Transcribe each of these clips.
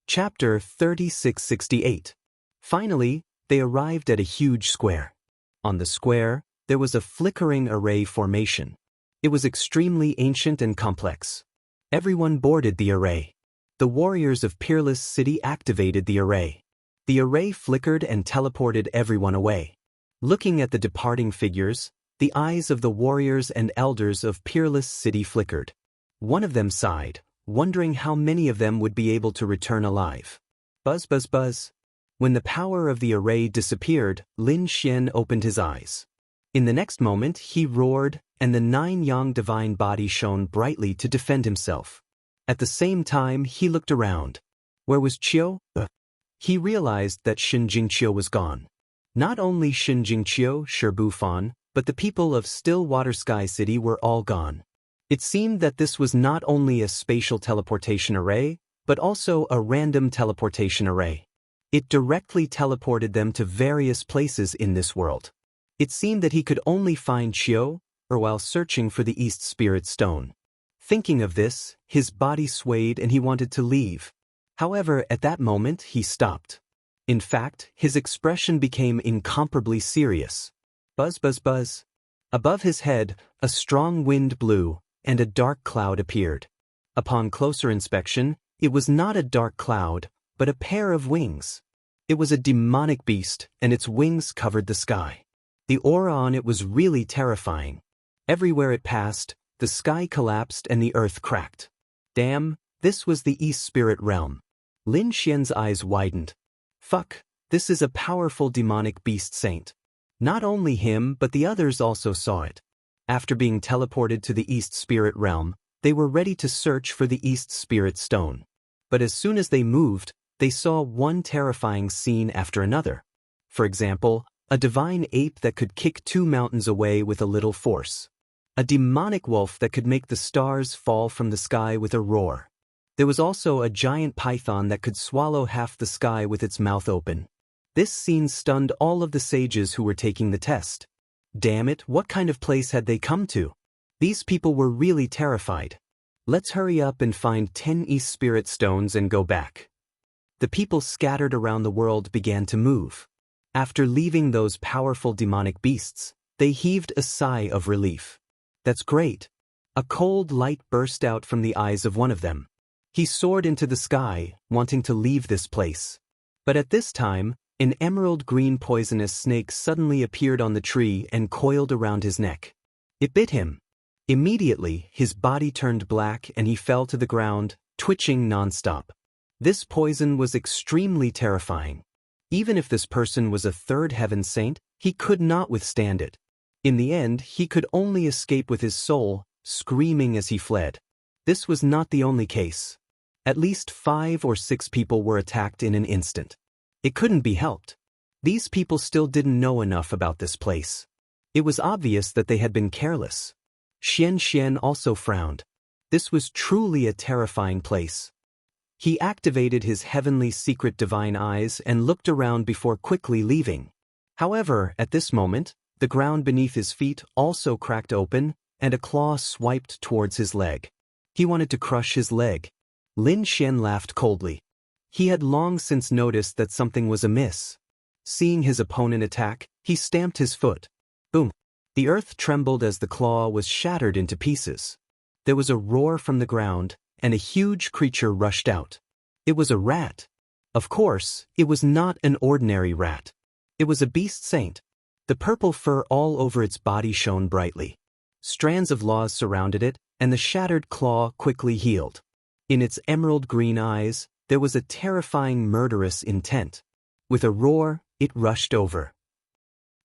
Chapter 3668. Finally, they arrived at a huge square. On the square, there was a flickering array formation. It was extremely ancient and complex. Everyone boarded the array. The warriors of Peerless City activated the array. The array flickered and teleported everyone away. Looking at the departing figures, the eyes of the warriors and elders of Peerless City flickered. One of them sighed, wondering how many of them would be able to return alive. Buzz, buzz, buzz. When the power of the array disappeared, Lin Xian opened his eyes. In the next moment, he roared, and the 9-yang divine body shone brightly to defend himself. At the same time, he looked around. Where was Qiu? He realized that Shinjingqiu was gone. Not only Shinjingqiu, Shibufan, but the people of Stillwater Sky City were all gone. It seemed that this was not only a spatial teleportation array, but also a random teleportation array. It directly teleported them to various places in this world. It seemed that he could only find Qiu, or while searching for the East Spirit Stone. Thinking of this, his body swayed and he wanted to leave. However, at that moment, he stopped. In fact, his expression became incomparably serious. Buzz, buzz, buzz. Above his head, a strong wind blew, and a dark cloud appeared. Upon closer inspection, it was not a dark cloud, but a pair of wings. It was a demonic beast, and its wings covered the sky. The aura on it was really terrifying. Everywhere it passed, the sky collapsed and the earth cracked. Damn, this was the East Spirit Realm. Lin Xian's eyes widened. Fuck, this is a powerful demonic beast saint. Not only him, but the others also saw it. After being teleported to the East Spirit Realm, they were ready to search for the East Spirit Stone. But as soon as they moved, they saw one terrifying scene after another. For example, a divine ape that could kick 2 mountains away with a little force. A demonic wolf that could make the stars fall from the sky with a roar. There was also a giant python that could swallow half the sky with its mouth open. This scene stunned all of the sages who were taking the test. Damn it, what kind of place had they come to? These people were really terrified. Let's hurry up and find 10 East Spirit Stones and go back. The people scattered around the world began to move. After leaving those powerful demonic beasts, they heaved a sigh of relief. That's great. A cold light burst out from the eyes of one of them. He soared into the sky, wanting to leave this place. But at this time, an emerald green poisonous snake suddenly appeared on the tree and coiled around his neck. It bit him. Immediately, his body turned black and he fell to the ground, twitching nonstop. This poison was extremely terrifying. Even if this person was a 3rd heaven saint, he could not withstand it. In the end, he could only escape with his soul, screaming as he fled. This was not the only case. At least 5 or 6 people were attacked in an instant. It couldn't be helped. These people still didn't know enough about this place. It was obvious that they had been careless. Xian also frowned. This was truly a terrifying place. He activated his heavenly secret divine eyes and looked around before quickly leaving. However, at this moment, the ground beneath his feet also cracked open, and a claw swiped towards his leg. He wanted to crush his leg. Lin Xian laughed coldly. He had long since noticed that something was amiss. Seeing his opponent attack, he stamped his foot. Boom! The earth trembled as the claw was shattered into pieces. There was a roar from the ground, and a huge creature rushed out. It was a rat. Of course, it was not an ordinary rat. It was a beast saint. The purple fur all over its body shone brightly. Strands of laws surrounded it, and the shattered claw quickly healed. In its emerald green eyes, there was a terrifying murderous intent. With a roar, it rushed over.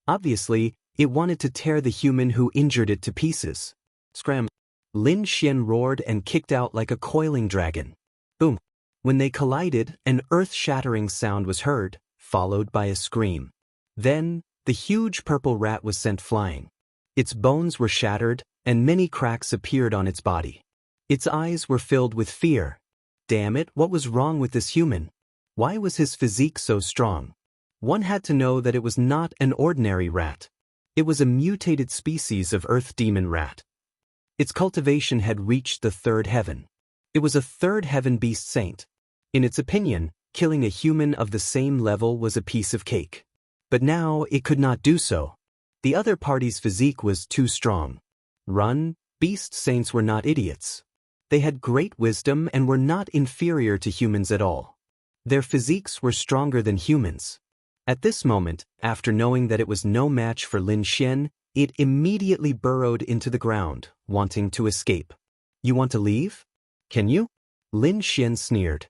Obviously, it wanted to tear the human who injured it to pieces. Scram! Lin Xian roared and kicked out like a coiling dragon. Boom! When they collided, an earth-shattering sound was heard, followed by a scream. Then, the huge purple rat was sent flying. Its bones were shattered, and many cracks appeared on its body. Its eyes were filled with fear. Damn it, what was wrong with this human? Why was his physique so strong? One had to know that it was not an ordinary rat. It was a mutated species of earth demon rat. Its cultivation had reached the 3rd heaven. It was a 3rd heaven beast saint. In its opinion, killing a human of the same level was a piece of cake. But now it could not do so. The other party's physique was too strong. Run, beast saints were not idiots. They had great wisdom and were not inferior to humans at all. Their physiques were stronger than humans. At this moment, after knowing that it was no match for Lin Xian, it immediately burrowed into the ground, wanting to escape. You want to leave? Can you? Lin Xian sneered.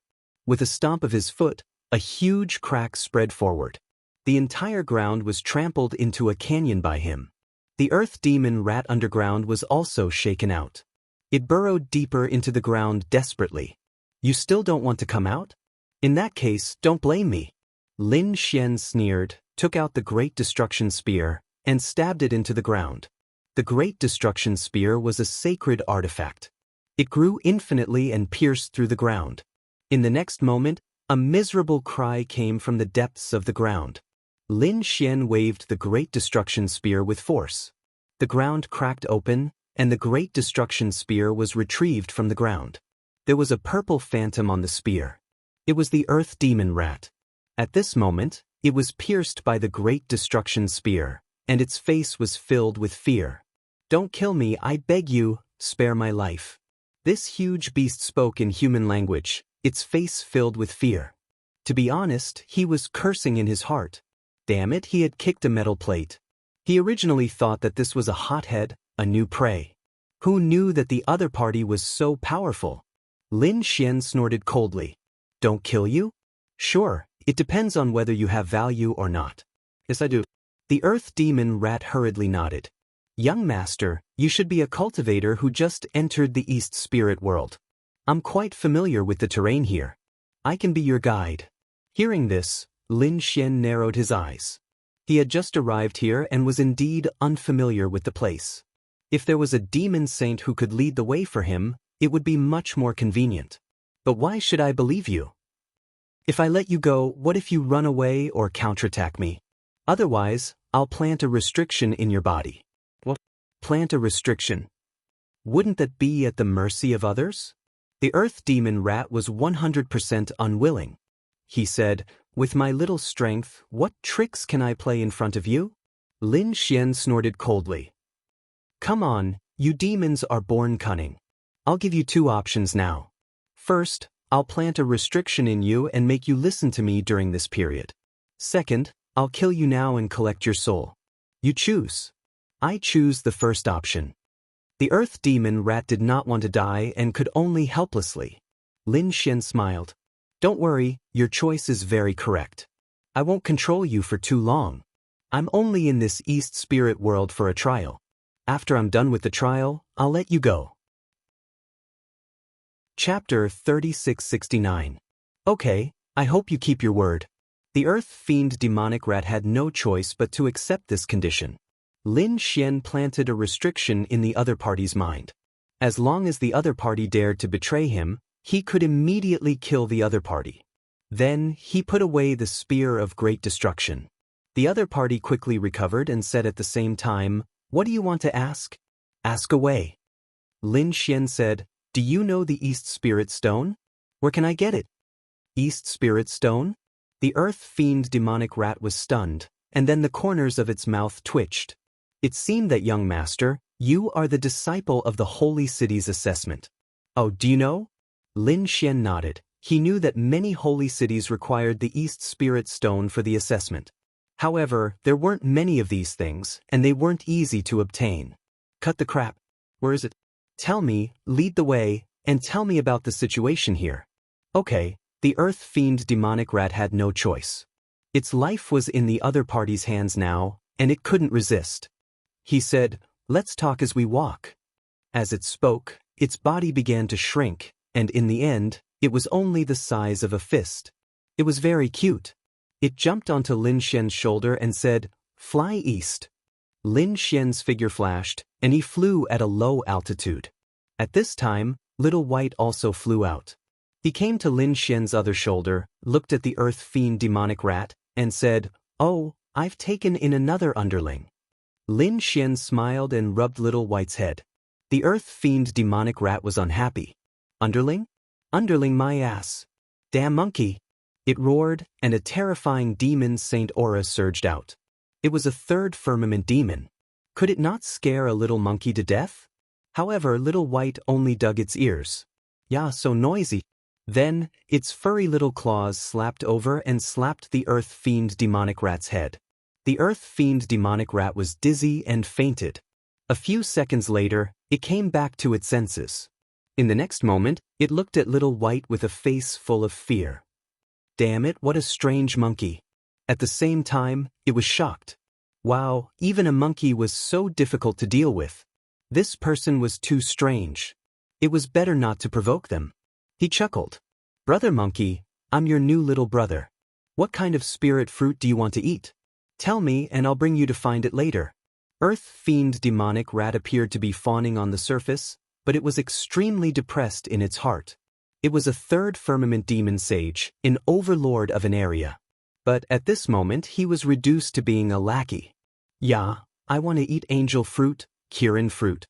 With a stomp of his foot, a huge crack spread forward. The entire ground was trampled into a canyon by him. The earth demon rat underground was also shaken out. It burrowed deeper into the ground desperately. You still don't want to come out? In that case, don't blame me. Lin Xian sneered, took out the Great Destruction Spear, and stabbed it into the ground. The Great Destruction Spear was a sacred artifact. It grew infinitely and pierced through the ground. In the next moment, a miserable cry came from the depths of the ground. Lin Xian waved the Great Destruction Spear with force. The ground cracked open, and the Great Destruction Spear was retrieved from the ground. There was a purple phantom on the spear. It was the Earth Demon Rat. At this moment, it was pierced by the Great Destruction Spear, and its face was filled with fear. Don't kill me, I beg you, spare my life. This huge beast spoke in human language, its face filled with fear. To be honest, he was cursing in his heart. Damn it, he had kicked a metal plate. He originally thought that this was a hothead, a new prey. Who knew that the other party was so powerful? Lin Xian snorted coldly. Don't kill you? Sure, it depends on whether you have value or not. Yes, I do. The Earth Demon Rat hurriedly nodded. Young master, you should be a cultivator who just entered the East Spirit world. I'm quite familiar with the terrain here. I can be your guide. Hearing this, Lin Xian narrowed his eyes. He had just arrived here and was indeed unfamiliar with the place. If there was a demon saint who could lead the way for him, it would be much more convenient. But why should I believe you? If I let you go, what if you run away or counterattack me? Otherwise, I'll plant a restriction in your body. What? Plant a restriction? Wouldn't that be at the mercy of others? The Earth Demon Rat was 100% unwilling. He said, with my little strength, what tricks can I play in front of you? Lin Xian snorted coldly. Come on, you demons are born cunning. I'll give you two options now. First, I'll plant a restriction in you and make you listen to me during this period. Second, I'll kill you now and collect your soul. You choose. I choose the first option. The Earth Demon Rat did not want to die and could only helplessly. Lin Xian smiled. Don't worry, your choice is very correct. I won't control you for too long. I'm only in this East Spirit world for a trial. After I'm done with the trial, I'll let you go. Chapter 3669. Okay, I hope you keep your word. The Earth Fiend Demonic Rat had no choice but to accept this condition. Lin Xian planted a restriction in the other party's mind. As long as the other party dared to betray him, he could immediately kill the other party. Then, he put away the Spear of Great Destruction. The other party quickly recovered and said at the same time, What do you want to ask? Ask away. Lin Xian said, Do you know the East Spirit Stone? Where can I get it? East Spirit Stone? The Earth Fiend Demonic Rat was stunned, and then the corners of its mouth twitched. It seemed that, young master, you are the disciple of the Holy City's assessment. Oh, do you know? Lin Xian nodded. He knew that many holy cities required the East Spirit Stone for the assessment. However, there weren't many of these things, and they weren't easy to obtain. Cut the crap. Where is it? Tell me, lead the way, and tell me about the situation here. Okay, the Earth Fiend Demonic Rat had no choice. Its life was in the other party's hands now, and it couldn't resist. He said, Let's talk as we walk. As it spoke, its body began to shrink, and in the end, it was only the size of a fist. It was very cute. It jumped onto Lin Xian's shoulder and said, Fly east. Lin Xian's figure flashed, and he flew at a low altitude. At this time, Little White also flew out. He came to Lin Xian's other shoulder, looked at the Earth Fiend Demonic Rat, and said, Oh, I've taken in another underling. Lin Xian smiled and rubbed Little White's head. The Earth Fiend Demonic Rat was unhappy. Underling? Underling my ass. Damn monkey! It roared, and a terrifying demon Saint Aura surged out. It was a third firmament demon. Could it not scare a little monkey to death? However, Little White only dug its ears. "Yeah, so noisy." Then, its furry little claws slapped over and slapped the Earth Fiend Demonic Rat's head. The Earth Fiend Demonic Rat was dizzy and fainted. A few seconds later, it came back to its senses. In the next moment, it looked at Little White with a face full of fear. Damn it, what a strange monkey. At the same time, it was shocked. Wow, even a monkey was so difficult to deal with. This person was too strange. It was better not to provoke them. He chuckled. "Brother Monkey, I'm your new little brother. What kind of spirit fruit do you want to eat? Tell me and I'll bring you to find it later." Earth Fiend Demonic Rat appeared to be fawning on the surface, but it was extremely depressed in its heart. It was a third firmament demon sage, an overlord of an area. But at this moment he was reduced to being a lackey. "Yeah, I want to eat angel fruit, Kirin fruit."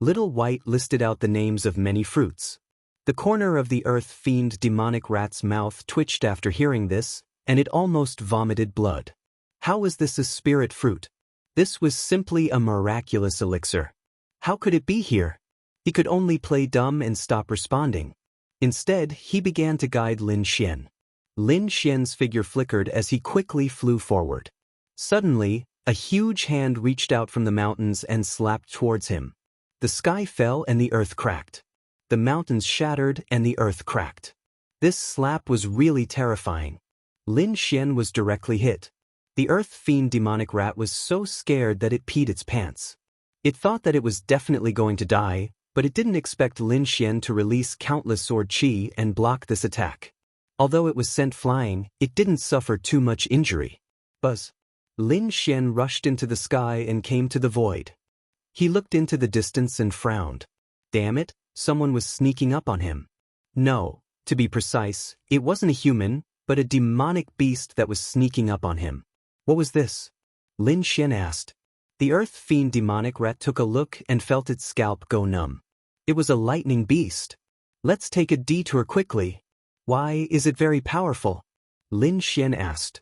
Little White listed out the names of many fruits. The corner of the Earth Fiend Demonic Rat's mouth twitched after hearing this, and it almost vomited blood. How was this a spirit fruit? This was simply a miraculous elixir. How could it be here? He could only play dumb and stop responding. Instead, he began to guide Lin Xian. Lin Xian's figure flickered as he quickly flew forward. Suddenly, a huge hand reached out from the mountains and slapped towards him. The sky fell and the earth cracked. The mountains shattered and the earth cracked. This slap was really terrifying. Lin Xian was directly hit. The Earth Fiend Demonic Rat was so scared that it peed its pants. It thought that it was definitely going to die, but it didn't expect Lin Xian to release countless sword chi and block this attack. Although it was sent flying, it didn't suffer too much injury. Buzz. Lin Xian rushed into the sky and came to the void. He looked into the distance and frowned. Damn it, someone was sneaking up on him. No, to be precise, it wasn't a human, but a demonic beast that was sneaking up on him. What was this? Lin Xian asked. The Earth Fiend Demonic Rat took a look and felt its scalp go numb. It was a lightning beast. Let's take a detour quickly. Why is it very powerful? Lin Xian asked.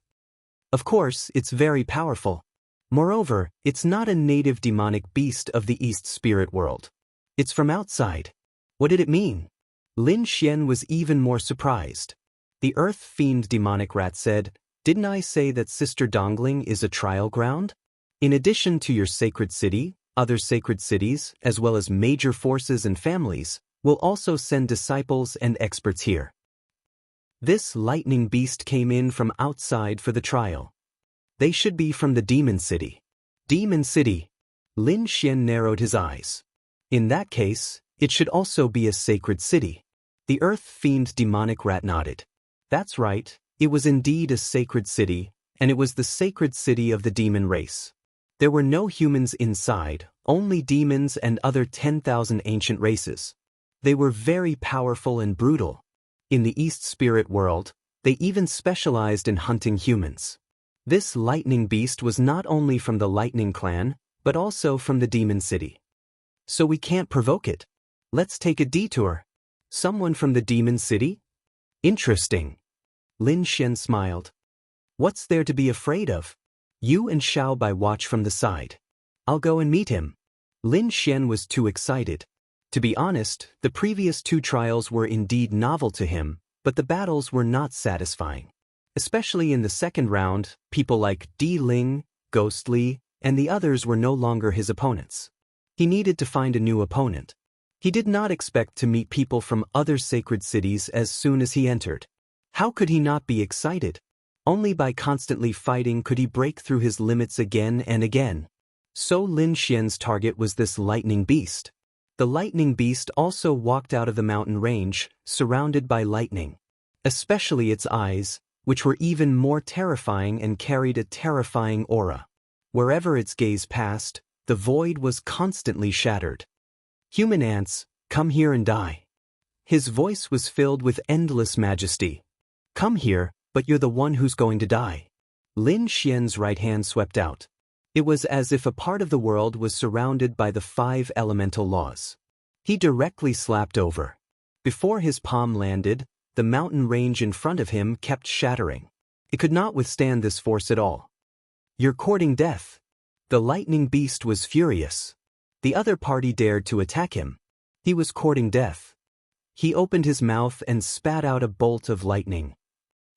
Of course, it's very powerful. Moreover, it's not a native demonic beast of the East Spirit world. It's from outside. What did it mean? Lin Xian was even more surprised. The Earth Fiend Demonic Rat said, "Didn't I say that Sister Dongling is a trial ground? In addition to your sacred city, other sacred cities, as well as major forces and families, will also send disciples and experts here." This lightning beast came in from outside for the trial. They should be from the Demon City. Demon City. Lin Xian narrowed his eyes. In that case, it should also be a sacred city. The Earth Fiend Demonic Rat nodded. That's right, it was indeed a sacred city, and it was the sacred city of the demon race. There were no humans inside, only demons and other 10,000 ancient races. They were very powerful and brutal. In the East Spirit world, they even specialized in hunting humans. This lightning beast was not only from the Lightning Clan, but also from the Demon City. So we can't provoke it. Let's take a detour. Someone from the Demon City? Interesting. Lin Xian smiled. What's there to be afraid of? You and Xiao Bai watch from the side. I'll go and meet him. Lin Xian was too excited. To be honest, the previous two trials were indeed novel to him, but the battles were not satisfying. Especially in the second round, people like Di Ling, Ghost Li, and the others were no longer his opponents. He needed to find a new opponent. He did not expect to meet people from other sacred cities as soon as he entered. How could he not be excited? Only by constantly fighting could he break through his limits again and again. So Lin Xian's target was this lightning beast. The lightning beast also walked out of the mountain range, surrounded by lightning. Especially its eyes, which were even more terrifying and carried a terrifying aura. Wherever its gaze passed, the void was constantly shattered. Human ants, come here and die. His voice was filled with endless majesty. Come here, but you're the one who's going to die. Lin Xian's right hand swept out. It was as if a part of the world was surrounded by the 5 elemental laws. He directly slapped over. Before his palm landed, the mountain range in front of him kept shattering. It could not withstand this force at all. "You're courting death." The lightning beast was furious. The other party dared to attack him. He was courting death. He opened his mouth and spat out a bolt of lightning.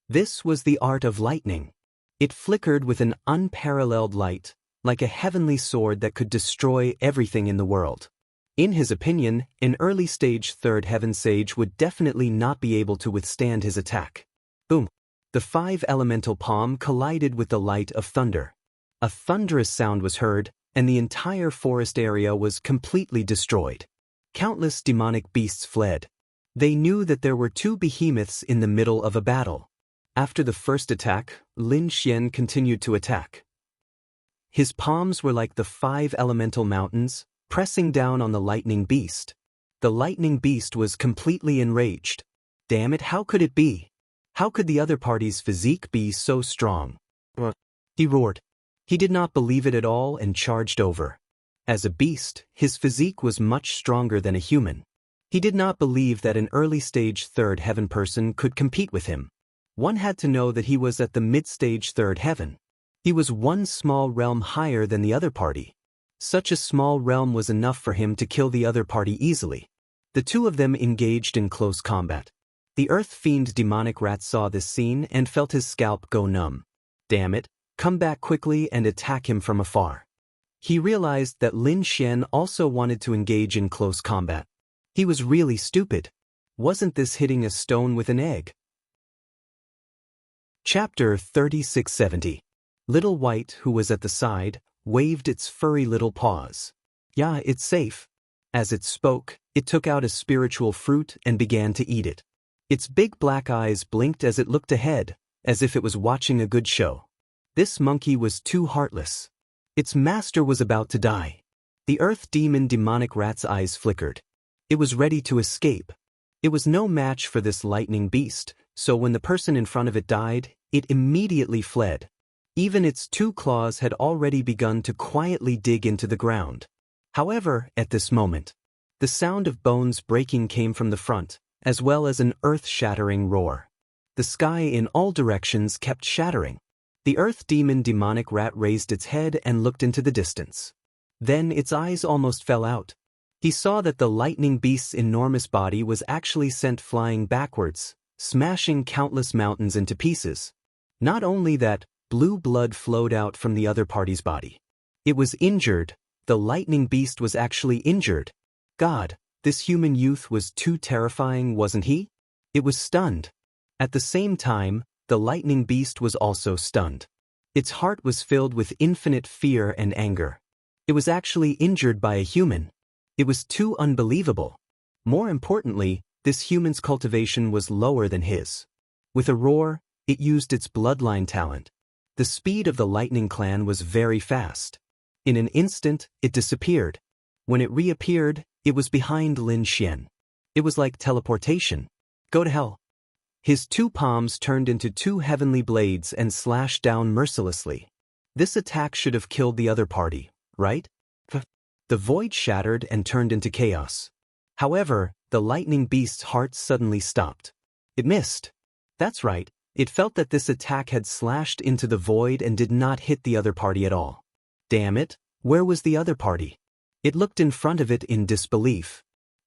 This was the art of lightning. It flickered with an unparalleled light, like a heavenly sword that could destroy everything in the world. In his opinion, an early-stage third heaven sage would definitely not be able to withstand his attack. Boom! The 5-elemental palm collided with the light of thunder. A thunderous sound was heard, and the entire forest area was completely destroyed. Countless demonic beasts fled. They knew that there were 2 behemoths in the middle of a battle. After the first attack, Lin Xian continued to attack. His palms were like the 5 elemental mountains, pressing down on the lightning beast. The lightning beast was completely enraged. Damn it, how could it be? How could the other party's physique be so strong? He roared. He did not believe it at all and charged over. As a beast, his physique was much stronger than a human. He did not believe that an early-stage third heaven person could compete with him. One had to know that he was at the mid-stage third heaven. He was one small realm higher than the other party. Such a small realm was enough for him to kill the other party easily. The 2 of them engaged in close combat. The earth fiend demonic rat saw this scene and felt his scalp go numb. Damn it, come back quickly and attack him from afar. He realized that Lin Xian also wanted to engage in close combat. He was really stupid. Wasn't this hitting a stone with an egg? Chapter 3670. Little White, who was at the side, waved its furry little paws. "Yeah, it's safe." As it spoke, it took out a spiritual fruit and began to eat it. Its big black eyes blinked as it looked ahead, as if it was watching a good show. This monkey was too heartless. Its master was about to die. The earth demon demonic rat's eyes flickered. It was ready to escape. It was no match for this lightning beast, so when the person in front of it died, it immediately fled. Even its 2 claws had already begun to quietly dig into the ground. However, at this moment, the sound of bones breaking came from the front, as well as an earth-shattering roar. The sky in all directions kept shattering. The earth demon demonic rat raised its head and looked into the distance. Then its eyes almost fell out. He saw that the lightning beast's enormous body was actually sent flying backwards, smashing countless mountains into pieces. Not only that, blue blood flowed out from the other party's body. It was injured. The lightning beast was actually injured. God, this human youth was too terrifying, wasn't he? It was stunned. At the same time, the lightning beast was also stunned. Its heart was filled with infinite fear and anger. It was actually injured by a human. It was too unbelievable. More importantly, this human's cultivation was lower than his. With a roar, it used its bloodline talent. The speed of the lightning clan was very fast. In an instant, it disappeared. When it reappeared, it was behind Lin Xian. It was like teleportation. Go to hell. His 2 palms turned into 2 heavenly blades and slashed down mercilessly. This attack should have killed the other party, right? The void shattered and turned into chaos. However, the lightning beast's heart suddenly stopped. It missed. That's right, it felt that this attack had slashed into the void and did not hit the other party at all. Damn it, where was the other party? It looked in front of it in disbelief.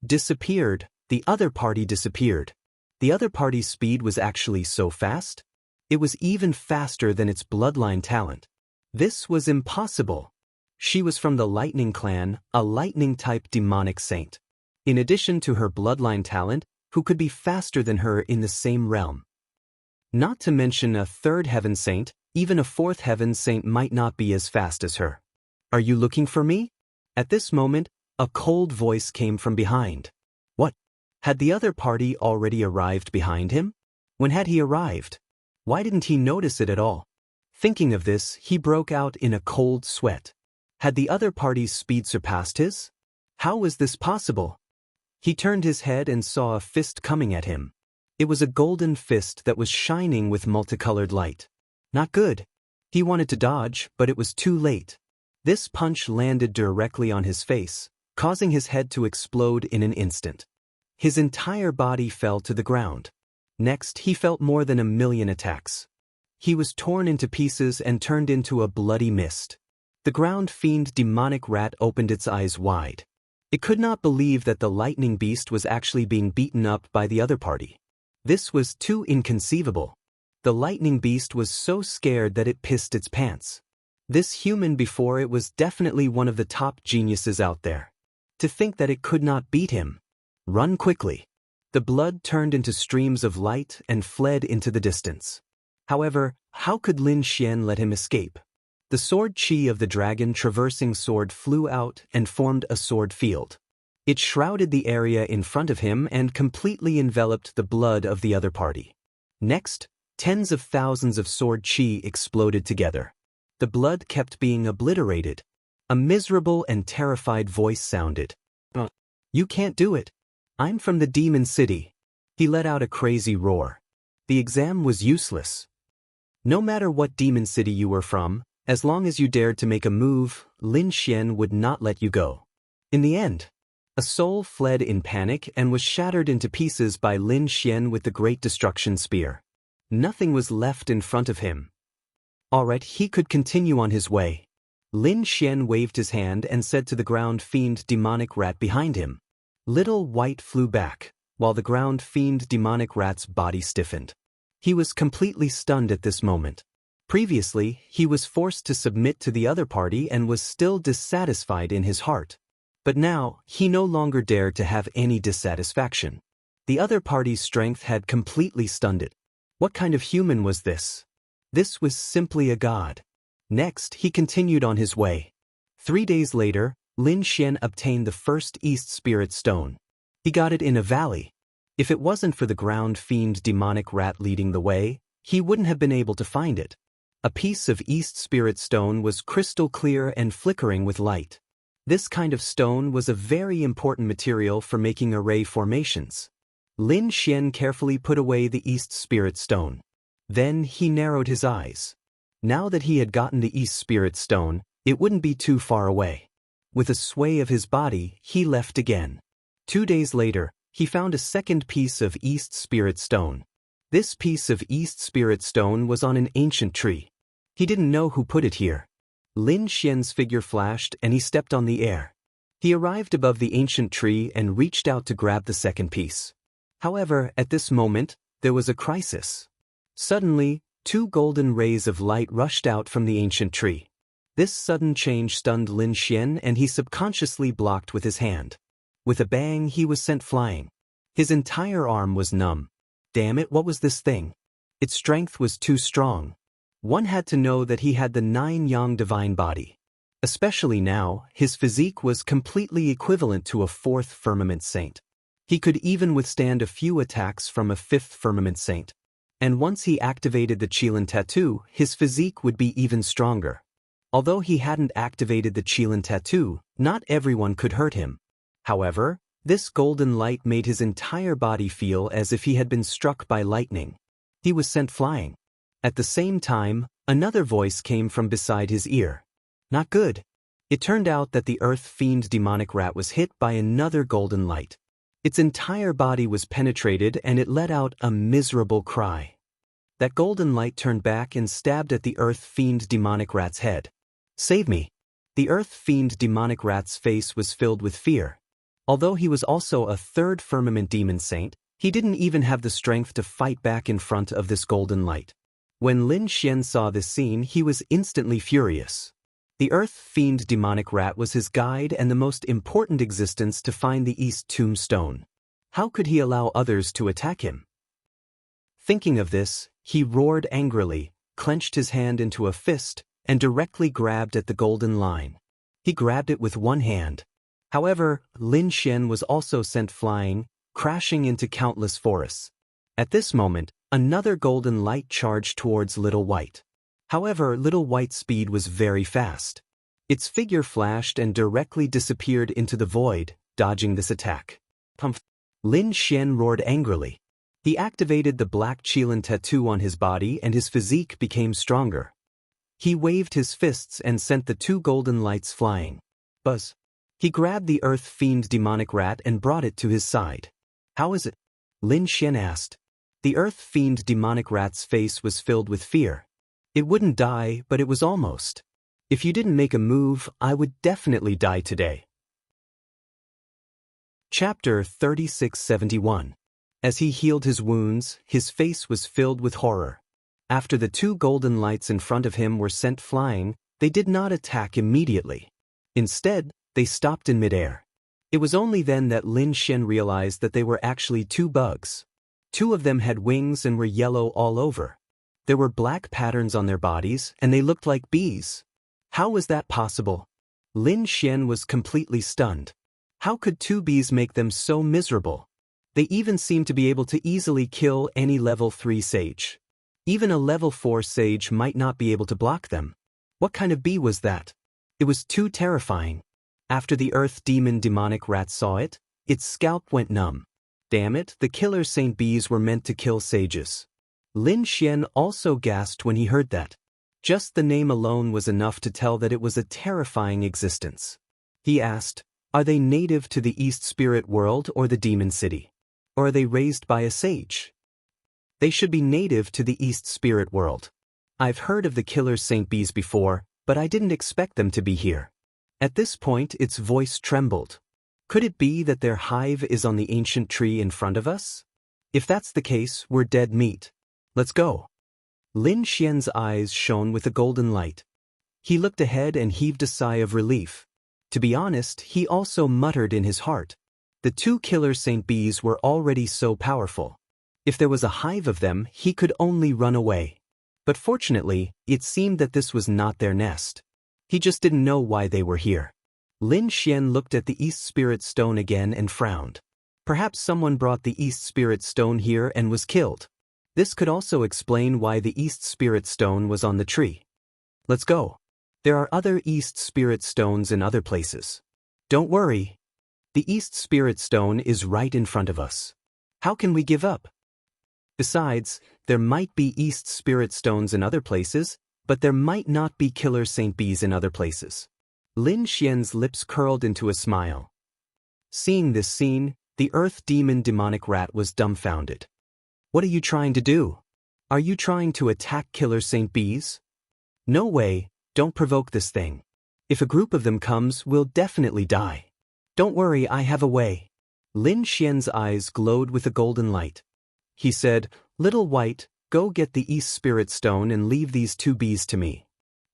Disappeared, the other party disappeared. The other party's speed was actually so fast? It was even faster than its bloodline talent. This was impossible. She was from the Lightning Clan, a lightning-type demonic saint. In addition to her bloodline talent, who could be faster than her in the same realm. Not to mention a 3rd heaven saint, even a 4th heaven saint might not be as fast as her. Are you looking for me? At this moment, a cold voice came from behind. What? Had the other party already arrived behind him? When had he arrived? Why didn't he notice it at all? Thinking of this, he broke out in a cold sweat. Had the other party's speed surpassed his? How was this possible? He turned his head and saw a fist coming at him. It was a golden fist that was shining with multicolored light. Not good. He wanted to dodge, but it was too late. This punch landed directly on his face, causing his head to explode in an instant. His entire body fell to the ground. Next, he felt more than 1,000,000 attacks. He was torn into pieces and turned into a bloody mist. The ground fiend demonic rat opened its eyes wide. It could not believe that the lightning beast was actually being beaten up by the other party. This was too inconceivable. The lightning beast was so scared that it pissed its pants. This human before it was definitely one of the top geniuses out there. To think that it could not beat him. Run quickly. The blood turned into streams of light and fled into the distance. However, how could Lin Xian let him escape? The sword chi of the dragon traversing sword flew out and formed a sword field. It shrouded the area in front of him and completely enveloped the blood of the other party. Next, tens of thousands of sword chi exploded together. The blood kept being obliterated. A miserable and terrified voice sounded. "You can't do it. I'm from the Demon City." He let out a crazy roar. The exam was useless. No matter what demon city you were from, as long as you dared to make a move, Lin Xian would not let you go. In the end, a soul fled in panic and was shattered into pieces by Lin Xian with the Great Destruction Spear. Nothing was left in front of him. Alright, he could continue on his way. Lin Xian waved his hand and said to the ground fiend demonic rat behind him. Little White flew back, while the ground fiend demonic rat's body stiffened. He was completely stunned at this moment. Previously, he was forced to submit to the other party and was still dissatisfied in his heart. But now, he no longer dared to have any dissatisfaction. The other party's strength had completely stunned it. What kind of human was this? This was simply a god. Next, he continued on his way. 3 days later, Lin Xian obtained the first East Spirit Stone. He got it in a valley. If it wasn't for the ground fiend demonic rat leading the way, he wouldn't have been able to find it. A piece of East Spirit Stone was crystal clear and flickering with light. This kind of stone was a very important material for making array formations. Lin Xian carefully put away the East Spirit Stone. Then he narrowed his eyes. Now that he had gotten the East Spirit Stone, it wouldn't be too far away. With a sway of his body, he left again. 2 days later, he found a second piece of East Spirit Stone. This piece of East Spirit Stone was on an ancient tree. He didn't know who put it here. Lin Xian's figure flashed and he stepped on the air. He arrived above the ancient tree and reached out to grab the second piece. However, at this moment, there was a crisis. Suddenly, 2 golden rays of light rushed out from the ancient tree. This sudden change stunned Lin Xian and he subconsciously blocked with his hand. With a bang, he was sent flying. His entire arm was numb. Damn it, what was this thing? Its strength was too strong. One had to know that he had the 9 yang divine body. Especially now, his physique was completely equivalent to a 4th firmament saint. He could even withstand a few attacks from a 5th firmament saint. And once he activated the Qilin tattoo, his physique would be even stronger. Although he hadn't activated the Qilin tattoo, not everyone could hurt him. However, this golden light made his entire body feel as if he had been struck by lightning. He was sent flying. At the same time, another voice came from beside his ear. Not good. It turned out that the earth fiend demonic rat was hit by another golden light. Its entire body was penetrated and it let out a miserable cry. That golden light turned back and stabbed at the earth fiend demonic rat's head. Save me. The earth fiend demonic rat's face was filled with fear. Although he was also a 3rd firmament demon saint, he didn't even have the strength to fight back in front of this golden light. When Lin Xian saw this scene, he was instantly furious. The earth fiend demonic rat was his guide and the most important existence to find the East Tombstone. How could he allow others to attack him? Thinking of this, he roared angrily, clenched his hand into a fist, and directly grabbed at the golden line. He grabbed it with one hand. However, Lin Xian was also sent flying, crashing into countless forests. At this moment, another golden light charged towards Little White. However, Little White's speed was very fast. Its figure flashed and directly disappeared into the void, dodging this attack. Lin Xian roared angrily. He activated the black Qilin tattoo on his body and his physique became stronger. He waved his fists and sent the 2 golden lights flying. Buzz. He grabbed the earth fiend demonic rat and brought it to his side. How is it? Lin Xian asked. The earth fiend demonic rat's face was filled with fear. It wouldn't die, but it was almost. If you didn't make a move, I would definitely die today. Chapter 3671. As he healed his wounds, his face was filled with horror. After the two golden lights in front of him were sent flying, they did not attack immediately. Instead, they stopped in midair. It was only then that Lin Xian realized that they were actually two bugs. Two of them had wings and were yellow all over. There were black patterns on their bodies, and they looked like bees. How was that possible? Lin Xian was completely stunned. How could two bees make them so miserable? They even seemed to be able to easily kill any level 3 sage. Even a level 4 sage might not be able to block them. What kind of bee was that? It was too terrifying. After the earth demon demonic rat saw it, its scalp went numb. Damn it, the killer saint bees were meant to kill sages. Lin Xian also gasped when he heard that. Just the name alone was enough to tell that it was a terrifying existence. He asked, are they native to the East Spirit world or the Demon City? Or are they raised by a sage? They should be native to the East Spirit world. I've heard of the killer saint bees before, but I didn't expect them to be here. At this point, its voice trembled. Could it be that their hive is on the ancient tree in front of us? If that's the case, we're dead meat. Let's go. Lin Xian's eyes shone with a golden light. He looked ahead and heaved a sigh of relief. To be honest, he also muttered in his heart. The two killer saint bees were already so powerful. If there was a hive of them, he could only run away. But fortunately, it seemed that this was not their nest. He just didn't know why they were here. Lin Xian looked at the East Spirit Stone again and frowned. Perhaps someone brought the East Spirit Stone here and was killed. This could also explain why the East Spirit Stone was on the tree. Let's go. There are other East Spirit Stones in other places. Don't worry. The East Spirit Stone is right in front of us. How can we give up? Besides, there might be East Spirit Stones in other places, but there might not be killer saint bees in other places. Lin Xian's lips curled into a smile. Seeing this scene, the earth demon demonic rat was dumbfounded. What are you trying to do? Are you trying to attack killer saint bees? No way, don't provoke this thing. If a group of them comes, we'll definitely die. Don't worry, I have a way. Lin Xian's eyes glowed with a golden light. He said, Little White, go get the East Spirit Stone and leave these two bees to me.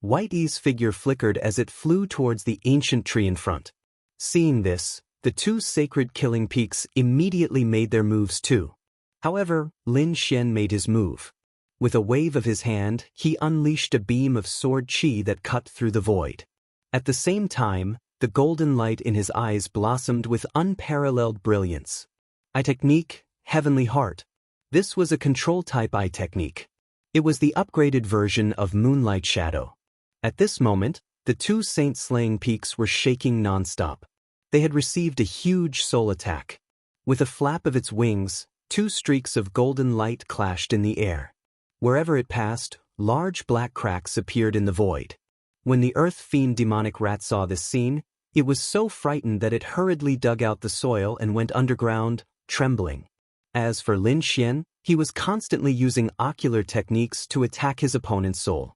Whitey's figure flickered as it flew towards the ancient tree in front. Seeing this, the two sacred killing peaks immediately made their moves too. However, Lin Xian made his move. With a wave of his hand, he unleashed a beam of sword chi that cut through the void. At the same time, the golden light in his eyes blossomed with unparalleled brilliance. Eye technique, Heavenly Heart. This was a control-type eye technique. It was the upgraded version of Moonlight Shadow. At this moment, the two saint-slaying peaks were shaking non-stop. They had received a huge soul attack. With a flap of its wings, two streaks of golden light clashed in the air. Wherever it passed, large black cracks appeared in the void. When the earth fiend demonic rat saw this scene, it was so frightened that it hurriedly dug out the soil and went underground, trembling. As for Lin Xian, he was constantly using ocular techniques to attack his opponent's soul.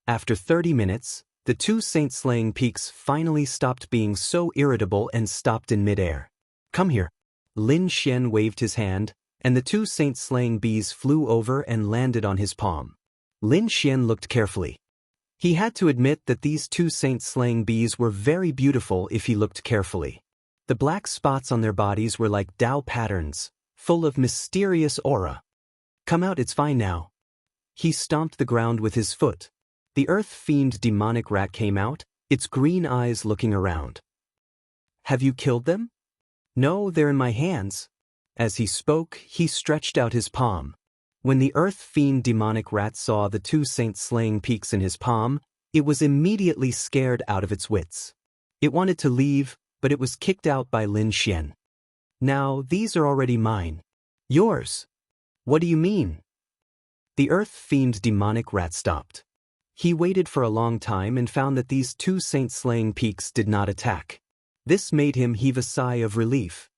After 30 minutes, the two saint-slaying peaks finally stopped being so irritable and stopped in midair. Come here. Lin Xian waved his hand, and the two saint-slaying bees flew over and landed on his palm. Lin Xian looked carefully. He had to admit that these two saint-slaying bees were very beautiful if he looked carefully. The black spots on their bodies were like Tao patterns, full of mysterious aura. Come out, it's fine now. He stomped the ground with his foot. The earth fiend demonic rat came out, its green eyes looking around. Have you killed them? No, they're in my hands. As he spoke, he stretched out his palm. When the earth fiend demonic rat saw the two saint-slaying peaks in his palm, it was immediately scared out of its wits. It wanted to leave, but it was kicked out by Lin Xian. Now, these are already mine. Yours. What do you mean? The earth fiend demonic rat stopped. He waited for a long time and found that these two saint-slaying peaks did not attack. This made him heave a sigh of relief.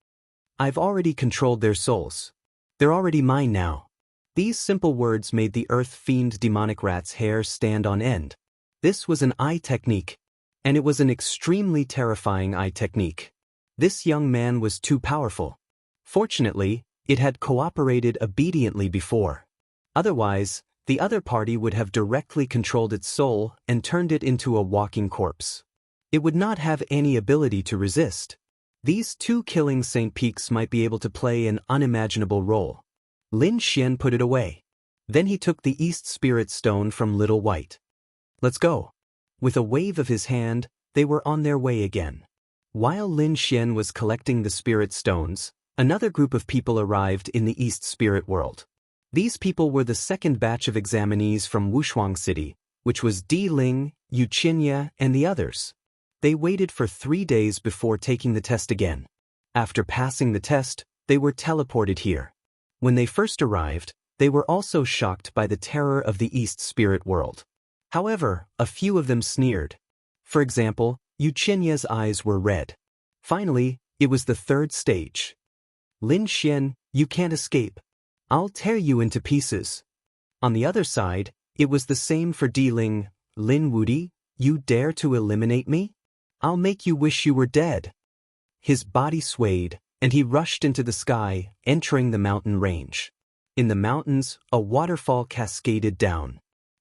I've already controlled their souls. They're already mine now. These simple words made the earth fiend demonic rat's hair stand on end. This was an eye technique, and it was an extremely terrifying eye technique. This young man was too powerful. Fortunately, it had cooperated obediently before. Otherwise, the other party would have directly controlled its soul and turned it into a walking corpse. It would not have any ability to resist. These two killing St. Peaks might be able to play an unimaginable role. Lin Xian put it away. Then he took the East Spirit Stone from Little White. Let's go. With a wave of his hand, they were on their way again. While Lin Xian was collecting the Spirit Stones, another group of people arrived in the East Spirit World. These people were the second batch of examinees from Wushuang City, which was Di Ling, Yu Qinya, and the others. They waited for 3 days before taking the test again. After passing the test, they were teleported here. When they first arrived, they were also shocked by the terror of the East Spirit World. However, a few of them sneered. For example, Yu Qinya's eyes were red. Finally, it was the third stage. Lin Xian, you can't escape. I'll tear you into pieces. On the other side, it was the same for Di Ling. Lin Wudi, you dare to eliminate me? I'll make you wish you were dead. His body swayed, and he rushed into the sky, entering the mountain range. In the mountains, a waterfall cascaded down.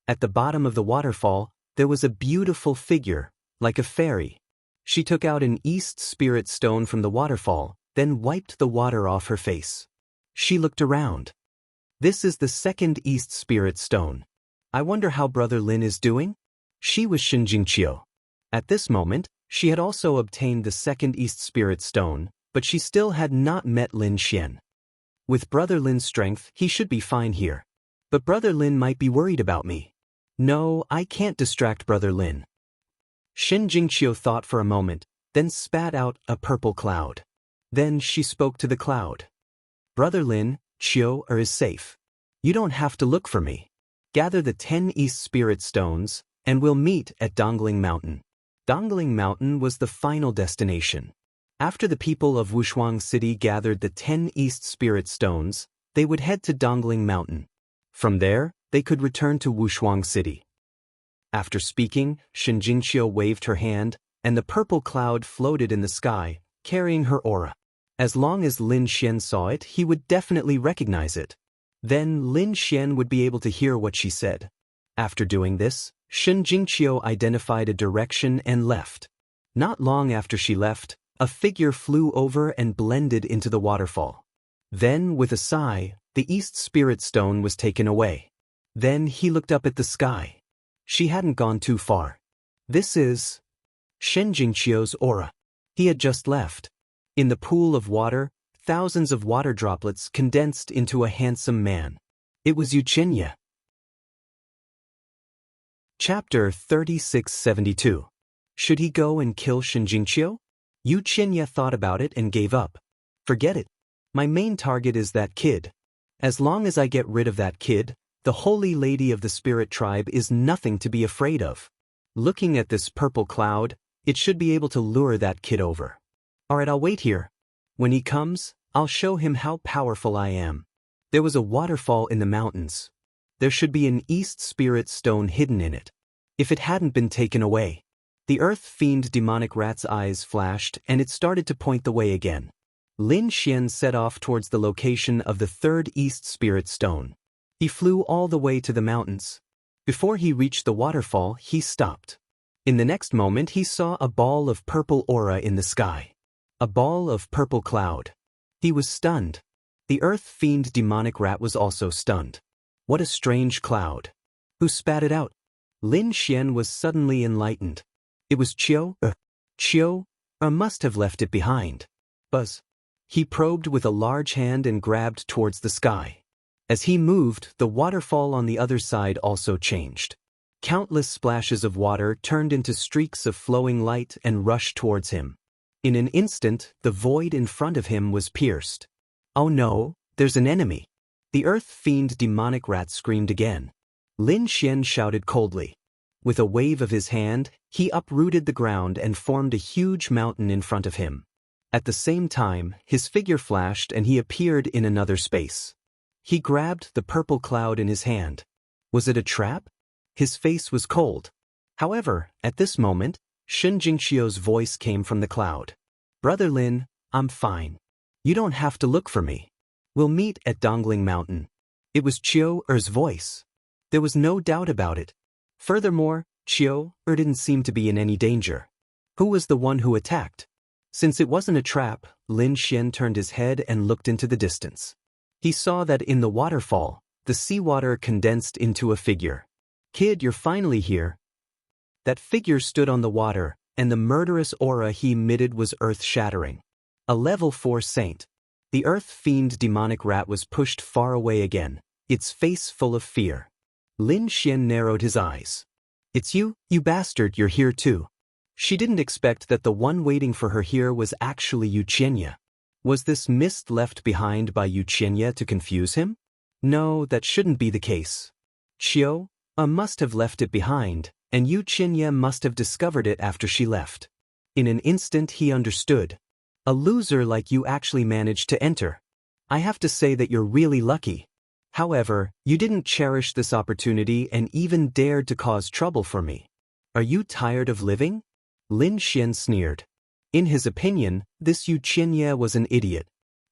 At the bottom of the waterfall, there was a beautiful figure, like a fairy. She took out an East Spirit Stone from the waterfall, then wiped the water off her face. She looked around. This is the second East Spirit Stone. I wonder how Brother Lin is doing? She was Shinjingqiu. At this moment, she had also obtained the second East Spirit Stone, but she still had not met Lin Xian. With Brother Lin's strength, he should be fine here. But Brother Lin might be worried about me. No, I can't distract Brother Lin. Shinjingqiu thought for a moment, then spat out a purple cloud. Then she spoke to the cloud. Brother Lin, Qiu is safe. You don't have to look for me. Gather the 10 East Spirit Stones, and we'll meet at Dongling Mountain. Dongling Mountain was the final destination. After the people of Wushuang City gathered the 10 East Spirit Stones, they would head to Dongling Mountain. From there, they could return to Wushuang City. After speaking, Shinjingqiu waved her hand, and the purple cloud floated in the sky, carrying her aura. As long as Lin Xian saw it, he would definitely recognize it. Then Lin Xian would be able to hear what she said. After doing this, Shinjingqiu identified a direction and left. Not long after she left, a figure flew over and blended into the waterfall. Then, with a sigh, the East Spirit Stone was taken away. Then he looked up at the sky. She hadn't gone too far. This is Shinjingqiu's aura. He had just left. In the pool of water, thousands of water droplets condensed into a handsome man. It was Yu Qinya. Chapter 3672. Should he go and kill Shinjingqiu? Yu Qinya thought about it and gave up. Forget it. My main target is that kid. As long as I get rid of that kid, the Holy Lady of the Spirit Tribe is nothing to be afraid of. Looking at this purple cloud, it should be able to lure that kid over. Alright, I'll wait here. When he comes, I'll show him how powerful I am. There was a waterfall in the mountains. There should be an East Spirit Stone hidden in it. If it hadn't been taken away. The earth fiend demonic rat's eyes flashed and it started to point the way again. Lin Xian set off towards the location of the third East Spirit Stone. He flew all the way to the mountains. Before he reached the waterfall, he stopped. In the next moment, he saw a ball of purple aura in the sky. A ball of purple cloud. He was stunned. The earth fiend demonic rat was also stunned. What a strange cloud. Who spat it out? Lin Xian was suddenly enlightened. It was Qiu. Qiu must have left it behind. Buzz. He probed with a large hand and grabbed towards the sky. As he moved, the waterfall on the other side also changed. Countless splashes of water turned into streaks of flowing light and rushed towards him. In an instant, the void in front of him was pierced. Oh no, there's an enemy. The earth fiend demonic rat screamed again. Lin Xian shouted coldly. With a wave of his hand, he uprooted the ground and formed a huge mountain in front of him. At the same time, his figure flashed and he appeared in another space. He grabbed the purple cloud in his hand. Was it a trap? His face was cold. However, at this moment, Shun Jingqiu's voice came from the cloud. Brother Lin, I'm fine. You don't have to look for me. We'll meet at Dongling Mountain. It was Chiu Er's voice. There was no doubt about it. Furthermore, Chiu Er didn't seem to be in any danger. Who was the one who attacked? Since it wasn't a trap, Lin Xian turned his head and looked into the distance. He saw that in the waterfall, the seawater condensed into a figure. Kid, you're finally here. That figure stood on the water, and the murderous aura he emitted was earth-shattering. A level 4 saint. The earth-fiend demonic rat was pushed far away again, its face full of fear. Lin Xian narrowed his eyes. It's you bastard, you're here too. She didn't expect that the one waiting for her here was actually Yu Qianye. Was this mist left behind by Yu Qianye to confuse him? No, that shouldn't be the case. Chiu must have left it behind, and Yu Qianye must have discovered it after she left. In an instant he understood. A loser like you actually managed to enter. I have to say that you're really lucky. However, you didn't cherish this opportunity and even dared to cause trouble for me. Are you tired of living? Lin Xian sneered. In his opinion, this Yu Qianye was an idiot.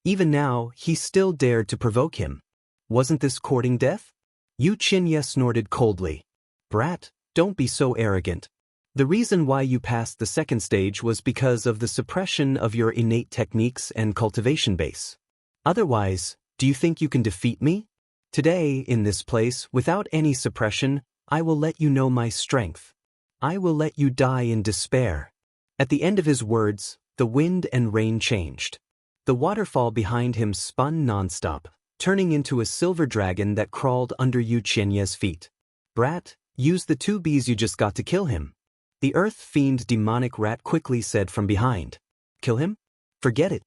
Even now, he still dared to provoke him. Wasn't this courting death? Yu Qianye snorted coldly. Brat, don't be so arrogant. The reason why you passed the second stage was because of the suppression of your innate techniques and cultivation base. Otherwise, do you think you can defeat me? Today, in this place, without any suppression, I will let you know my strength. I will let you die in despair. At the end of his words, the wind and rain changed. The waterfall behind him spun nonstop, turning into a silver dragon that crawled under Yu Qianye's feet. Brat, use the 2 bees you just got to kill him. The earth-fiend demonic rat quickly said from behind. Kill him? Forget it.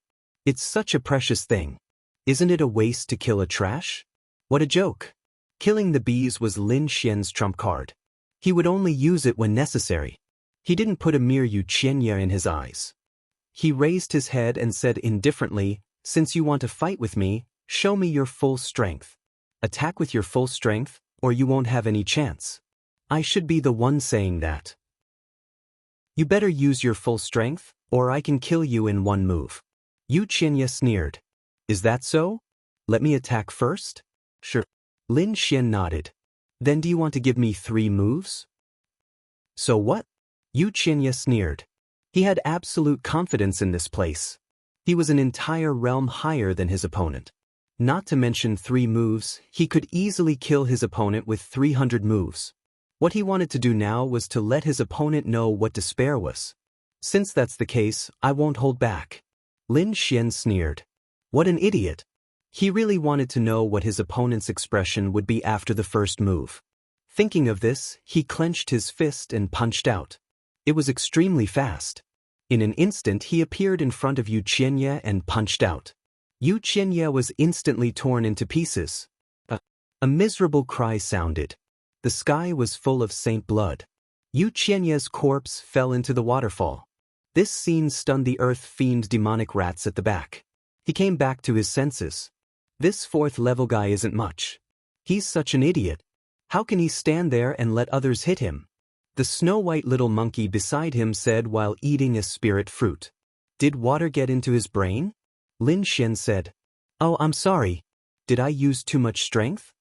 It's such a precious thing. Isn't it a waste to kill a trash? What a joke. Killing the bees was Lin Xian's trump card. He would only use it when necessary. He didn't put a mere Yu Qianye in his eyes. He raised his head and said indifferently, since you want to fight with me, show me your full strength. Attack with your full strength, or you won't have any chance. I should be the one saying that. You better use your full strength, or I can kill you in one move. Yu Qianye sneered. Is that so? Let me attack first? Sure. Lin Xian nodded. Then do you want to give me 3 moves? So what? Yu Qianye sneered. He had absolute confidence in this place. He was an entire realm higher than his opponent. Not to mention 3 moves, he could easily kill his opponent with 300 moves. What he wanted to do now was to let his opponent know what despair was. Since that's the case, I won't hold back. Lin Xian sneered. What an idiot. He really wanted to know what his opponent's expression would be after the first move. Thinking of this, he clenched his fist and punched out. It was extremely fast. In an instant he appeared in front of Yu Qianye and punched out. Yu Qianye was instantly torn into pieces. A miserable cry sounded. The sky was full of saint blood. Yu Qianye's corpse fell into the waterfall. This scene stunned the earth-fiend demonic rats at the back. He came back to his senses. This 4th-level guy isn't much. He's such an idiot. How can he stand there and let others hit him? The snow-white little monkey beside him said while eating a spirit fruit. Did water get into his brain? Lin Xian said. Oh, I'm sorry. Did I use too much strength?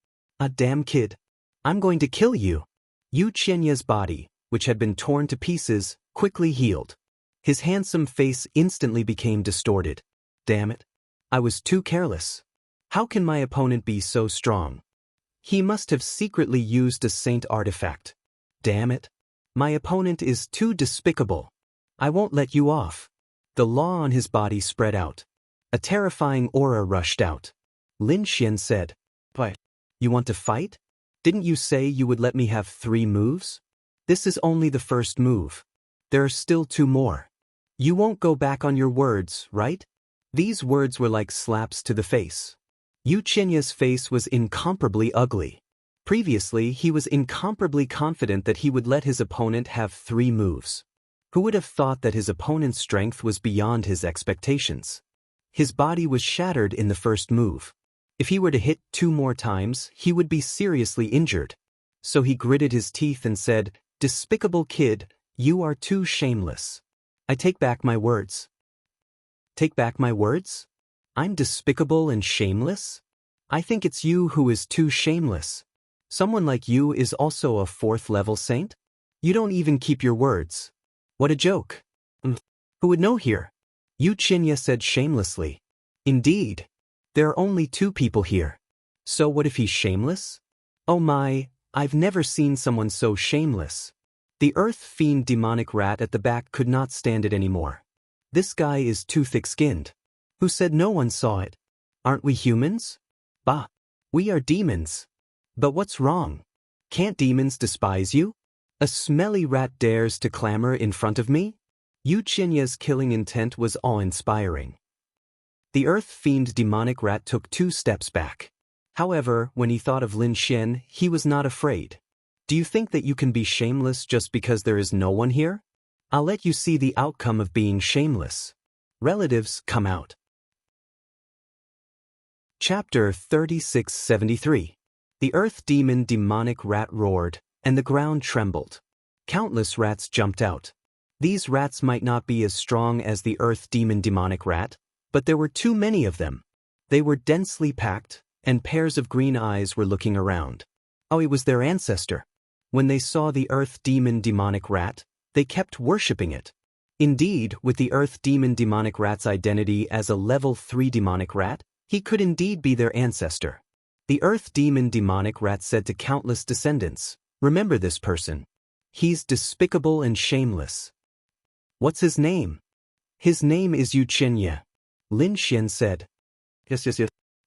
Damn kid. I'm going to kill you. Yu Qianye's body, which had been torn to pieces, quickly healed. His handsome face instantly became distorted. Damn it. I was too careless. How can my opponent be so strong? He must have secretly used a saint artifact. Damn it. My opponent is too despicable. I won't let you off. The law on his body spread out. A terrifying aura rushed out. Lin Xian said, What? You want to fight? Didn't you say you would let me have 3 moves? This is only the first move. There are still 2 more. You won't go back on your words, right? These words were like slaps to the face. Yu Qianye's face was incomparably ugly. Previously, he was incomparably confident that he would let his opponent have 3 moves. Who would have thought that his opponent's strength was beyond his expectations? His body was shattered in the first move. If he were to hit 2 more times, he would be seriously injured. So he gritted his teeth and said, "Despicable kid, you are too shameless. I take back my words." Take back my words? I'm despicable and shameless? I think it's you who is too shameless. Someone like you is also a 4th-level saint? You don't even keep your words. What a joke. Who would know here? Yuchinya said shamelessly. Indeed. There are only 2 people here. So what if he's shameless? Oh my, I've never seen someone so shameless. The earth fiend demonic rat at the back could not stand it anymore. This guy is too thick-skinned. Who said no one saw it? Aren't we humans? Bah. We are demons. But what's wrong? Can't demons despise you? A smelly rat dares to clamor in front of me? Yuchinya's killing intent was awe-inspiring. The earth fiend demonic rat took 2 steps back. However, when he thought of Lin Xian, he was not afraid. Do you think that you can be shameless just because there is no one here? I'll let you see the outcome of being shameless. Relatives, come out. Chapter 3673. The earth demon demonic rat roared, and the ground trembled. Countless rats jumped out. These rats might not be as strong as the earth demon demonic rat, but there were too many of them. They were densely packed, and pairs of green eyes were looking around. Oh, it was their ancestor. When they saw the earth demon demonic rat, they kept worshipping it. Indeed, with the earth demon demonic rat's identity as a level 3 demonic rat, he could indeed be their ancestor. The earth demon demonic rat said to countless descendants, "Remember this person. He's despicable and shameless." What's his name? His name is Yuchinya. Lin Xian said. Yes.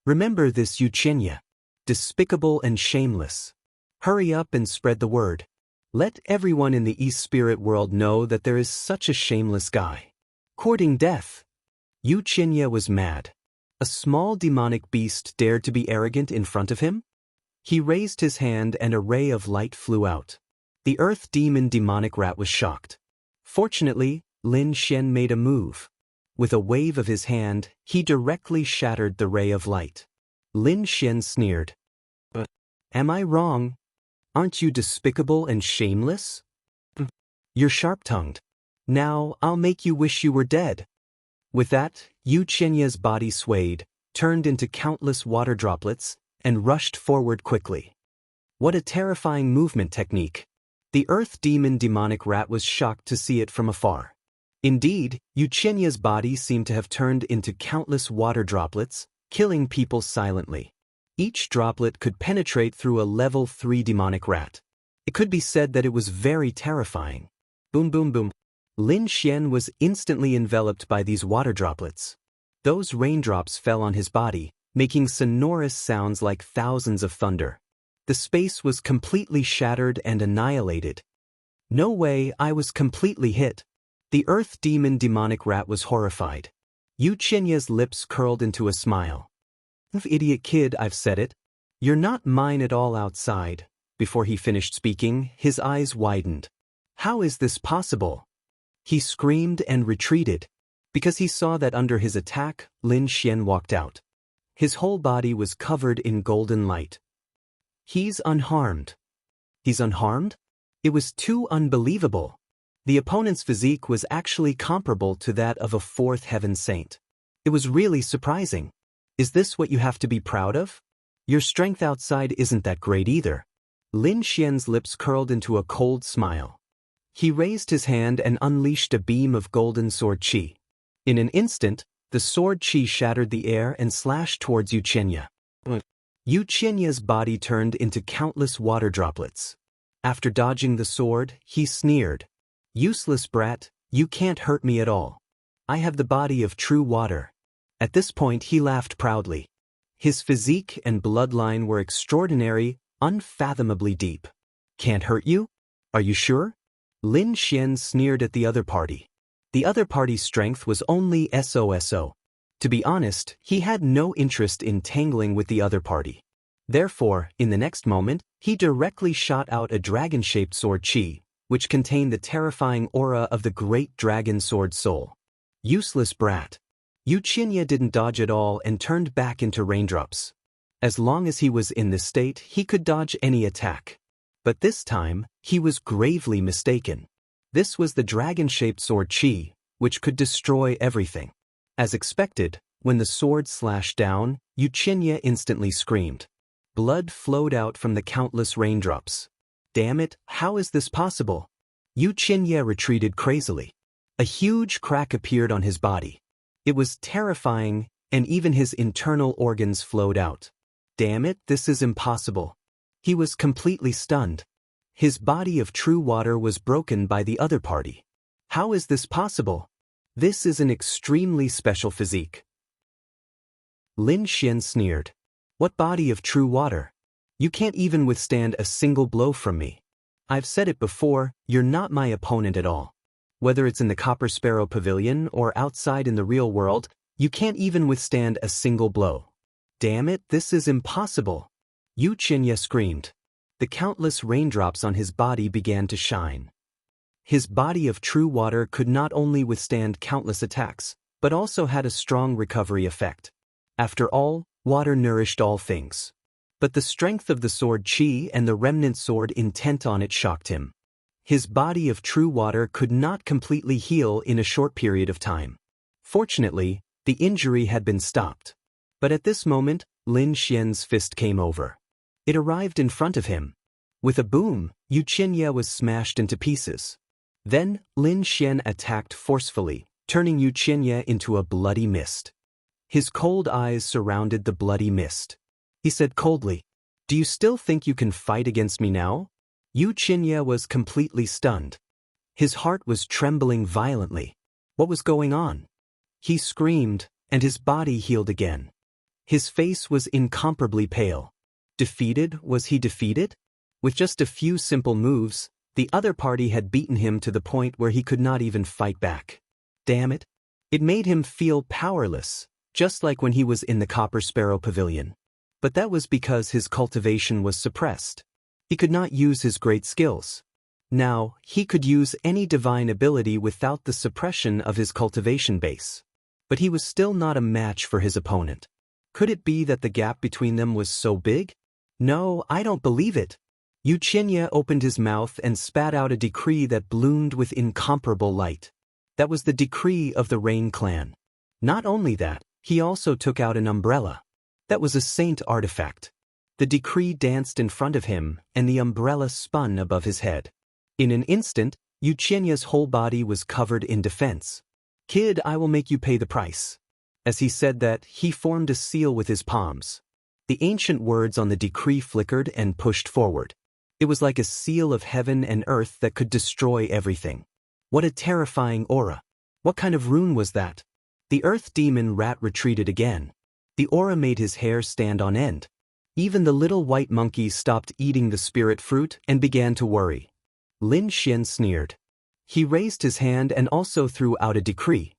Remember this Yuchinya. Despicable and shameless. Hurry up and spread the word. Let everyone in the East Spirit world know that there is such a shameless guy. Courting death. Yuchinya was mad. A small demonic beast dared to be arrogant in front of him? He raised his hand and a ray of light flew out. The earth demon demonic rat was shocked. Fortunately, Lin Xian made a move. With a wave of his hand, he directly shattered the ray of light. Lin Xian sneered. "But, am I wrong? Aren't you despicable and shameless? You're sharp-tongued. Now I'll make you wish you were dead." With that, Yuchinya's body swayed, turned into countless water droplets, and rushed forward quickly. What a terrifying movement technique. The earth demon demonic rat was shocked to see it from afar. Indeed, Yuchinya's body seemed to have turned into countless water droplets, killing people silently. Each droplet could penetrate through a level 3 demonic rat. It could be said that it was very terrifying. Boom boom boom. Lin Xian was instantly enveloped by these water droplets. Those raindrops fell on his body, making sonorous sounds like thousands of thunder. The space was completely shattered and annihilated. No way, I was completely hit. The earth demon demonic rat was horrified. Yuchinya's lips curled into a smile. "Idiot kid, I've said it. You're not mine at all outside." Before he finished speaking, his eyes widened. How is this possible? He screamed and retreated. Because he saw that under his attack, Lin Xian walked out. His whole body was covered in golden light. He's unharmed. He's unharmed? It was too unbelievable. The opponent's physique was actually comparable to that of a 4th heaven saint. It was really surprising. Is this what you have to be proud of? Your strength outside isn't that great either. Lin Xian's lips curled into a cold smile. He raised his hand and unleashed a beam of golden sword chi. In an instant, the sword chi shattered the air and slashed towards Yuchinya. Yuchinya's body turned into countless water droplets. After dodging the sword, he sneered. "Useless brat, you can't hurt me at all. I have the body of true water." At this point he laughed proudly. His physique and bloodline were extraordinary, unfathomably deep. "Can't hurt you? Are you sure?" Lin Xian sneered at the other party. The other party's strength was only SOSO. To be honest, he had no interest in tangling with the other party. Therefore, in the next moment, he directly shot out a dragon-shaped sword chi, which contained the terrifying aura of the great dragon sword soul. Useless brat. Yuchinya didn't dodge at all and turned back into raindrops. As long as he was in this state, he could dodge any attack. But this time, he was gravely mistaken. This was the dragon-shaped sword Qi, which could destroy everything. As expected, when the sword slashed down, Yuqinya instantly screamed. Blood flowed out from the countless raindrops. Damn it, how is this possible? Yuqinya retreated crazily. A huge crack appeared on his body. It was terrifying, and even his internal organs flowed out. Damn it, this is impossible. He was completely stunned. His body of true water was broken by the other party. How is this possible? This is an extremely special physique. Lin Xian sneered. What body of true water? You can't even withstand a single blow from me. I've said it before, you're not my opponent at all. Whether it's in the Copper Sparrow Pavilion or outside in the real world, you can't even withstand a single blow. Damn it, this is impossible. Yuqinya screamed. The countless raindrops on his body began to shine. His body of true water could not only withstand countless attacks, but also had a strong recovery effect. After all, water nourished all things. But the strength of the sword Qi and the remnant sword intent on it shocked him. His body of true water could not completely heal in a short period of time. Fortunately, the injury had been stopped. But at this moment, Lin Xian's fist came over. It arrived in front of him. With a boom, Yuqinya was smashed into pieces. Then, Lin Xian attacked forcefully, turning Yuqinya into a bloody mist. His cold eyes surrounded the bloody mist. He said coldly, "Do you still think you can fight against me now?" Yuqinya was completely stunned. His heart was trembling violently. What was going on? He screamed, and his body healed again. His face was incomparably pale. Defeated? Was he defeated? With just a few simple moves, the other party had beaten him to the point where he could not even fight back. Damn it. It made him feel powerless, just like when he was in the Copper Sparrow Pavilion. But that was because his cultivation was suppressed. He could not use his great skills. Now, he could use any divine ability without the suppression of his cultivation base. But he was still not a match for his opponent. Could it be that the gap between them was so big? No, I don't believe it. Yuqinya opened his mouth and spat out a decree that bloomed with incomparable light. That was the decree of the Rain Clan. Not only that, he also took out an umbrella. That was a saint artifact. The decree danced in front of him, and the umbrella spun above his head. In an instant, Yuqinya's whole body was covered in defense. "Kid, I will make you pay the price." As he said that, he formed a seal with his palms. The ancient words on the decree flickered and pushed forward. It was like a seal of heaven and earth that could destroy everything. What a terrifying aura. What kind of rune was that? The earth demon rat retreated again. The aura made his hair stand on end. Even the little white monkeys stopped eating the spirit fruit and began to worry. Lin Xian sneered. He raised his hand and also threw out a decree.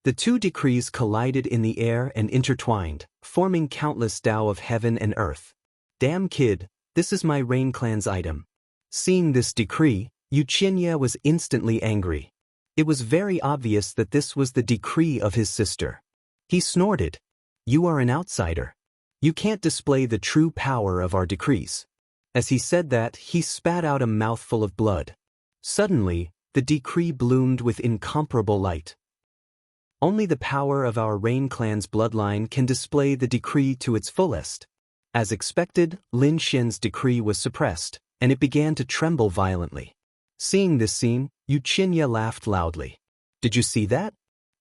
The two decrees collided in the air and intertwined, forming countless Tao of heaven and earth. Damn kid, this is my Rain Clan's item. Seeing this decree, Yuqinya was instantly angry. It was very obvious that this was the decree of his sister. He snorted. "You are an outsider. You can't display the true power of our decrees." As he said that, he spat out a mouthful of blood. Suddenly, the decree bloomed with incomparable light. Only the power of our Rain Clan's bloodline can display the decree to its fullest. As expected, Lin Xian's decree was suppressed, and it began to tremble violently. Seeing this scene, Yuqinya laughed loudly. "Did you see that?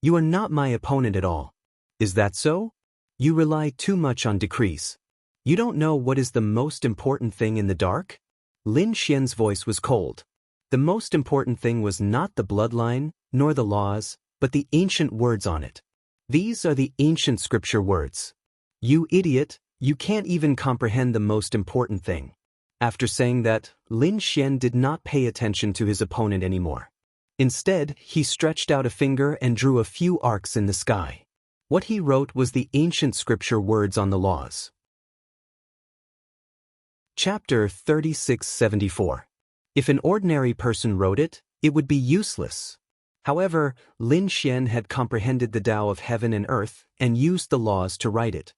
You are not my opponent at all. Is that so? You rely too much on decrees. You don't know what is the most important thing in the dark?" Lin Xian's voice was cold. The most important thing was not the bloodline, nor the laws, but the ancient words on it. These are the ancient scripture words. "You idiot, you can't even comprehend the most important thing." After saying that, Lin Xian did not pay attention to his opponent anymore. Instead, he stretched out a finger and drew a few arcs in the sky. What he wrote was the ancient scripture words on the laws. Chapter 3674. If an ordinary person wrote it, it would be useless. However, Lin Xian had comprehended the Tao of heaven and earth and used the laws to write it.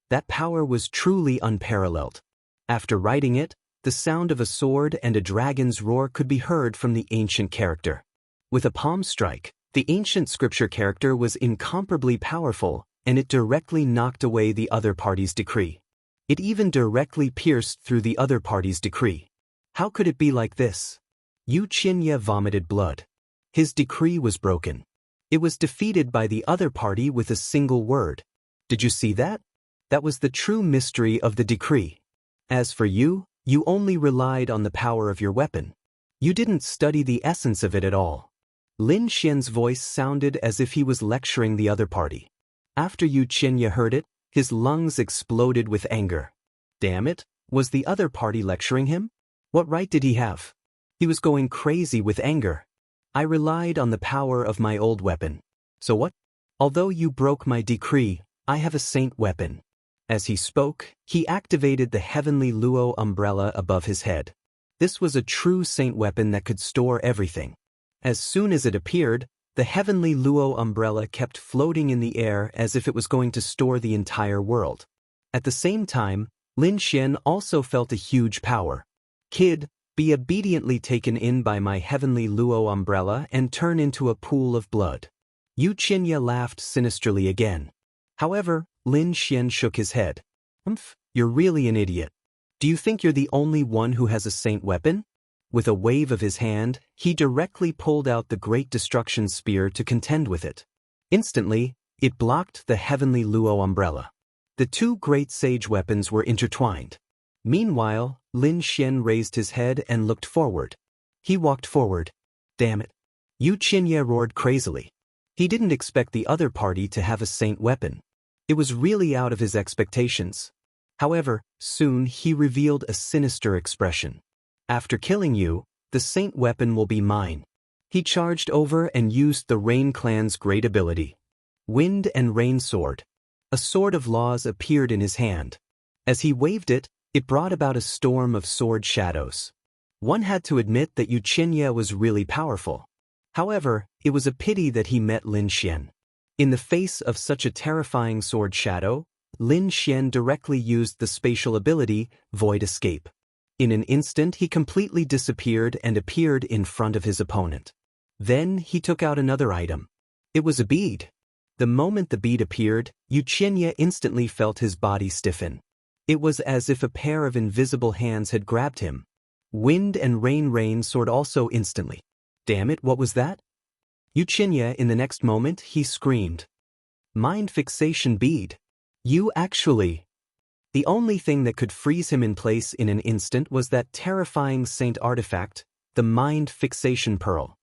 That power was truly unparalleled. After writing it, the sound of a sword and a dragon's roar could be heard from the ancient character. With a palm strike, the ancient scripture character was incomparably powerful, and it directly knocked away the other party's decree. It even directly pierced through the other party's decree. How could it be like this? Yu Qianye vomited blood. His decree was broken. It was defeated by the other party with a single word. Did you see that? That was the true mystery of the decree. As for you, you only relied on the power of your weapon. You didn't study the essence of it at all. Lin Xian's voice sounded as if he was lecturing the other party. After Yu Qianye heard it, his lungs exploded with anger. Damn it, was the other party lecturing him? What right did he have? He was going crazy with anger. I relied on the power of my old weapon. So what? Although you broke my decree, I have a saint weapon. As he spoke, he activated the heavenly Luo umbrella above his head. This was a true saint weapon that could store everything. As soon as it appeared, the heavenly Luo umbrella kept floating in the air as if it was going to store the entire world. At the same time, Lin Xian also felt a huge power. Kid, be obediently taken in by my heavenly Luo umbrella and turn into a pool of blood. Yu Qianye laughed sinisterly again. However, Lin Xian shook his head. You're really an idiot. Do you think you're the only one who has a saint weapon? With a wave of his hand, he directly pulled out the Great Destruction Spear to contend with it. Instantly, it blocked the heavenly Luo umbrella. The two great sage weapons were intertwined. Meanwhile, Lin Xian raised his head and looked forward. He walked forward. Damn it. Yu Qianye roared crazily. He didn't expect the other party to have a saint weapon. It was really out of his expectations. However, soon he revealed a sinister expression. After killing you, the saint weapon will be mine. He charged over and used the Rain Clan's great ability. Wind and Rain Sword. A sword of laws appeared in his hand. As he waved it, it brought about a storm of sword shadows. One had to admit that Yu Qianye was really powerful. However, it was a pity that he met Lin Xian. In the face of such a terrifying sword shadow, Lin Xian directly used the spatial ability, Void Escape. In an instant he completely disappeared and appeared in front of his opponent. Then he took out another item. It was a bead. The moment the bead appeared, Yu Qianye instantly felt his body stiffen. It was as if a pair of invisible hands had grabbed him. Wind and Rain Sword also instantly. Damn it, what was that? Yu Qianye, in the next moment, he screamed. Mind fixation bead. You actually... The only thing that could freeze him in place in an instant was that terrifying saint artifact, the mind fixation pearl.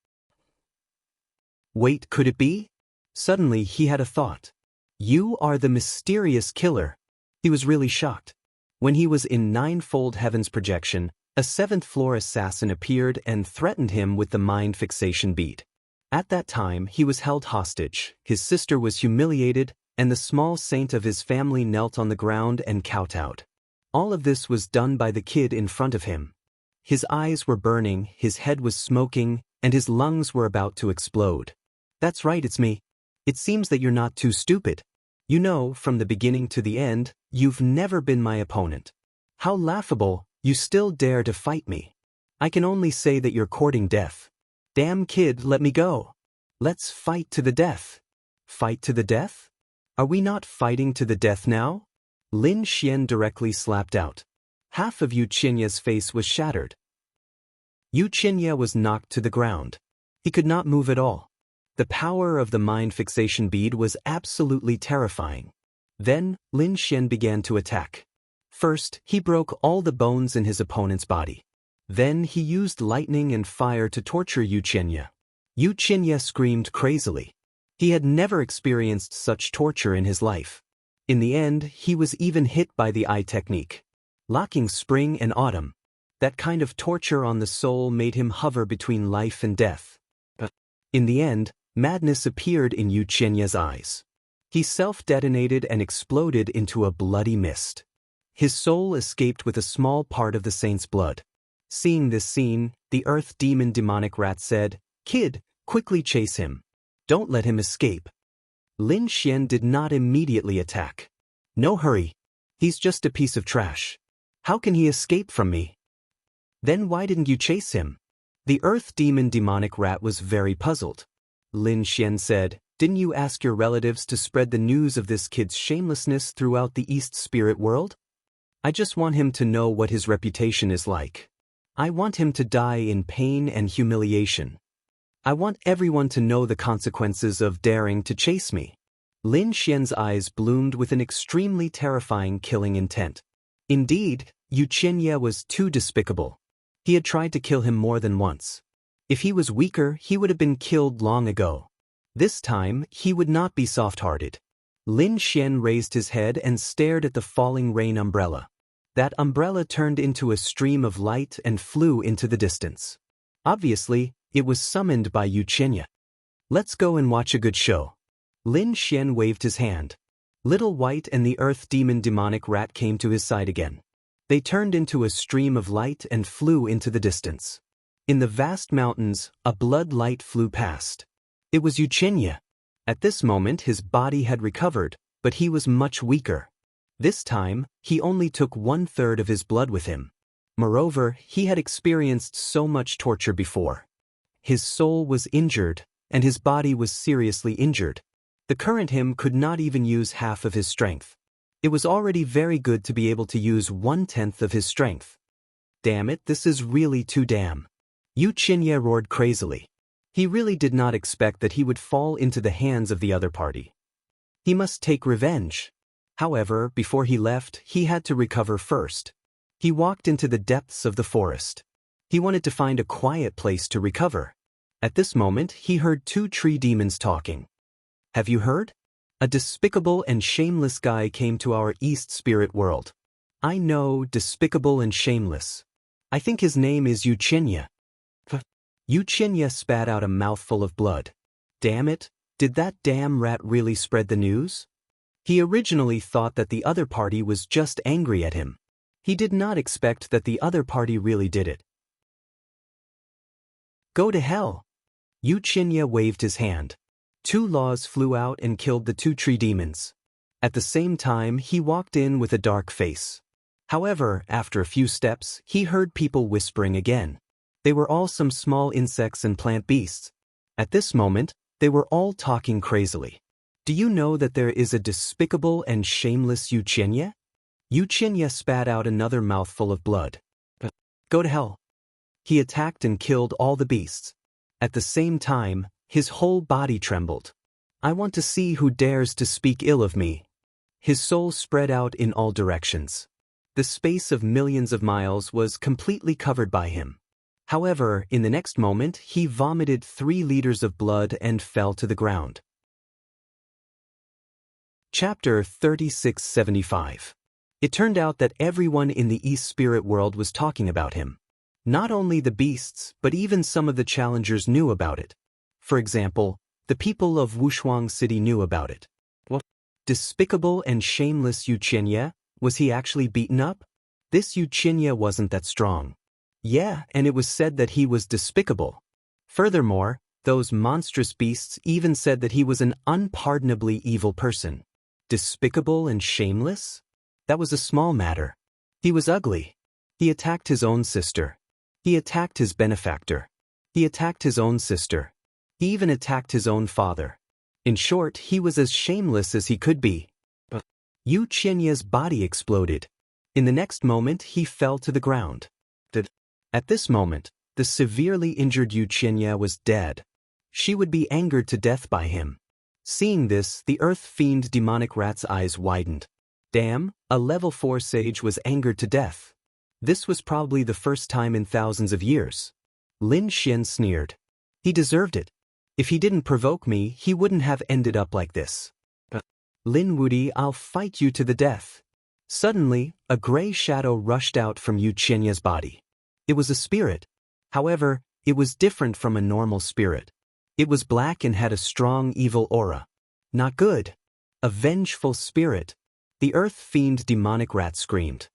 Wait, could it be? Suddenly he had a thought. You are the mysterious killer. He was really shocked. When he was in ninefold heaven's projection, a seventh-floor assassin appeared and threatened him with the mind fixation bead. At that time, he was held hostage, his sister was humiliated, and the small saint of his family knelt on the ground and kowtowed. All of this was done by the kid in front of him. His eyes were burning, his head was smoking, and his lungs were about to explode. That's right, it's me. It seems that you're not too stupid. You know, from the beginning to the end, you've never been my opponent. How laughable, you still dare to fight me. I can only say that you're courting death. Damn kid, let me go. Let's fight to the death. Fight to the death? Are we not fighting to the death now? Lin Xian directly slapped out. Half of Yu Qianye's face was shattered. Yu Qianye was knocked to the ground. He could not move at all. The power of the mind fixation bead was absolutely terrifying. Then, Lin Xian began to attack. First, he broke all the bones in his opponent's body. Then he used lightning and fire to torture Yu Qianye. Yu Qianye screamed crazily. He had never experienced such torture in his life. In the end, he was even hit by the eye technique. Locking spring and autumn. That kind of torture on the soul made him hover between life and death. But in the end, madness appeared in Yu Qianye's eyes. He self-detonated and exploded into a bloody mist. His soul escaped with a small part of the saint's blood. Seeing this scene, the earth demon demonic rat said, "Kid, quickly chase him. Don't let him escape." Lin Xian did not immediately attack. No hurry. He's just a piece of trash. How can he escape from me? Then why didn't you chase him? The earth demon demonic rat was very puzzled. Lin Xian said, didn't you ask your relatives to spread the news of this kid's shamelessness throughout the East spirit world? I just want him to know what his reputation is like. I want him to die in pain and humiliation. I want everyone to know the consequences of daring to chase me. Lin Xian's eyes bloomed with an extremely terrifying killing intent. Indeed, Yu Qianye was too despicable. He had tried to kill him more than once. If he was weaker, he would have been killed long ago. This time, he would not be soft-hearted. Lin Xian raised his head and stared at the falling rain umbrella. That umbrella turned into a stream of light and flew into the distance. Obviously, it was summoned by Yu Qianye. Let's go and watch a good show. Lin Xian waved his hand. Little White and the earth demon demonic rat came to his side again. They turned into a stream of light and flew into the distance. In the vast mountains, a blood light flew past. It was Yu Qianye. At this moment his body had recovered, but he was much weaker. This time, he only took 1/3 of his blood with him. Moreover, he had experienced so much torture before. His soul was injured, and his body was seriously injured. The current him could not even use half of his strength. It was already very good to be able to use 1/10 of his strength. Damn it, this is really too damn. Yu Qianye roared crazily. He really did not expect that he would fall into the hands of the other party. He must take revenge. However, before he left, he had to recover first. He walked into the depths of the forest. He wanted to find a quiet place to recover. At this moment, he heard 2 tree demons talking. Have you heard? A despicable and shameless guy came to our East spirit world. I know, despicable and shameless. I think his name is Yu Qianye. Yu Qianye spat out a mouthful of blood. Damn it, did that damn rat really spread the news? He originally thought that the other party was just angry at him. He did not expect that the other party really did it. Go to hell. Yu Qianye waved his hand. 2 laws flew out and killed the 2 tree demons. At the same time, he walked in with a dark face. However, after a few steps, he heard people whispering again. They were all some small insects and plant beasts. At this moment, they were all talking crazily. Do you know that there is a despicable and shameless Yu Qianye? Yu Qianye spat out another mouthful of blood. Go to hell. He attacked and killed all the beasts. At the same time, his whole body trembled. I want to see who dares to speak ill of me. His soul spread out in all directions. The space of millions of miles was completely covered by him. However, in the next moment, he vomited 3 liters of blood and fell to the ground. Chapter 3675. It turned out that everyone in the East spirit world was talking about him. Not only the beasts, but even some of the challengers knew about it. For example, the people of Wushuang City knew about it. What? Despicable and shameless Yu Qianye? Was he actually beaten up? This Yu Qianye wasn't that strong. Yeah, and it was said that he was despicable. Furthermore, those monstrous beasts even said that he was an unpardonably evil person. Despicable and shameless? That was a small matter. He was ugly. He attacked his own sister. He attacked his benefactor. He attacked his own sister. He even attacked his own father. In short, he was as shameless as he could be. But Yu Qianye's body exploded. In the next moment, he fell to the ground. At this moment, the severely injured Yu Qianye was dead. She would be angered to death by him. Seeing this, the earth fiend demonic rat's eyes widened. Damn, a level 4 sage was angered to death. This was probably the first time in thousands of years. Lin Xian sneered. He deserved it. If he didn't provoke me, he wouldn't have ended up like this. Lin Wudi, I'll fight you to the death. Suddenly, a gray shadow rushed out from Yu Qianye's body. It was a spirit. However, it was different from a normal spirit. It was black and had a strong evil aura. Not good. A vengeful spirit. The earth fiend demonic rat screamed.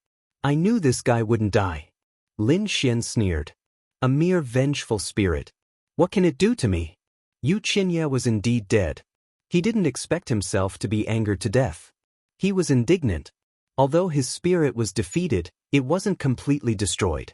I knew this guy wouldn't die. Lin Xian sneered. A mere vengeful spirit. What can it do to me? Yu Qianye was indeed dead. He didn't expect himself to be angered to death. He was indignant. Although his spirit was defeated, it wasn't completely destroyed.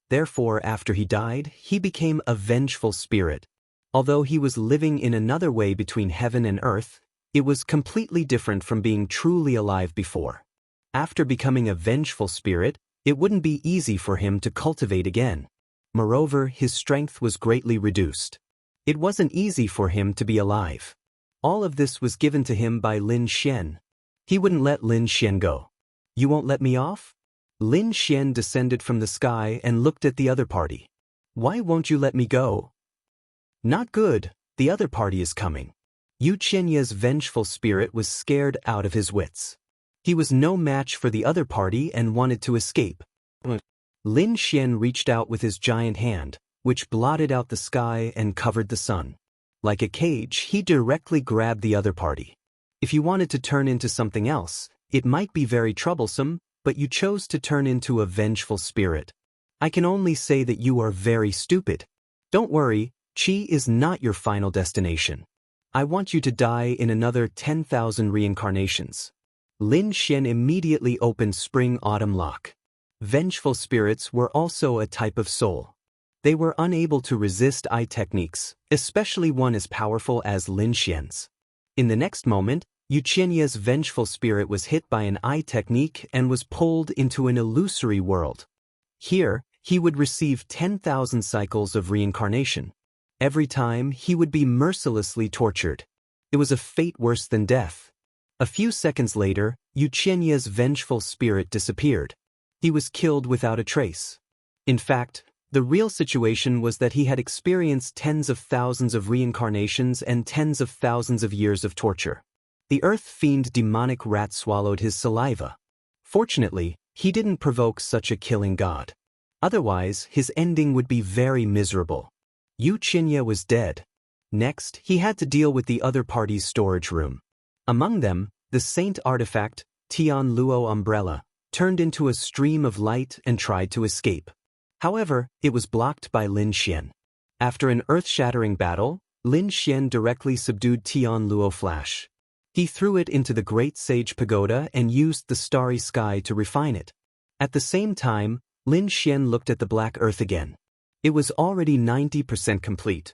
Therefore, after he died, he became a vengeful spirit. Although he was living in another way between heaven and earth, it was completely different from being truly alive before. After becoming a vengeful spirit, it wouldn't be easy for him to cultivate again. Moreover, his strength was greatly reduced. It wasn't easy for him to be alive. All of this was given to him by Lin Xian. He wouldn't let Lin Xian go. "You won't let me off?" Lin Xian descended from the sky and looked at the other party. "Why won't you let me go?" "Not good, the other party is coming." Yu Qianye's vengeful spirit was scared out of his wits. He was no match for the other party and wanted to escape. Lin Xian reached out with his giant hand, which blotted out the sky and covered the sun. Like a cage, he directly grabbed the other party. If you wanted to turn into something else, it might be very troublesome, but you chose to turn into a vengeful spirit. I can only say that you are very stupid. Don't worry, Qi is not your final destination. I want you to die in another 10,000 reincarnations. Lin Xian immediately opened Spring-Autumn Lock. Vengeful spirits were also a type of soul. They were unable to resist eye techniques, especially one as powerful as Lin Xian's. In the next moment, Yu Qianye's vengeful spirit was hit by an eye technique and was pulled into an illusory world. Here, he would receive 10,000 cycles of reincarnation. Every time, he would be mercilessly tortured. It was a fate worse than death. A few seconds later, Yu Qianye's vengeful spirit disappeared. He was killed without a trace. In fact, the real situation was that he had experienced tens of thousands of reincarnations and tens of thousands of years of torture. The earth-fiend demonic rat swallowed his saliva. Fortunately, he didn't provoke such a killing god. Otherwise, his ending would be very miserable. Yu Qianye was dead. Next, he had to deal with the other party's storage room. Among them, the saint artifact, Tian Luo Umbrella, turned into a stream of light and tried to escape. However, it was blocked by Lin Xian. After an earth-shattering battle, Lin Xian directly subdued Tian Luo Flash. He threw it into the Great Sage Pagoda and used the starry sky to refine it. At the same time, Lin Xian looked at the black earth again. It was already 90% complete.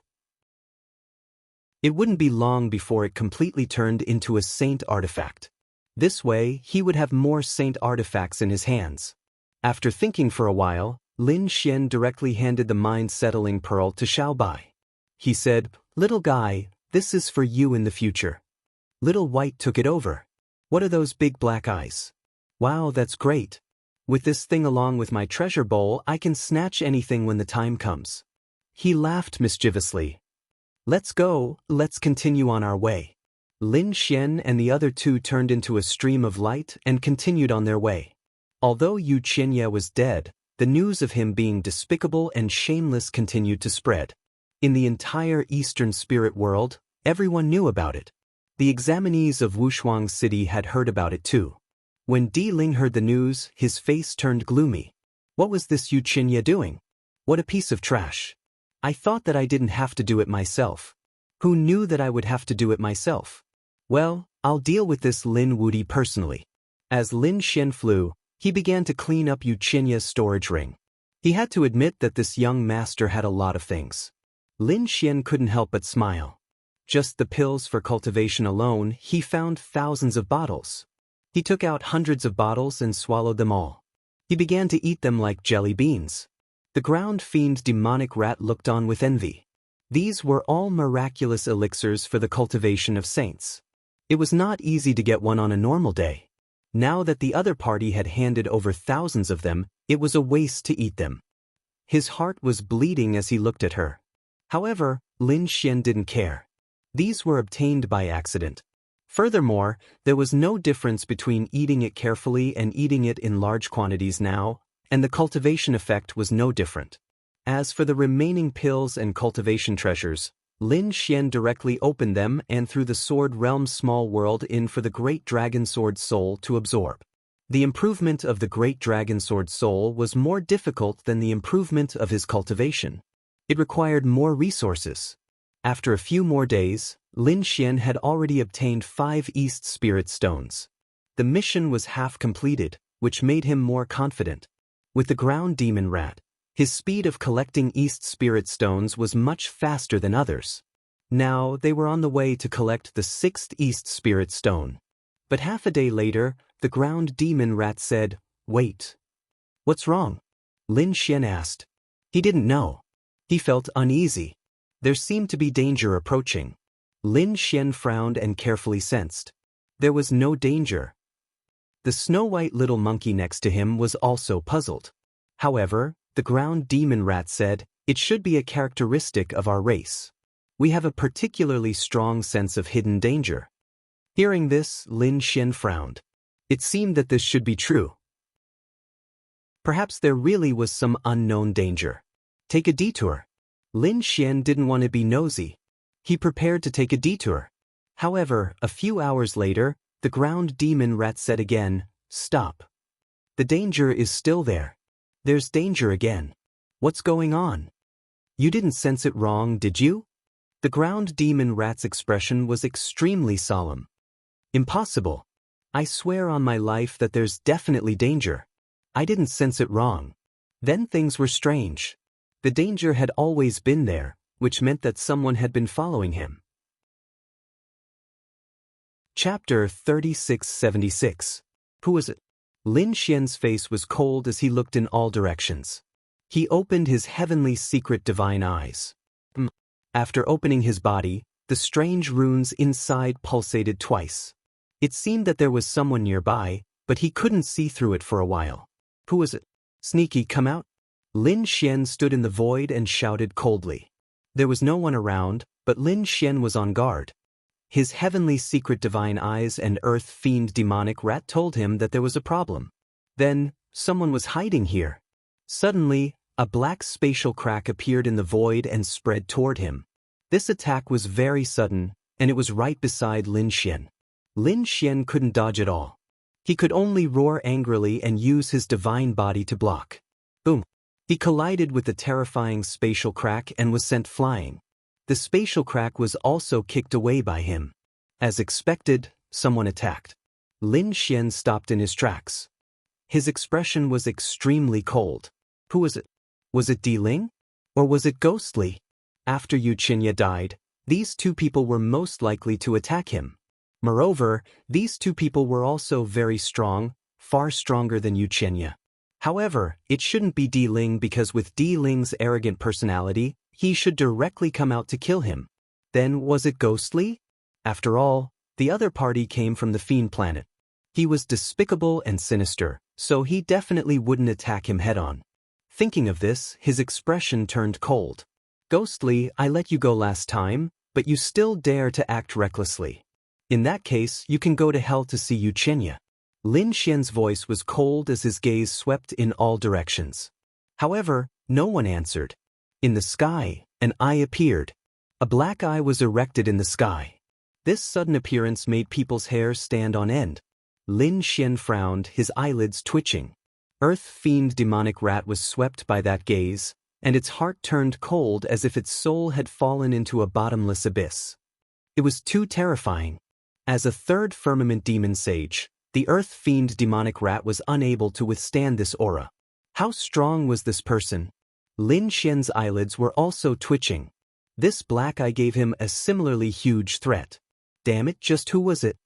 It wouldn't be long before it completely turned into a saint artifact. This way, he would have more saint artifacts in his hands. After thinking for a while, Lin Xian directly handed the mind-settling pearl to Xiaobai. He said, "Little guy, this is for you in the future." Little White took it over. "What are those big black eyes?" "Wow, that's great. With this thing along with my treasure bowl, I can snatch anything when the time comes." He laughed mischievously. "Let's go, let's continue on our way." Lin Xian and the other two turned into a stream of light and continued on their way. Although Yu Qianye was dead, the news of him being despicable and shameless continued to spread. In the entire Eastern spirit world, everyone knew about it. The examinees of Wushuang City had heard about it too. When Di Ling heard the news, his face turned gloomy. What was this Yu Qianye doing? What a piece of trash. I thought that I didn't have to do it myself. Who knew that I would have to do it myself? Well, I'll deal with this Lin Wudi personally. As Lin Xian flew, he began to clean up Yu Qianye's storage ring. He had to admit that this young master had a lot of things. Lin Xian couldn't help but smile. Just the pills for cultivation alone, he found thousands of bottles. He took out hundreds of bottles and swallowed them all. He began to eat them like jelly beans. The ground fiend demonic rat looked on with envy. These were all miraculous elixirs for the cultivation of saints. It was not easy to get one on a normal day. Now that the other party had handed over thousands of them, it was a waste to eat them. His heart was bleeding as he looked at her. However, Lin Xian didn't care. These were obtained by accident. Furthermore, there was no difference between eating it carefully and eating it in large quantities now, and the cultivation effect was no different. As for the remaining pills and cultivation treasures, Lin Xian directly opened them and threw the Sword Realm's small world in for the Great Dragon Sword Soul to absorb. The improvement of the Great Dragon Sword Soul was more difficult than the improvement of his cultivation. It required more resources. After a few more days, Lin Xian had already obtained 5 East Spirit Stones. The mission was half completed, which made him more confident. With the ground demon rat, his speed of collecting East Spirit Stones was much faster than others. Now they were on the way to collect the 6th East Spirit Stone. But half a day later, the ground demon rat said, "Wait. What's wrong?" Lin Xian asked. He didn't know. He felt uneasy. There seemed to be danger approaching. Lin Xian frowned and carefully sensed. There was no danger. The snow-white little monkey next to him was also puzzled. However, the ground demon rat said, "It should be a characteristic of our race. We have a particularly strong sense of hidden danger." Hearing this, Lin Xian frowned. It seemed that this should be true. Perhaps there really was some unknown danger. Take a detour. Lin Xian didn't want to be nosy. He prepared to take a detour. However, a few hours later, the ground demon rat said again, "Stop. The danger is still there. There's danger again. What's going on? You didn't sense it wrong, did you?" The ground demon rat's expression was extremely solemn. "Impossible. I swear on my life that there's definitely danger. I didn't sense it wrong." Then things were strange. The danger had always been there, which meant that someone had been following him. Chapter 3676. Who was it? Lin Xian's face was cold as he looked in all directions. He opened his heavenly secret divine eyes. After opening his body, the strange runes inside pulsated twice. It seemed that there was someone nearby, but he couldn't see through it for a while. Who was it? "Sneaky, come out." Lin Xian stood in the void and shouted coldly. There was no one around, but Lin Xian was on guard. His heavenly secret divine eyes and earth fiend demonic rat told him that there was a problem. Then, someone was hiding here. Suddenly, a black spatial crack appeared in the void and spread toward him. This attack was very sudden, and it was right beside Lin Xian. Lin Xian couldn't dodge at all. He could only roar angrily and use his divine body to block. Boom! He collided with the terrifying spatial crack and was sent flying. The spatial crack was also kicked away by him. As expected, someone attacked. Lin Xian stopped in his tracks. His expression was extremely cold. Who was it? Was it Di Ling? Or was it Ghostly? After Yu Qinya died, these two people were most likely to attack him. Moreover, these two people were also very strong, far stronger than Yu Qinya. However, it shouldn't be Di Ling because with Di Ling's arrogant personality, he should directly come out to kill him. Then was it Ghostly? After all, the other party came from the Fiend planet. He was despicable and sinister, so he definitely wouldn't attack him head-on. Thinking of this, his expression turned cold. "Ghostly, I let you go last time, but you still dare to act recklessly. In that case, you can go to hell to see Yu Qinya." Lin Xian's voice was cold as his gaze swept in all directions. However, no one answered. In the sky, an eye appeared. A black eye was erected in the sky. This sudden appearance made people's hair stand on end. Lin Xian frowned, his eyelids twitching. Earth Fiend Demonic Rat was swept by that gaze, and its heart turned cold as if its soul had fallen into a bottomless abyss. It was too terrifying. As a third firmament demon sage, the Earth Fiend Demonic Rat was unable to withstand this aura. How strong was this person? Lin Xian's eyelids were also twitching. This black eye gave him a similarly huge threat. Damn it, just who was it?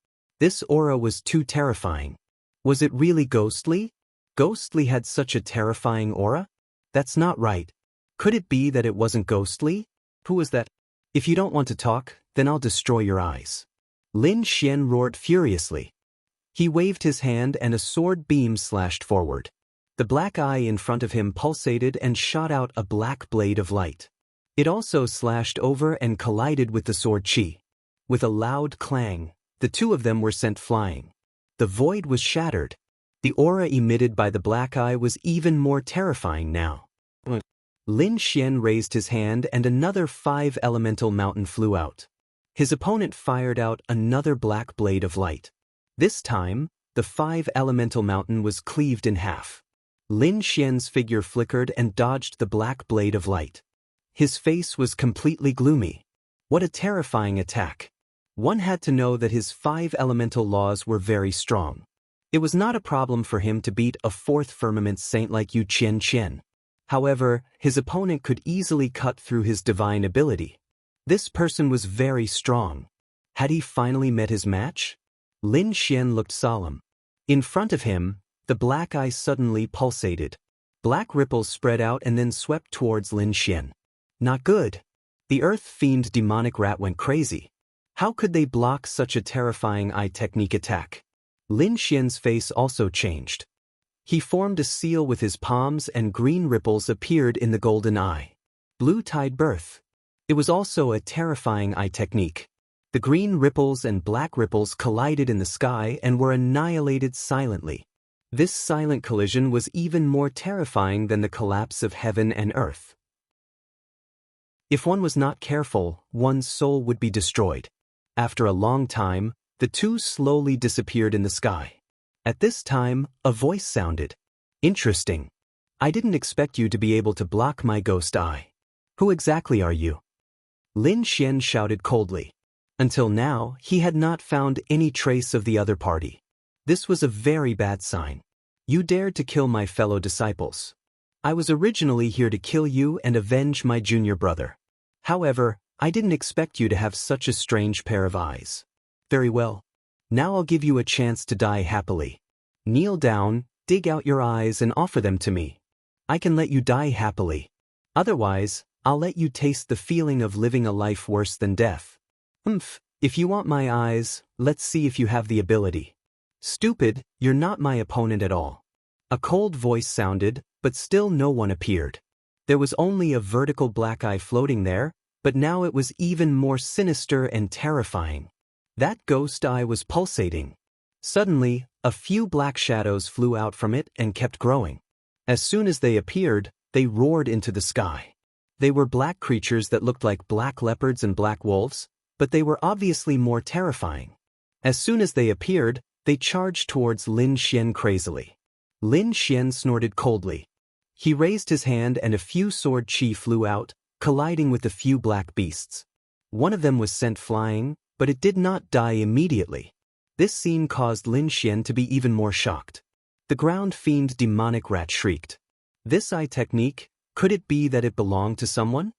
This aura was too terrifying. Was it really Ghostly? Ghostly had such a terrifying aura? That's not right. Could it be that it wasn't Ghostly? Who was that? If you don't want to talk, then I'll destroy your eyes. Lin Xian roared furiously. He waved his hand and a sword beam slashed forward. The black eye in front of him pulsated and shot out a black blade of light. It also slashed over and collided with the sword chi. With a loud clang, the two of them were sent flying. The void was shattered. The aura emitted by the black eye was even more terrifying now. Lin Xian raised his hand and another 5 elemental mountain flew out. His opponent fired out another black blade of light. This time, the 5 elemental mountain was cleaved in half. Lin Xian's figure flickered and dodged the black blade of light. His face was completely gloomy. What a terrifying attack. One had to know that his 5 elemental laws were very strong. It was not a problem for him to beat a fourth firmament saint like Yu Qian. However, his opponent could easily cut through his divine ability. This person was very strong. Had he finally met his match? Lin Xian looked solemn. In front of him, the black eye suddenly pulsated. Black ripples spread out and then swept towards Lin Xian. Not good. The earth fiend demonic rat went crazy. How could they block such a terrifying eye technique attack? Lin Xian's face also changed. He formed a seal with his palms and green ripples appeared in the golden eye. Blue tide birth. It was also a terrifying eye technique. The green ripples and black ripples collided in the sky and were annihilated silently. This silent collision was even more terrifying than the collapse of heaven and earth. If one was not careful, one's soul would be destroyed. After a long time, the two slowly disappeared in the sky. At this time, a voice sounded. Interesting. I didn't expect you to be able to block my ghost eye. Who exactly are you? Lin Xian shouted coldly. Until now, he had not found any trace of the other party. This was a very bad sign. You dared to kill my fellow disciples. I was originally here to kill you and avenge my junior brother. However, I didn't expect you to have such a strange pair of eyes. Very well. Now I'll give you a chance to die happily. Kneel down, dig out your eyes and offer them to me. I can let you die happily. Otherwise, I'll let you taste the feeling of living a life worse than death. If you want my eyes, let's see if you have the ability. Stupid, you're not my opponent at all. A cold voice sounded, but still no one appeared. There was only a vertical black eye floating there, but now it was even more sinister and terrifying. That ghost eye was pulsating. Suddenly, a few black shadows flew out from it and kept growing. As soon as they appeared, they roared into the sky. They were black creatures that looked like black leopards and black wolves, but they were obviously more terrifying. As soon as they appeared, they charged towards Lin Xian crazily. Lin Xian snorted coldly. He raised his hand and a few sword chi flew out, colliding with the few black beasts. One of them was sent flying, but it did not die immediately. This scene caused Lin Xian to be even more shocked. The ground fiend demonic rat shrieked. This eye technique, could it be that it belonged to someone?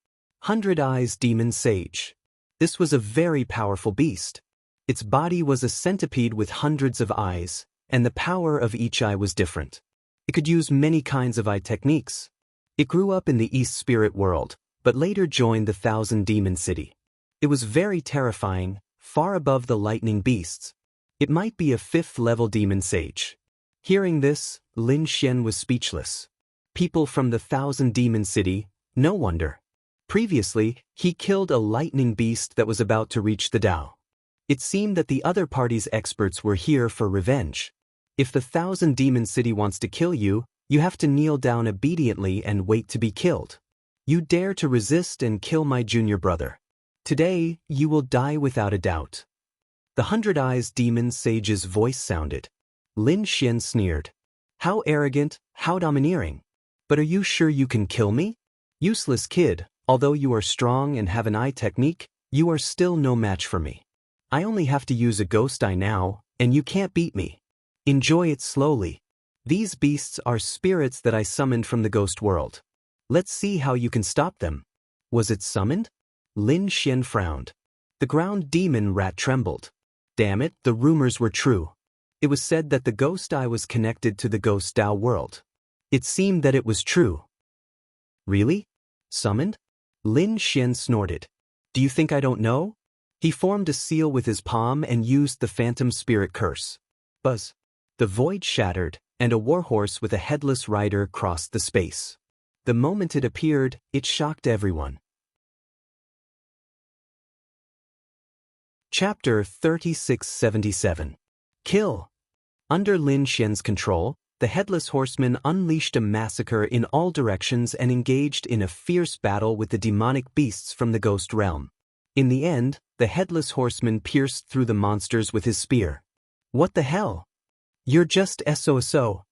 100 Eyes Demon Sage. This was a very powerful beast. Its body was a centipede with hundreds of eyes, and the power of each eye was different. It could use many kinds of eye techniques. It grew up in the East Spirit world, but later joined the Thousand Demon City. It was very terrifying, far above the lightning beasts. It might be a 5th-level demon sage. Hearing this, Lin Xian was speechless. People from the Thousand Demon City, no wonder. Previously, he killed a lightning beast that was about to reach the Tao. It seemed that the other party's experts were here for revenge. If the Thousand Demon City wants to kill you, you have to kneel down obediently and wait to be killed. You dare to resist and kill my junior brother. Today, you will die without a doubt. The 100 Eyes Demon Sage's voice sounded. Lin Xian sneered. How arrogant, how domineering. But are you sure you can kill me? Useless kid, although you are strong and have an eye technique, you are still no match for me. I only have to use a ghost eye now, and you can't beat me. Enjoy it slowly. These beasts are spirits that I summoned from the ghost world. Let's see how you can stop them. Was it summoned? Lin Xian frowned. The ground demon rat trembled. Damn it, the rumors were true. It was said that the ghost eye was connected to the ghost Tao world. It seemed that it was true. Really? Summoned? Lin Xian snorted. Do you think I don't know? He formed a seal with his palm and used the phantom spirit curse. Buzz. The void shattered, and a warhorse with a headless rider crossed the space. The moment it appeared, it shocked everyone. Chapter 3677. Kill. Under Lin Xian's control, the Headless Horseman unleashed a massacre in all directions and engaged in a fierce battle with the demonic beasts from the ghost realm. In the end, the Headless Horseman pierced through the monsters with his spear. What the hell? You're just SOSO.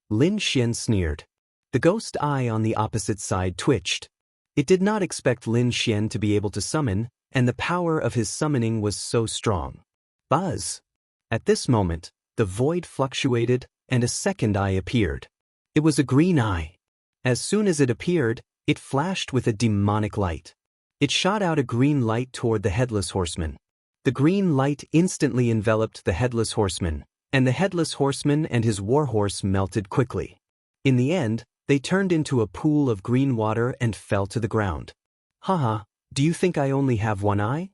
Lin Xian sneered. The ghost eye on the opposite side twitched. It did not expect Lin Xian to be able to summon, and the power of his summoning was so strong. Buzz! At this moment, the void fluctuated, and a second eye appeared. It was a green eye. As soon as it appeared, it flashed with a demonic light. It shot out a green light toward the Headless Horseman. The green light instantly enveloped the Headless Horseman, and the Headless Horseman and his warhorse melted quickly. In the end, they turned into a pool of green water and fell to the ground. Haha, do you think I only have one eye?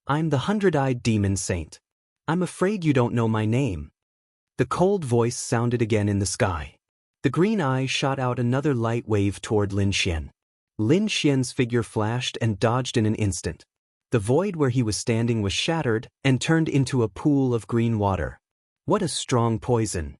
I'm the 100-eyed demon saint. I'm afraid you don't know my name. The cold voice sounded again in the sky. The green eye shot out another light wave toward Lin Xian. Lin Xian's figure flashed and dodged in an instant. The void where he was standing was shattered and turned into a pool of green water. What a strong poison!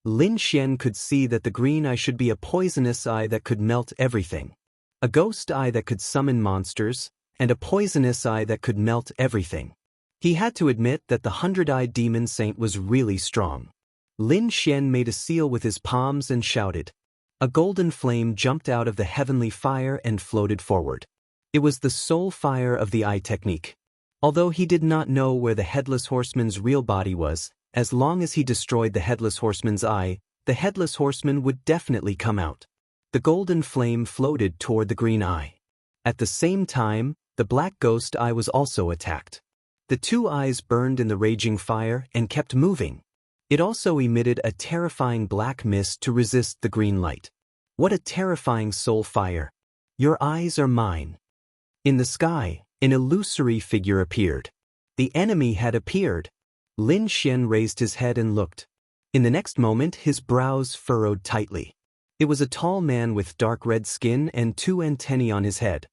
Lin Xian could see that the green eye should be a poisonous eye that could melt everything. A ghost eye that could summon monsters, and a poisonous eye that could melt everything. He had to admit that the 100-eyed demon saint was really strong. Lin Xian made a seal with his palms and shouted. A golden flame jumped out of the heavenly fire and floated forward. It was the soul fire of the eye technique. Although he did not know where the Headless Horseman's real body was, as long as he destroyed the Headless Horseman's eye, the Headless Horseman would definitely come out. The golden flame floated toward the green eye. At the same time, the black ghost eye was also attacked. The two eyes burned in the raging fire and kept moving. It also emitted a terrifying black mist to resist the green light. What a terrifying soul fire! Your eyes are mine. In the sky, an illusory figure appeared. The enemy had appeared. Lin Xian raised his head and looked. In the next moment, his brows furrowed tightly. It was a tall man with dark red skin and two antennae on his head.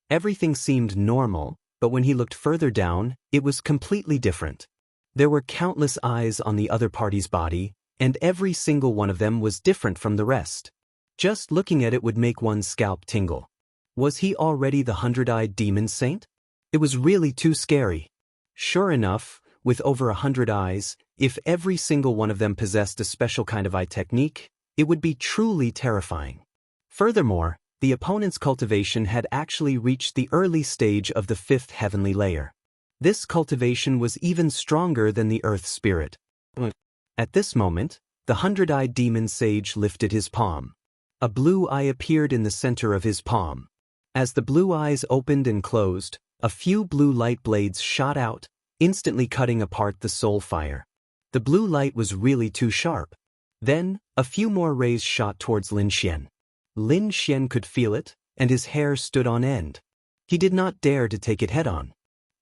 Everything seemed normal, but when he looked further down, it was completely different. There were countless eyes on the other party's body, and every single one of them was different from the rest. Just looking at it would make one's scalp tingle. Was he already the 100-eyed demon saint? It was really too scary. Sure enough, with over 100 eyes, if every single one of them possessed a special kind of eye technique, it would be truly terrifying. Furthermore, the opponent's cultivation had actually reached the early stage of the 5th heavenly layer. This cultivation was even stronger than the earth spirit. At this moment, the 100-eyed demon sage lifted his palm. A blue eye appeared in the center of his palm. As the blue eyes opened and closed, a few blue light blades shot out, instantly cutting apart the soul fire. The blue light was really too sharp. Then, a few more rays shot towards Lin Xian. Lin Xian could feel it, and his hair stood on end. He did not dare to take it head-on.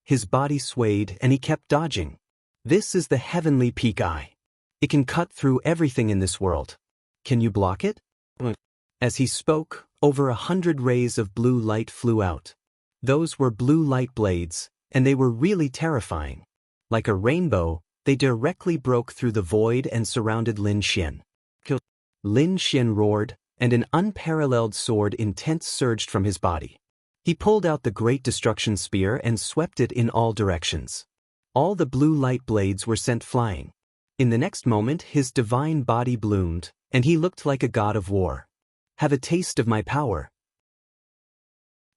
His body swayed and he kept dodging. This is the heavenly peak eye. It can cut through everything in this world. Can you block it? As he spoke, over 100 rays of blue light flew out. Those were blue light blades, and they were really terrifying. Like a rainbow, they directly broke through the void and surrounded Lin Xian. Lin Xian roared, and an unparalleled sword intent surged from his body. He pulled out the Great Destruction Spear and swept it in all directions. All the blue light blades were sent flying. In the next moment, his divine body bloomed, and he looked like a god of war. Have a taste of my power.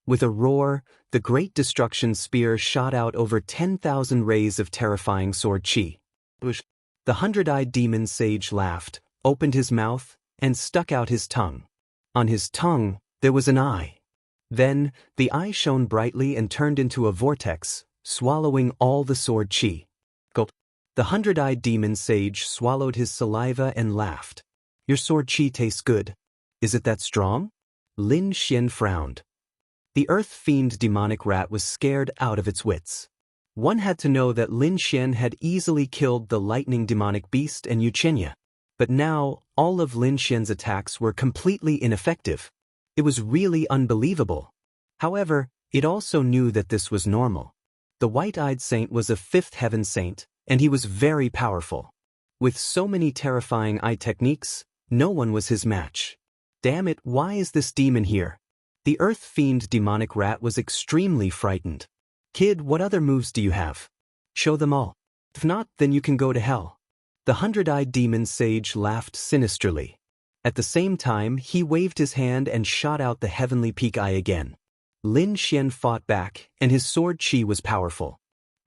With a roar, the Great Destruction Spear shot out over 10,000 rays of terrifying sword chi. The 100-eyed demon sage laughed, opened his mouth, and stuck out his tongue. On his tongue, there was an eye. Then, the eye shone brightly and turned into a vortex, swallowing all the sword chi. Gulp. The 100-eyed demon sage swallowed his saliva and laughed. Your sword chi tastes good. Is it that strong? Lin Xian frowned. The earth fiend demonic rat was scared out of its wits. One had to know that Lin Xian had easily killed the lightning demonic beast and Yuchenya. But now, all of Lin Xian's attacks were completely ineffective. It was really unbelievable. However, it also knew that this was normal. The white-eyed saint was a 5th heaven saint, and he was very powerful. With so many terrifying eye techniques, no one was his match. Damn it, why is this demon here? The earth fiend demonic rat was extremely frightened. Kid, what other moves do you have? Show them all. If not, then you can go to hell. The 100-eyed demon sage laughed sinisterly. At the same time, he waved his hand and shot out the heavenly peak eye again. Lin Xian fought back, and his sword chi was powerful.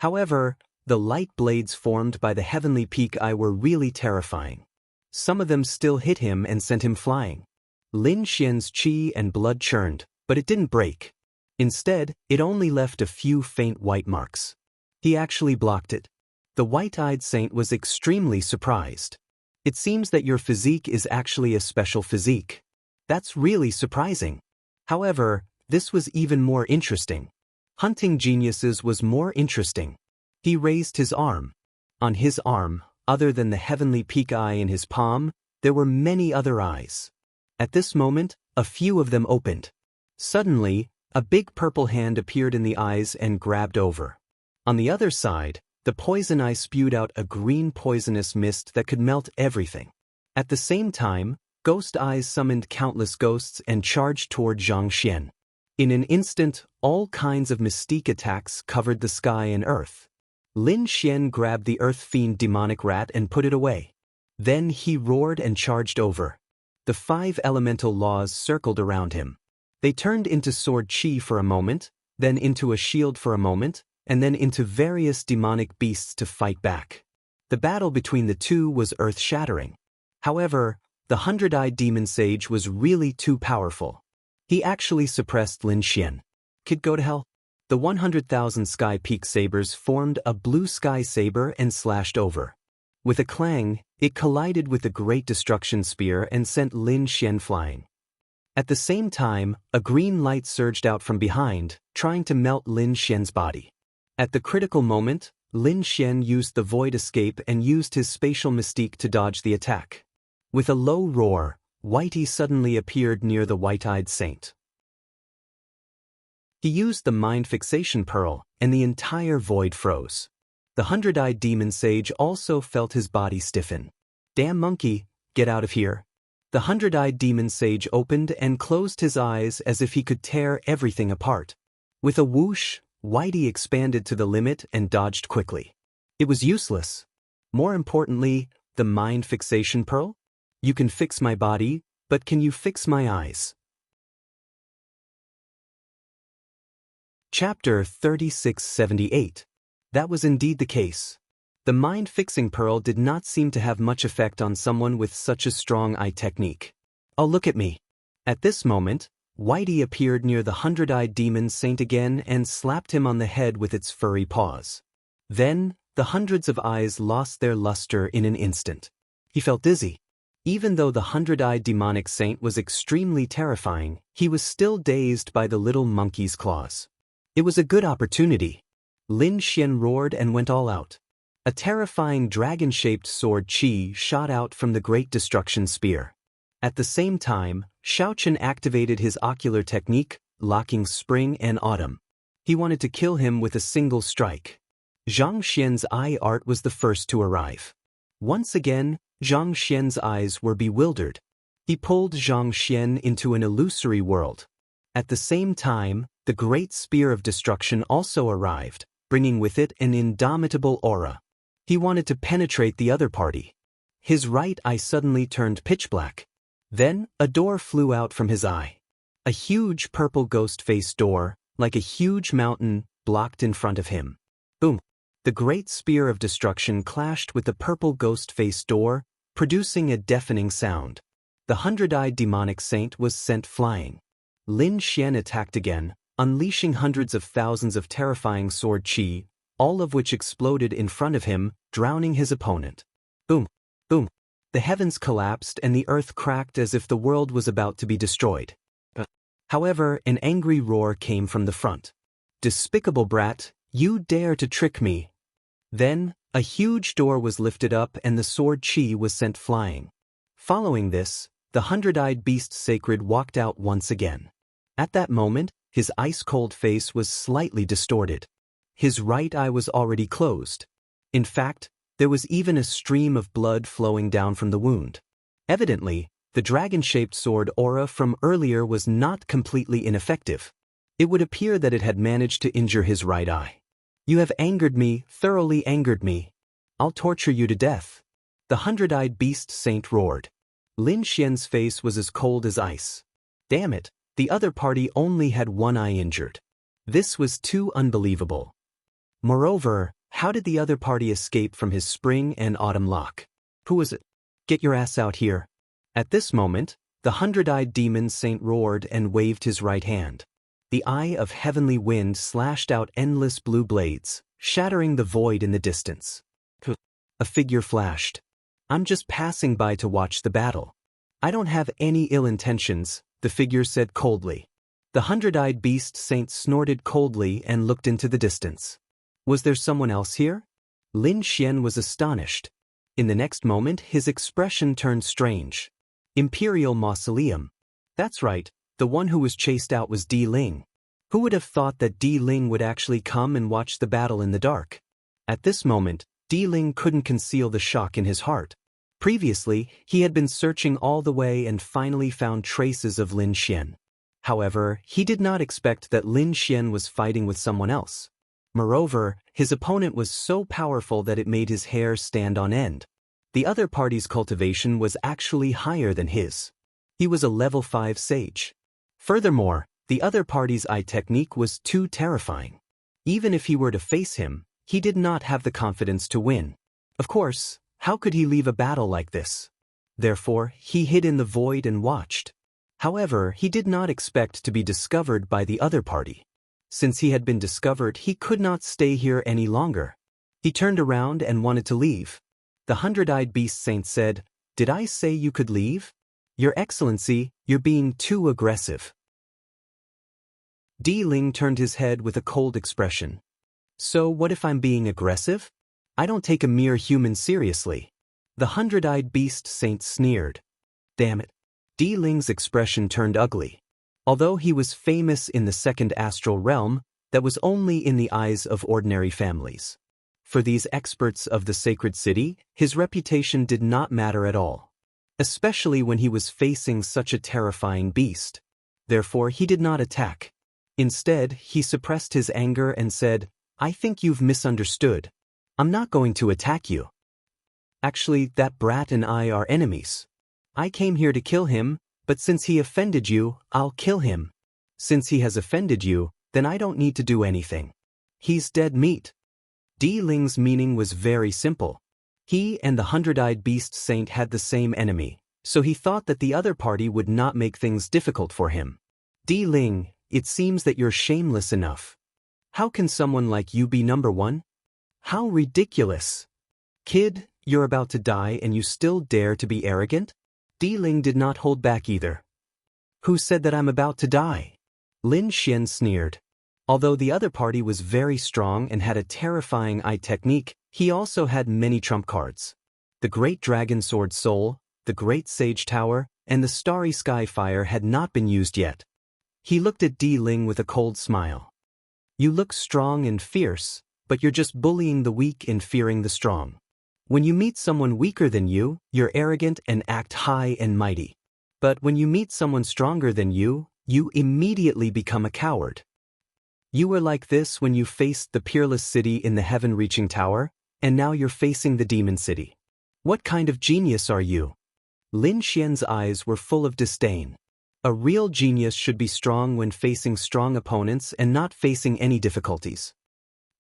However, The light blades formed by the heavenly peak eye were really terrifying. Some of them still hit him and sent him flying. Lin Xian's qi and blood churned, but it didn't break. Instead, it only left a few faint white marks. He actually blocked it. The white-eyed saint was extremely surprised. It seems that your physique is actually a special physique. That's really surprising. However, this was even more interesting. Hunting geniuses was more interesting. He raised his arm. On his arm, other than the heavenly peak eye in his palm, there were many other eyes. At this moment, a few of them opened. Suddenly, a big purple hand appeared in the eyes and grabbed over. On the other side, the poison eye spewed out a green poisonous mist that could melt everything. At the same time, ghost eyes summoned countless ghosts and charged toward Zhang Xian. In an instant, all kinds of mystique attacks covered the sky and earth. Lin Xian grabbed the earth fiend demonic rat and put it away. Then he roared and charged over. The 5 elemental laws circled around him. They turned into sword qi for a moment, then into a shield for a moment, and then into various demonic beasts to fight back. The battle between the two was earth-shattering. However, the 100-eyed demon sage was really too powerful. He actually suppressed Lin Xian. Could go to hell. The 100,000 sky peak sabers formed a blue sky saber and slashed over. With a clang, it collided with the great destruction spear and sent Lin Xian flying. At the same time, a green light surged out from behind, trying to melt Lin Xian's body. At the critical moment, Lin Xian used the void escape and used his spatial mystique to dodge the attack. With a low roar, Whitey suddenly appeared near the white-eyed saint. He used the mind fixation pearl, and the entire void froze. The 100-eyed demon sage also felt his body stiffen. Damn monkey, get out of here. The 100-eyed demon sage opened and closed his eyes as if he could tear everything apart. With a whoosh, Whitey expanded to the limit and dodged quickly. It was useless. More importantly, the mind fixation pearl? You can fix my body, but can you fix my eyes? Chapter 3678. That was indeed the case. The mind-fixing pearl did not seem to have much effect on someone with such a strong eye technique. Oh, look at me. At this moment, Whitey appeared near the 100-eyed demon saint again and slapped him on the head with its furry paws. Then, the hundreds of eyes lost their luster in an instant. He felt dizzy. Even though the 100-eyed demonic saint was extremely terrifying, he was still dazed by the little monkey's claws. It was a good opportunity. Lin Xian roared and went all out. A terrifying dragon-shaped sword qi shot out from the great destruction spear. At the same time, Shaochen activated his ocular technique, locking spring and autumn. He wanted to kill him with a single strike. Zhang Xian's eye art was the first to arrive. Once again, Zhang Xian's eyes were bewildered. He pulled Zhang Xian into an illusory world. At the same time, the great spear of destruction also arrived, bringing with it an indomitable aura. He wanted to penetrate the other party. His right eye suddenly turned pitch black. Then, a door flew out from his eye. A huge purple ghost-faced door, like a huge mountain, blocked in front of him. Boom! The great spear of destruction clashed with the purple ghost-faced door, producing a deafening sound. The 100-eyed demonic saint was sent flying. Lin Xian attacked again, unleashing hundreds of thousands of terrifying sword qi, all of which exploded in front of him, drowning his opponent. Boom! Boom! The heavens collapsed and the earth cracked as if the world was about to be destroyed. However, an angry roar came from the front. Despicable brat, you dare to trick me! Then, a huge door was lifted up and the sword qi was sent flying. Following this, the 100-eyed beast sacred walked out once again. At that moment, his ice-cold face was slightly distorted. His right eye was already closed. In fact, there was even a stream of blood flowing down from the wound. Evidently, the dragon-shaped sword aura from earlier was not completely ineffective. It would appear that it had managed to injure his right eye. You have angered me, thoroughly angered me. I'll torture you to death. The 100-eyed beast saint roared. Lin Xian's face was as cold as ice. Damn it, the other party only had one eye injured. This was too unbelievable. Moreover, How did the other party escape from his spring and autumn lock? Who was it? Get your ass out here. At this moment, the hundred-eyed demon saint roared and waved his right hand. The eye of heavenly wind slashed out endless blue blades, shattering the void in the distance. A figure flashed. I'm just passing by to watch the battle. I don't have any ill intentions, the figure said coldly. The hundred-eyed beast saint snorted coldly and looked into the distance. Was there someone else here? Lin Xian was astonished. In the next moment his expression turned strange. Imperial Mausoleum. That's right, the one who was chased out was Di Ling. Who would have thought that Di Ling would actually come and watch the battle in the dark? At this moment, Di Ling couldn't conceal the shock in his heart. Previously, he had been searching all the way and finally found traces of Lin Xian. However, he did not expect that Lin Xian was fighting with someone else. Moreover, his opponent was so powerful that it made his hair stand on end. The other party's cultivation was actually higher than his. He was a level 5 sage. Furthermore, the other party's eye technique was too terrifying. Even if he were to face him, he did not have the confidence to win. Of course, how could he leave a battle like this? Therefore, he hid in the void and watched. However, he did not expect to be discovered by the other party. Since he had been discovered, he could not stay here any longer. He turned around and wanted to leave. The hundred-eyed beast saint said, "Did I say you could leave? Your Excellency, you're being too aggressive." Di Ling turned his head with a cold expression. So what if I'm being aggressive? I don't take a mere human seriously. The hundred-eyed beast saint sneered. Damn it. Di Ling's expression turned ugly. Although he was famous in the second astral realm, that was only in the eyes of ordinary families. For these experts of the sacred city, his reputation did not matter at all. Especially when he was facing such a terrifying beast. Therefore, he did not attack. Instead, he suppressed his anger and said, "I think you've misunderstood. I'm not going to attack you. Actually, that brat and I are enemies. I came here to kill him, but since he offended you, I'll kill him. Since he has offended you, then I don't need to do anything. He's dead meat." Di Ling's meaning was very simple. He and the hundred-eyed beast saint had the same enemy, so he thought that the other party would not make things difficult for him. Di Ling, it seems that you're shameless enough. How can someone like you be number one? How ridiculous. Kid, you're about to die and you still dare to be arrogant? Di Ling did not hold back either. Who said that I'm about to die? Lin Xian sneered. Although the other party was very strong and had a terrifying eye technique, he also had many trump cards. The Great Dragon Sword Soul, the Great Sage Tower, and the Starry Sky Fire had not been used yet. He looked at Di Ling with a cold smile. You look strong and fierce, but you're just bullying the weak and fearing the strong. When you meet someone weaker than you, you're arrogant and act high and mighty. But when you meet someone stronger than you, you immediately become a coward. You were like this when you faced the peerless city in the heaven-reaching tower, and now you're facing the demon city. What kind of genius are you? Lin Xian's eyes were full of disdain. A real genius should be strong when facing strong opponents and not facing any difficulties.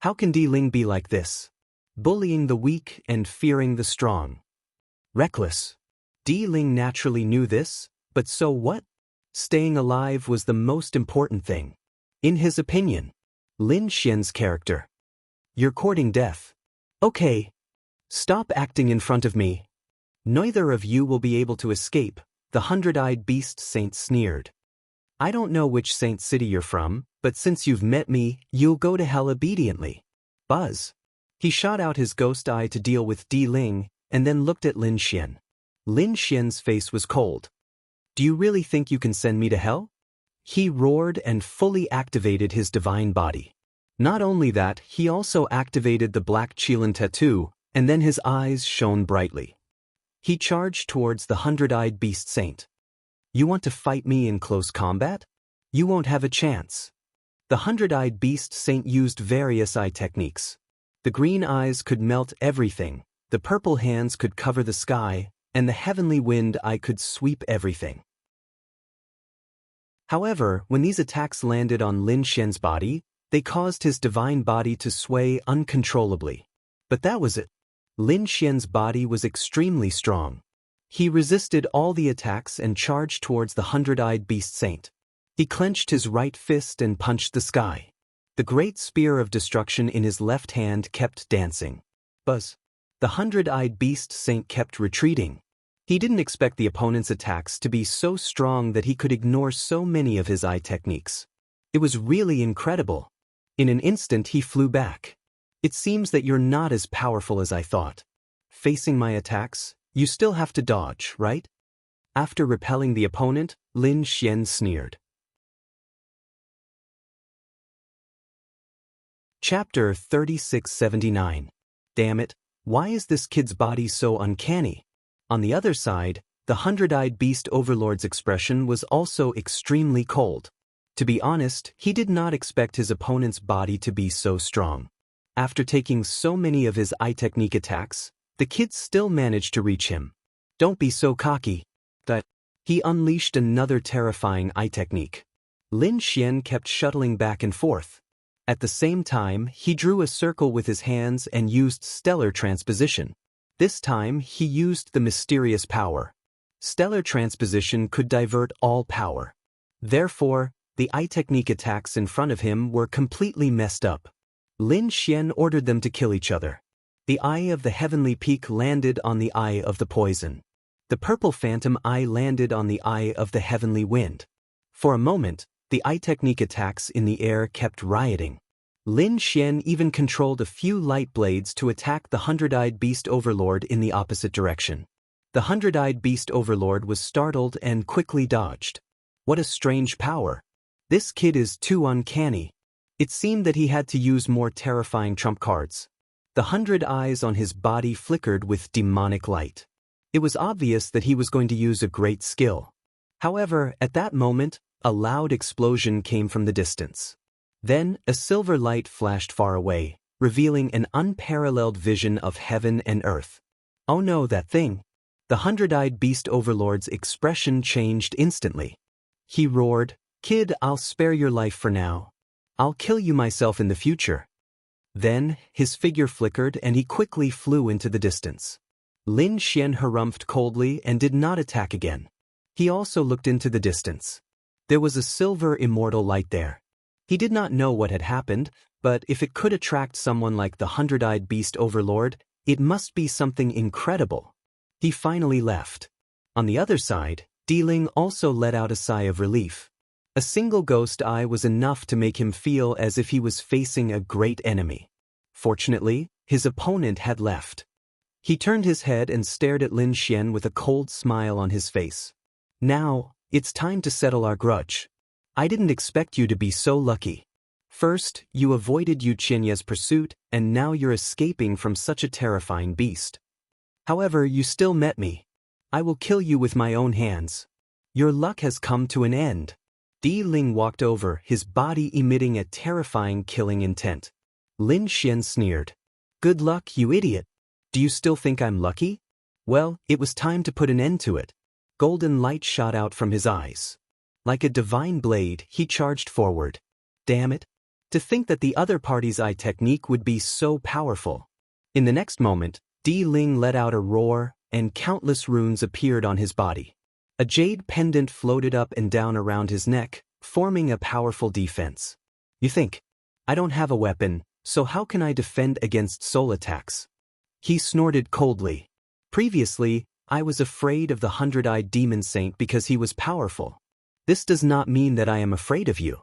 How can Di Ling be like this? Bullying the weak and fearing the strong. Reckless. Di Ling naturally knew this, but so what? Staying alive was the most important thing. In his opinion. Lin Xian's character. You're courting death. Okay. Stop acting in front of me. Neither of you will be able to escape, the hundred-eyed beast saint sneered. I don't know which saint city you're from, but since you've met me, you'll go to hell obediently. Buzz. He shot out his ghost eye to deal with Di Ling, and then looked at Lin Xian. Lin Xian's face was cold. Do you really think you can send me to hell? He roared and fully activated his divine body. Not only that, he also activated the black Qilin tattoo, and then his eyes shone brightly. He charged towards the hundred-eyed beast saint. You want to fight me in close combat? You won't have a chance. The hundred-eyed beast saint used various eye techniques. The green eyes could melt everything, the purple hands could cover the sky, and the heavenly wind eye could sweep everything. However, when these attacks landed on Lin Xian's body, They caused his divine body to sway uncontrollably. But that was it. Lin Xian's body was extremely strong. He resisted all the attacks and charged towards the hundred-eyed beast saint. He clenched his right fist and punched the sky. The great spear of destruction in his left hand kept dancing. Buzz. The hundred-eyed beast saint kept retreating. He didn't expect the opponent's attacks to be so strong that he could ignore so many of his eye techniques. It was really incredible. In an instant he flew back. It seems that you're not as powerful as I thought. Facing my attacks, you still have to dodge, right? After repelling the opponent, Lin Xian sneered. Chapter 3679. Damn it, why is this kid's body so uncanny? On the other side, the hundred-eyed beast overlord's expression was also extremely cold. To be honest, he did not expect his opponent's body to be so strong. After taking so many of his eye technique attacks, the kid still managed to reach him. Don't be so cocky. That he unleashed another terrifying eye technique. Lin Xian kept shuttling back and forth. At the same time, he drew a circle with his hands and used stellar transposition. This time, he used the mysterious power. Stellar transposition could divert all power. Therefore, the eye technique attacks in front of him were completely messed up. Lin Xian ordered them to kill each other. The eye of the heavenly peak landed on the eye of the poison. The purple phantom eye landed on the eye of the heavenly wind. For a moment, the eye technique attacks in the air kept rioting. Lin Xian even controlled a few light blades to attack the hundred-eyed beast overlord in the opposite direction. The hundred-eyed beast overlord was startled and quickly dodged. What a strange power. This kid is too uncanny. It seemed that he had to use more terrifying trump cards. The 100 eyes on his body flickered with demonic light. It was obvious that he was going to use a great skill. However, at that moment, a loud explosion came from the distance. Then, a silver light flashed far away, revealing an unparalleled vision of heaven and earth. Oh no, that thing! The hundred-eyed beast overlord's expression changed instantly. He roared, "Kid, I'll spare your life for now. I'll kill you myself in the future." Then, his figure flickered and he quickly flew into the distance. Lin Xian harumphed coldly and did not attack again. He also looked into the distance. There was a silver immortal light there. He did not know what had happened, but if it could attract someone like the hundred-eyed beast overlord, it must be something incredible. He finally left. On the other side, Deling also let out a sigh of relief. A single ghost eye was enough to make him feel as if he was facing a great enemy. Fortunately, his opponent had left. He turned his head and stared at Lin Xian with a cold smile on his face. "Now, it's time to settle our grudge. I didn't expect you to be so lucky. First, you avoided Yu Qinya's pursuit, and now you're escaping from such a terrifying beast. However, you still met me. I will kill you with my own hands. Your luck has come to an end." Di Ling walked over, his body emitting a terrifying killing intent. Lin Xian sneered. "Good luck, you idiot. Do you still think I'm lucky? Well, it was time to put an end to it." Golden light shot out from his eyes. Like a divine blade, he charged forward. Damn it! To think that the other party's eye technique would be so powerful. In the next moment, Di Ling let out a roar, and countless runes appeared on his body. A jade pendant floated up and down around his neck, forming a powerful defense. "You think, I don't have a weapon, so how can I defend against soul attacks?" He snorted coldly. "Previously, I was afraid of the hundred-eyed demon saint because he was powerful. This does not mean that I am afraid of you."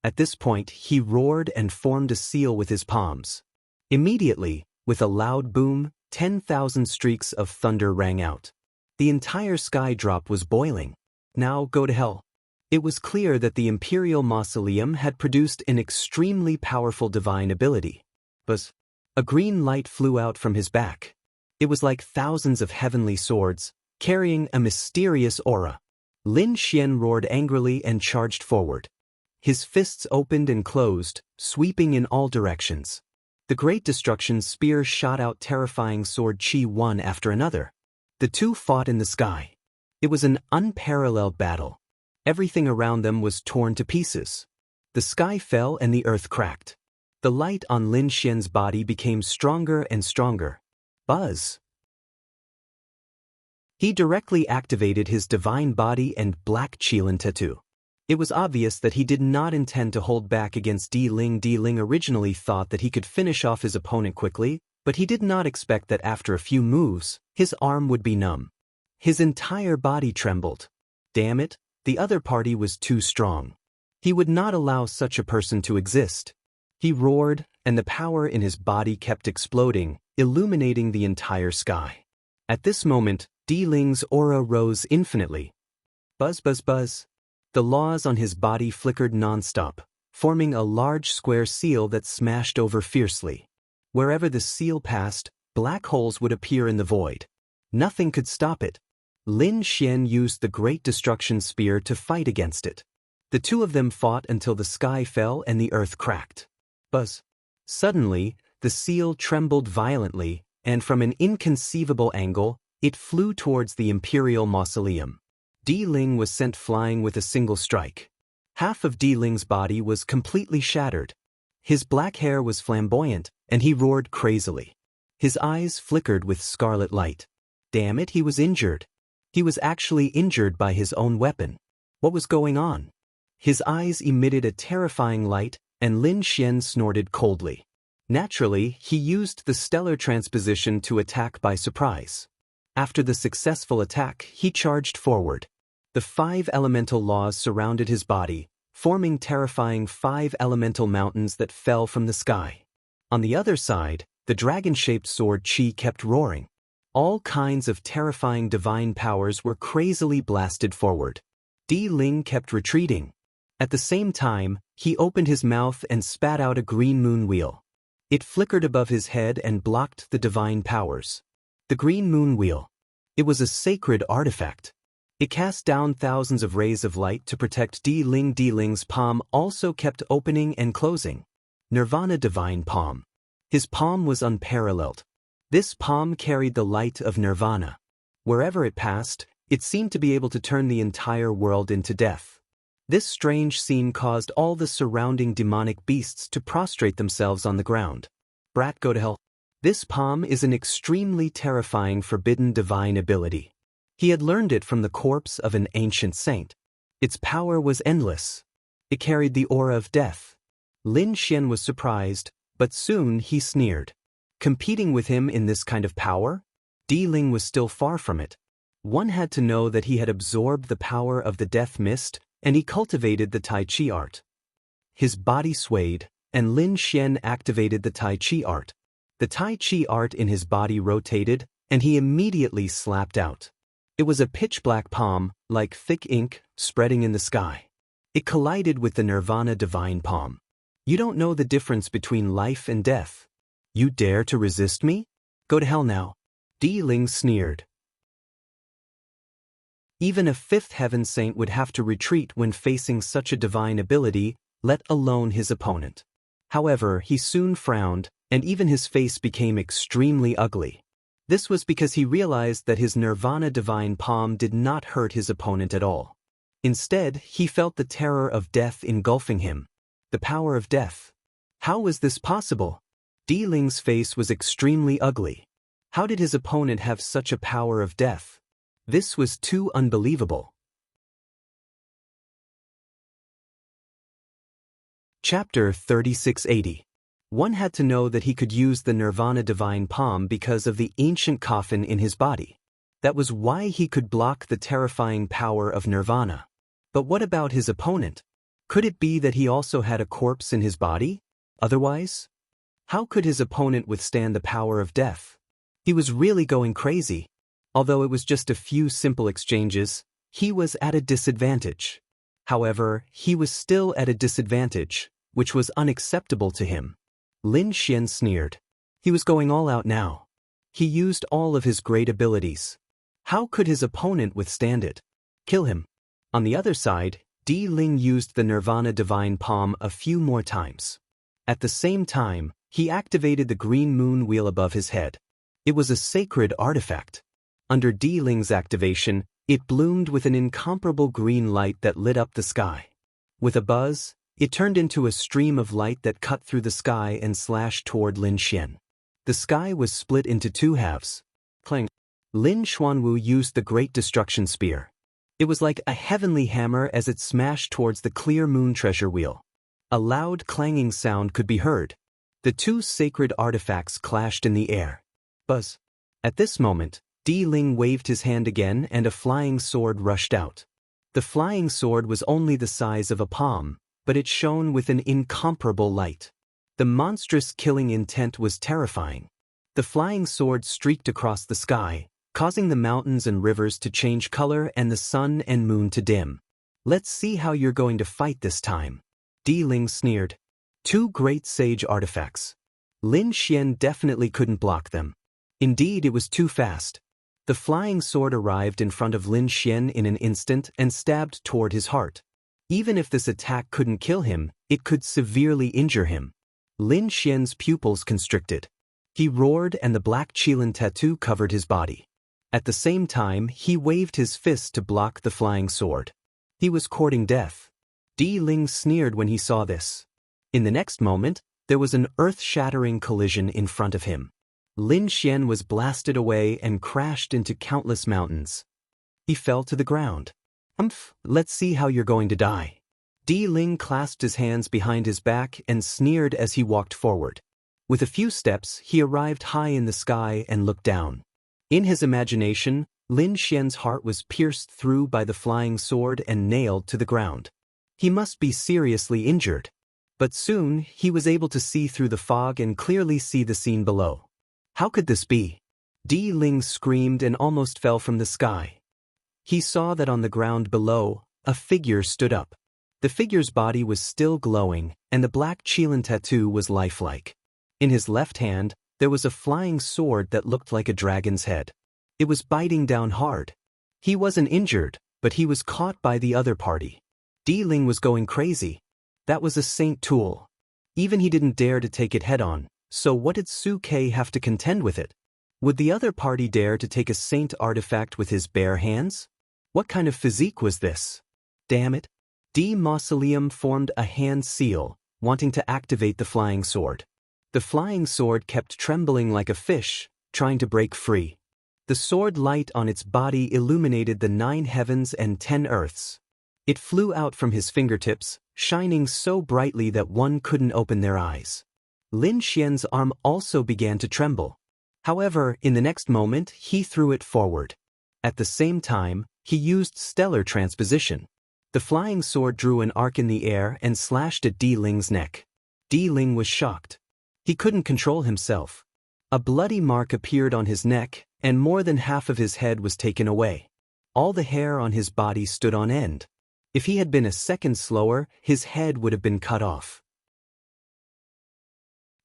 At this point, he roared and formed a seal with his palms. Immediately, with a loud boom, 10,000 streaks of thunder rang out. The entire sky drop was boiling. Now go to hell. It was clear that the Imperial Mausoleum had produced an extremely powerful divine ability. Buzz! A green light flew out from his back. It was like thousands of heavenly swords, carrying a mysterious aura. Lin Xian roared angrily and charged forward. His fists opened and closed, sweeping in all directions. The Great Destruction spear shot out terrifying sword chi one after another. The two fought in the sky. It was an unparalleled battle. Everything around them was torn to pieces. The sky fell and the earth cracked. The light on Lin Xian's body became stronger and stronger. Buzz! He directly activated his divine body and black Qilin tattoo. It was obvious that he did not intend to hold back against Di Ling. Di Ling originally thought that he could finish off his opponent quickly, but he did not expect that after a few moves, his arm would be numb. His entire body trembled. Damn it, the other party was too strong. He would not allow such a person to exist. He roared, and the power in his body kept exploding, illuminating the entire sky. At this moment, Di Ling's aura rose infinitely. Buzz buzz buzz. The laws on his body flickered non-stop, forming a large square seal that smashed over fiercely. Wherever the seal passed, black holes would appear in the void. Nothing could stop it. Lin Xian used the Great Destruction Spear to fight against it. The two of them fought until the sky fell and the earth cracked. Buzz. Suddenly, the seal trembled violently, and from an inconceivable angle, it flew towards the Imperial Mausoleum. Di Ling was sent flying with a single strike. Half of Di Ling's body was completely shattered. His black hair was flamboyant, and he roared crazily. His eyes flickered with scarlet light. Damn it, he was injured. He was actually injured by his own weapon. What was going on? His eyes emitted a terrifying light, and Lin Xian snorted coldly. Naturally, he used the stellar transposition to attack by surprise. After the successful attack, he charged forward. The 5 elemental laws surrounded his body, forming terrifying 5 elemental mountains that fell from the sky. On the other side, the dragon-shaped sword Qi kept roaring. All kinds of terrifying divine powers were crazily blasted forward. Di Ling kept retreating. At the same time, he opened his mouth and spat out a green moon wheel. It flickered above his head and blocked the divine powers. The green moon wheel. It was a sacred artifact. It cast down thousands of rays of light to protect Di Ling. Di Ling's palm also kept opening and closing. Nirvana Divine Palm. His palm was unparalleled. This palm carried the light of Nirvana. Wherever it passed, it seemed to be able to turn the entire world into death. This strange scene caused all the surrounding demonic beasts to prostrate themselves on the ground. Brat, go to hell. This palm is an extremely terrifying forbidden divine ability. He had learned it from the corpse of an ancient saint. Its power was endless. It carried the aura of death. Lin Xian was surprised, but soon he sneered. Competing with him in this kind of power? Di Ling was still far from it. One had to know that he had absorbed the power of the death mist, and he cultivated the Tai Chi art. His body swayed, and Lin Xian activated the Tai Chi art. The Tai Chi art in his body rotated, and he immediately slapped out. It was a pitch-black palm, like thick ink, spreading in the sky. It collided with the Nirvana Divine Palm. You don't know the difference between life and death. You dare to resist me? Go to hell now. Di Ling sneered. Even a 5th heaven saint would have to retreat when facing such a divine ability, let alone his opponent. However, he soon frowned, and even his face became extremely ugly. This was because he realized that his Nirvana Divine Palm did not hurt his opponent at all. Instead, he felt the terror of death engulfing him. The power of death. How was this possible? Di Ling's face was extremely ugly. How did his opponent have such a power of death? This was too unbelievable. Chapter 3680. One had to know that he could use the Nirvana Divine Palm because of the ancient coffin in his body. That was why he could block the terrifying power of Nirvana. But what about his opponent? Could it be that he also had a corpse in his body? Otherwise? How could his opponent withstand the power of death? He was really going crazy. Although it was just a few simple exchanges, he was at a disadvantage. However, he was still at a disadvantage, which was unacceptable to him. Lin Xian sneered. He was going all out now. He used all of his great abilities. How could his opponent withstand it? Kill him. On the other side, Di Ling used the Nirvana Divine Palm a few more times. At the same time, he activated the green moon wheel above his head. It was a sacred artifact. Under Di Ling's activation, it bloomed with an incomparable green light that lit up the sky. With a buzz, It turned into a stream of light that cut through the sky and slashed toward Lin Xian. The sky was split into two halves. Clang. Lin Xuanwu used the Great Destruction Spear. It was like a heavenly hammer as it smashed towards the clear moon treasure wheel. A loud clanging sound could be heard. The two sacred artifacts clashed in the air. Buzz. At this moment, Di Ling waved his hand again and a flying sword rushed out. The flying sword was only the size of a palm, but it shone with an incomparable light. The monstrous killing intent was terrifying. The flying sword streaked across the sky, causing the mountains and rivers to change color and the sun and moon to dim. Let's see how you're going to fight this time. Di Ling sneered. Two great sage artifacts. Lin Xian definitely couldn't block them. Indeed, it was too fast. The flying sword arrived in front of Lin Xian in an instant and stabbed toward his heart. Even if this attack couldn't kill him, it could severely injure him. Lin Xian's pupils constricted. He roared and the black qilin tattoo covered his body. At the same time, he waved his fist to block the flying sword. He was courting death. Di Ling sneered when he saw this. In the next moment, there was an earth-shattering collision in front of him. Lin Xian was blasted away and crashed into countless mountains. He fell to the ground. Let's see how you're going to die. Di Ling clasped his hands behind his back and sneered as he walked forward. With a few steps, he arrived high in the sky and looked down. In his imagination, Lin Xian's heart was pierced through by the flying sword and nailed to the ground. He must be seriously injured. But soon, he was able to see through the fog and clearly see the scene below. How could this be? Di Ling screamed and almost fell from the sky. He saw that on the ground below, a figure stood up. The figure's body was still glowing, and the black qilin tattoo was lifelike. In his left hand, there was a flying sword that looked like a dragon's head. It was biting down hard. He wasn't injured, but he was caught by the other party. Di Ling was going crazy. That was a saint tool. Even he didn't dare to take it head-on, so what did Su Ke have to contend with it? Would the other party dare to take a saint artifact with his bare hands? What kind of physique was this? Damn it. Di Mausoleum formed a hand seal, wanting to activate the flying sword. The flying sword kept trembling like a fish, trying to break free. The sword light on its body illuminated the 9 heavens and 10 earths. It flew out from his fingertips, shining so brightly that one couldn't open their eyes. Lin Xian's arm also began to tremble. However, in the next moment, he threw it forward. At the same time, he used stellar transposition. The flying sword drew an arc in the air and slashed at Di Ling's neck. Di Ling was shocked. He couldn't control himself. A bloody mark appeared on his neck, and more than half of his head was taken away. All the hair on his body stood on end. If he had been a second slower, his head would have been cut off.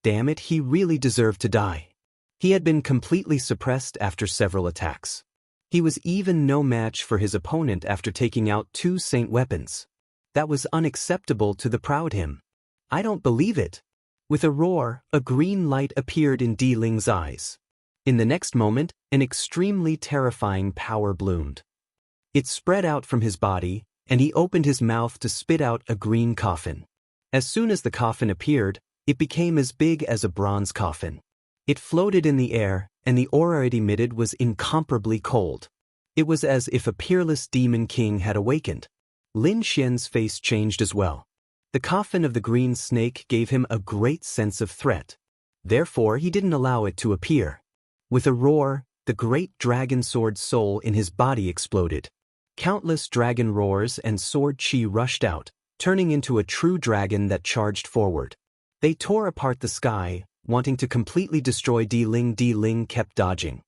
Damn it, he really deserved to die. He had been completely suppressed after several attacks. He was even no match for his opponent after taking out 2 saint weapons. That was unacceptable to the proud him. I don't believe it. With a roar, a green light appeared in Di Ling's eyes. In the next moment, an extremely terrifying power bloomed. It spread out from his body, and he opened his mouth to spit out a green coffin. As soon as the coffin appeared, it became as big as a bronze coffin. It floated in the air, and the aura it emitted was incomparably cold. It was as if a peerless demon king had awakened. Lin Xian's face changed as well. The coffin of the green snake gave him a great sense of threat. Therefore, he didn't allow it to appear. With a roar, the great dragon sword soul in his body exploded. Countless dragon roars and sword chi rushed out, turning into a true dragon that charged forward. They tore apart the sky, wanting to completely destroy Di Ling. Di Ling kept dodging.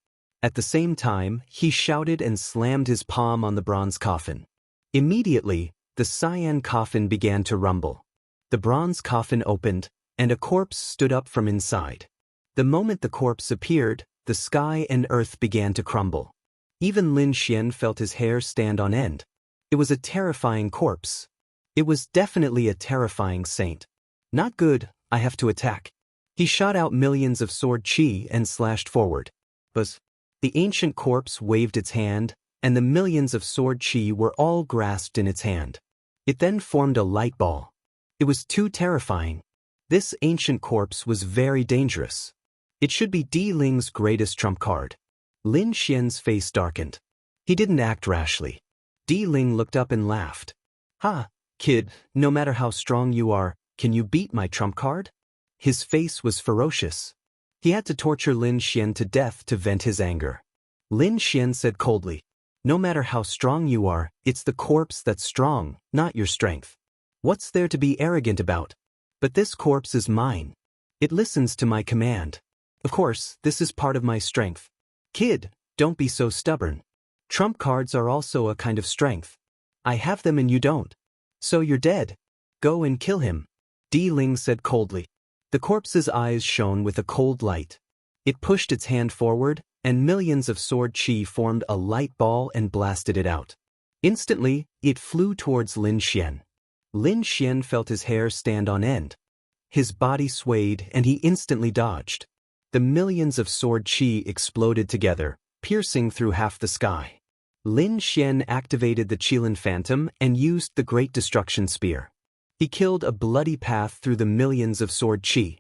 At the same time, he shouted and slammed his palm on the bronze coffin. Immediately, the cyan coffin began to rumble. The bronze coffin opened, and a corpse stood up from inside. The moment the corpse appeared, the sky and earth began to crumble. Even Lin Xian felt his hair stand on end. It was a terrifying corpse. It was definitely a terrifying saint. Not good, I have to attack. He shot out millions of sword chi and slashed forward. Buzz. The ancient corpse waved its hand, and the millions of sword chi were all grasped in its hand. It then formed a light ball. It was too terrifying. This ancient corpse was very dangerous. It should be Di Ling's greatest trump card. Lin Xian's face darkened. He didn't act rashly. Di Ling looked up and laughed. "Ha, kid, no matter how strong you are, can you beat my trump card?" His face was ferocious. He had to torture Lin Xian to death to vent his anger. Lin Xian said coldly, "No matter how strong you are, it's the corpse that's strong, not your strength. What's there to be arrogant about? But this corpse is mine. It listens to my command. Of course, this is part of my strength. Kid, don't be so stubborn. Trump cards are also a kind of strength. I have them and you don't. So you're dead. Go and kill him," Di Ling said coldly. The corpse's eyes shone with a cold light. It pushed its hand forward, and millions of sword chi formed a light ball and blasted it out. Instantly, it flew towards Lin Xian. Lin Xian felt his hair stand on end. His body swayed and he instantly dodged. The millions of sword chi exploded together, piercing through half the sky. Lin Xian activated the Qilin Phantom and used the Great Destruction Spear. He killed a bloody path through the millions of sword chi.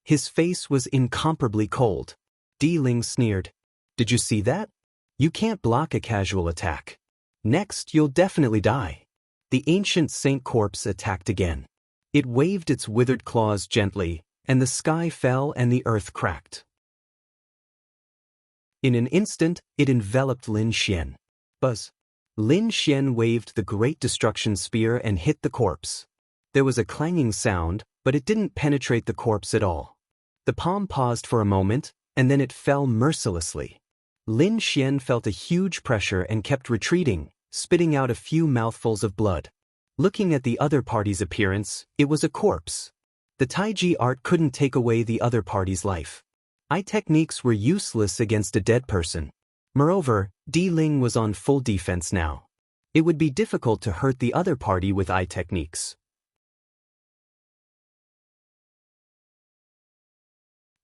His face was incomparably cold. Di Ling sneered. "Did you see that? You can't block a casual attack. Next, you'll definitely die." The ancient saint corpse attacked again. It waved its withered claws gently, and the sky fell and the earth cracked. In an instant, it enveloped Lin Xian. Buzz! Lin Xian waved the Great Destruction Spear and hit the corpse. There was a clanging sound, but it didn't penetrate the corpse at all. The palm paused for a moment, and then it fell mercilessly. Lin Xian felt a huge pressure and kept retreating, spitting out a few mouthfuls of blood. Looking at the other party's appearance, it was a corpse. The Taiji art couldn't take away the other party's life. Eye techniques were useless against a dead person. Moreover, Di Ling was on full defense now. It would be difficult to hurt the other party with eye techniques.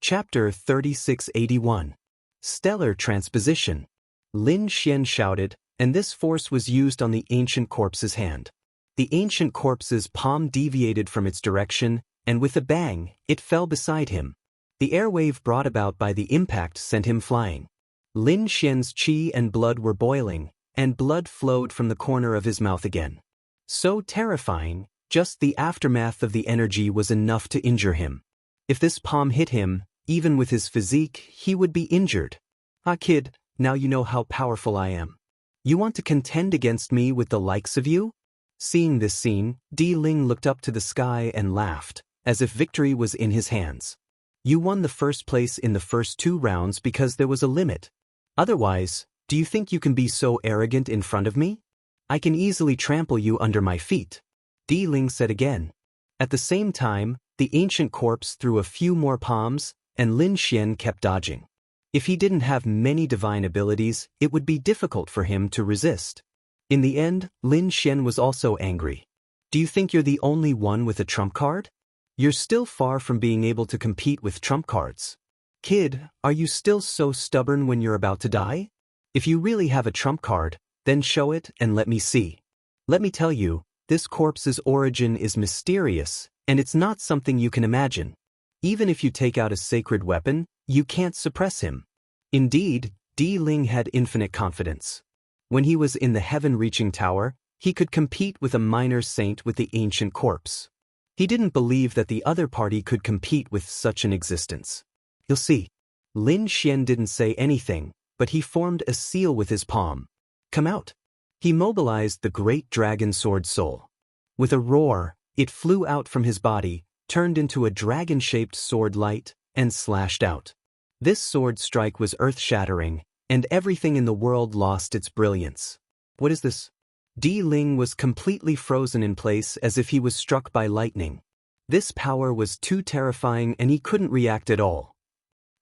Chapter 3681. Stellar Transposition. Lin Xian shouted, and this force was used on the ancient corpse's hand. The ancient corpse's palm deviated from its direction, and with a bang, it fell beside him. The airwave brought about by the impact sent him flying. Lin Xian's qi and blood were boiling, and blood flowed from the corner of his mouth again. So terrifying, just the aftermath of the energy was enough to injure him. If this palm hit him, even with his physique, he would be injured. "Ah, kid, now you know how powerful I am. You want to contend against me with the likes of you?" Seeing this scene, Di Ling looked up to the sky and laughed, as if victory was in his hands. "You won the first place in the first 2 rounds because there was a limit. Otherwise, do you think you can be so arrogant in front of me? I can easily trample you under my feet," Di Ling said again. At the same time, the ancient corpse threw a few more palms, and Lin Xian kept dodging. If he didn't have many divine abilities, it would be difficult for him to resist. In the end, Lin Xian was also angry. "Do you think you're the only one with a trump card? You're still far from being able to compete with trump cards. Kid, are you still so stubborn when you're about to die? If you really have a trump card, then show it and let me see. Let me tell you, this corpse's origin is mysterious, and it's not something you can imagine. Even if you take out a sacred weapon, you can't suppress him." Indeed, Di Ling had infinite confidence. When he was in the heaven-reaching tower, he could compete with a minor saint with the ancient corpse. He didn't believe that the other party could compete with such an existence. "You'll see." Lin Xian didn't say anything, but he formed a seal with his palm. "Come out." He mobilized the great dragon sword soul. With a roar, it flew out from his body, turned into a dragon-shaped sword light, and slashed out. This sword strike was earth-shattering, and everything in the world lost its brilliance. "What is this?" Di Ling was completely frozen in place as if he was struck by lightning. This power was too terrifying and he couldn't react at all.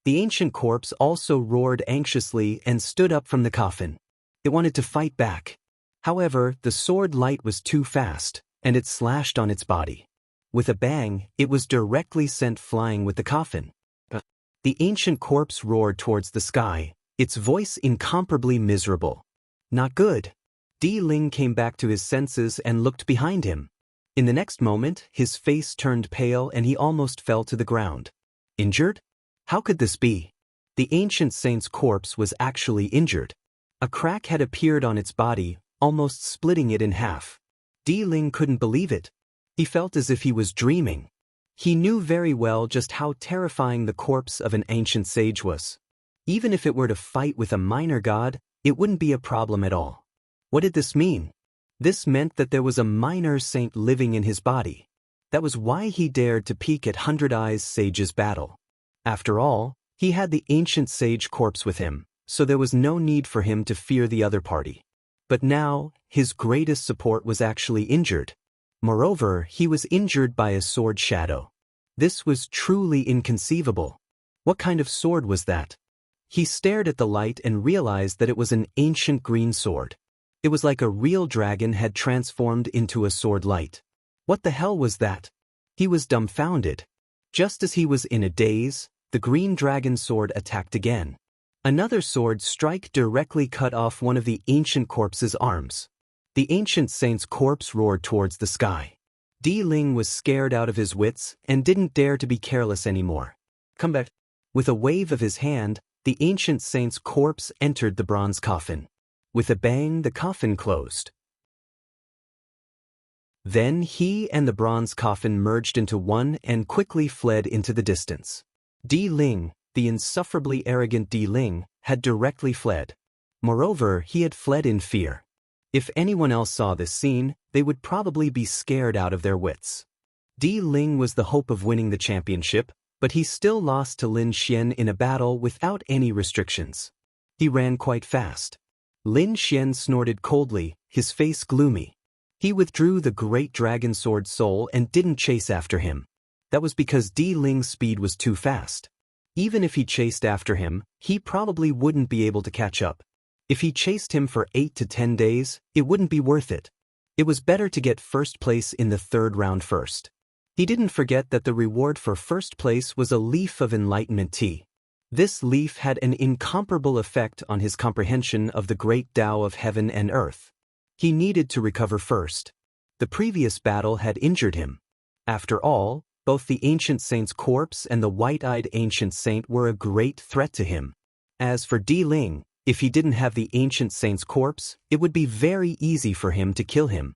The ancient corpse also roared anxiously and stood up from the coffin. It wanted to fight back. However, the sword light was too fast, and it slashed on its body. With a bang, it was directly sent flying with the coffin. The ancient corpse roared towards the sky, its voice incomparably miserable. "Not good." Di Ling came back to his senses and looked behind him. In the next moment, his face turned pale and he almost fell to the ground. Injured? How could this be? The ancient saint's corpse was actually injured. A crack had appeared on its body, almost splitting it in half. Di Ling couldn't believe it. He felt as if he was dreaming. He knew very well just how terrifying the corpse of an ancient sage was. Even if it were to fight with a minor god, it wouldn't be a problem at all. What did this mean? This meant that there was a minor saint living in his body. That was why he dared to peek at Hundred Eyes Sage's battle. After all, he had the ancient sage corpse with him, so there was no need for him to fear the other party. But now, his greatest support was actually injured. Moreover, he was injured by a sword shadow. This was truly inconceivable. What kind of sword was that? He stared at the light and realized that it was an ancient green sword. It was like a real dragon had transformed into a sword light. What the hell was that? He was dumbfounded. Just as he was in a daze, the green dragon sword attacked again. Another sword strike directly cut off one of the ancient corpse's arms. The ancient saint's corpse roared towards the sky. Di Ling was scared out of his wits and didn't dare to be careless anymore. Come back. With a wave of his hand, the ancient saint's corpse entered the bronze coffin. With a bang, the coffin closed. Then he and the bronze coffin merged into one and quickly fled into the distance. Di Ling, the insufferably arrogant Di Ling, had directly fled. Moreover, he had fled in fear. If anyone else saw this scene, they would probably be scared out of their wits. Di Ling was the hope of winning the championship, but he still lost to Lin Xian in a battle without any restrictions. He ran quite fast. Lin Xian snorted coldly, his face gloomy. He withdrew the great dragon sword soul and didn't chase after him. That was because Di Ling's speed was too fast. Even if he chased after him, he probably wouldn't be able to catch up. If he chased him for 8 to 10 days, it wouldn't be worth it. It was better to get first place in the third round first. He didn't forget that the reward for first place was a leaf of enlightenment tea. This leaf had an incomparable effect on his comprehension of the great Tao of heaven and earth. He needed to recover first. The previous battle had injured him. After all, both the ancient saint's corpse and the white-eyed ancient saint were a great threat to him. As for Di Ling, if he didn't have the ancient saint's corpse, it would be very easy for him to kill him.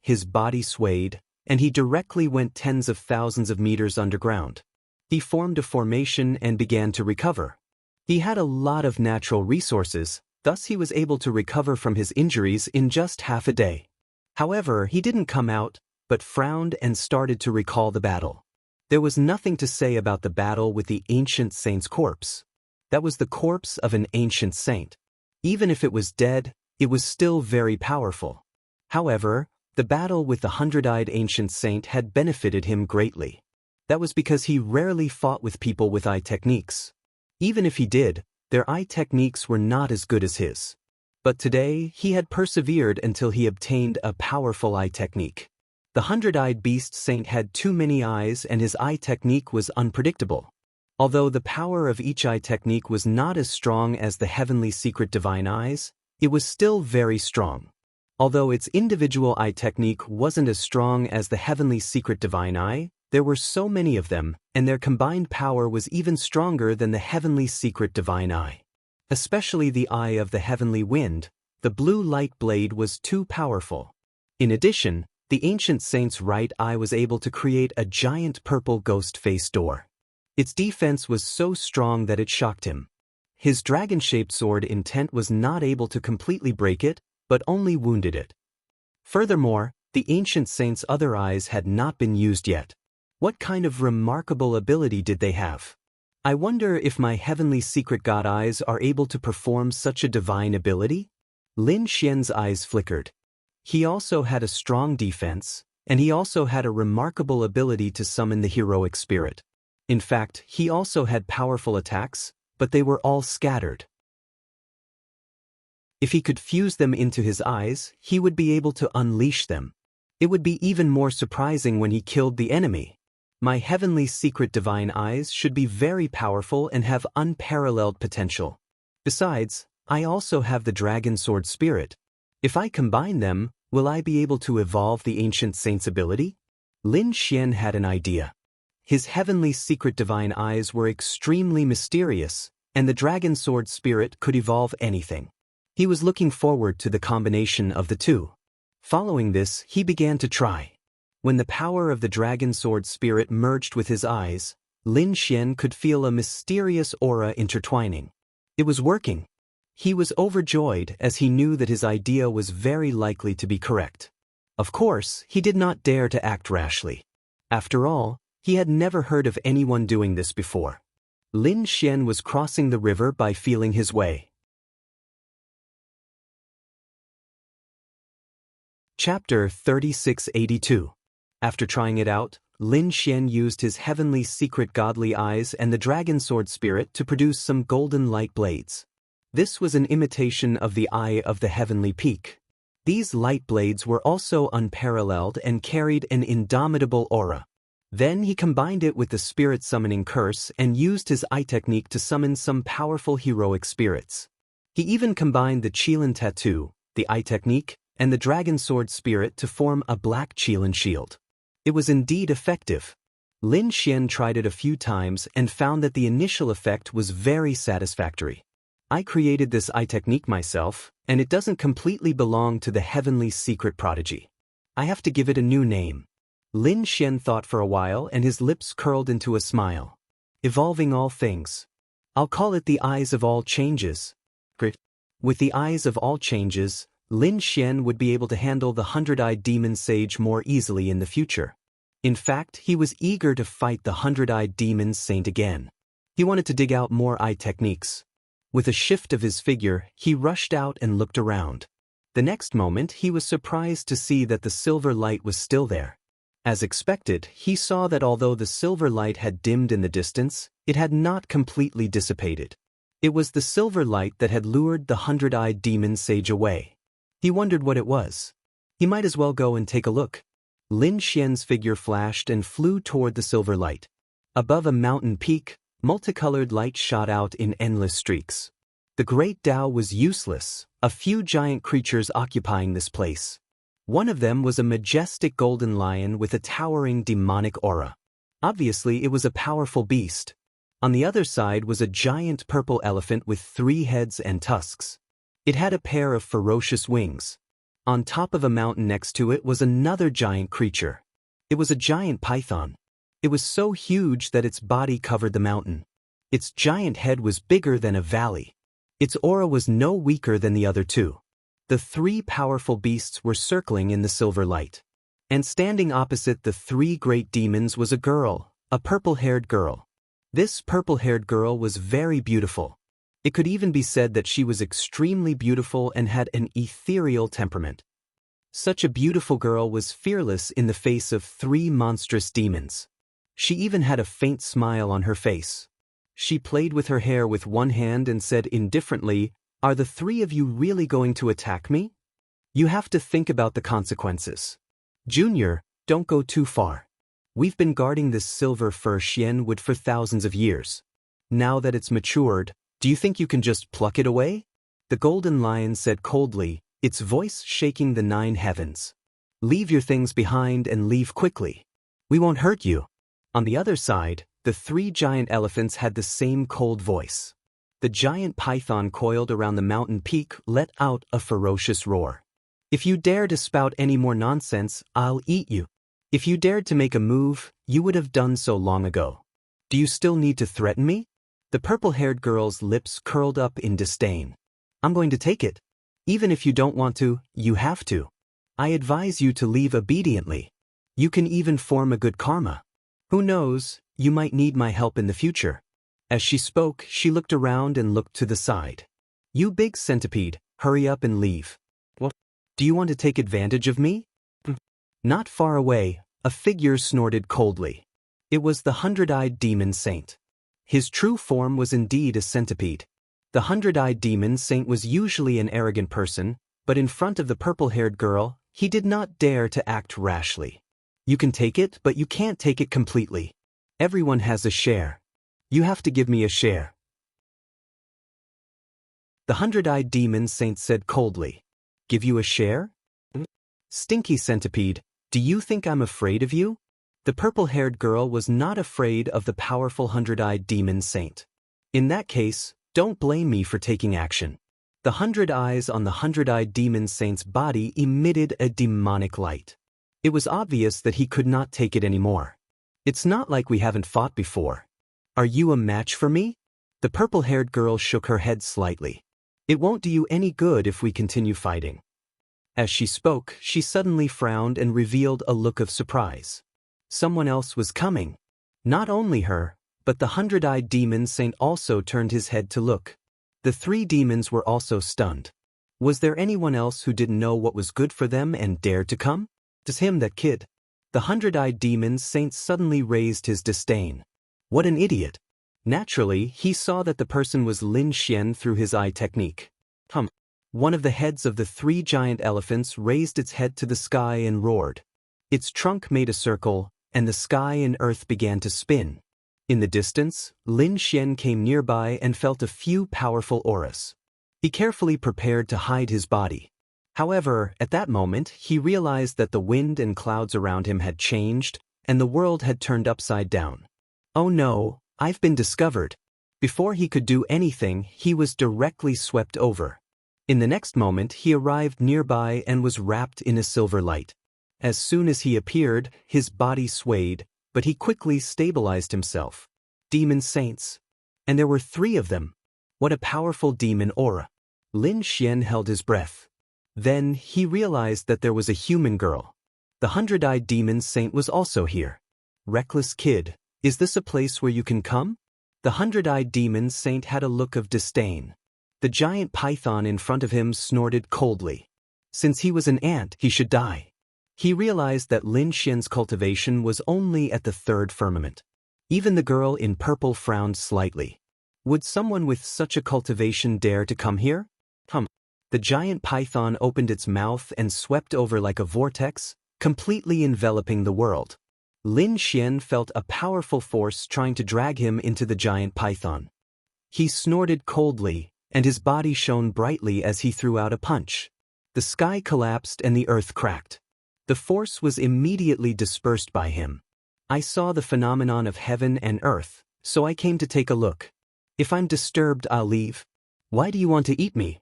His body swayed, and he directly went tens of thousands of meters underground. He formed a formation and began to recover. He had a lot of natural resources, thus he was able to recover from his injuries in just half a day. However, he didn't come out, but frowned and started to recall the battle. There was nothing to say about the battle with the ancient saint's corpse. That was the corpse of an ancient saint. Even if it was dead, it was still very powerful. However, the battle with the hundred-eyed ancient saint had benefited him greatly. That was because he rarely fought with people with eye techniques. Even if he did, their eye techniques were not as good as his. But today, he had persevered until he obtained a powerful eye technique. The hundred-eyed beast saint had too many eyes and his eye technique was unpredictable. Although the power of each eye technique was not as strong as the heavenly secret divine eyes, it was still very strong. Although its individual eye technique wasn't as strong as the heavenly secret divine eye, there were so many of them, and their combined power was even stronger than the heavenly secret divine eye. Especially the eye of the heavenly wind, the blue light blade was too powerful. In addition, the ancient saint's right eye was able to create a giant purple ghost face door. Its defense was so strong that it shocked him. His dragon-shaped sword intent was not able to completely break it, but only wounded it. Furthermore, the ancient saint's other eyes had not been used yet. What kind of remarkable ability did they have? I wonder if my heavenly secret god eyes are able to perform such a divine ability? Lin Xian's eyes flickered. He also had a strong defense, and he also had a remarkable ability to summon the heroic spirit. In fact, he also had powerful attacks, but they were all scattered. If he could fuse them into his eyes, he would be able to unleash them. It would be even more surprising when he killed the enemy. My heavenly secret divine eyes should be very powerful and have unparalleled potential. Besides, I also have the dragon sword spirit. If I combine them, will I be able to evolve the ancient saint's ability? Lin Xian had an idea. His heavenly secret divine eyes were extremely mysterious, and the dragon sword spirit could evolve anything. He was looking forward to the combination of the two. Following this, he began to try. When the power of the dragon sword spirit merged with his eyes, Lin Xian could feel a mysterious aura intertwining. It was working. He was overjoyed as he knew that his idea was very likely to be correct. Of course, he did not dare to act rashly. After all, he had never heard of anyone doing this before. Lin Xian was crossing the river by feeling his way. Chapter 3682. After trying it out, Lin Xian used his heavenly secret godly eyes and the dragon sword spirit to produce some golden light blades. This was an imitation of the eye of the heavenly peak. These light blades were also unparalleled and carried an indomitable aura. Then he combined it with the spirit summoning curse and used his eye technique to summon some powerful heroic spirits. He even combined the Qilin tattoo, the eye technique, and the dragon sword spirit to form a black Qilin shield. It was indeed effective. Lin Xian tried it a few times and found that the initial effect was very satisfactory. I created this eye technique myself, and it doesn't completely belong to the heavenly secret prodigy. I have to give it a new name. Lin Xian thought for a while and his lips curled into a smile. Evolving all things. I'll call it the eyes of all changes. With the eyes of all changes, Lin Xian would be able to handle the 100-eyed demon sage more easily in the future. In fact, he was eager to fight the 100-eyed demon saint again. He wanted to dig out more eye techniques. With a shift of his figure, he rushed out and looked around. The next moment, he was surprised to see that the silver light was still there. As expected, he saw that although the silver light had dimmed in the distance, it had not completely dissipated. It was the silver light that had lured the 100-eyed demon sage away. He wondered what it was. He might as well go and take a look. Lin Xian's figure flashed and flew toward the silver light. Above a mountain peak, multicolored light shot out in endless streaks. The great Tao was useless, a few giant creatures occupying this place. One of them was a majestic golden lion with a towering demonic aura. Obviously, it was a powerful beast. On the other side was a giant purple elephant with 3 heads and tusks. It had a pair of ferocious wings. On top of a mountain next to it was another giant creature. It was a giant python. It was so huge that its body covered the mountain. Its giant head was bigger than a valley. Its aura was no weaker than the other two. The 3 powerful beasts were circling in the silver light. And standing opposite the 3 great demons was a girl, a purple-haired girl. This purple-haired girl was very beautiful. It could even be said that she was extremely beautiful and had an ethereal temperament. Such a beautiful girl was fearless in the face of 3 monstrous demons. She even had a faint smile on her face. She played with her hair with one hand and said indifferently, "Are the 3 of you really going to attack me? You have to think about the consequences. Junior, don't go too far. We've been guarding this silver fir Xian wood for thousands of years. Now that it's matured, do you think you can just pluck it away?" The golden lion said coldly, its voice shaking the 9 heavens. "Leave your things behind and leave quickly. We won't hurt you." On the other side, the 3 giant elephants had the same cold voice. The giant python coiled around the mountain peak let out a ferocious roar. "If you dare to spout any more nonsense, I'll eat you. If you dared to make a move, you would have done so long ago. Do you still need to threaten me?" The purple-haired girl's lips curled up in disdain. "I'm going to take it. Even if you don't want to, you have to. I advise you to leave obediently. You can even form a good karma. Who knows, you might need my help in the future." As she spoke, she looked around and looked to the side. "You big centipede, hurry up and leave." "What? Do you want to take advantage of me?" Not far away, a figure snorted coldly. It was the 100-eyed demon saint. His true form was indeed a centipede. The 100-eyed demon saint was usually an arrogant person, but in front of the purple-haired girl, he did not dare to act rashly. "You can take it, but you can't take it completely. Everyone has a share. You have to give me a share." The 100-eyed demon saint said coldly. "Give you a share? Stinky centipede, do you think I'm afraid of you? The purple-haired girl was not afraid of the powerful hundred-eyed demon saint. In that case, don't blame me for taking action. The 100 eyes on the hundred-eyed demon saint's body emitted a demonic light. It was obvious that he could not take it anymore. It's not like we haven't fought before. Are you a match for me? The purple-haired girl shook her head slightly. It won't do you any good if we continue fighting. As she spoke, she suddenly frowned and revealed a look of surprise. Someone else was coming. Not only her, but the hundred-eyed demon saint also turned his head to look. The 3 demons were also stunned. Was there anyone else who didn't know what was good for them and dared to come? It's him, that kid. The hundred-eyed demon saint suddenly raised his disdain. What an idiot. Naturally, he saw that the person was Lin Xian through his eye technique. One of the heads of the 3 giant elephants raised its head to the sky and roared. Its trunk made a circle, and the sky and earth began to spin. In the distance, Lin Xian came nearby and felt a few powerful auras. He carefully prepared to hide his body. However, at that moment, he realized that the wind and clouds around him had changed, and the world had turned upside down. Oh no, I've been discovered. Before he could do anything, he was directly swept over. In the next moment, he arrived nearby and was wrapped in a silver light. As soon as he appeared, his body swayed, but he quickly stabilized himself. Demon saints. And there were 3 of them. What a powerful demon aura. Lin Xian held his breath. Then, he realized that there was a human girl. The hundred-eyed demon saint was also here. Reckless kid, is this a place where you can come? The hundred-eyed demon saint had a look of disdain. The giant python in front of him snorted coldly. Since he was an ant, he should die. He realized that Lin Xian's cultivation was only at the 3rd firmament. Even the girl in purple frowned slightly. Would someone with such a cultivation dare to come here? The giant python opened its mouth and swept over like a vortex, completely enveloping the world. Lin Xian felt a powerful force trying to drag him into the giant python. He snorted coldly, and his body shone brightly as he threw out a punch. The sky collapsed and the earth cracked. The force was immediately dispersed by him. I saw the phenomenon of heaven and earth, so I came to take a look. If I'm disturbed, I'll leave. Why do you want to eat me?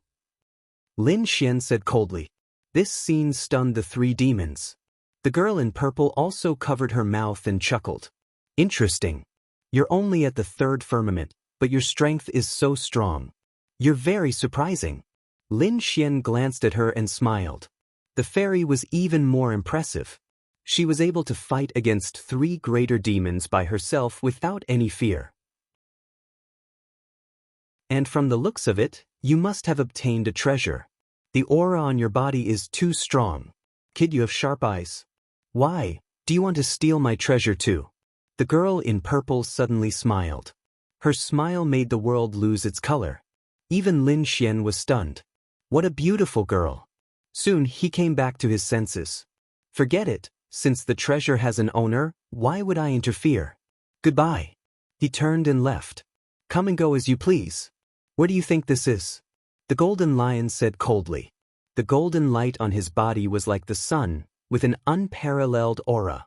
Lin Xian said coldly. This scene stunned the 3 demons. The girl in purple also covered her mouth and chuckled. Interesting. You're only at the 3rd firmament, but your strength is so strong. You're very surprising. Lin Xian glanced at her and smiled. The fairy was even more impressive. She was able to fight against 3 greater demons by herself without any fear. And from the looks of it, you must have obtained a treasure. The aura on your body is too strong. Kid, you have sharp eyes. Why? Do you want to steal my treasure too? The girl in purple suddenly smiled. Her smile made the world lose its color. Even Lin Xian was stunned. What a beautiful girl. Soon he came back to his senses. Forget it, since the treasure has an owner, why would I interfere? Goodbye. He turned and left. Come and go as you please. Where do you think this is? The golden lion said coldly. The golden light on his body was like the sun, with an unparalleled aura.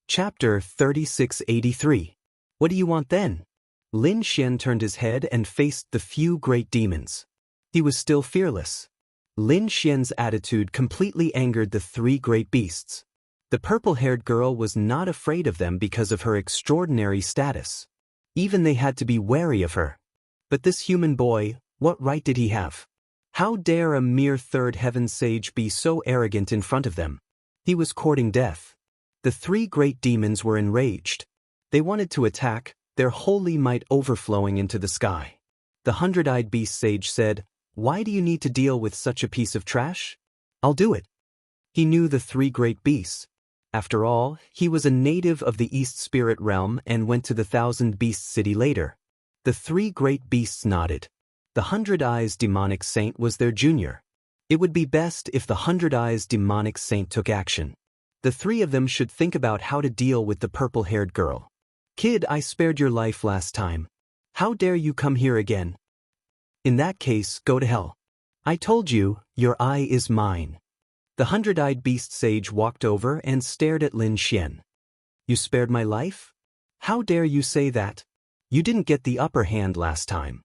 Chapter 3683. What do you want then? Lin Xian turned his head and faced the few great demons. He was still fearless. Lin Xian's attitude completely angered the 3 great beasts. The purple-haired girl was not afraid of them because of her extraordinary status. Even they had to be wary of her. But this human boy, what right did he have? How dare a mere 3rd heaven sage be so arrogant in front of them? He was courting death. The 3 great demons were enraged. They wanted to attack, their holy might overflowing into the sky. The hundred-eyed beast sage said, "Why do you need to deal with such a piece of trash? I'll do it." He knew the 3 great beasts. After all, he was a native of the East Spirit Realm and went to the Thousand Beasts City later. The 3 great beasts nodded. The Hundred Eyes Demonic Saint was their junior. It would be best if the Hundred Eyes Demonic Saint took action. The 3 of them should think about how to deal with the purple-haired girl. Kid, I spared your life last time. How dare you come here again? In that case, go to hell. I told you, your eye is mine. The hundred-eyed beast sage walked over and stared at Lin Xian. You spared my life? How dare you say that? You didn't get the upper hand last time.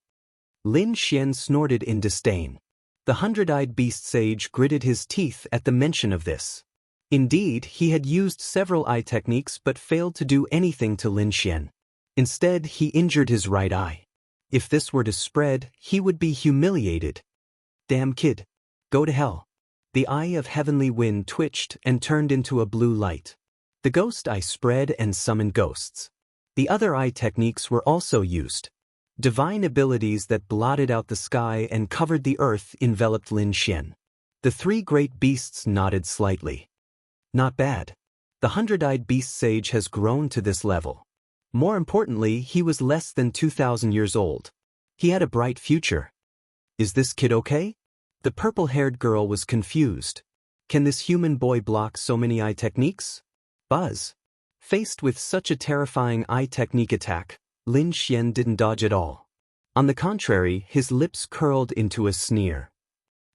Lin Xian snorted in disdain. The hundred-eyed beast sage gritted his teeth at the mention of this. Indeed, he had used several eye techniques but failed to do anything to Lin Xian. Instead, he injured his right eye. If this were to spread, he would be humiliated. Damn kid. Go to hell. The eye of heavenly wind twitched and turned into a blue light. The ghost eye spread and summoned ghosts. The other eye techniques were also used. Divine abilities that blotted out the sky and covered the earth enveloped Lin Xian. The three great beasts nodded slightly. Not bad. The hundred-eyed beast sage has grown to this level. More importantly, he was less than 2,000 years old. He had a bright future. Is this kid okay? The purple-haired girl was confused. Can this human boy block so many eye techniques? Buzz. Faced with such a terrifying eye technique attack, Lin Xian didn't dodge at all. On the contrary, his lips curled into a sneer.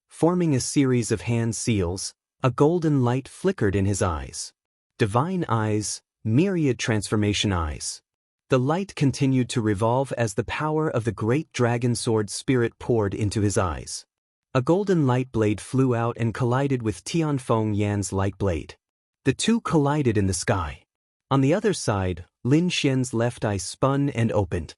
Forming a series of hand seals, a golden light flickered in his eyes. Divine eyes, myriad transformation eyes. The light continued to revolve as the power of the great dragon sword spirit poured into his eyes. A golden light blade flew out and collided with Tianfeng Yan's light blade. The two collided in the sky. On the other side, Lin Xian's left eye spun and opened.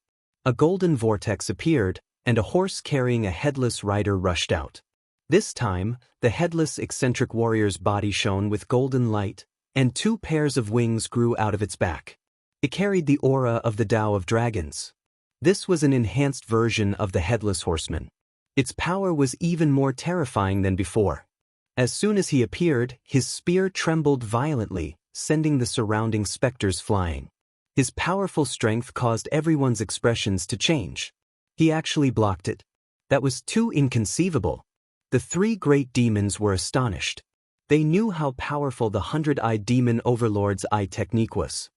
A golden vortex appeared, and a horse carrying a headless rider rushed out. This time, the headless eccentric warrior's body shone with golden light, and two pairs of wings grew out of its back. It carried the aura of the Tao of Dragons. This was an enhanced version of the headless horseman. Its power was even more terrifying than before. As soon as he appeared, his spear trembled violently, sending the surrounding specters flying. His powerful strength caused everyone's expressions to change. He actually blocked it. That was too inconceivable. The three great demons were astonished. They knew how powerful the hundred-eyed demon overlord's eye technique was.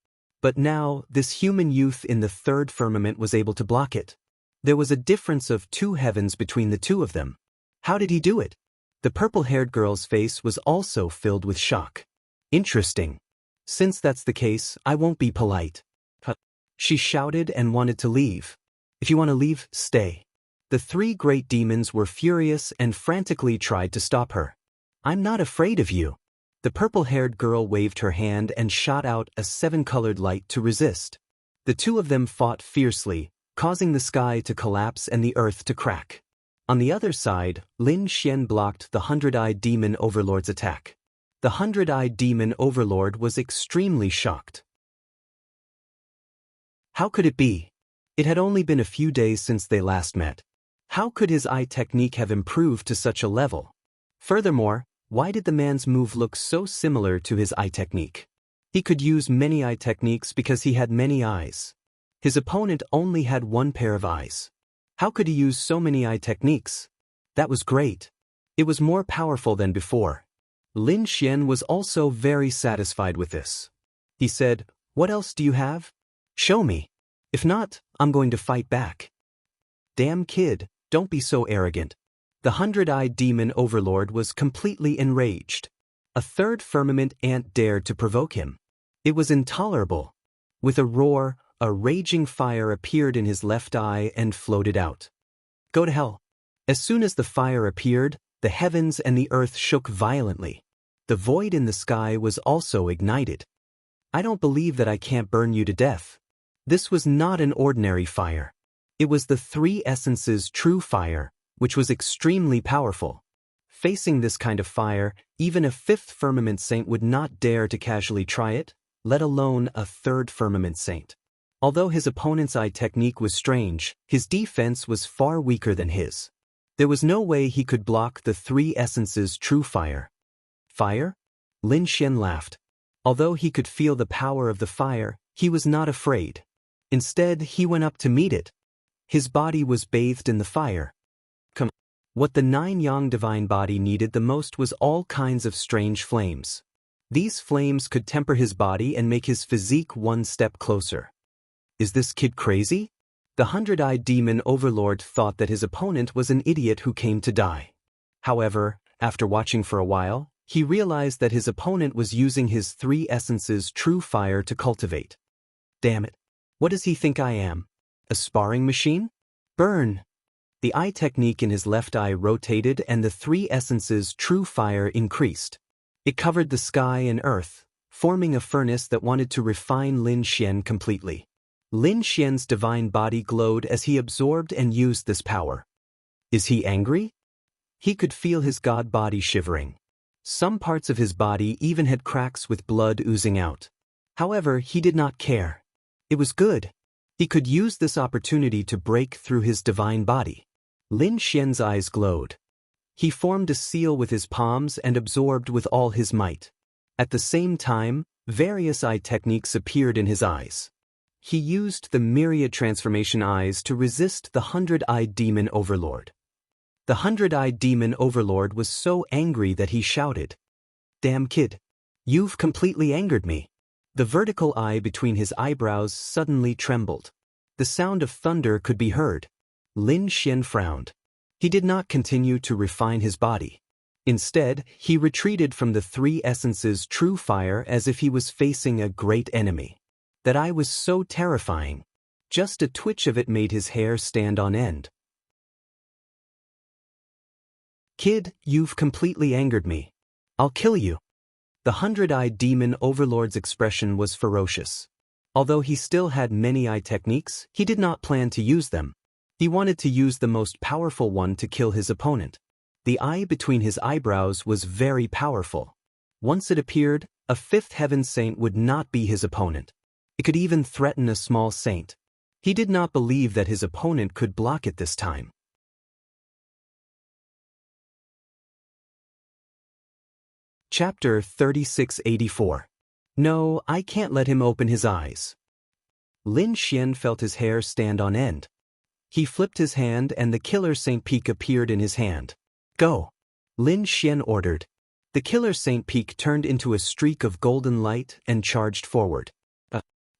But now, this human youth in the third firmament was able to block it. There was a difference of 2 heavens between the two of them. How did he do it? The purple-haired girl's face was also filled with shock. Interesting. Since that's the case, I won't be polite. She shouted and wanted to leave. If you want to leave, stay. The 3 great demons were furious and frantically tried to stop her. I'm not afraid of you. The purple-haired girl waved her hand and shot out a 7-colored light to resist. The two of them fought fiercely, causing the sky to collapse and the earth to crack. On the other side, Lin Xian blocked the hundred-eyed demon overlord's attack. The hundred-eyed demon overlord was extremely shocked. How could it be? It had only been a few days since they last met. How could his eye technique have improved to such a level? Furthermore, why did the man's move look so similar to his eye technique? He could use many eye techniques because he had many eyes. His opponent only had 1 pair of eyes. How could he use so many eye techniques? That was great. It was more powerful than before. Lin Xian was also very satisfied with this. He said, "What else do you have? Show me. If not, I'm going to fight back." Damn kid, don't be so arrogant. The hundred-eyed demon overlord was completely enraged. A third firmament ant dared to provoke him. It was intolerable. With a roar, a raging fire appeared in his left eye and floated out. Go to hell. As soon as the fire appeared, the heavens and the earth shook violently. The void in the sky was also ignited. I don't believe that I can't burn you to death. This was not an ordinary fire. It was the 3 essences' true fire, which was extremely powerful. Facing this kind of fire, even a 5th firmament saint would not dare to casually try it, let alone a 3rd firmament saint. Although his opponent's eye technique was strange, his defense was far weaker than his. There was no way he could block the 3 essences' true fire. Fire? Lin Xian laughed. Although he could feel the power of the fire, he was not afraid. Instead, he went up to meet it. His body was bathed in the fire. What the 9-yang divine body needed the most was all kinds of strange flames. These flames could temper his body and make his physique 1 step closer. Is this kid crazy? The hundred-eyed demon overlord thought that his opponent was an idiot who came to die. However, after watching for a while, he realized that his opponent was using his three essences' true fire to cultivate. Damn it. What does he think I am? A sparring machine? Burn! The eye technique in his left eye rotated and the three essences' true fire increased. It covered the sky and earth, forming a furnace that wanted to refine Lin Xian completely. Lin Xian's divine body glowed as he absorbed and used this power. Is he angry? He could feel his god body shivering. Some parts of his body even had cracks with blood oozing out. However, he did not care. It was good. He could use this opportunity to break through his divine body. Lin Xian's eyes glowed. He formed a seal with his palms and absorbed with all his might. At the same time, various eye techniques appeared in his eyes. He used the myriad transformation eyes to resist the 100-eyed demon overlord. The 100-eyed demon overlord was so angry that he shouted, "Damn kid! You've completely angered me." The vertical eye between his eyebrows suddenly trembled. The sound of thunder could be heard. Lin Xian frowned. He did not continue to refine his body. Instead, he retreated from the three essences' true fire as if he was facing a great enemy. That eye was so terrifying. Just a twitch of it made his hair stand on end. "Kid, you've completely angered me. I'll kill you." The 100-eyed demon overlord's expression was ferocious. Although he still had many eye techniques, he did not plan to use them. He wanted to use the most powerful one to kill his opponent. The eye between his eyebrows was very powerful. Once it appeared, a fifth heaven saint would not be his opponent. It could even threaten a small saint. He did not believe that his opponent could block it this time. Chapter 3684. No, I can't let him open his eyes. Lin Xian felt his hair stand on end. He flipped his hand and the killer Saint Peak appeared in his hand. "Go!" Lin Xian ordered. The killer Saint Peak turned into a streak of golden light and charged forward.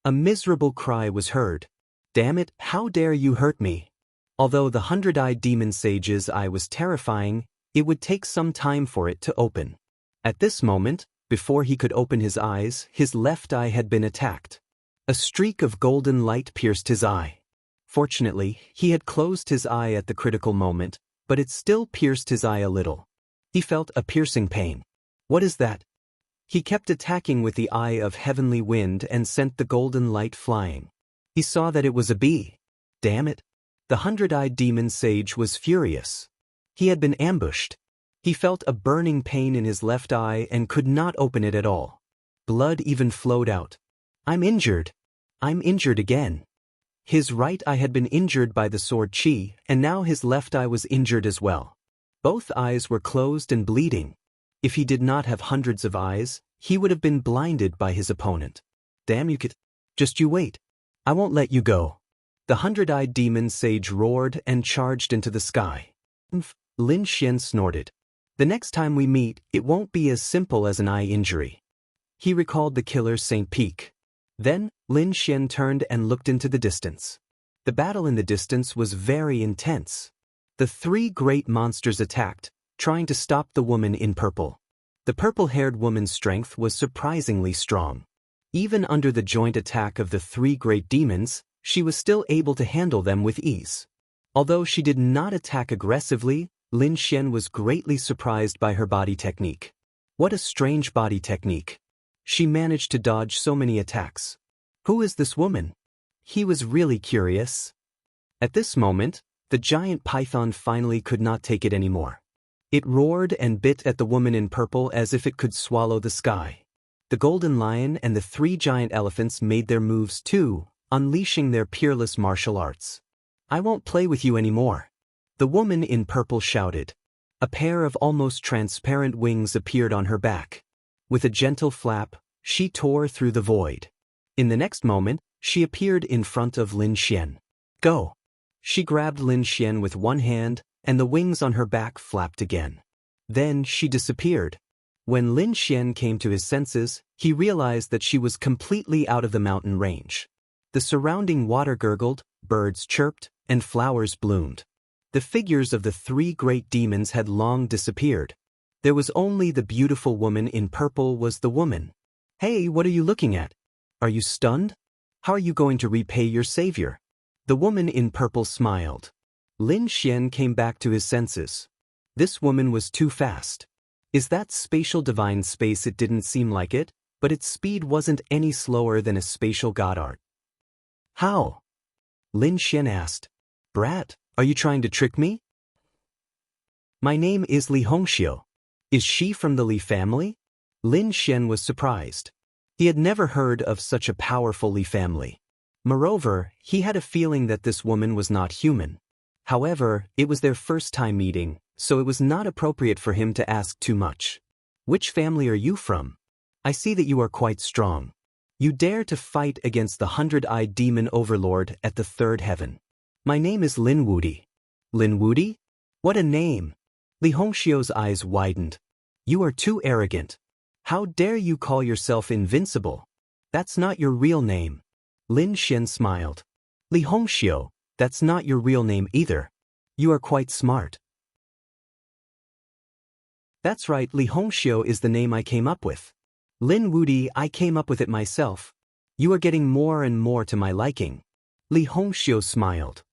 A miserable cry was heard. "Damn it, how dare you hurt me!" Although the 100-eyed demon sage's eye was terrifying, it would take some time for it to open. At this moment, before he could open his eyes, his left eye had been attacked. A streak of golden light pierced his eye. Fortunately, he had closed his eye at the critical moment, but it still pierced his eye a little. He felt a piercing pain. What is that? He kept attacking with the eye of heavenly wind and sent the golden light flying. He saw that it was a bee. Damn it! The 100-eyed demon sage was furious. He had been ambushed. He felt a burning pain in his left eye and could not open it at all. Blood even flowed out. "I'm injured. I'm injured again." His right eye had been injured by the sword Qi, and now his left eye was injured as well. Both eyes were closed and bleeding. If he did not have hundreds of eyes, he would have been blinded by his opponent. "Damn you kid. Just you wait. I won't let you go." The 100-eyed demon sage roared and charged into the sky. Lin Xian snorted. "The next time we meet, it won't be as simple as an eye injury." He recalled the killer Saint Peak. Then, Lin Xian turned and looked into the distance. The battle in the distance was very intense. The three great monsters attacked, trying to stop the woman in purple. The purple-haired woman's strength was surprisingly strong. Even under the joint attack of the three great demons, she was still able to handle them with ease. Although she did not attack aggressively, Lin Xian was greatly surprised by her body technique. What a strange body technique. She managed to dodge so many attacks. Who is this woman? He was really curious. At this moment, the giant python finally could not take it anymore. It roared and bit at the woman in purple as if it could swallow the sky. The golden lion and the three giant elephants made their moves too, unleashing their peerless martial arts. "I won't play with you anymore." The woman in purple shouted. A pair of almost transparent wings appeared on her back. With a gentle flap, she tore through the void. In the next moment, she appeared in front of Lin Xian. "Go!" She grabbed Lin Xian with one hand, and the wings on her back flapped again. Then she disappeared. When Lin Xian came to his senses, he realized that she was completely out of the mountain range. The surrounding water gurgled, birds chirped, and flowers bloomed. The figures of the three great demons had long disappeared. There was only the beautiful woman in purple was the woman. Hey, what are you looking at? Are you stunned? How are you going to repay your savior? The woman in purple smiled. Lin Xian came back to his senses. This woman was too fast. Is that spatial divine space? It didn't seem like it, but its speed wasn't any slower than a spatial god art. How? Lin Xian asked. Brat, are you trying to trick me? My name is Li Hongxiu. Is she from the Li family? Lin Xian was surprised. He had never heard of such a powerful Li family. Moreover, he had a feeling that this woman was not human. However, it was their first time meeting, so it was not appropriate for him to ask too much. Which family are you from? I see that you are quite strong. You dare to fight against the 100-eyed demon overlord at the third heaven. My name is Lin Wudi. Lin Wudi? What a name! Li Hongxiu's eyes widened. You are too arrogant. How dare you call yourself invincible? That's not your real name. Lin Xian smiled. Li Hongxiu, that's not your real name either. You are quite smart. That's right, Li Hongxiu is the name I came up with. Lin Wudi, I came up with it myself. You are getting more and more to my liking. Li Hongxiu smiled.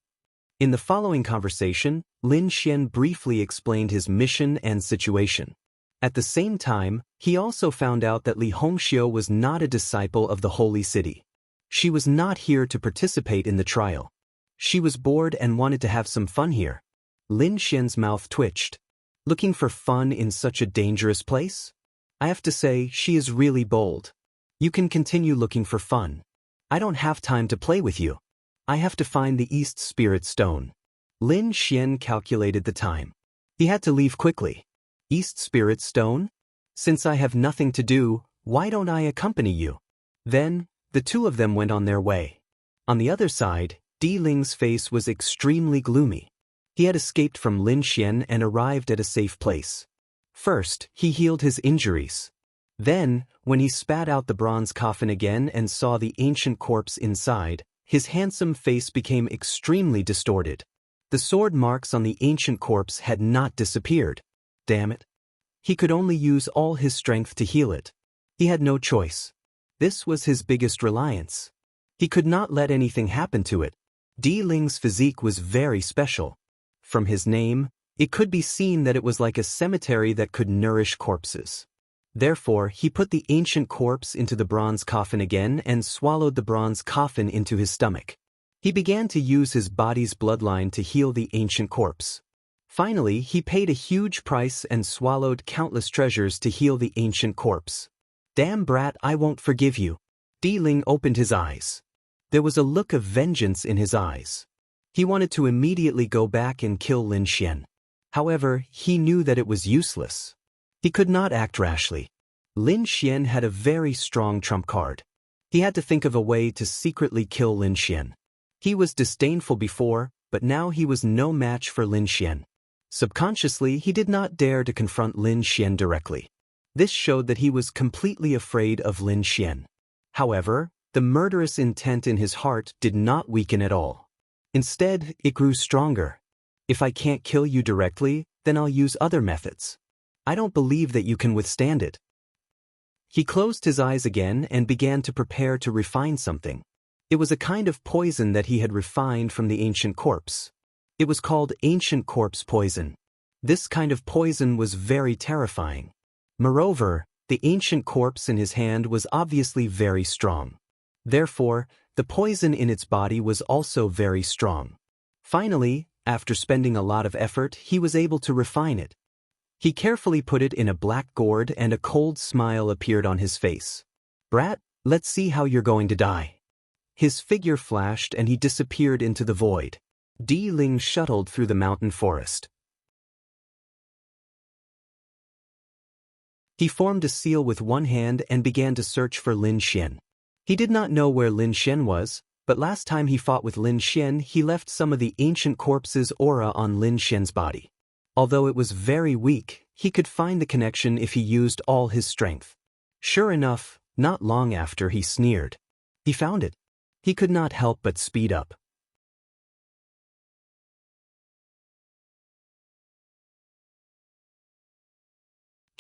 In the following conversation, Lin Xian briefly explained his mission and situation. At the same time, he also found out that Li Hongxiu was not a disciple of the Holy City. She was not here to participate in the trial. She was bored and wanted to have some fun here. Lin Xian's mouth twitched. Looking for fun in such a dangerous place? I have to say, she is really bold. You can continue looking for fun. I don't have time to play with you. I have to find the East Spirit Stone. Lin Xian calculated the time. He had to leave quickly. East Spirit Stone? Since I have nothing to do, why don't I accompany you? Then, the two of them went on their way. On the other side, Di Ling's face was extremely gloomy. He had escaped from Lin Xian and arrived at a safe place. First, he healed his injuries. Then, when he spat out the bronze coffin again and saw the ancient corpse inside, his handsome face became extremely distorted. The sword marks on the ancient corpse had not disappeared. Damn it. He could only use all his strength to heal it. He had no choice. This was his biggest reliance. He could not let anything happen to it. Di Ling's physique was very special. From his name, it could be seen that it was like a cemetery that could nourish corpses. Therefore, he put the ancient corpse into the bronze coffin again and swallowed the bronze coffin into his stomach. He began to use his body's bloodline to heal the ancient corpse. Finally, he paid a huge price and swallowed countless treasures to heal the ancient corpse. Damn brat, I won't forgive you. Di Ling opened his eyes. There was a look of vengeance in his eyes. He wanted to immediately go back and kill Lin Xian. However, he knew that it was useless. He could not act rashly. Lin Xian had a very strong trump card. He had to think of a way to secretly kill Lin Xian. He was disdainful before, but now he was no match for Lin Xian. Subconsciously, he did not dare to confront Lin Xian directly. This showed that he was completely afraid of Lin Xian. However, the murderous intent in his heart did not weaken at all. Instead, it grew stronger. If I can't kill you directly, then I'll use other methods. I don't believe that you can withstand it. He closed his eyes again and began to prepare to refine something. It was a kind of poison that he had refined from the ancient corpse. It was called ancient corpse poison. This kind of poison was very terrifying. Moreover, the ancient corpse in his hand was obviously very strong. Therefore, the poison in its body was also very strong. Finally, after spending a lot of effort, he was able to refine it. He carefully put it in a black gourd and a cold smile appeared on his face. Brat, let's see how you're going to die. His figure flashed and he disappeared into the void. Di Ling shuttled through the mountain forest. He formed a seal with one hand and began to search for Lin Xian. He did not know where Lin Xian was, but last time he fought with Lin Xian he left some of the ancient corpse's aura on Lin Xian's body. Although it was very weak, he could find the connection if he used all his strength. Sure enough, not long after he sneered. He found it. He could not help but speed up.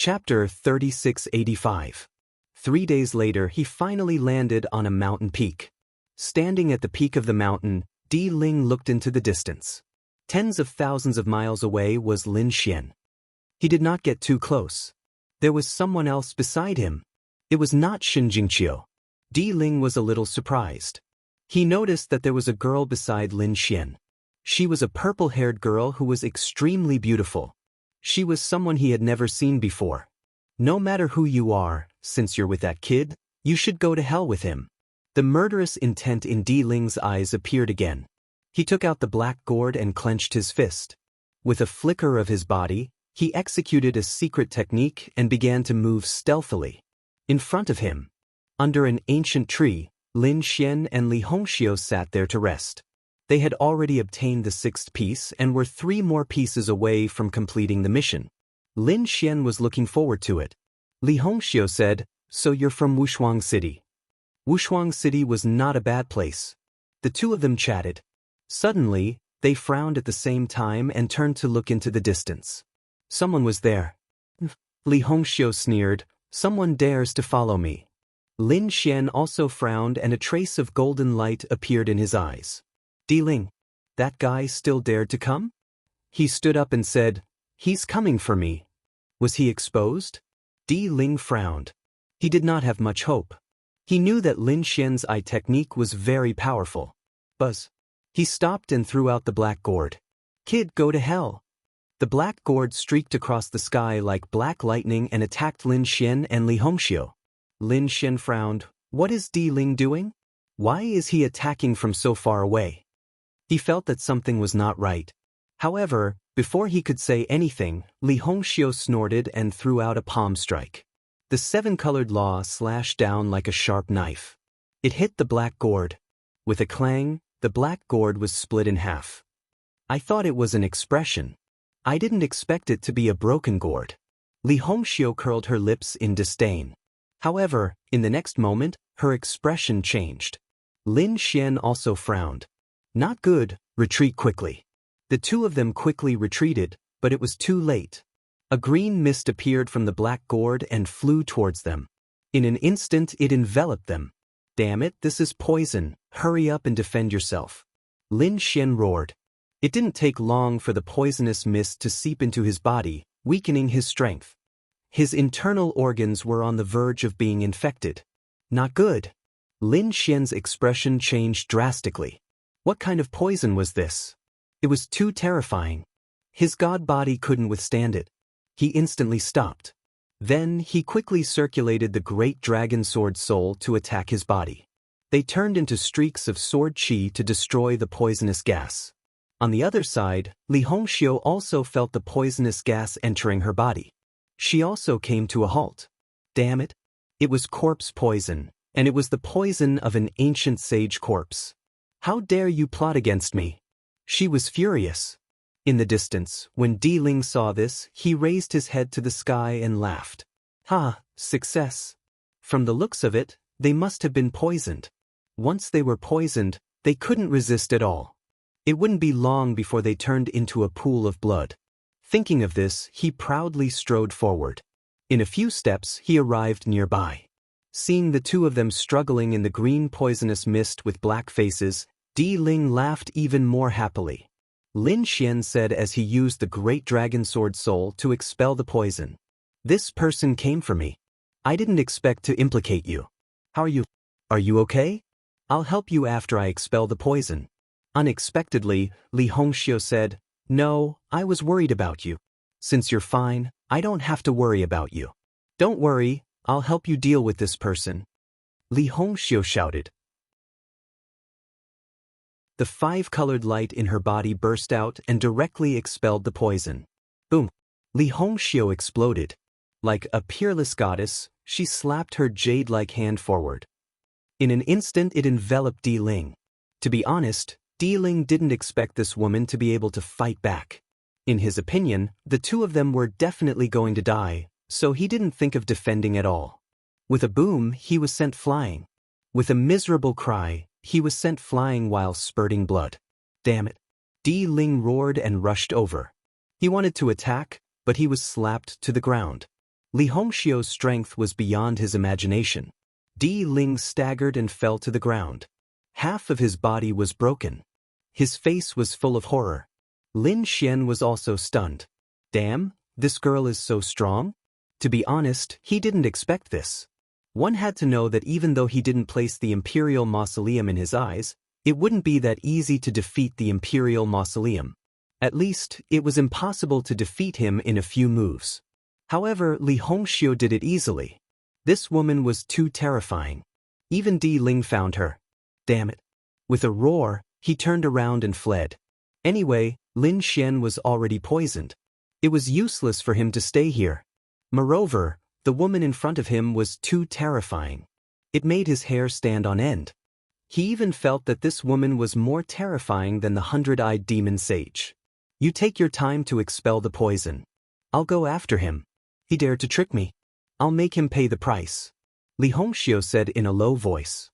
Chapter 3685. 3 days later, he finally landed on a mountain peak. Standing at the peak of the mountain, Di Ling looked into the distance. Tens of thousands of miles away was Lin Xian. He did not get too close. There was someone else beside him. It was not Xin Jingqiu. Di Ling was a little surprised. He noticed that there was a girl beside Lin Xian. She was a purple-haired girl who was extremely beautiful. She was someone he had never seen before. No matter who you are, since you're with that kid, you should go to hell with him. The murderous intent in Di Ling's eyes appeared again. He took out the black gourd and clenched his fist. With a flicker of his body, he executed a secret technique and began to move stealthily. In front of him, under an ancient tree, Lin Xian and Li Hongxiu sat there to rest. They had already obtained the 6th piece and were 3 more pieces away from completing the mission. Lin Xian was looking forward to it. Li Hongxiu said, "So you're from Wushuang City." Wushuang City was not a bad place. The two of them chatted. Suddenly, they frowned at the same time and turned to look into the distance. Someone was there. Li Hongxiu sneered, "Someone dares to follow me." Lin Xian also frowned and a trace of golden light appeared in his eyes. Di Ling, that guy still dared to come? He stood up and said, "He's coming for me." Was he exposed? Di Ling frowned. He did not have much hope. He knew that Lin Xian's eye technique was very powerful. Buzz. He stopped and threw out the black gourd. "Kid, go to hell." The black gourd streaked across the sky like black lightning and attacked Lin Xian and Li Hongxiu. Lin Xian frowned. What is Di Ling doing? Why is he attacking from so far away? He felt that something was not right. However, before he could say anything, Li Hongxiu snorted and threw out a palm strike. The 7-colored law slashed down like a sharp knife. It hit the black gourd. With a clang, the black gourd was split in half. I thought it was an expression. I didn't expect it to be a broken gourd. Li Hongxiu curled her lips in disdain. However, in the next moment, her expression changed. Lin Xian also frowned. Not good, retreat quickly. The two of them quickly retreated, but it was too late. A green mist appeared from the black gourd and flew towards them. In an instant it enveloped them. Damn it, this is poison, hurry up and defend yourself. Lin Xian roared. It didn't take long for the poisonous mist to seep into his body, weakening his strength. His internal organs were on the verge of being infected. Not good. Lin Xian's expression changed drastically. What kind of poison was this? It was too terrifying. His god body couldn't withstand it. He instantly stopped. Then he quickly circulated the great dragon sword soul to attack his body. They turned into streaks of sword qi to destroy the poisonous gas. On the other side, Li Hongxiu also felt the poisonous gas entering her body. She also came to a halt. Damn it. It was corpse poison, and it was the poison of an ancient sage corpse. How dare you plot against me? She was furious. In the distance, when Di Ling saw this, he raised his head to the sky and laughed. Ha, success. From the looks of it, they must have been poisoned. Once they were poisoned, they couldn't resist at all. It wouldn't be long before they turned into a pool of blood. Thinking of this, he proudly strode forward. In a few steps, he arrived nearby. Seeing the two of them struggling in the green poisonous mist with black faces, Di Ling laughed even more happily. Lin Xian said as he used the great dragon sword soul to expel the poison. This person came for me. I didn't expect to implicate you. How are you? Are you okay? I'll help you after I expel the poison. Unexpectedly, Li Hongxiu said, No, I was worried about you. Since you're fine, I don't have to worry about you. Don't worry, I'll help you deal with this person. Li Hongxiu shouted. The 5-colored light in her body burst out and directly expelled the poison. Boom! Li Hongxiu exploded. Like a peerless goddess, she slapped her jade-like hand forward. In an instant it enveloped Di Ling. To be honest, Di Ling didn't expect this woman to be able to fight back. In his opinion, the two of them were definitely going to die, so he didn't think of defending at all. With a boom, he was sent flying. With a miserable cry, he was sent flying while spurting blood. Damn it! Di Ling roared and rushed over. He wanted to attack, but he was slapped to the ground. Li Hongxiu's strength was beyond his imagination. Di Ling staggered and fell to the ground. Half of his body was broken. His face was full of horror. Lin Xian was also stunned. Damn, this girl is so strong? To be honest, he didn't expect this. One had to know that even though he didn't place the Imperial Mausoleum in his eyes, it wouldn't be that easy to defeat the Imperial Mausoleum. At least, it was impossible to defeat him in a few moves. However, Li Hongxiu did it easily. This woman was too terrifying. Even Di Ling found her. Damn it. With a roar, he turned around and fled. Anyway, Lin Xian was already poisoned. It was useless for him to stay here. Moreover, the woman in front of him was too terrifying. It made his hair stand on end. He even felt that this woman was more terrifying than the 100-eyed demon sage. You take your time to expel the poison. I'll go after him. He dared to trick me. I'll make him pay the price. Li Hongxiu said in a low voice.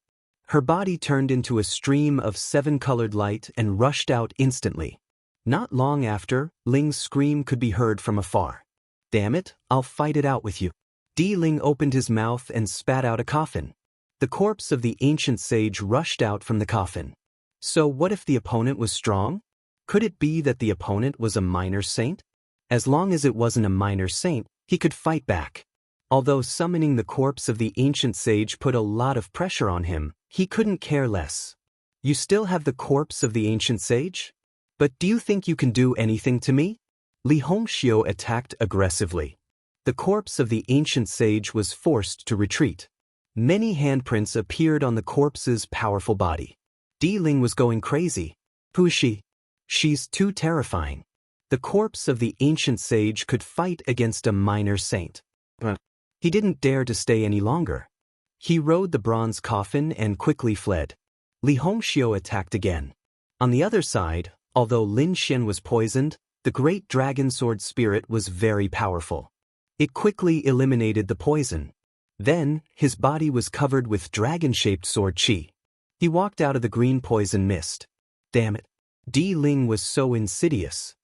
Her body turned into a stream of 7-colored light and rushed out instantly. Not long after, Ling's scream could be heard from afar. Damn it, I'll fight it out with you. Di Ling opened his mouth and spat out a coffin. The corpse of the ancient sage rushed out from the coffin. So what if the opponent was strong? Could it be that the opponent was a minor saint? As long as it wasn't a minor saint, he could fight back. Although summoning the corpse of the ancient sage put a lot of pressure on him, he couldn't care less. You still have the corpse of the ancient sage? But do you think you can do anything to me? Li Hongxiu attacked aggressively. The corpse of the ancient sage was forced to retreat. Many handprints appeared on the corpse's powerful body. Di Ling was going crazy. Who is she? She's too terrifying. The corpse of the ancient sage could fight against a minor saint. But he didn't dare to stay any longer. He rode the bronze coffin and quickly fled. Li Hongxiu attacked again. On the other side, although Lin Xian was poisoned, the great dragon sword spirit was very powerful. It quickly eliminated the poison. Then, his body was covered with dragon-shaped sword qi. He walked out of the green poison mist. Damn it. Di Ling was so insidious.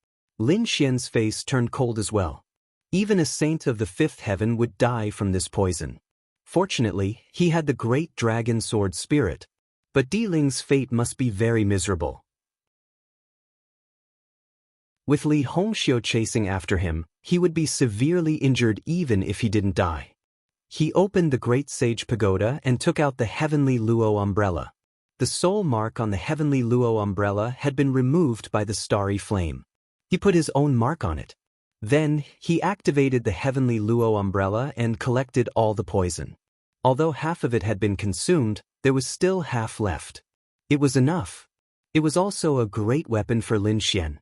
Lin Xian's face turned cold as well. Even a saint of the fifth heaven would die from this poison. Fortunately, he had the great dragon sword spirit. But Di Ling's fate must be very miserable. With Li Hongxiu chasing after him, he would be severely injured even if he didn't die. He opened the Great Sage Pagoda and took out the Heavenly Luo umbrella. The soul mark on the Heavenly Luo umbrella had been removed by the starry flame. He put his own mark on it. Then, he activated the Heavenly Luo umbrella and collected all the poison. Although half of it had been consumed, there was still half left. It was enough. It was also a great weapon for Lin Xian.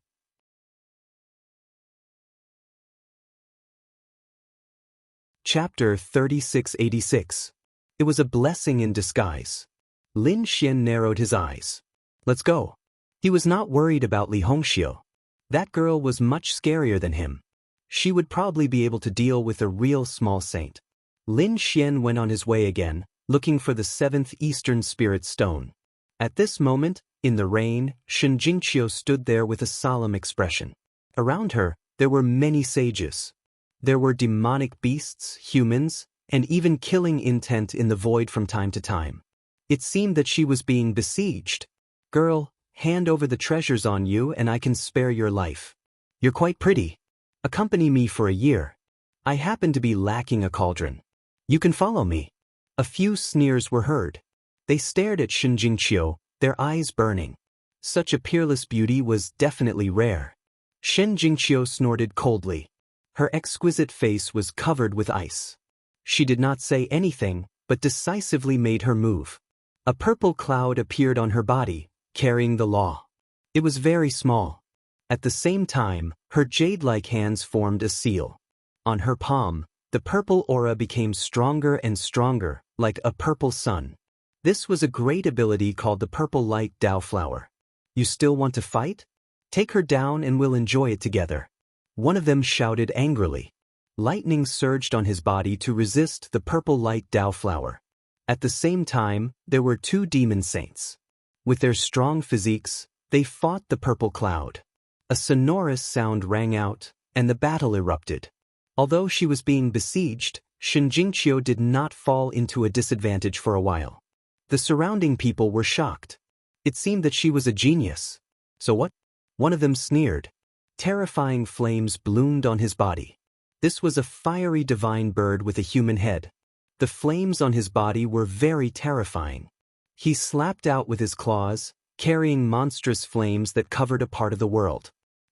Chapter 3686. It was a blessing in disguise. Lin Xian narrowed his eyes. Let's go. He was not worried about Li Hongxiu. That girl was much scarier than him. She would probably be able to deal with a real small saint. Lin Xian went on his way again, looking for the 7th Eastern Spirit Stone. At this moment, in the rain, Shen Jingqiu stood there with a solemn expression. Around her, there were many sages. There were demonic beasts, humans, and even killing intent in the void from time to time. It seemed that she was being besieged. Girl, hand over the treasures on you and I can spare your life. You're quite pretty. Accompany me for a year. I happen to be lacking a cauldron. You can follow me. A few sneers were heard. They stared at Shen Jingqiu, their eyes burning. Such a peerless beauty was definitely rare. Shen Jingqiu snorted coldly. Her exquisite face was covered with ice. She did not say anything, but decisively made her move. A purple cloud appeared on her body, carrying the law. It was very small. At the same time, her jade-like hands formed a seal. On her palm, the purple aura became stronger and stronger, like a purple sun. This was a great ability called the Purple Light Dao Flower. You still want to fight? Take her down and we'll enjoy it together. One of them shouted angrily. Lightning surged on his body to resist the Purple Light Dao Flower. At the same time, there were 2 demon saints. With their strong physiques, they fought the purple cloud. A sonorous sound rang out, and the battle erupted. Although she was being besieged, Shinjingqiu did not fall into a disadvantage for a while. The surrounding people were shocked. It seemed that she was a genius. So what? One of them sneered. Terrifying flames bloomed on his body. This was a fiery divine bird with a human head. The flames on his body were very terrifying. He slapped out with his claws, carrying monstrous flames that covered a part of the world.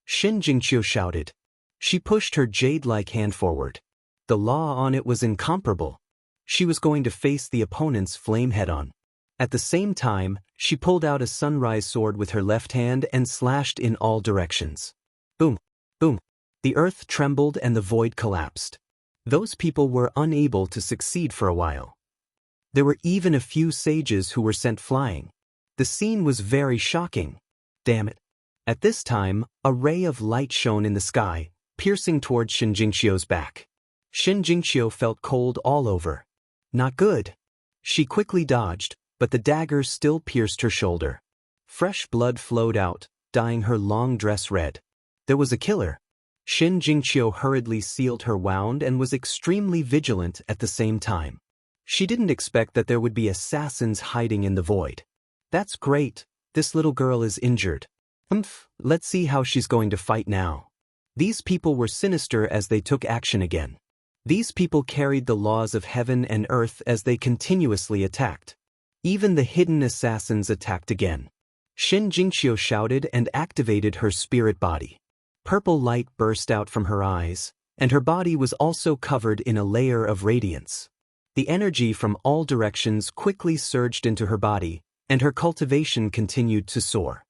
Shinjingqiu shouted. She pushed her jade-like hand forward. The law on it was incomparable. She was going to face the opponent's flame head-on. At the same time, she pulled out a sunrise sword with her left hand and slashed in all directions. Boom! Boom! The earth trembled and the void collapsed. Those people were unable to succeed for a while. There were even a few sages who were sent flying. The scene was very shocking. Damn it. At this time, a ray of light shone in the sky, piercing towards Shinjingqiu's back. Shinjingqiu felt cold all over. Not good. She quickly dodged, but the dagger still pierced her shoulder. Fresh blood flowed out, dyeing her long dress red. There was a killer. Shinjingqiu hurriedly sealed her wound and was extremely vigilant at the same time. She didn't expect that there would be assassins hiding in the void. That's great. This little girl is injured. Let's see how she's going to fight now. These people were sinister as they took action again. These people carried the laws of heaven and earth as they continuously attacked. Even the hidden assassins attacked again. Shinjingqiu shouted and activated her spirit body. Purple light burst out from her eyes, and her body was also covered in a layer of radiance. The energy from all directions quickly surged into her body, and her cultivation continued to soar.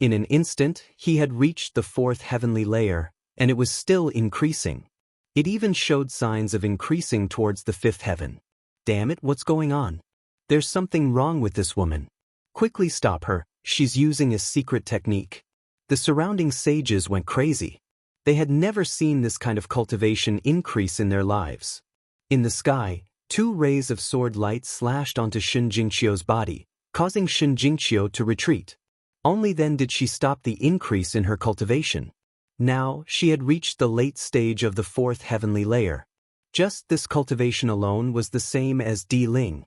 In an instant, he had reached the fourth heavenly layer, and it was still increasing. It even showed signs of increasing towards the fifth heaven. Damn it, what's going on? There's something wrong with this woman. Quickly stop her, she's using a secret technique. The surrounding sages went crazy. They had never seen this kind of cultivation increase in their lives. In the sky, 2 rays of sword light slashed onto Shinjingqiu's body, causing Shinjingqiu to retreat. Only then did she stop the increase in her cultivation. Now, she had reached the late stage of the fourth heavenly layer. Just this cultivation alone was the same as Di Ling.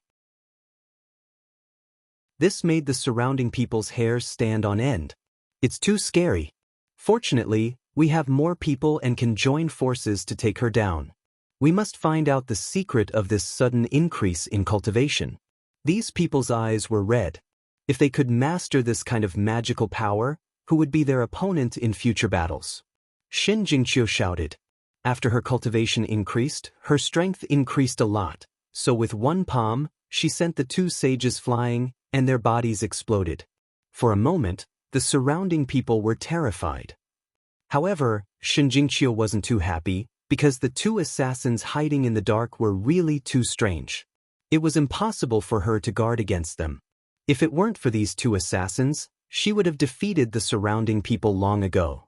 This made the surrounding people's hair stand on end. It's too scary. Fortunately, we have more people and can join forces to take her down. We must find out the secret of this sudden increase in cultivation. These people's eyes were red. If they could master this kind of magical power, who would be their opponent in future battles? Shinjingqiu shouted. After her cultivation increased, her strength increased a lot, so with one palm, she sent the 2 sages flying, and their bodies exploded. For a moment, the surrounding people were terrified. However, Shinjingqiu wasn't too happy, because the 2 assassins hiding in the dark were really too strange. It was impossible for her to guard against them. If it weren't for these 2 assassins, she would have defeated the surrounding people long ago.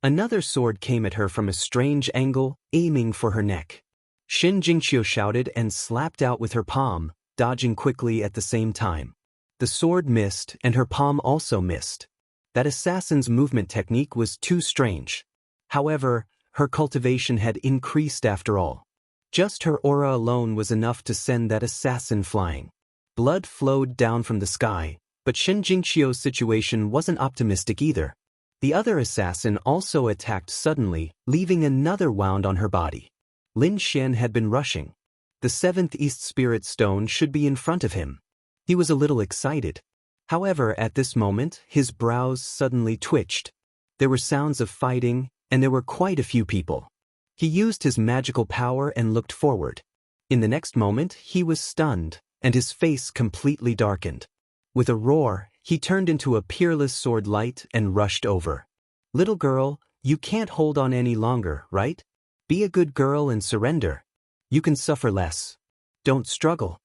Another sword came at her from a strange angle, aiming for her neck. Shinjingqiu shouted and slapped out with her palm, dodging quickly at the same time. The sword missed, and her palm also missed. That assassin's movement technique was too strange. However, her cultivation had increased after all. Just her aura alone was enough to send that assassin flying. Blood flowed down from the sky, but Shinjingqiu's situation wasn't optimistic either. The other assassin also attacked suddenly, leaving another wound on her body. Lin Xian had been rushing. The 7th East Spirit Stone should be in front of him. He was a little excited. However, at this moment, his brows suddenly twitched. There were sounds of fighting, and there were quite a few people. He used his magical power and looked forward. In the next moment, he was stunned, and his face completely darkened. With a roar, he turned into a peerless sword light and rushed over. Little girl, you can't hold on any longer, right? Be a good girl and surrender. You can suffer less. Don't struggle.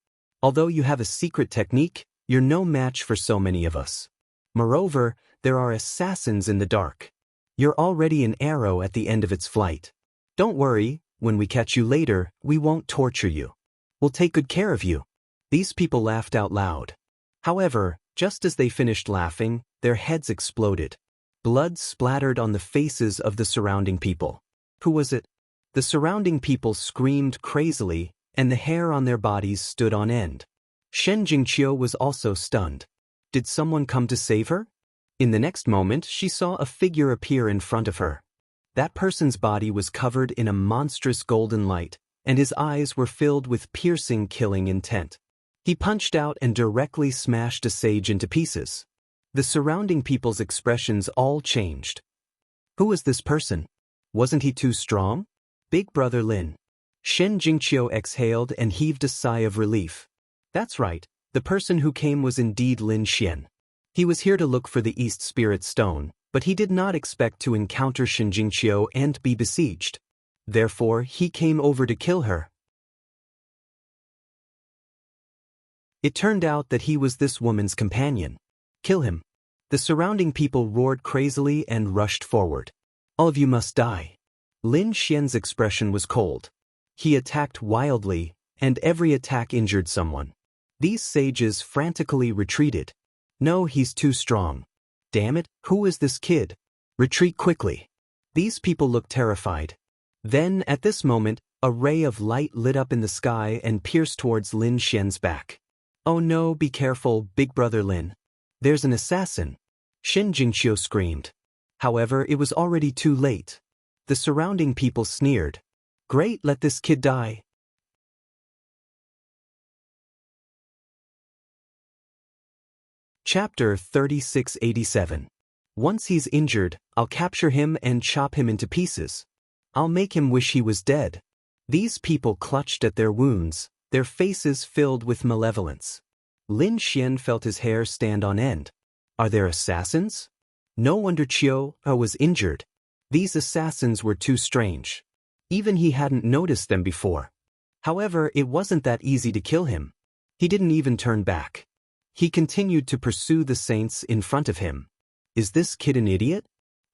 Although you have a secret technique, you're no match for so many of us. Moreover, there are assassins in the dark. You're already an arrow at the end of its flight. Don't worry, when we catch you later, we won't torture you. We'll take good care of you. These people laughed out loud. However, just as they finished laughing, their heads exploded. Blood splattered on the faces of the surrounding people. Who was it? The surrounding people screamed crazily, and the hair on their bodies stood on end. Shen Jingqiu was also stunned. Did someone come to save her? In the next moment, she saw a figure appear in front of her. That person's body was covered in a monstrous golden light, and his eyes were filled with piercing, killing intent. He punched out and directly smashed a sage into pieces. The surrounding people's expressions all changed. Who was this person? Wasn't he too strong? Big Brother Lin. Shen Jingqiu exhaled and heaved a sigh of relief. That's right, the person who came was indeed Lin Xian. He was here to look for the East Spirit Stone, but he did not expect to encounter Shen Jingqiu and be besieged. Therefore, he came over to kill her. It turned out that he was this woman's companion. Kill him. The surrounding people roared crazily and rushed forward. All of you must die. Lin Xian's expression was cold. He attacked wildly, and every attack injured someone. These sages frantically retreated. No, he's too strong. Damn it, who is this kid? Retreat quickly. These people looked terrified. Then, at this moment, a ray of light lit up in the sky and pierced towards Lin Xian's back. Oh no, be careful, Big Brother Lin. There's an assassin. Shen Jingqiu screamed. However, it was already too late. The surrounding people sneered. Great, let this kid die. Chapter 3687. Once he's injured, I'll capture him and chop him into pieces. I'll make him wish he was dead. These people clutched at their wounds, their faces filled with malevolence. Lin Xian felt his hair stand on end. Are there assassins? No wonder Qiu was injured. These assassins were too strange. Even he hadn't noticed them before. However, it wasn't that easy to kill him. He didn't even turn back. He continued to pursue the saints in front of him. Is this kid an idiot?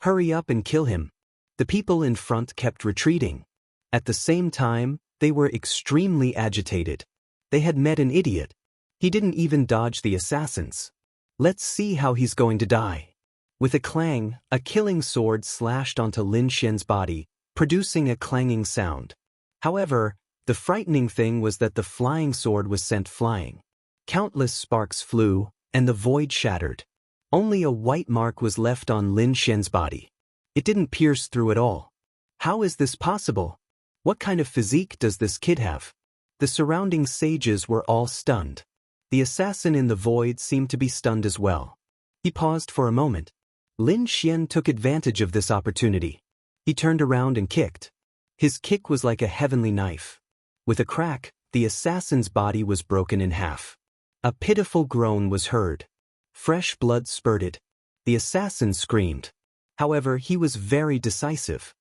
Hurry up and kill him. The people in front kept retreating. At the same time, they were extremely agitated. They had met an idiot. He didn't even dodge the assassins. Let's see how he's going to die. With a clang, a killing sword slashed onto Lin Xian's body, producing a clanging sound. However, the frightening thing was that the flying sword was sent flying. Countless sparks flew, and the void shattered. Only a white mark was left on Lin Xian's body. It didn't pierce through at all. How is this possible? What kind of physique does this kid have? The surrounding sages were all stunned. The assassin in the void seemed to be stunned as well. He paused for a moment. Lin Xian took advantage of this opportunity. He turned around and kicked. His kick was like a heavenly knife. With a crack, the assassin's body was broken in half. A pitiful groan was heard. Fresh blood spurted. The assassin screamed. However, he was very decisive.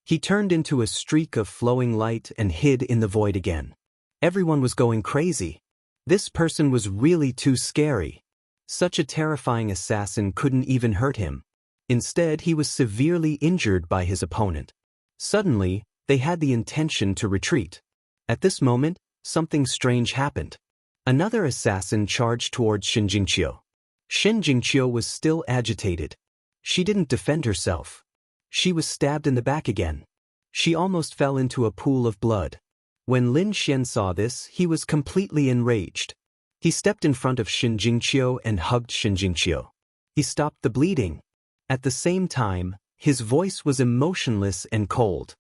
He turned into a streak of flowing light and hid in the void again. Everyone was going crazy. This person was really too scary. Such a terrifying assassin couldn't even hurt him. Instead, he was severely injured by his opponent. Suddenly, they had the intention to retreat. At this moment, something strange happened. Another assassin charged towards Shen Jingqiu. Shen Jingqiu was still agitated. She didn't defend herself. She was stabbed in the back again. She almost fell into a pool of blood. When Lin Xian saw this, he was completely enraged. He stepped in front of Shen Jingqiu and hugged Shen Jingqiu. He stopped the bleeding. At the same time, his voice was emotionless and cold.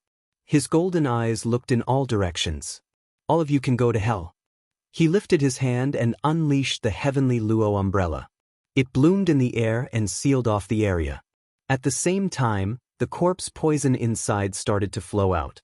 His golden eyes looked in all directions. All of you can go to hell. He lifted his hand and unleashed the heavenly Luo umbrella. It bloomed in the air and sealed off the area. At the same time, the corpse poison inside started to flow out.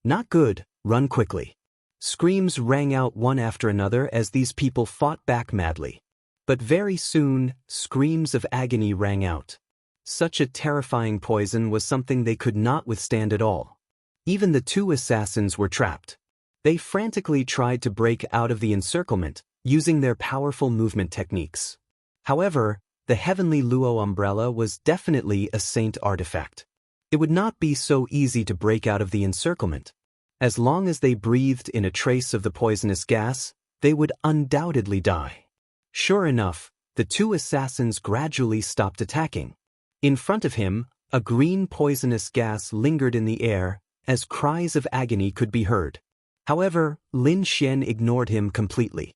Not good, run quickly. Screams rang out one after another as these people fought back madly. But very soon, screams of agony rang out. Such a terrifying poison was something they could not withstand at all. Even the two assassins were trapped. They frantically tried to break out of the encirclement, using their powerful movement techniques. However, the heavenly Luo umbrella was definitely a saint artifact. It would not be so easy to break out of the encirclement. As long as they breathed in a trace of the poisonous gas, they would undoubtedly die. Sure enough, the two assassins gradually stopped attacking. In front of him, a green poisonous gas lingered in the air, as cries of agony could be heard. However, Lin Xian ignored him completely.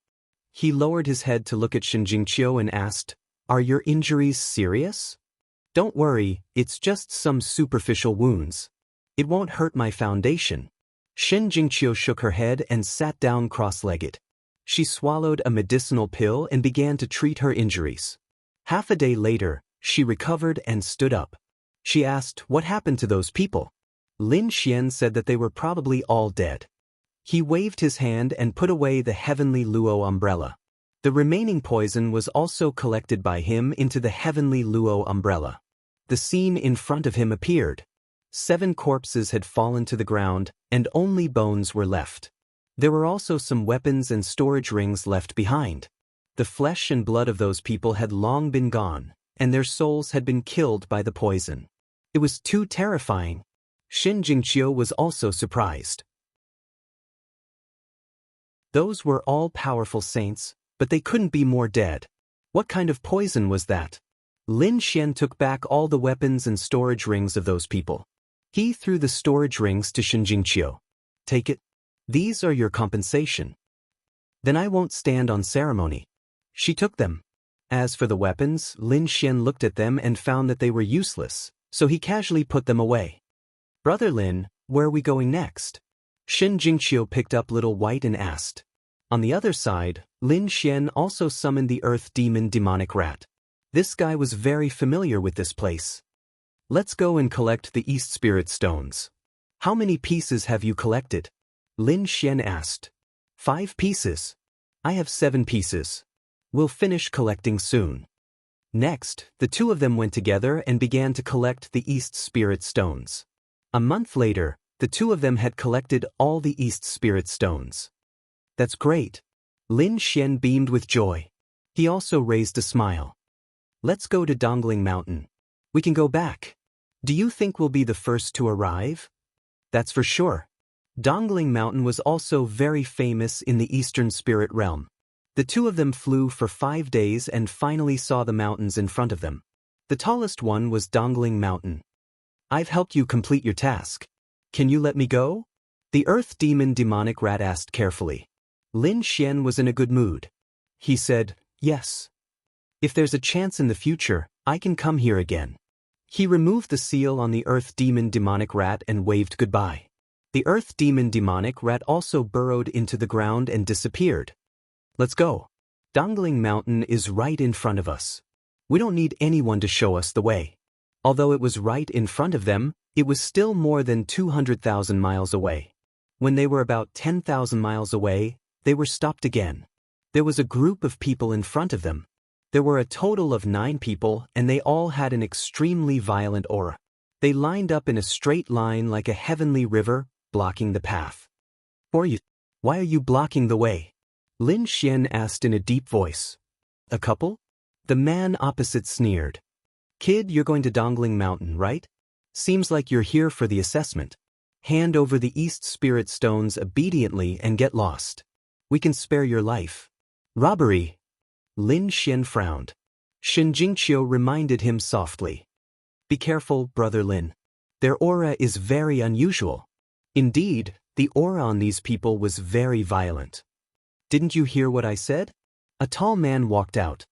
He lowered his head to look at Shen Jingqiu and asked, "Are your injuries serious?" "Don't worry, it's just some superficial wounds. It won't hurt my foundation." Shen Jingqiu shook her head and sat down cross-legged. She swallowed a medicinal pill and began to treat her injuries. Half a day later, she recovered and stood up. She asked what happened to those people. Lin Xian said that they were probably all dead. He waved his hand and put away the heavenly Luo umbrella. The remaining poison was also collected by him into the heavenly Luo umbrella. The scene in front of him appeared. 7 corpses had fallen to the ground, and only bones were left. There were also some weapons and storage rings left behind. The flesh and blood of those people had long been gone, and their souls had been killed by the poison. It was too terrifying. Shen Jingqiu was also surprised. Those were all powerful saints, but they couldn't be more dead. What kind of poison was that? Lin Xian took back all the weapons and storage rings of those people. He threw the storage rings to Shen Jingqiu. "Take it. These are your compensation." "Then I won't stand on ceremony." She took them. As for the weapons, Lin Xian looked at them and found that they were useless, so he casually put them away. "Brother Lin, where are we going next?" Shen Jingqiu picked up Little White and asked. On the other side, Lin Xian also summoned the earth demon demonic rat. This guy was very familiar with this place. "Let's go and collect the East Spirit Stones." "How many pieces have you collected?" Lin Xian asked. 5 pieces. I have 7 pieces. We'll finish collecting soon." Next, the two of them went together and began to collect the East Spirit Stones. A month later, the two of them had collected all the East Spirit Stones. "That's great." Lin Xian beamed with joy. He also raised a smile. "Let's go to Dongling Mountain. We can go back. Do you think we'll be the first to arrive?" "That's for sure." Dongling Mountain was also very famous in the Eastern Spirit Realm. The two of them flew for 5 days and finally saw the mountains in front of them. The tallest one was Dongling Mountain. "I've helped you complete your task. Can you let me go?" The earth demon demonic rat asked carefully. Lin Xian was in a good mood. He said, "Yes. If there's a chance in the future, I can come here again." He removed the seal on the earth demon demonic rat and waved goodbye. The earth demon demonic rat also burrowed into the ground and disappeared. "Let's go. Dongling Mountain is right in front of us. We don't need anyone to show us the way." Although it was right in front of them, it was still more than 200,000 miles away. When they were about 10,000 miles away, they were stopped again. There was a group of people in front of them. There were a total of 9 people, and they all had an extremely violent aura. They lined up in a straight line like a heavenly river, blocking the path. Why are you blocking the way?" Lin Xian asked in a deep voice. "A couple?" The man opposite sneered. "Kid, you're going to Dongling Mountain, right? Seems like you're here for the assessment. Hand over the East Spirit Stones obediently and get lost. We can spare your life." "Robbery." Lin Xian frowned. Shen Jingqiu reminded him softly. "Be careful, Brother Lin. Their aura is very unusual." Indeed, the aura on these people was very violent. "Didn't you hear what I said?" A tall man walked out.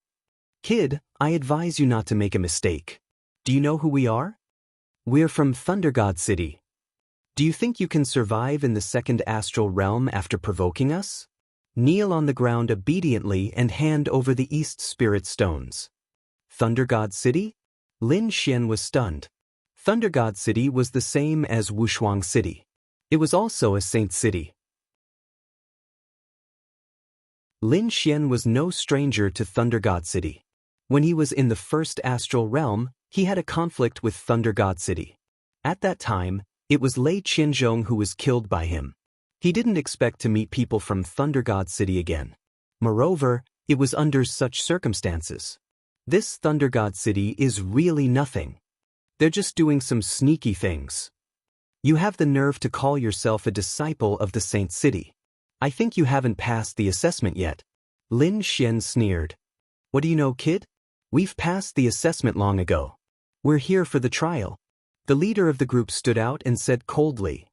"Kid, I advise you not to make a mistake. Do you know who we are?" "We're from Thunder God City. Do you think you can survive in the second astral realm after provoking us? Kneel on the ground obediently and hand over the East Spirit Stones." Thunder God City? Lin Xian was stunned. Thunder God City was the same as Wushuang City. It was also a saint city. Lin Xian was no stranger to Thunder God City. When he was in the first astral realm, he had a conflict with Thunder God City. At that time, it was Lei Qianzhong who was killed by him. He didn't expect to meet people from Thunder God City again. Moreover, it was under such circumstances. This Thunder God City is really nothing. They're just doing some sneaky things. You have the nerve to call yourself a disciple of the Saint City. I think you haven't passed the assessment yet. Lin Xian sneered. What do you know, kid? We've passed the assessment long ago. We're here for the trial. The leader of the group stood out and said coldly.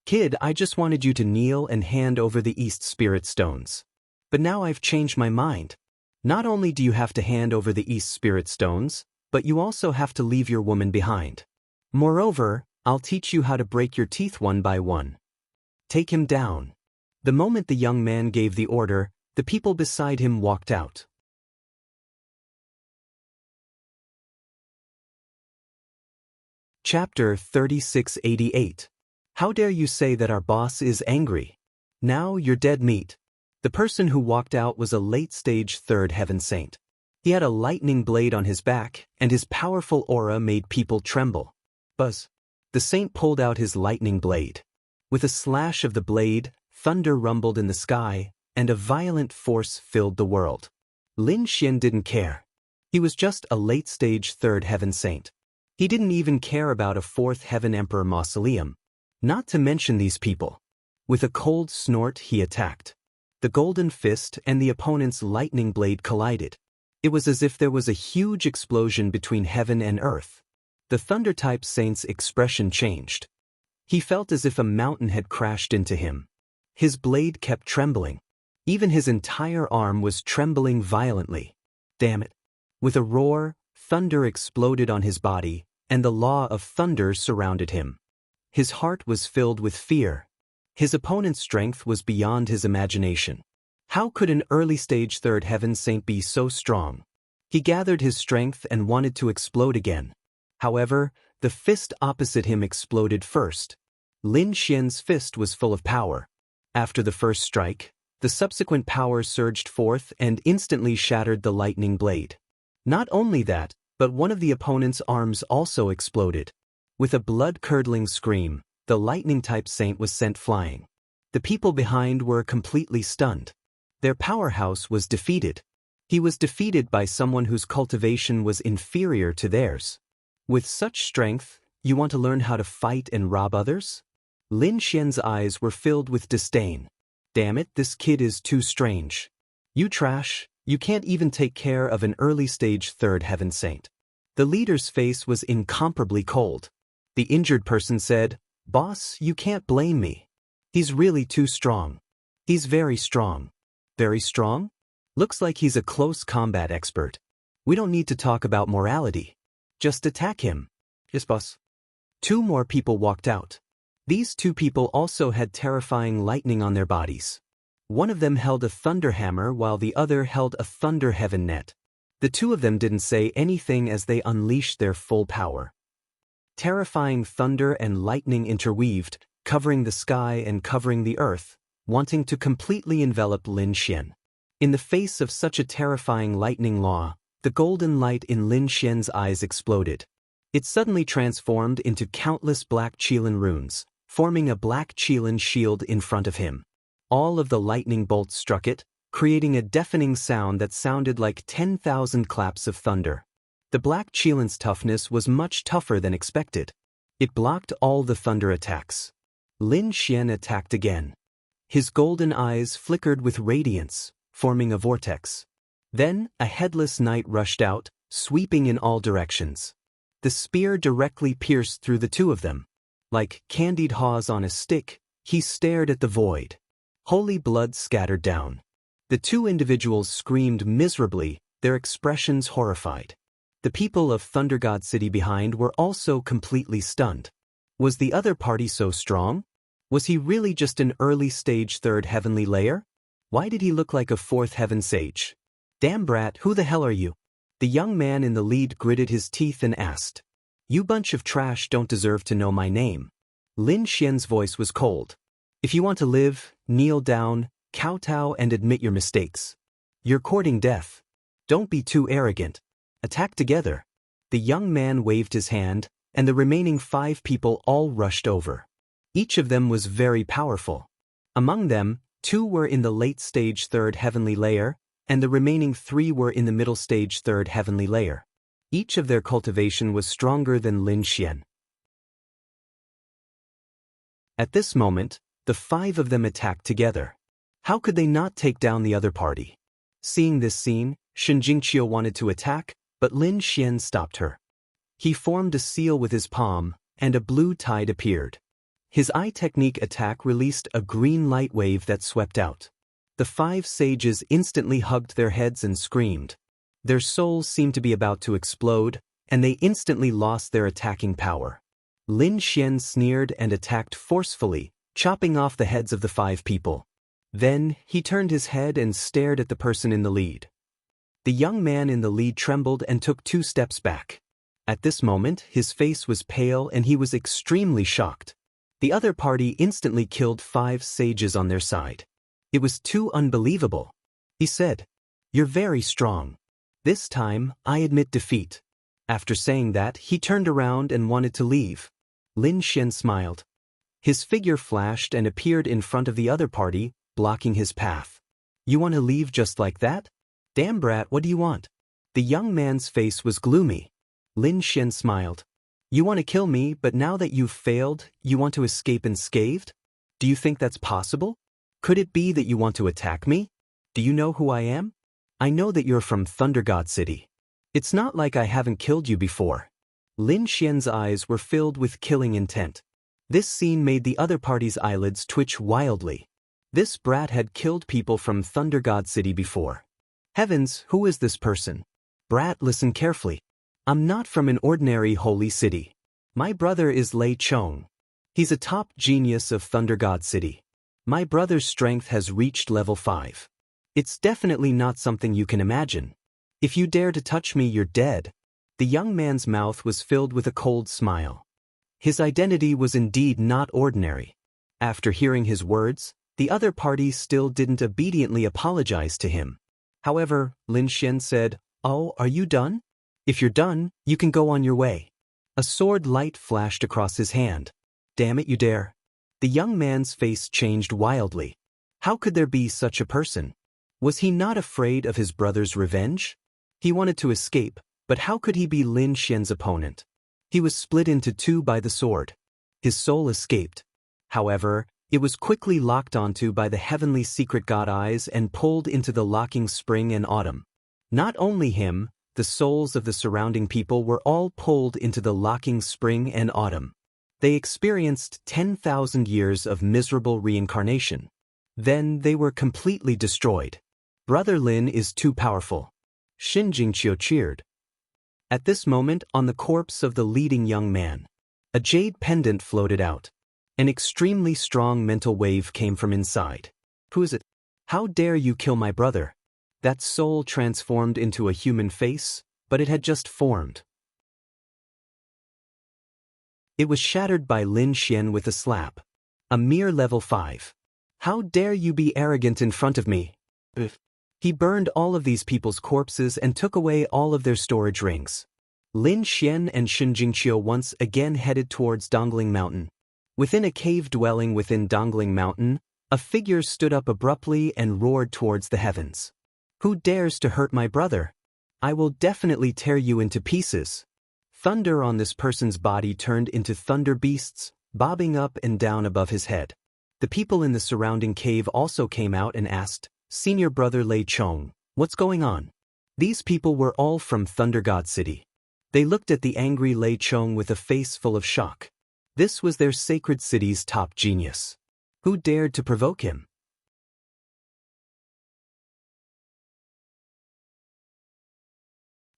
Kid, I just wanted you to kneel and hand over the East Spirit Stones. But now I've changed my mind. Not only do you have to hand over the East Spirit Stones, but you also have to leave your woman behind. Moreover, I'll teach you how to break your teeth one by one. Take him down." The moment the young man gave the order, the people beside him walked out. Chapter 3688. How dare you say that our boss is angry? Now you're dead meat. The person who walked out was a late-stage third heaven saint. He had a lightning blade on his back, and his powerful aura made people tremble. Buzz. The saint pulled out his lightning blade. With a slash of the blade, thunder rumbled in the sky, and a violent force filled the world. Lin Xian didn't care. He was just a late-stage third heaven saint. He didn't even care about a fourth heaven emperor mausoleum. Not to mention these people. With a cold snort he attacked. The golden fist and the opponent's lightning blade collided. It was as if there was a huge explosion between heaven and earth. The thunder-type saint's expression changed. He felt as if a mountain had crashed into him. His blade kept trembling. Even his entire arm was trembling violently. Damn it. With a roar, thunder exploded on his body, and the law of thunder surrounded him. His heart was filled with fear. His opponent's strength was beyond his imagination. How could an early-stage third heaven saint be so strong? He gathered his strength and wanted to explode again. However, the fist opposite him exploded first. Lin Xian's fist was full of power. After the first strike, the subsequent power surged forth and instantly shattered the lightning blade. Not only that, but one of the opponent's arms also exploded. With a blood-curdling scream, the lightning-type saint was sent flying. The people behind were completely stunned. Their powerhouse was defeated. He was defeated by someone whose cultivation was inferior to theirs. With such strength, you want to learn how to fight and rob others? Lin Xian's eyes were filled with disdain. Damn it, this kid is too strange. You trash, you can't even take care of an early-stage third heaven saint. The leader's face was incomparably cold. The injured person said, "Boss, you can't blame me. He's really too strong. He's very strong." Very strong? Looks like he's a close combat expert. We don't need to talk about morality. Just attack him. Yes, boss. Two more people walked out. These two people also had terrifying lightning on their bodies. One of them held a thunder hammer while the other held a thunder heaven net. The two of them didn't say anything as they unleashed their full power. Terrifying thunder and lightning interweaved, covering the sky and covering the earth, wanting to completely envelop Lin Xian. In the face of such a terrifying lightning law, the golden light in Lin Xian's eyes exploded. It suddenly transformed into countless black Qilin runes, forming a black Qilin shield in front of him. All of the lightning bolts struck it, creating a deafening sound that sounded like 10,000 claps of thunder. The black Qilin's toughness was much tougher than expected. It blocked all the thunder attacks. Lin Xian attacked again. His golden eyes flickered with radiance, forming a vortex. Then, a headless knight rushed out, sweeping in all directions. The spear directly pierced through the two of them. Like candied haws on a stick, he stared at the void. Holy blood scattered down. The two individuals screamed miserably, their expressions horrified. The people of Thunder God City behind were also completely stunned. Was the other party so strong? Was he really just an early-stage third heavenly layer? Why did he look like a fourth heaven sage? Damn brat, who the hell are you? The young man in the lead gritted his teeth and asked. You bunch of trash don't deserve to know my name. Lin Xian's voice was cold. If you want to live, kneel down, kowtow and admit your mistakes. You're courting death. Don't be too arrogant. Attack together. The young man waved his hand, and the remaining 5 people all rushed over. Each of them was very powerful. Among them, 2 were in the late-stage third heavenly layer, and the remaining 3 were in the middle-stage third heavenly layer. Each of their cultivation was stronger than Lin Xian. At this moment, the 5 of them attacked together. How could they not take down the other party? Seeing this scene, Shen Jingqiu wanted to attack, but Lin Xian stopped her. He formed a seal with his palm, and a blue tide appeared. His eye technique attack released a green light wave that swept out. The 5 sages instantly hugged their heads and screamed. Their souls seemed to be about to explode, and they instantly lost their attacking power. Lin Xian sneered and attacked forcefully, chopping off the heads of the 5 people. Then, he turned his head and stared at the person in the lead. The young man in the lead trembled and took 2 steps back. At this moment, his face was pale and he was extremely shocked. The other party instantly killed 5 sages on their side. It was too unbelievable. He said, "You're very strong. This time, I admit defeat." After saying that, he turned around and wanted to leave. Lin Xian smiled. His figure flashed and appeared in front of the other party, blocking his path. "You want to leave just like that? Damn brat, what do you want?" The young man's face was gloomy. Lin Xian smiled. "You want to kill me, but now that you've failed, you want to escape unscathed? Do you think that's possible? Could it be that you want to attack me? Do you know who I am? I know that you're from Thunder God City. It's not like I haven't killed you before." Lin Xian's eyes were filled with killing intent. This scene made the other party's eyelids twitch wildly. This brat had killed people from Thunder God City before. Heavens, who is this person? Brat, listen carefully. I'm not from an ordinary holy city. My brother is Lei Chong. He's a top genius of Thunder God City. My brother's strength has reached level 5. It's definitely not something you can imagine. If you dare to touch me, you're dead. The young man's mouth was filled with a cold smile. His identity was indeed not ordinary. After hearing his words, the other party still didn't obediently apologize to him. However, Lin Xian said, "Oh, are you done? If you're done, you can go on your way." A sword light flashed across his hand. "Damn it, you dare." The young man's face changed wildly. How could there be such a person? Was he not afraid of his brother's revenge? He wanted to escape, but how could he be Lin Xian's opponent? He was split into 2 by the sword. His soul escaped. However, it was quickly locked onto by the heavenly secret god eyes and pulled into the locking spring and autumn. Not only him, the souls of the surrounding people were all pulled into the locking spring and autumn. They experienced 10,000 years of miserable reincarnation. Then they were completely destroyed. Brother Lin is too powerful. Xin Jingqiu cheered. At this moment, on the corpse of the leading young man, a jade pendant floated out. An extremely strong mental wave came from inside. "Who is it? How dare you kill my brother?" That soul transformed into a human face, but it had just formed. It was shattered by Lin Xian with a slap. "A mere level 5. How dare you be arrogant in front of me?" He burned all of these people's corpses and took away all of their storage rings. Lin Xian and Xin Jingqiu once again headed towards Dongling Mountain. Within a cave dwelling within Dongling Mountain, a figure stood up abruptly and roared towards the heavens. "Who dares to hurt my brother? I will definitely tear you into pieces." Thunder on this person's body turned into thunder beasts, bobbing up and down above his head. The people in the surrounding cave also came out and asked, "Senior brother Lei Chong, what's going on?" These people were all from Thunder God City. They looked at the angry Lei Chong with a face full of shock. This was their sacred city's top genius. Who dared to provoke him?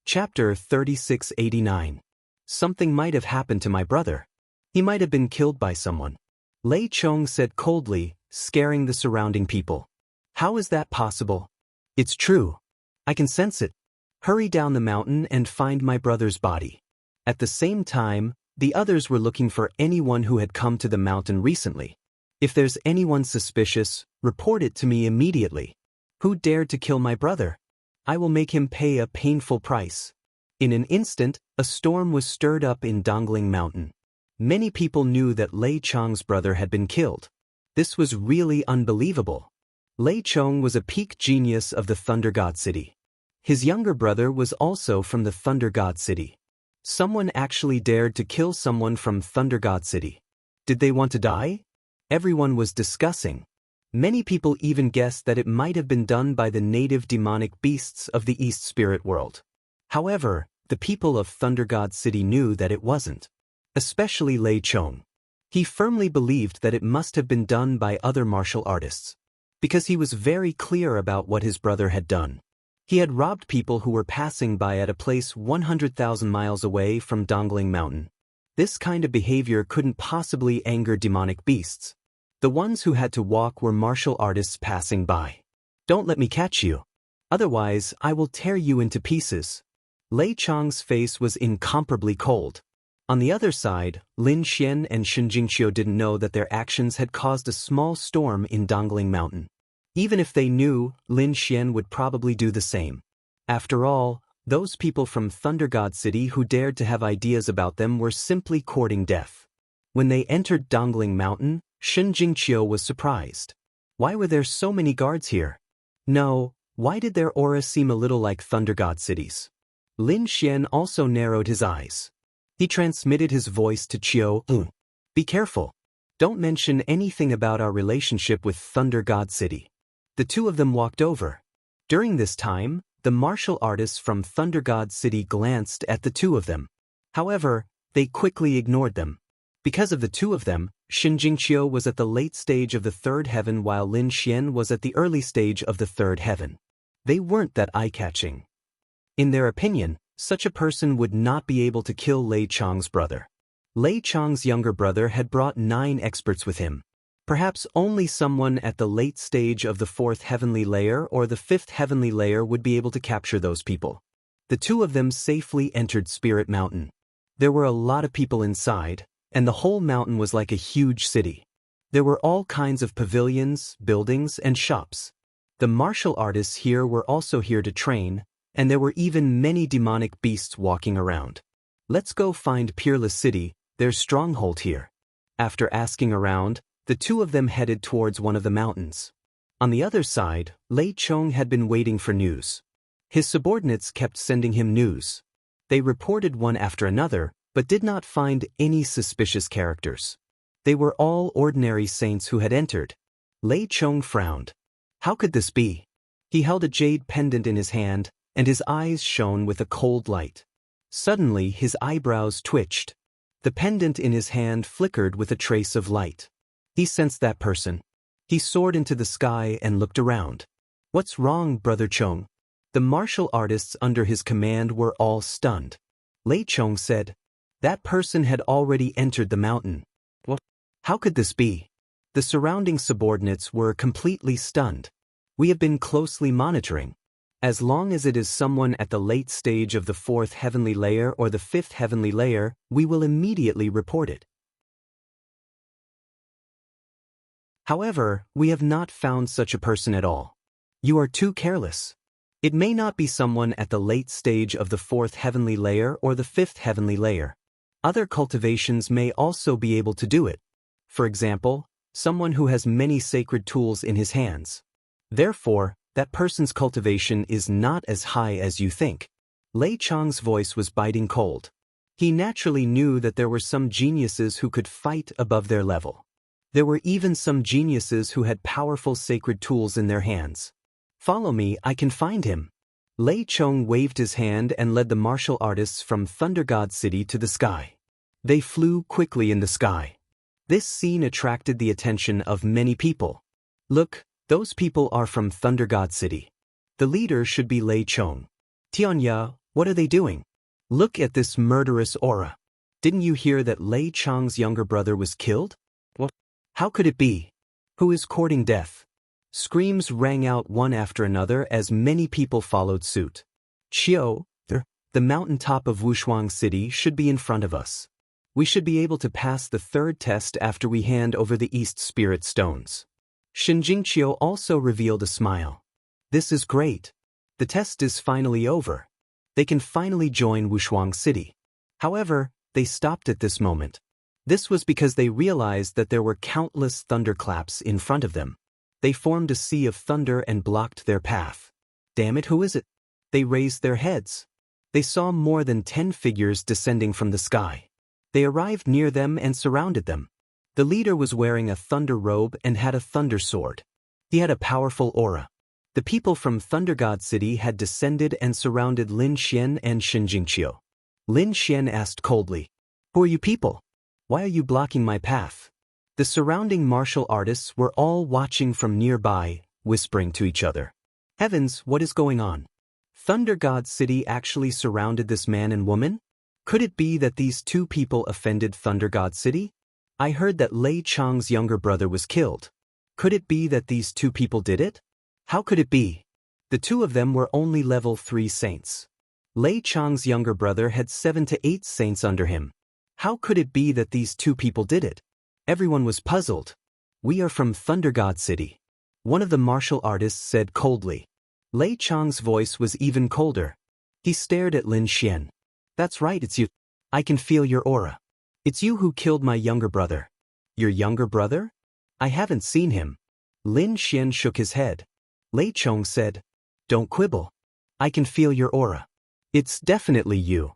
Chapter 3689. Something might have happened to my brother. He might have been killed by someone. Lei Chong said coldly, scaring the surrounding people. "How is that possible?" "It's true. I can sense it. Hurry down the mountain and find my brother's body." At the same time, the others were looking for anyone who had come to the mountain recently. "If there's anyone suspicious, report it to me immediately. Who dared to kill my brother? I will make him pay a painful price." In an instant, a storm was stirred up in Dongling Mountain. Many people knew that Lei Chong's brother had been killed. This was really unbelievable. Lei Chong was a peak genius of the Thunder God City. His younger brother was also from the Thunder God City. Someone actually dared to kill someone from Thunder God City. Did they want to die? Everyone was discussing. Many people even guessed that it might have been done by the native demonic beasts of the East Spirit world. However, the people of Thunder God City knew that it wasn't. Especially Lei Chong. He firmly believed that it must have been done by other martial artists, because he was very clear about what his brother had done. He had robbed people who were passing by at a place 100,000 miles away from Dongling Mountain. This kind of behavior couldn't possibly anger demonic beasts. The ones who had to walk were martial artists passing by. Don't let me catch you. Otherwise, I will tear you into pieces. Lei Chang's face was incomparably cold. On the other side, Lin Xian and Shen Jingqiu didn't know that their actions had caused a small storm in Dongling Mountain. Even if they knew, Lin Xian would probably do the same. After all, those people from Thunder God City who dared to have ideas about them were simply courting death. When they entered Dongling Mountain, Shen Jingqiu was surprised. Why were there so many guards here? No, why did their aura seem a little like Thunder God City's? Lin Xian also narrowed his eyes. He transmitted his voice to Qiu. Be careful. Don't mention anything about our relationship with Thunder God City. The two of them walked over. During this time, the martial artists from Thunder God City glanced at the two of them. However, they quickly ignored them. Because of the two of them, Shen Jingqiu was at the late stage of the third heaven while Lin Xian was at the early stage of the third heaven. They weren't that eye-catching. In their opinion, such a person would not be able to kill Lei Chang's brother. Lei Chang's younger brother had brought 9 experts with him. Perhaps only someone at the late stage of the 4th heavenly layer or the 5th heavenly layer would be able to capture those people. The two of them safely entered Spirit Mountain. There were a lot of people inside, and the whole mountain was like a huge city. There were all kinds of pavilions, buildings, and shops. The martial artists here were also here to train, and there were even many demonic beasts walking around. Let's go find Peerless City, their stronghold here. After asking around, the two of them headed towards one of the mountains. On the other side, Lei Chong had been waiting for news. His subordinates kept sending him news. They reported one after another, but did not find any suspicious characters. They were all ordinary saints who had entered. Lei Chong frowned. How could this be? He held a jade pendant in his hand, and his eyes shone with a cold light. Suddenly his eyebrows twitched. The pendant in his hand flickered with a trace of light. He sensed that person. He soared into the sky and looked around. What's wrong, Brother Chong? The martial artists under his command were all stunned. Lei Chong said, that person had already entered the mountain. What? How could this be? The surrounding subordinates were completely stunned. We have been closely monitoring. As long as it is someone at the late stage of the 4th heavenly layer or the 5th heavenly layer, we will immediately report it. However, we have not found such a person at all. You are too careless. It may not be someone at the late stage of the 4th heavenly layer or the 5th heavenly layer. Other cultivations may also be able to do it. For example, someone who has many sacred tools in his hands. Therefore, that person's cultivation is not as high as you think. Lei Chang's voice was biting cold. He naturally knew that there were some geniuses who could fight above their level. There were even some geniuses who had powerful sacred tools in their hands. Follow me, I can find him. Lei Chong waved his hand and led the martial artists from Thunder God City to the sky. They flew quickly in the sky. This scene attracted the attention of many people. Look, those people are from Thunder God City. The leader should be Lei Chong. Tianya, what are they doing? Look at this murderous aura. Didn't you hear that Lei Chong's younger brother was killed? What? How could it be? Who is courting death? Screams rang out one after another as many people followed suit. Qiu, the mountaintop of Wushuang City should be in front of us. We should be able to pass the 3rd test after we hand over the East Spirit Stones. Shen Jingqiu also revealed a smile. This is great. The test is finally over. They can finally join Wushuang City. However, they stopped at this moment. This was because they realized that there were countless thunderclaps in front of them. They formed a sea of thunder and blocked their path. Damn it, who is it? They raised their heads. They saw more than 10 figures descending from the sky. They arrived near them and surrounded them. The leader was wearing a thunder robe and had a thunder sword. He had a powerful aura. The people from Thunder God City had descended and surrounded Lin Xian and Shen Jingqiu. Lin Xian asked coldly, "Who are you people? Why are you blocking my path? The surrounding martial artists were all watching from nearby, whispering to each other. Heavens, what is going on? Thunder God City actually surrounded this man and woman? Could it be that these two people offended Thunder God City? I heard that Lei Chang's younger brother was killed. Could it be that these two people did it? How could it be? The two of them were only level 3 saints. Lei Chang's younger brother had 7 to 8 saints under him. How could it be that these two people did it? Everyone was puzzled. We are from Thunder God City. One of the martial artists said coldly. Lei Chang's voice was even colder. He stared at Lin Xian. That's right, it's you. I can feel your aura. It's you who killed my younger brother. Your younger brother? I haven't seen him. Lin Xian shook his head. Lei Chong said, Don't quibble. I can feel your aura. It's definitely you.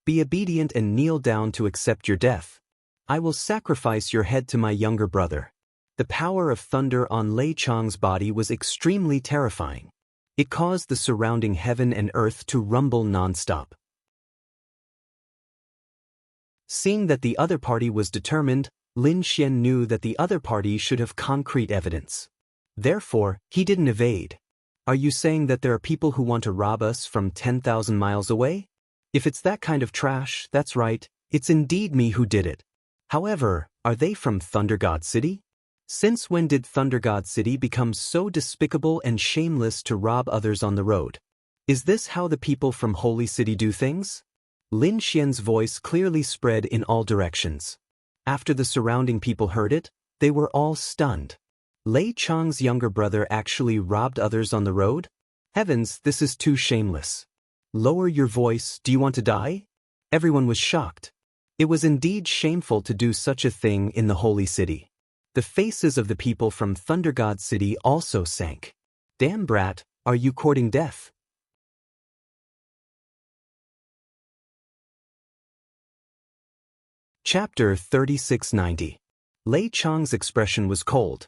Be obedient and kneel down to accept your death. I will sacrifice your head to my younger brother. The power of thunder on Lei Chang's body was extremely terrifying. It caused the surrounding heaven and earth to rumble non-stop. Seeing that the other party was determined, Lin Xian knew that the other party should have concrete evidence. Therefore, he didn't evade. Are you saying that there are people who want to rob us from 10,000 miles away? If it's that kind of trash, that's right, it's indeed me who did it. However, are they from Thunder God City? Since when did Thunder God City become so despicable and shameless to rob others on the road? Is this how the people from Holy City do things? Lin Xian's voice clearly spread in all directions. After the surrounding people heard it, they were all stunned. Lei Chang's younger brother actually robbed others on the road? Heavens, this is too shameless. Lower your voice, do you want to die? Everyone was shocked. It was indeed shameful to do such a thing in the Holy City. The faces of the people from Thunder God City also sank. Damn brat, are you courting death? Chapter 3690. Lei Chang's expression was cold.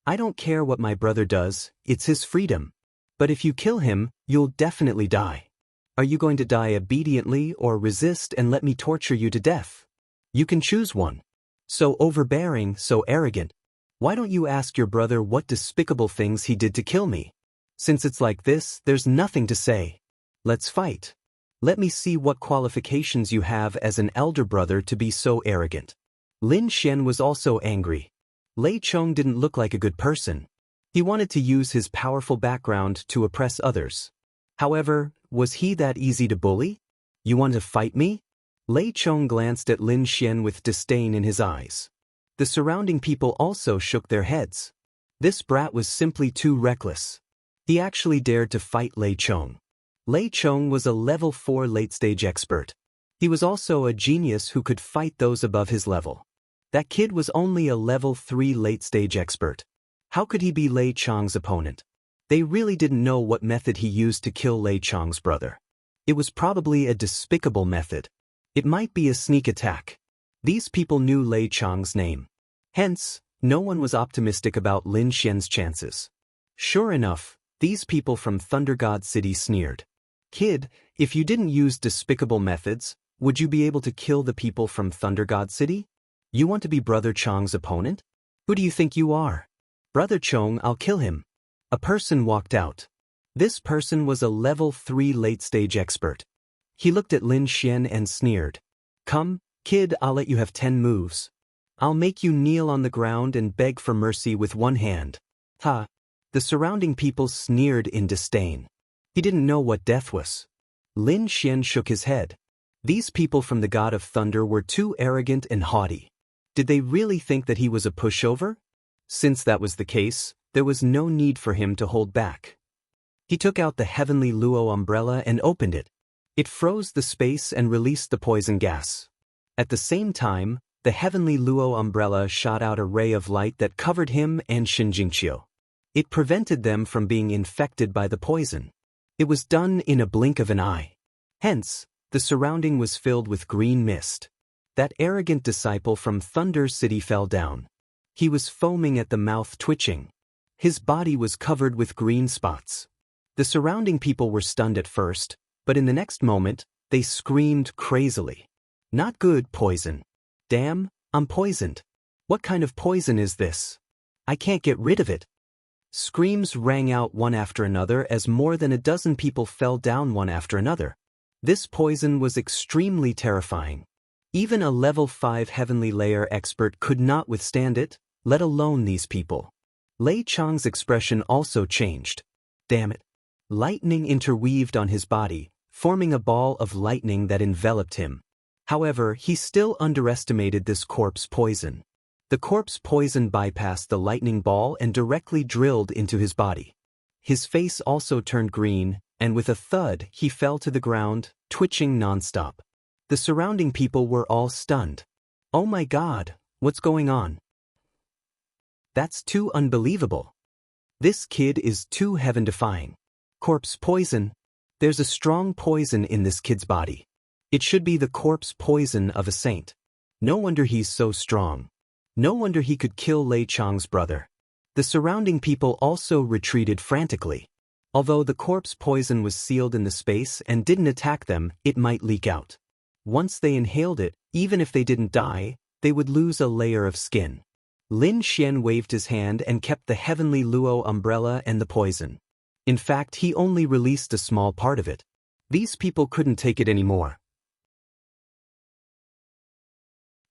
I don't care what my brother does, it's his freedom. But if you kill him, you'll definitely die. Are you going to die obediently or resist and let me torture you to death? You can choose one. So overbearing, so arrogant. Why don't you ask your brother what despicable things he did to kill me? Since it's like this, there's nothing to say. Let's fight. Let me see what qualifications you have as an elder brother to be so arrogant. Lin Xian was also angry. Lei Chong didn't look like a good person. He wanted to use his powerful background to oppress others. However, was he that easy to bully? You want to fight me? Lei Chong glanced at Lin Xian with disdain in his eyes. The surrounding people also shook their heads. This brat was simply too reckless. He actually dared to fight Lei Chong. Lei Chong was a level 4 late-stage expert. He was also a genius who could fight those above his level. That kid was only a level 3 late-stage expert. How could he be Lei Chang's opponent? They really didn't know what method he used to kill Lei Chang's brother. It was probably a despicable method. It might be a sneak attack. These people knew Lei Chang's name. Hence, no one was optimistic about Lin Xian's chances. Sure enough, these people from Thunder God City sneered. Kid, if you didn't use despicable methods, would you be able to kill the people from Thunder God City? You want to be Brother Chong's opponent? Who do you think you are? Brother Chong, I'll kill him. A person walked out. This person was a level 3 late-stage expert. He looked at Lin Xian and sneered. Come, kid, I'll let you have 10 moves. I'll make you kneel on the ground and beg for mercy with one hand. Ha! The surrounding people sneered in disdain. He didn't know what death was. Lin Xian shook his head. These people from the God of Thunder were too arrogant and haughty. Did they really think that he was a pushover? Since that was the case, there was no need for him to hold back. He took out the heavenly Luo umbrella and opened it. It froze the space and released the poison gas. At the same time, the heavenly Luo umbrella shot out a ray of light that covered him and Shinjingqiu. It prevented them from being infected by the poison. It was done in a blink of an eye. Hence, the surrounding was filled with green mist. That arrogant disciple from Thunder City fell down. He was foaming at the mouth, twitching. His body was covered with green spots. The surrounding people were stunned at first, but in the next moment, they screamed crazily. Not good, poison. Damn, I'm poisoned. What kind of poison is this? I can't get rid of it. Screams rang out one after another as more than a dozen people fell down one after another. This poison was extremely terrifying. Even a level 5 heavenly layer expert could not withstand it, let alone these people. Lei Chang's expression also changed. Damn it. Lightning interweaved on his body, forming a ball of lightning that enveloped him. However, he still underestimated this corpse poison. The corpse poison bypassed the lightning ball and directly drilled into his body. His face also turned green, and with a thud, he fell to the ground, twitching nonstop. The surrounding people were all stunned. Oh my God, what's going on? That's too unbelievable. This kid is too heaven-defying. Corpse poison? There's a strong poison in this kid's body. It should be the corpse poison of a saint. No wonder he's so strong. No wonder he could kill Lei Chang's brother. The surrounding people also retreated frantically. Although the corpse poison was sealed in the space and didn't attack them, it might leak out. Once they inhaled it, even if they didn't die, they would lose a layer of skin. Lin Xian waved his hand and kept the heavenly Luo umbrella and the poison. In fact, he only released a small part of it. These people couldn't take it anymore.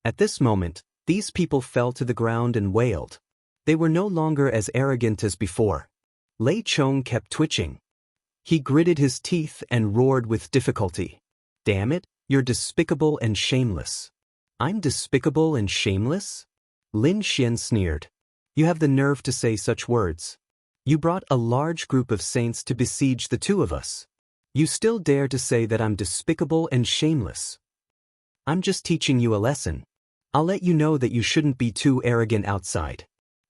At this moment, these people fell to the ground and wailed. They were no longer as arrogant as before. Lei Chong kept twitching. He gritted his teeth and roared with difficulty. Damn it, you're despicable and shameless. I'm despicable and shameless? Lin Xian sneered. You have the nerve to say such words. You brought a large group of saints to besiege the two of us. You still dare to say that I'm despicable and shameless. I'm just teaching you a lesson. I'll let you know that you shouldn't be too arrogant outside.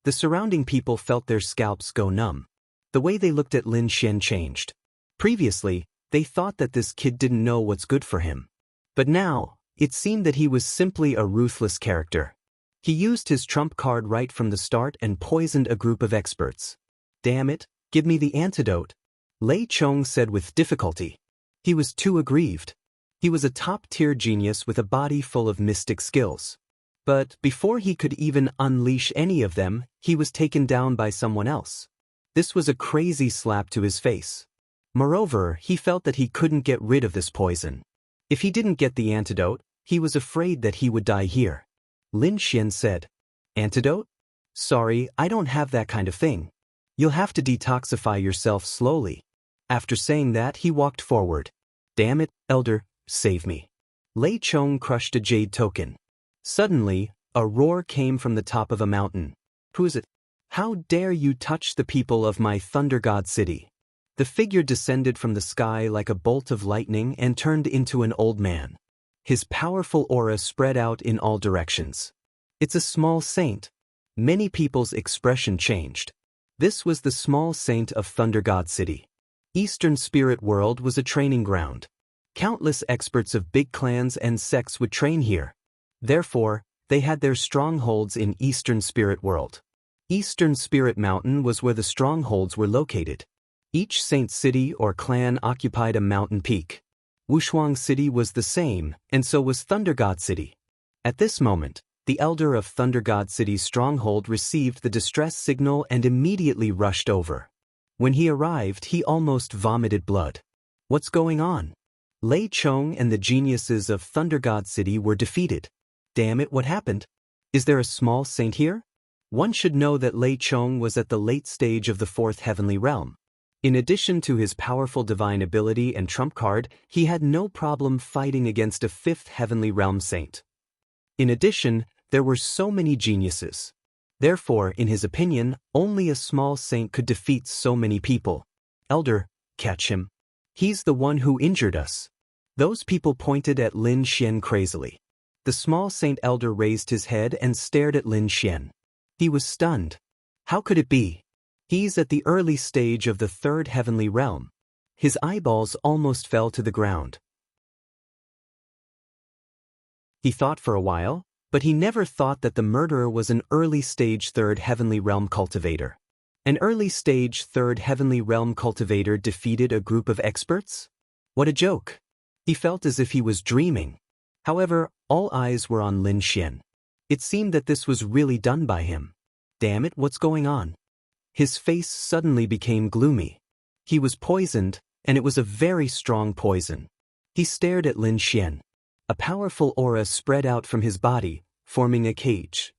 The surrounding people felt their scalps go numb. The way they looked at Lin Xian changed. Previously, they thought that this kid didn't know what's good for him. But now, it seemed that he was simply a ruthless character. He used his trump card right from the start and poisoned a group of experts. Damn it, give me the antidote, Lei Chong said with difficulty. He was too aggrieved. He was a top-tier genius with a body full of mystic skills. But before he could even unleash any of them, he was taken down by someone else. This was a crazy slap to his face. Moreover, he felt that he couldn't get rid of this poison. If he didn't get the antidote, he was afraid that he would die here. Lin Xian said, Antidote? Sorry, I don't have that kind of thing. You'll have to detoxify yourself slowly. After saying that, he walked forward. Damn it, Elder, save me. Lei Chong crushed a jade token. Suddenly, a roar came from the top of a mountain. Who is it? How dare you touch the people of my Thunder God city? The figure descended from the sky like a bolt of lightning and turned into an old man. His powerful aura spread out in all directions. It's a small saint. Many people's expression changed. This was the small saint of Thunder God City. Eastern Spirit World was a training ground. Countless experts of big clans and sects would train here. Therefore, they had their strongholds in Eastern Spirit World. Eastern Spirit Mountain was where the strongholds were located. Each saint city or clan occupied a mountain peak. Wushuang City was the same, and so was Thunder God City. At this moment, the elder of Thunder God City's stronghold received the distress signal and immediately rushed over. When he arrived, he almost vomited blood. What's going on? Lei Chong and the geniuses of Thunder God City were defeated. Damn it, what happened? Is there a small saint here? One should know that Lei Chong was at the late stage of the fourth heavenly realm. In addition to his powerful divine ability and trump card, he had no problem fighting against a fifth heavenly realm saint. In addition, there were so many geniuses. Therefore, in his opinion, only a small saint could defeat so many people. Elder, catch him. He's the one who injured us. Those people pointed at Lin Xian crazily. The small saint elder raised his head and stared at Lin Xian. He was stunned. How could it be? He's at the early stage of the third heavenly realm. His eyeballs almost fell to the ground. He thought for a while, but he never thought that the murderer was an early-stage third heavenly realm cultivator. An early-stage third heavenly realm cultivator defeated a group of experts? What a joke! He felt as if he was dreaming. However, all eyes were on Lin Xian. It seemed that this was really done by him. Damn it, what's going on? His face suddenly became gloomy. He was poisoned, and it was a very strong poison. He stared at Lin Xian. A powerful aura spread out from his body, forming a cage.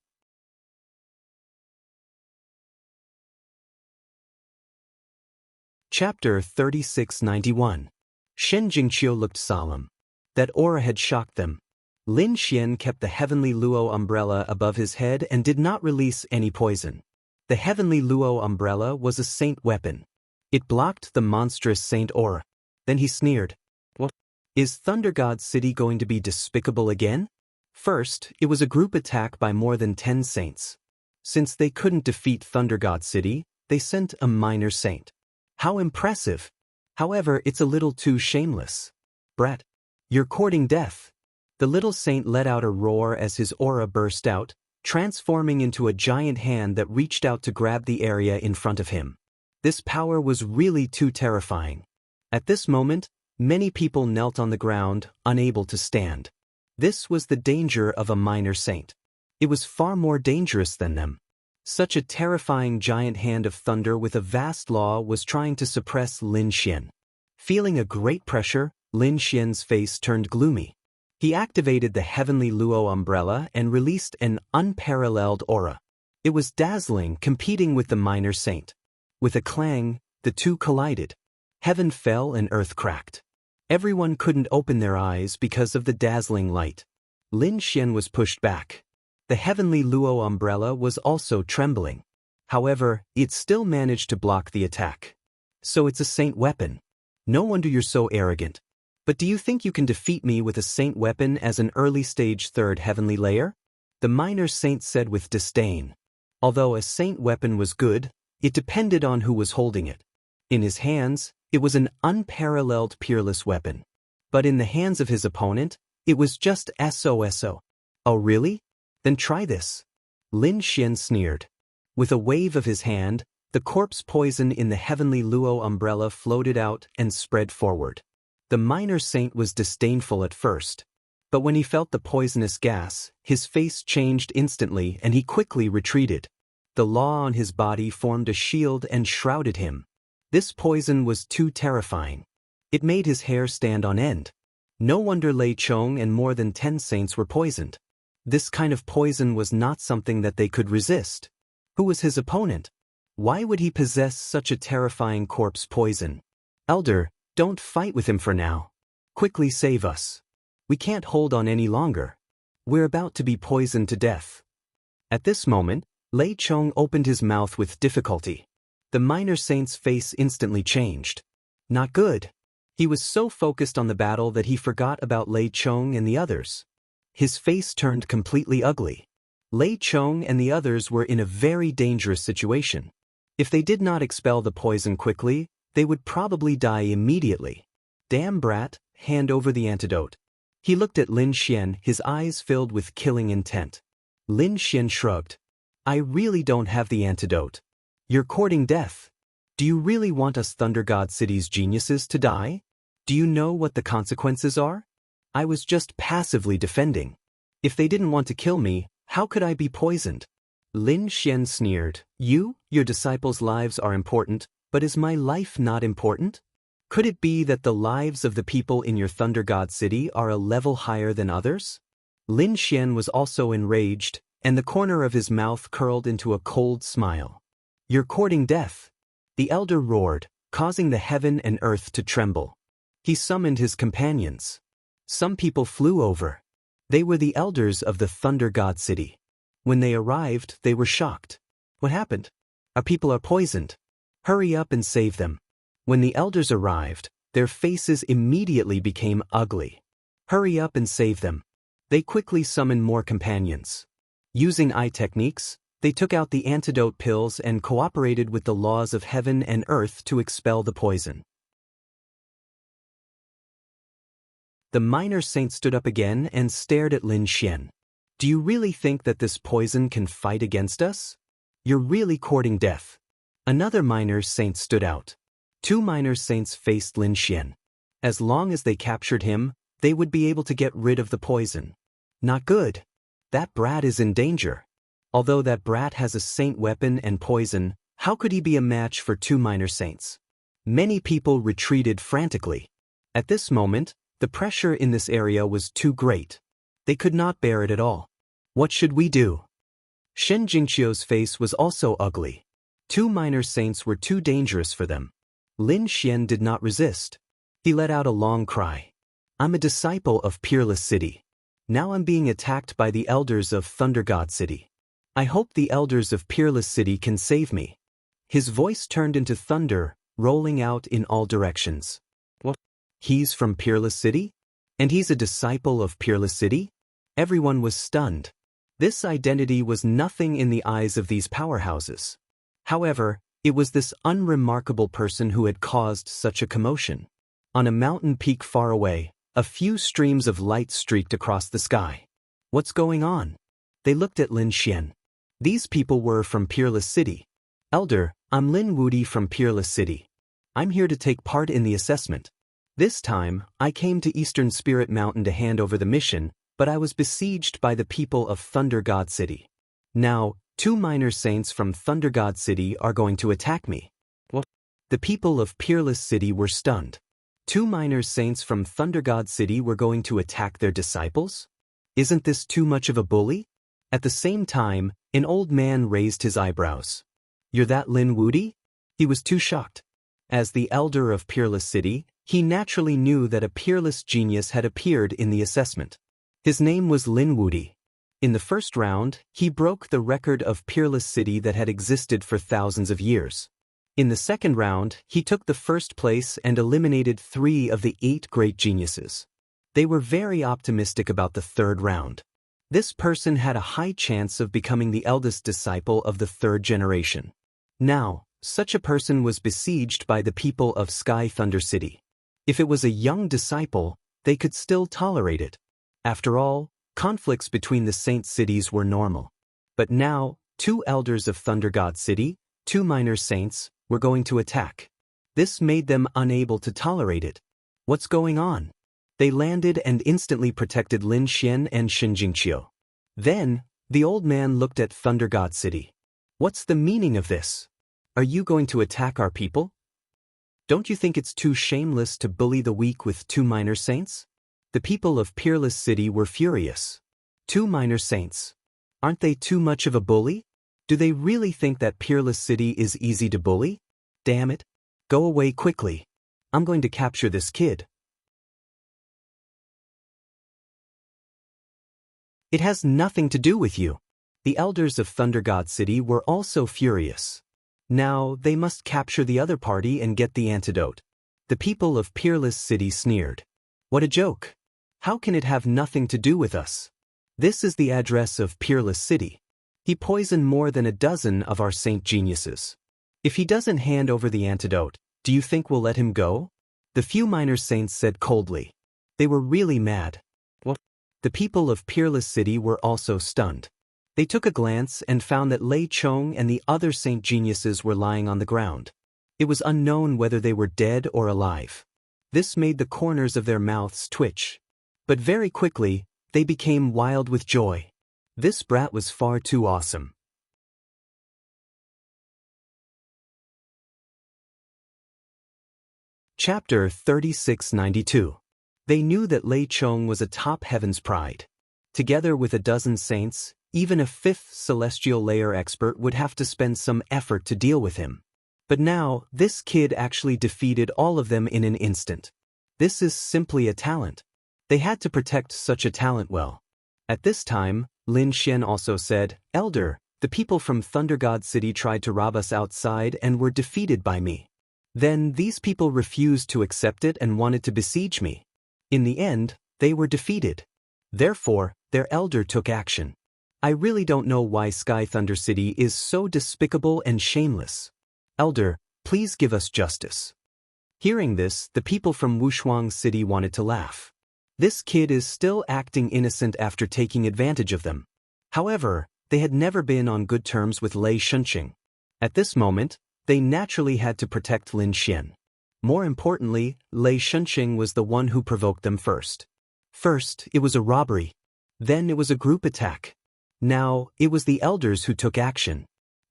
Chapter 3691. Shen Jingqiu looked solemn. That aura had shocked them. Lin Xian kept the heavenly Luo umbrella above his head and did not release any poison. The heavenly Luo umbrella was a saint weapon. It blocked the monstrous saint aura. Then he sneered. What? Is Thunder God City going to be despicable again? First, it was a group attack by more than 10 saints. Since they couldn't defeat Thunder God City, they sent a minor saint. How impressive! However, it's a little too shameless. Brat, you're courting death. The little saint let out a roar as his aura burst out, transforming into a giant hand that reached out to grab the area in front of him. This power was really too terrifying. At this moment, many people knelt on the ground, unable to stand. This was the danger of a minor saint. It was far more dangerous than them. Such a terrifying giant hand of thunder with a vast law was trying to suppress Lin Xian. Feeling a great pressure, Lin Xian's face turned gloomy. He activated the heavenly Luo umbrella and released an unparalleled aura. It was dazzling, competing with the minor saint. With a clang, the two collided. Heaven fell and earth cracked. Everyone couldn't open their eyes because of the dazzling light. Lin Xian was pushed back. The heavenly Luo umbrella was also trembling. However, it still managed to block the attack. So it's a saint weapon. No wonder you're so arrogant. But do you think you can defeat me with a saint weapon as an early-stage third heavenly layer? The minor saint said with disdain. Although a saint weapon was good, it depended on who was holding it. In his hands, it was an unparalleled peerless weapon. But in the hands of his opponent, it was just SOSO. Oh really? Then try this. Lin Xian sneered. With a wave of his hand, the corpse poison in the heavenly Luo umbrella floated out and spread forward. The minor saint was disdainful at first. But when he felt the poisonous gas, his face changed instantly and he quickly retreated. The law on his body formed a shield and shrouded him. This poison was too terrifying. It made his hair stand on end. No wonder Lei Chong and more than 10 saints were poisoned. This kind of poison was not something that they could resist. Who was his opponent? Why would he possess such a terrifying corpse poison? Elder, don't fight with him for now. Quickly save us. We can't hold on any longer. We're about to be poisoned to death. At this moment, Lei Chong opened his mouth with difficulty. The minor saint's face instantly changed. Not good. He was so focused on the battle that he forgot about Lei Chong and the others. His face turned completely ugly. Lei Chong and the others were in a very dangerous situation. If they did not expel the poison quickly, they would probably die immediately. Damn brat, hand over the antidote. He looked at Lin Xian, his eyes filled with killing intent. Lin Xian shrugged. I really don't have the antidote. You're courting death. Do you really want us Thunder God City's geniuses to die? Do you know what the consequences are? I was just passively defending. If they didn't want to kill me, how could I be poisoned? Lin Xian sneered. Your disciples' lives are important, but is my life not important? Could it be that the lives of the people in your Thunder God City are a level higher than others? Lin Xian was also enraged, and the corner of his mouth curled into a cold smile. You're courting death. The elder roared, causing the heaven and earth to tremble. He summoned his companions. Some people flew over. They were the elders of the Thunder God City. When they arrived, they were shocked. What happened? Our people are poisoned. Hurry up and save them. When the elders arrived, their faces immediately became ugly. Hurry up and save them. They quickly summoned more companions. Using eye techniques, they took out the antidote pills and cooperated with the laws of heaven and earth to expel the poison. The minor saint stood up again and stared at Lin Xian. Do you really think that this poison can fight against us? You're really courting death. Another minor saint stood out. 2 minor saints faced Lin Xian. As long as they captured him, they would be able to get rid of the poison. Not good. That brat is in danger. Although that brat has a saint weapon and poison, how could he be a match for 2 minor saints? Many people retreated frantically. At this moment, the pressure in this area was too great. They could not bear it at all. What should we do? Shen Jingqiu's face was also ugly. 2 minor saints were too dangerous for them. Lin Xian did not resist. He let out a long cry. I'm a disciple of Peerless City. Now I'm being attacked by the elders of Thunder God City. I hope the elders of Peerless City can save me. His voice turned into thunder, rolling out in all directions. What? He's from Peerless City? And he's a disciple of Peerless City? Everyone was stunned. This identity was nothing in the eyes of these powerhouses. However, it was this unremarkable person who had caused such a commotion. On a mountain peak far away, a few streams of light streaked across the sky. What's going on? They looked at Lin Xian. These people were from Peerless City. Elder, I'm Lin Wudi from Peerless City. I'm here to take part in the assessment. This time, I came to Eastern Spirit Mountain to hand over the mission, but I was besieged by the people of Thunder God City. Now, 2 minor saints from Thunder God City are going to attack me. What? The people of Peerless City were stunned. 2 minor saints from Thunder God City were going to attack their disciples? Isn't this too much of a bully? At the same time, an old man raised his eyebrows. You're that Lin Wudi? He was too shocked. As the elder of Peerless City, he naturally knew that a peerless genius had appeared in the assessment. His name was Lin Wudi. In the first round, he broke the record of Peerless City that had existed for thousands of years. In the second round, he took the first place and eliminated 3 of the 8 great geniuses. They were very optimistic about the third round. This person had a high chance of becoming the eldest disciple of the 3rd generation. Now, such a person was besieged by the people of Sky Thunder City. If it was a young disciple, they could still tolerate it. After all, conflicts between the saint cities were normal. But now, 2 elders of Thunder God City, 2 minor saints, were going to attack. This made them unable to tolerate it. What's going on? They landed and instantly protected Lin Xian and Shen Jingqiu. Then, the old man looked at Thunder God City. What's the meaning of this? Are you going to attack our people? Don't you think it's too shameless to bully the weak with 2 minor saints? The people of Peerless City were furious. 2 minor saints. Aren't they too much of a bully? Do they really think that Peerless City is easy to bully? Damn it. Go away quickly. I'm going to capture this kid. It has nothing to do with you. The elders of Thunder God City were also furious. Now, they must capture the other party and get the antidote. The people of Peerless City sneered. What a joke. How can it have nothing to do with us? This is the address of Peerless City. He poisoned more than a dozen of our saint geniuses. If he doesn't hand over the antidote, do you think we'll let him go? The few minor saints said coldly. They were really mad. What? The people of Peerless City were also stunned. They took a glance and found that Lei Chong and the other saint geniuses were lying on the ground. It was unknown whether they were dead or alive. This made the corners of their mouths twitch. But very quickly, they became wild with joy. This brat was far too awesome. Chapter 3692. They knew that Lei Chong was a top heaven's pride. Together with a dozen saints, even a 5th celestial layer expert would have to spend some effort to deal with him. But now, this kid actually defeated all of them in an instant. This is simply a talent. They had to protect such a talent well. At this time, Lin Xian also said, Elder, the people from Thunder God City tried to rob us outside and were defeated by me. Then these people refused to accept it and wanted to besiege me. In the end, they were defeated. Therefore, their elder took action. I really don't know why Sky Thunder City is so despicable and shameless. Elder, please give us justice. Hearing this, the people from Wushuang City wanted to laugh. This kid is still acting innocent after taking advantage of them. However, they had never been on good terms with Lei Shunqing. At this moment, they naturally had to protect Lin Xian. More importantly, Lei Shunqing was the one who provoked them first. First, it was a robbery. Then it was a group attack. Now, it was the elders who took action.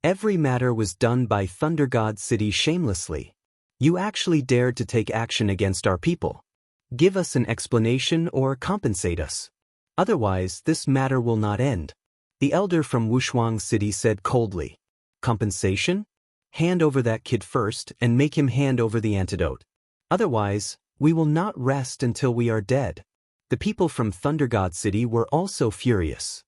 Every matter was done by Thunder God City shamelessly. You actually dared to take action against our people. Give us an explanation or compensate us. Otherwise, this matter will not end. The elder from Wushuang City said coldly. Compensation? Hand over that kid first and make him hand over the antidote. Otherwise, we will not rest until we are dead. The people from Thunder God City were also furious.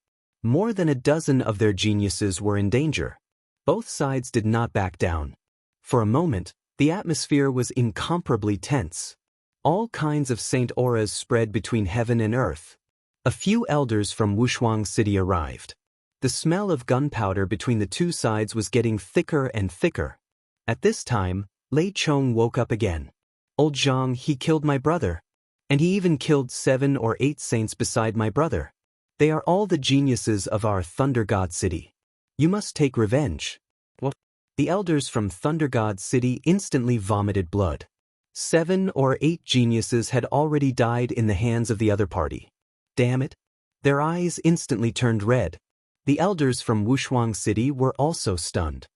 More than a dozen of their geniuses were in danger. Both sides did not back down. For a moment, the atmosphere was incomparably tense. All kinds of saint auras spread between heaven and earth. A few elders from Wushuang City arrived. The smell of gunpowder between the two sides was getting thicker and thicker. At this time, Lei Chong woke up again. Old Zhang, he killed my brother. And he even killed 7 or 8 saints beside my brother. They are all the geniuses of our Thunder God City. You must take revenge. What? The elders from Thunder God City instantly vomited blood. 7 or 8 geniuses had already died in the hands of the other party. Damn it. Their eyes instantly turned red. The elders from Wushuang City were also stunned.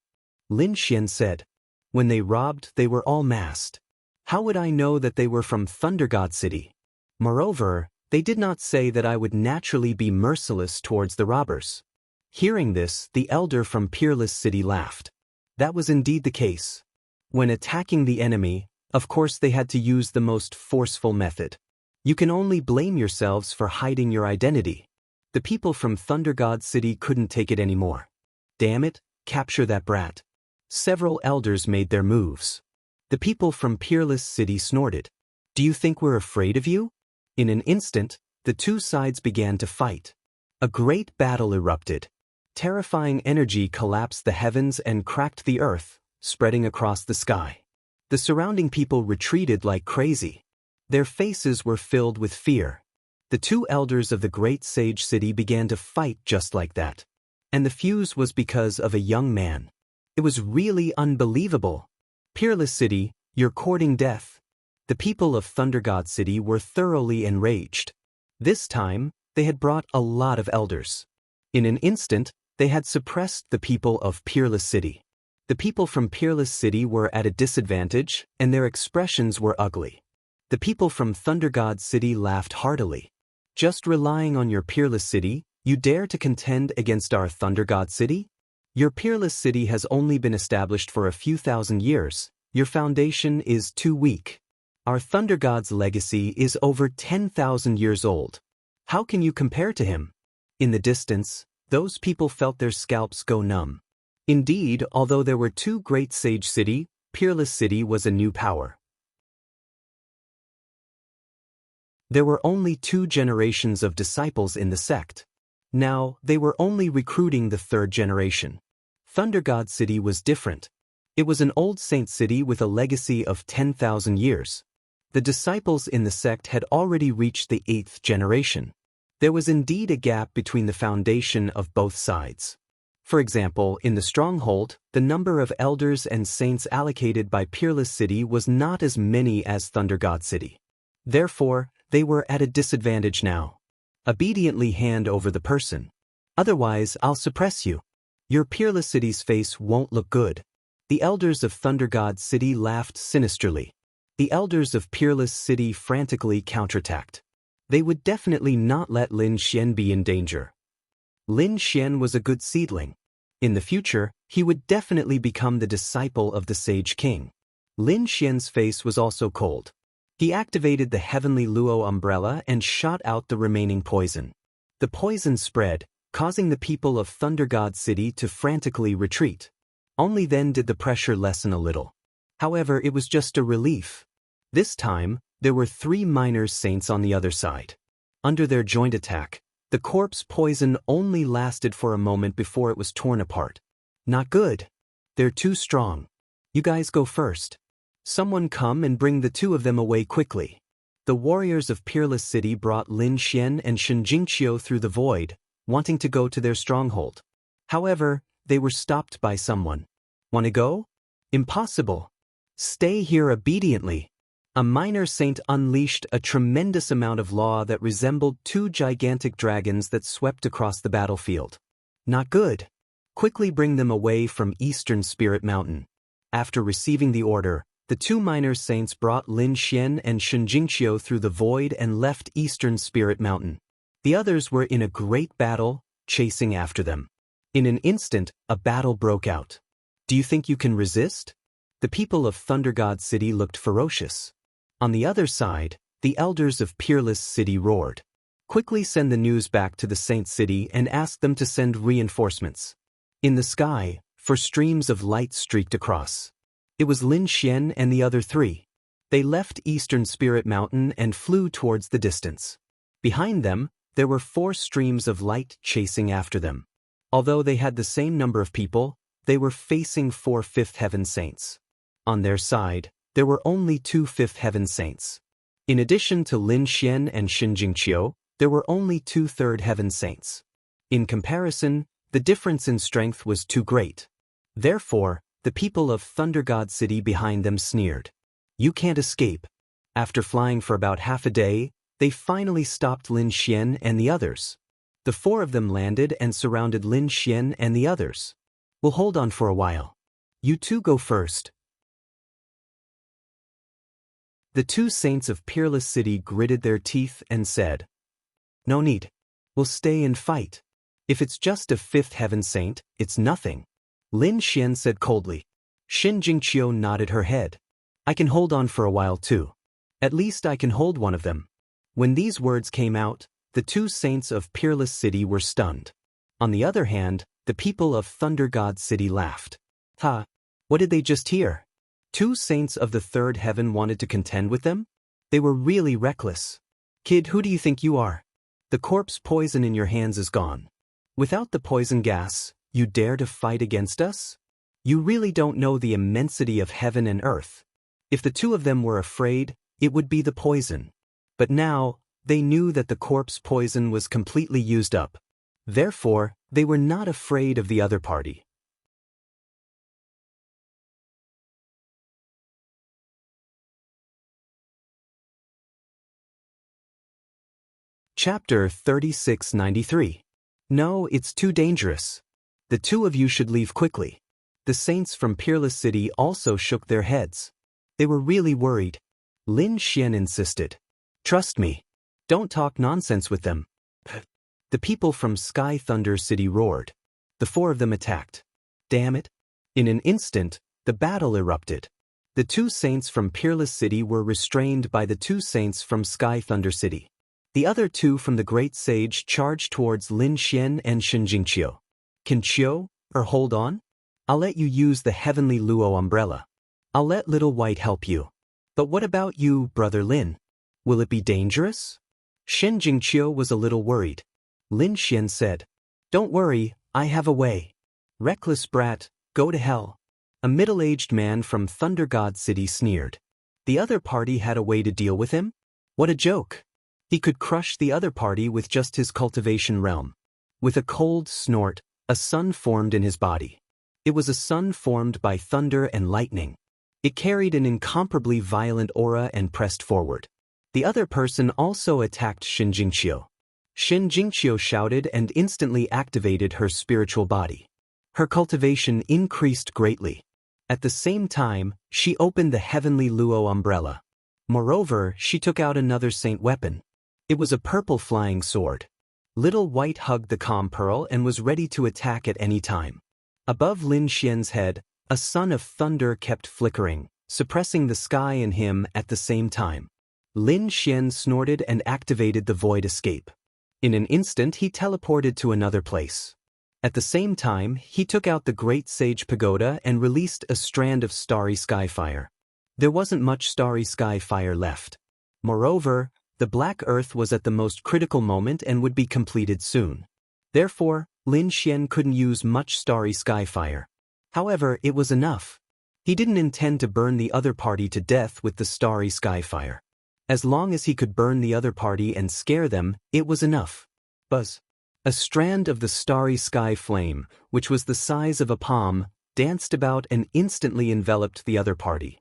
Lin Xian said, when they robbed, they were all masked. How would I know that they were from Thunder God City? Moreover, they did not say that I would naturally be merciless towards the robbers. Hearing this, the elder from Peerless City laughed. That was indeed the case. When attacking the enemy, of course they had to use the most forceful method. You can only blame yourselves for hiding your identity. The people from Thunder God City couldn't take it anymore. Damn it, capture that brat. Several elders made their moves. The people from Peerless City snorted. Do you think we're afraid of you? In an instant, the two sides began to fight. A great battle erupted. Terrifying energy collapsed the heavens and cracked the earth, spreading across the sky. The surrounding people retreated like crazy. Their faces were filled with fear. The two elders of the great sage city began to fight just like that. And the fuse was because of a young man. It was really unbelievable. Peerless City, you're courting death. The people of Thunder God City were thoroughly enraged. This time, they had brought a lot of elders. In an instant, they had suppressed the people of Peerless City. The people from Peerless City were at a disadvantage, and their expressions were ugly. The people from Thunder God City laughed heartily. Just relying on your Peerless City, you dare to contend against our Thunder God City? Your Peerless City has only been established for a few thousand years. Your foundation is too weak. Our Thunder God's legacy is over 10,000 years old. How can you compare to him? In the distance, those people felt their scalps go numb. Indeed, although there were two great sage city, Peerless City was a new power. There were only 2 generations of disciples in the sect. Now, they were only recruiting the 3rd generation. Thunder God City was different. It was an old saint city with a legacy of 10,000 years. The disciples in the sect had already reached the 8th generation. There was indeed a gap between the foundation of both sides. For example, in the stronghold, the number of elders and saints allocated by Peerless City was not as many as Thunder God City. Therefore, they were at a disadvantage now. Obediently hand over the person. Otherwise, I'll suppress you. Your Peerless City's face won't look good. The elders of Thunder God City laughed sinisterly. The elders of Peerless City frantically counterattacked. They would definitely not let Lin Xian be in danger. Lin Xian was a good seedling. In the future, he would definitely become the disciple of the Sage King. Lin Xian's face was also cold. He activated the heavenly Luo umbrella and shot out the remaining poison. The poison spread, causing the people of Thunder God City to frantically retreat. Only then did the pressure lessen a little. However, it was just a relief. This time, there were 3 minor saints on the other side. Under their joint attack, the corpse poison only lasted for a moment before it was torn apart. Not good. They're too strong. You guys go first. Someone come and bring the 2 of them away quickly. The warriors of Peerless City brought Lin Xian and Shen Jingqiu through the void, wanting to go to their stronghold. However, they were stopped by someone. Want to go? Impossible. Stay here obediently. A minor saint unleashed a tremendous amount of law that resembled 2 gigantic dragons that swept across the battlefield. Not good. Quickly bring them away from Eastern Spirit Mountain. After receiving the order, the two minor saints brought Lin Xian and Shen Jingqiu through the void and left Eastern Spirit Mountain. The others were in a great battle, chasing after them. In an instant, a battle broke out. Do you think you can resist? The people of Thunder God City looked ferocious. On the other side, the elders of Peerless City roared. Quickly send the news back to the Saint City and ask them to send reinforcements. In the sky, for streams of light streaked across. It was Lin Xian and the other three. They left Eastern Spirit Mountain and flew towards the distance. Behind them, there were 4 streams of light chasing after them. Although they had the same number of people, they were facing 4 Fifth Heaven Saints. On their side, there were only 2 Fifth Heaven Saints. In addition to Lin Xian and Shen Jingqiu, there were only 2 Third Heaven Saints. In comparison, the difference in strength was too great. Therefore, the people of Thunder God City behind them sneered. You can't escape. After flying for about half a day, they finally stopped Lin Xian and the others. The 4 of them landed and surrounded Lin Xian and the others. We'll hold on for a while. You two go first. The 2 saints of Peerless City gritted their teeth and said, No need. We'll stay and fight. If it's just a 5th Heaven Saint, it's nothing. Lin Xian said coldly. Shen Jingqiu nodded her head. I can hold on for a while too. At least I can hold one of them. When these words came out, the 2 saints of Peerless City were stunned. On the other hand, the people of Thunder God City laughed. Ha! What did they just hear? 2 saints of the 3rd heaven wanted to contend with them? They were really reckless. Kid, who do you think you are? The corpse poison in your hands is gone. Without the poison gas, you dare to fight against us? You really don't know the immensity of heaven and earth. If the 2 of them were afraid, it would be the poison. But now, they knew that the corpse poison was completely used up. Therefore, they were not afraid of the other party. Chapter 3693. No, it's too dangerous. The 2 of you should leave quickly. The saints from Peerless City also shook their heads. They were really worried. Lin Xian insisted. Trust me. Don't talk nonsense with them. The people from Sky Thunder City roared. The 4 of them attacked. Damn it. In an instant, the battle erupted. The 2 saints from Peerless City were restrained by the 2 saints from Sky Thunder City. The other 2 from the Great Sage charged towards Lin Xian and Shen Jingqiu. Can Qiu, or hold on? I'll let you use the Heavenly Luo umbrella. I'll let Little White help you. But what about you, Brother Lin? Will it be dangerous? Shen Jingqiu was a little worried. Lin Xian said, Don't worry, I have a way. Reckless brat, go to hell. A middle-aged man from Thunder God City sneered. The other party had a way to deal with him? What a joke. He could crush the other party with just his cultivation realm. With a cold snort, a sun formed in his body. It was a sun formed by thunder and lightning. It carried an incomparably violent aura and pressed forward. The other person also attacked Shen Jingqiu. Shen Jingqiu shouted and instantly activated her spiritual body. Her cultivation increased greatly. At the same time, she opened the Heavenly Luo umbrella. Moreover, she took out another saint weapon. It was a purple flying sword. Little White hugged the calm pearl and was ready to attack at any time. Above Lin Xian's head, a sun of thunder kept flickering, suppressing the sky and him at the same time. Lin Xian snorted and activated the void escape. In an instant he teleported to another place. At the same time, he took out the Great Sage Pagoda and released a strand of starry sky fire. There wasn't much starry sky fire left. Moreover, the Black Earth was at the most critical moment and would be completed soon. Therefore, Lin Xian couldn't use much starry sky fire. However, it was enough. He didn't intend to burn the other party to death with the starry sky fire. As long as he could burn the other party and scare them, it was enough. Buzz. A strand of the starry sky flame, which was the size of a palm, danced about and instantly enveloped the other party.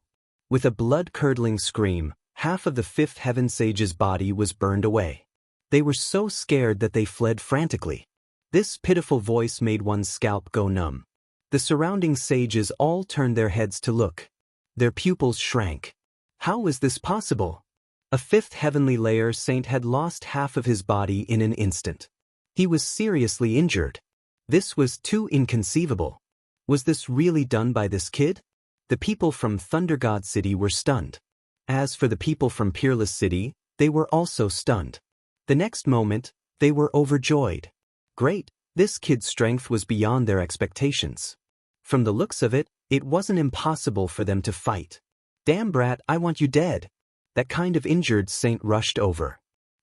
With a blood-curdling scream, half of the Fifth Heaven Sage's body was burned away. They were so scared that they fled frantically. This pitiful voice made one's scalp go numb. The surrounding sages all turned their heads to look. Their pupils shrank. How was this possible? A fifth heavenly layer saint had lost half of his body in an instant. He was seriously injured. This was too inconceivable. Was this really done by this kid? The people from Thunder God City were stunned. As for the people from Peerless City, they were also stunned. The next moment, they were overjoyed. Great, this kid's strength was beyond their expectations. From the looks of it, it wasn't impossible for them to fight. Damn brat, I want you dead. That kind of injured saint rushed over.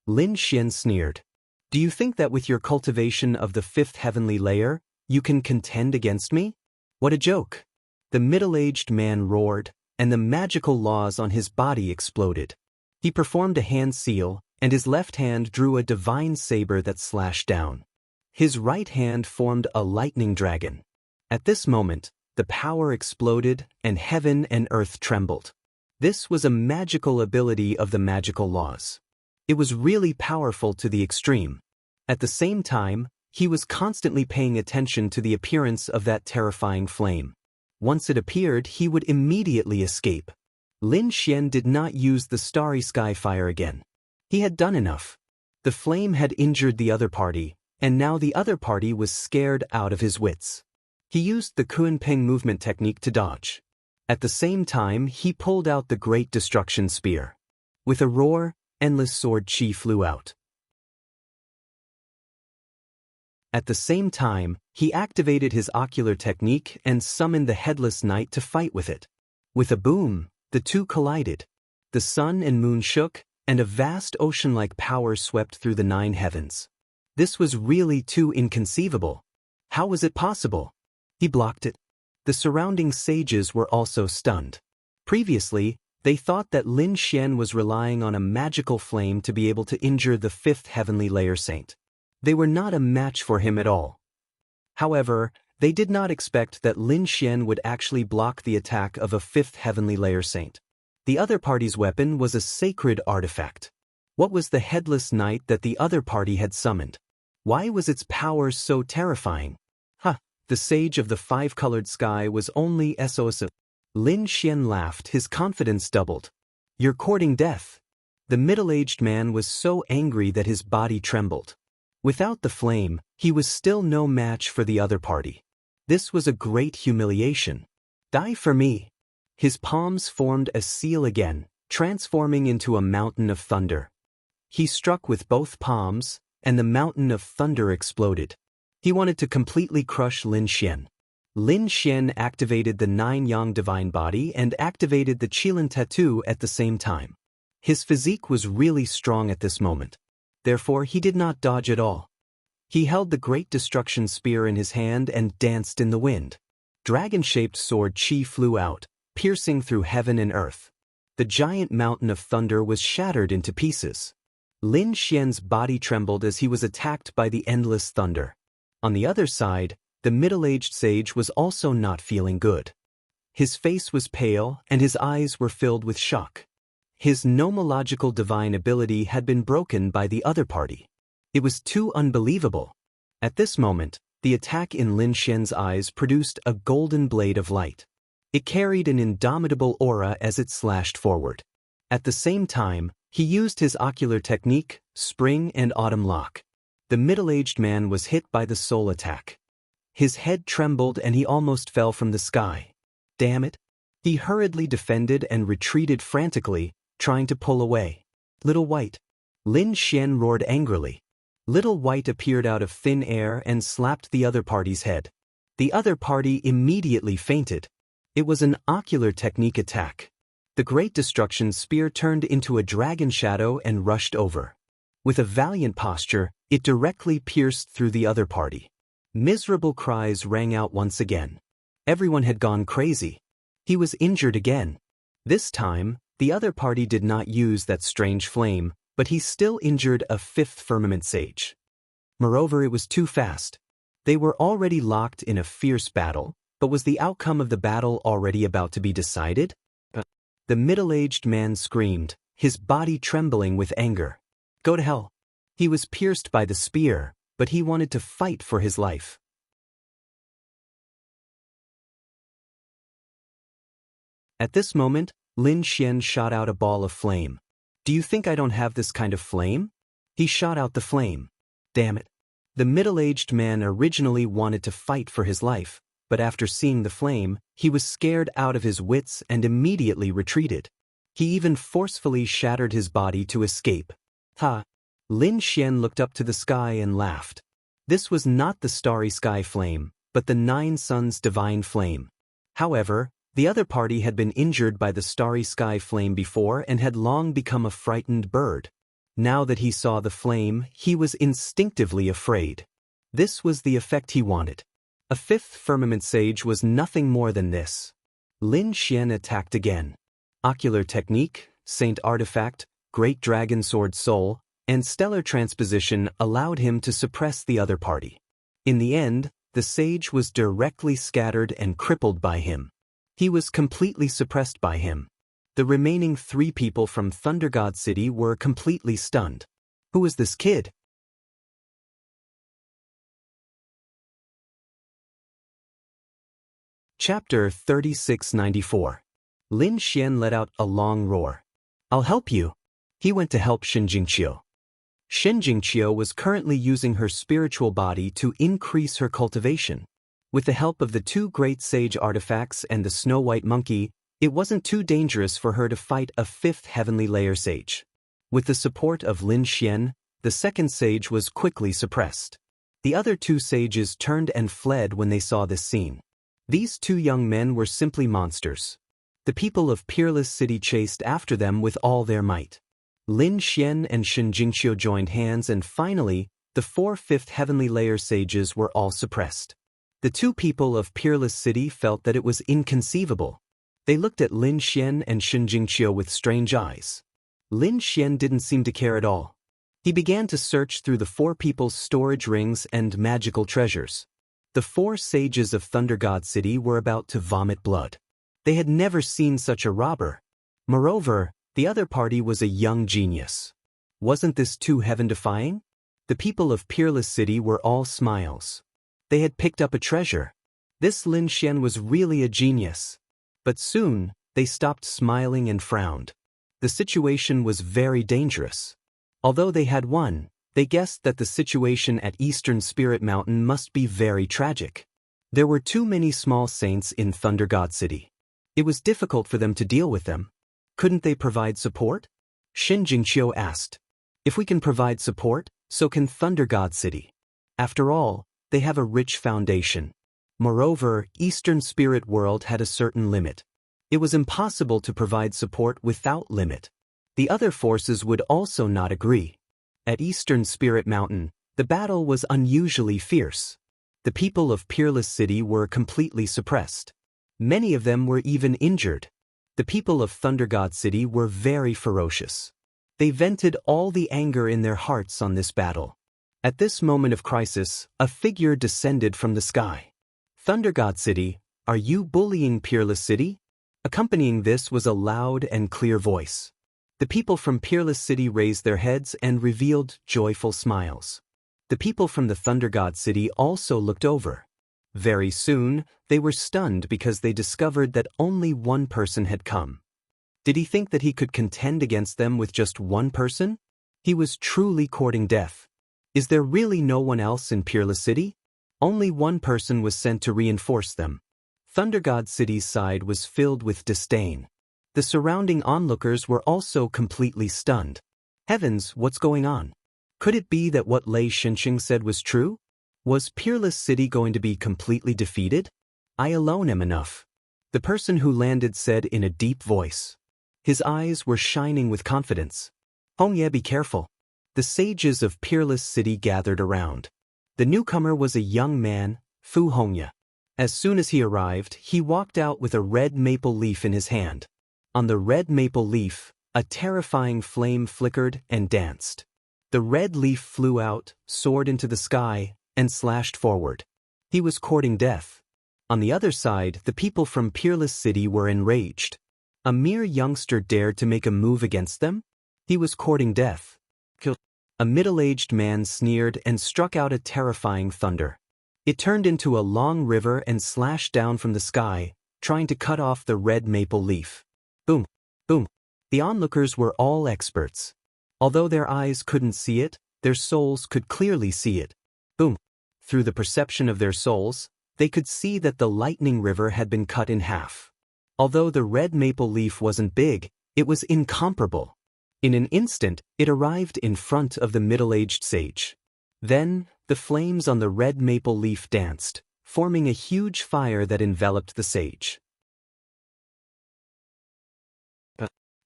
Lin Xian sneered. Do you think that with your cultivation of the fifth heavenly layer, you can contend against me? What a joke. The middle-aged man roared, and the magical laws on his body exploded. He performed a hand seal, and his left hand drew a divine saber that slashed down. His right hand formed a lightning dragon. At this moment, the power exploded, and heaven and earth trembled. This was a magical ability of the magical laws. It was really powerful to the extreme. At the same time, he was constantly paying attention to the appearance of that terrifying flame. Once it appeared, he would immediately escape. Lin Xian did not use the starry sky fire again. He had done enough. The flame had injured the other party, and now the other party was scared out of his wits. He used the Kunpeng movement technique to dodge. At the same time, he pulled out the Great Destruction Spear. With a roar, endless sword chi flew out. At the same time, he activated his ocular technique and summoned the Headless Knight to fight with it. With a boom, the two collided. The sun and moon shook, and a vast ocean-like power swept through the 9 heavens. This was really too inconceivable. How was it possible? He blocked it. The surrounding sages were also stunned. Previously, they thought that Lin Xian was relying on a magical flame to be able to injure the fifth heavenly layer saint. They were not a match for him at all. However, they did not expect that Lin Xian would actually block the attack of a fifth heavenly layer saint. The other party's weapon was a sacred artifact. What was the Headless Knight that the other party had summoned? Why was its power so terrifying? The sage of the 5-colored sky was only SOS. Lin Xian laughed, his confidence doubled. You're courting death. The middle-aged man was so angry that his body trembled. Without the flame, he was still no match for the other party. This was a great humiliation. Die for me. His palms formed a seal again, transforming into a mountain of thunder. He struck with both palms, and the mountain of thunder exploded. He wanted to completely crush Lin Xian. Lin Xian activated the 9 Yang divine body and activated the Qilin tattoo at the same time. His physique was really strong at this moment. Therefore, he did not dodge at all. He held the Great Destruction Spear in his hand and danced in the wind. Dragon-shaped sword chi flew out, piercing through heaven and earth. The giant mountain of thunder was shattered into pieces. Lin Xian's body trembled as he was attacked by the endless thunder. On the other side, the middle-aged sage was also not feeling good. His face was pale and his eyes were filled with shock. His nomological divine ability had been broken by the other party. It was too unbelievable. At this moment, the attack in Lin Xian's eyes produced a golden blade of light. It carried an indomitable aura as it slashed forward. At the same time, he used his ocular technique, Spring and Autumn Lock. The middle-aged man was hit by the soul attack. His head trembled and he almost fell from the sky. Damn it! He hurriedly defended and retreated frantically, trying to pull away. Little White! Lin Xian roared angrily. Little White appeared out of thin air and slapped the other party's head. The other party immediately fainted. It was an ocular technique attack. The Great Destruction Spear turned into a dragon shadow and rushed over. With a valiant posture, it directly pierced through the other party. Miserable cries rang out once again. Everyone had gone crazy. He was injured again. This time, the other party did not use that strange flame, but he still injured a fifth firmament sage. Moreover, it was too fast. They were already locked in a fierce battle, but was the outcome of the battle already about to be decided? The middle-aged man screamed, his body trembling with anger. Go to hell. He was pierced by the spear, but he wanted to fight for his life. At this moment, Lin Xian shot out a ball of flame. "Do you think I don't have this kind of flame?" He shot out the flame. Damn it. The middle-aged man originally wanted to fight for his life, but after seeing the flame, he was scared out of his wits and immediately retreated. He even forcefully shattered his body to escape. Ha! Lin Xian looked up to the sky and laughed. This was not the starry sky flame, but the Nine Suns' divine flame. However, the other party had been injured by the starry sky flame before and had long become a frightened bird. Now that he saw the flame, he was instinctively afraid. This was the effect he wanted. A fifth firmament sage was nothing more than this. Lin Xian attacked again. Ocular technique, Saint Artifact, Great Dragon Sword Soul, and Stellar Transposition allowed him to suppress the other party. In the end, the sage was directly scattered and crippled by him. He was completely suppressed by him. The remaining 3 people from Thunder God City were completely stunned. Who is this kid? Chapter 3694. Lin Xian let out a long roar. "I'll help you." He went to help Shinjingqiu. Shinjingqiu was currently using her spiritual body to increase her cultivation. With the help of the 2 great sage artifacts and the Snow White monkey, it wasn't too dangerous for her to fight a 5th heavenly layer sage. With the support of Lin Xian, the second sage was quickly suppressed. The other 2 sages turned and fled when they saw this scene. These 2 young men were simply monsters. The people of Peerless City chased after them with all their might. Lin Xian and Shinjingqiu joined hands, and finally, the 4 5th heavenly layer sages were all suppressed. The 2 people of Peerless City felt that it was inconceivable. They looked at Lin Xian and Shinjingqiu with strange eyes. Lin Xian didn't seem to care at all. He began to search through the 4 people's storage rings and magical treasures. The 4 sages of Thunder God City were about to vomit blood. They had never seen such a robber. Moreover, the other party was a young genius. Wasn't this too heaven-defying? The people of Peerless City were all smiles. They had picked up a treasure. This Lin Xian was really a genius. But soon, they stopped smiling and frowned. The situation was very dangerous. Although they had won, they guessed that the situation at Eastern Spirit Mountain must be very tragic. There were too many small saints in Thunder God City. It was difficult for them to deal with them. Couldn't they provide support? Shinjingqiu asked. If we can provide support, so can Thunder God City. After all, they have a rich foundation. Moreover, Eastern Spirit World had a certain limit. It was impossible to provide support without limit. The other forces would also not agree. At Eastern Spirit Mountain, the battle was unusually fierce. The people of Peerless City were completely suppressed. Many of them were even injured. The people of Thunder God City were very ferocious. They vented all the anger in their hearts on this battle. At this moment of crisis, a figure descended from the sky. "Thunder God City, are you bullying Peerless City?" Accompanying this was a loud and clear voice. The people from Peerless City raised their heads and revealed joyful smiles. The people from the Thunder God City also looked over. Very soon, they were stunned because they discovered that only one person had come. Did he think that he could contend against them with just one person? He was truly courting death. Is there really no one else in Peerless City? Only one person was sent to reinforce them. Thunder God City's side was filled with disdain. The surrounding onlookers were also completely stunned. Heavens, what's going on? Could it be that what Lei Xinqing said was true? Was Peerless City going to be completely defeated? I alone am enough. The person who landed said in a deep voice. His eyes were shining with confidence. Hongye, be careful. The sages of Peerless City gathered around. The newcomer was a young man, Fu Hongye. As soon as he arrived, he walked out with a red maple leaf in his hand. On the red maple leaf, a terrifying flame flickered and danced. The red leaf flew out, soared into the sky, and slashed forward. He was courting death. On the other side, the people from Peerless City were enraged. A mere youngster dared to make a move against them? He was courting death. A middle-aged man sneered and struck out a terrifying thunder. It turned into a long river and slashed down from the sky, trying to cut off the red maple leaf. Boom, boom. The onlookers were all experts. Although their eyes couldn't see it, their souls could clearly see it. Boom. Through the perception of their souls, they could see that the lightning river had been cut in half. Although the red maple leaf wasn't big, it was incomparable. In an instant, it arrived in front of the middle-aged sage. Then, the flames on the red maple leaf danced, forming a huge fire that enveloped the sage.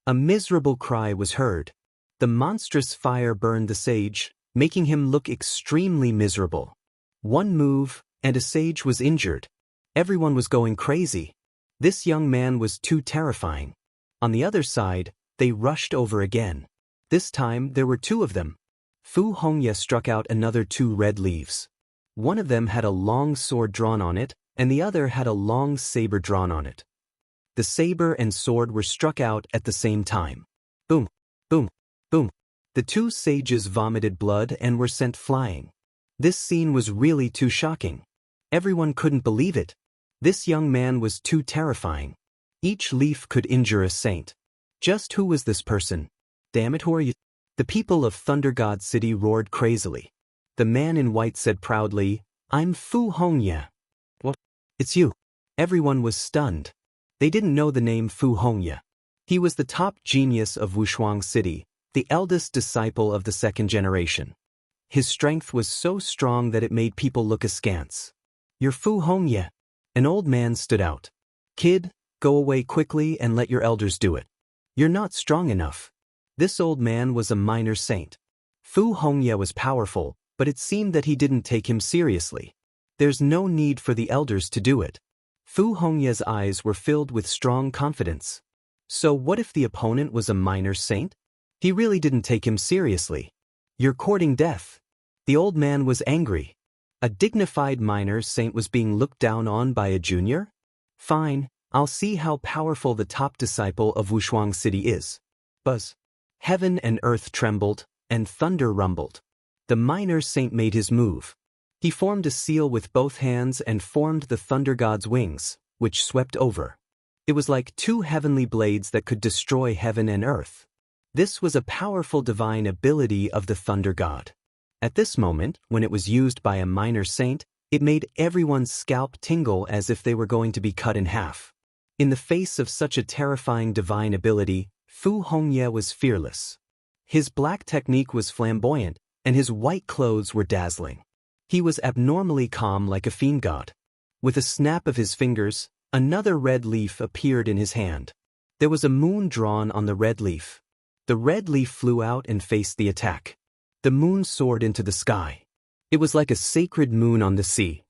A miserable cry was heard. The monstrous fire burned the sage, making him look extremely miserable. One move, and a sage was injured. Everyone was going crazy. This young man was too terrifying. On the other side, they rushed over again. This time, there were two of them. Fu Hongye struck out another two red leaves. One of them had a long sword drawn on it, and the other had a long saber drawn on it. The saber and sword were struck out at the same time. Boom, boom, boom. The two sages vomited blood and were sent flying. This scene was really too shocking. Everyone couldn't believe it. This young man was too terrifying. Each leaf could injure a saint. Just who was this person? Damn it, who are you? The people of Thunder God City roared crazily. The man in white said proudly, "I'm Fu Hongye." What? It's you. Everyone was stunned. They didn't know the name Fu Hongye. He was the top genius of Wushuang City, the eldest disciple of the second generation. His strength was so strong that it made people look askance. "You're Fu Hongye." An old man stood out. "Kid, go away quickly and let your elders do it. You're not strong enough." This old man was a minor saint. Fu Hongye was powerful, but it seemed that he didn't take him seriously. There's no need for the elders to do it. Fu Hongye's eyes were filled with strong confidence. So what if the opponent was a minor saint? He really didn't take him seriously. "You're courting death." The old man was angry. A dignified minor saint was being looked down on by a junior? Fine, I'll see how powerful the top disciple of Wushuang City is. Buzz. Heaven and earth trembled, and thunder rumbled. The minor saint made his move. He formed a seal with both hands and formed the thunder god's wings, which swept over. It was like two heavenly blades that could destroy heaven and earth. This was a powerful divine ability of the thunder god. At this moment, when it was used by a minor saint, it made everyone's scalp tingle as if they were going to be cut in half. In the face of such a terrifying divine ability, Fu Hongye was fearless. His black technique was flamboyant, and his white clothes were dazzling. He was abnormally calm like a fiend god. With a snap of his fingers, another red leaf appeared in his hand. There was a moon drawn on the red leaf. The red leaf flew out and faced the attack. The moon soared into the sky. It was like a sacred moon on the sea.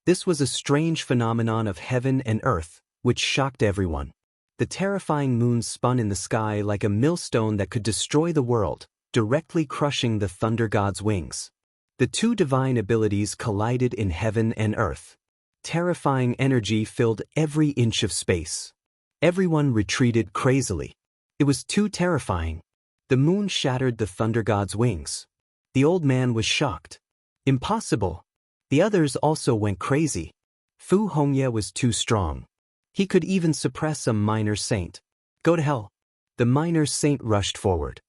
This was a strange phenomenon of heaven and earth, which shocked everyone. The terrifying moon spun in the sky like a millstone that could destroy the world, directly crushing the thunder god's wings. The two divine abilities collided in heaven and earth. Terrifying energy filled every inch of space. Everyone retreated crazily. It was too terrifying. The moon shattered the thunder god's wings. The old man was shocked. Impossible. The others also went crazy. Fu Hongye was too strong. He could even suppress a minor saint. Go to hell. The minor saint rushed forward.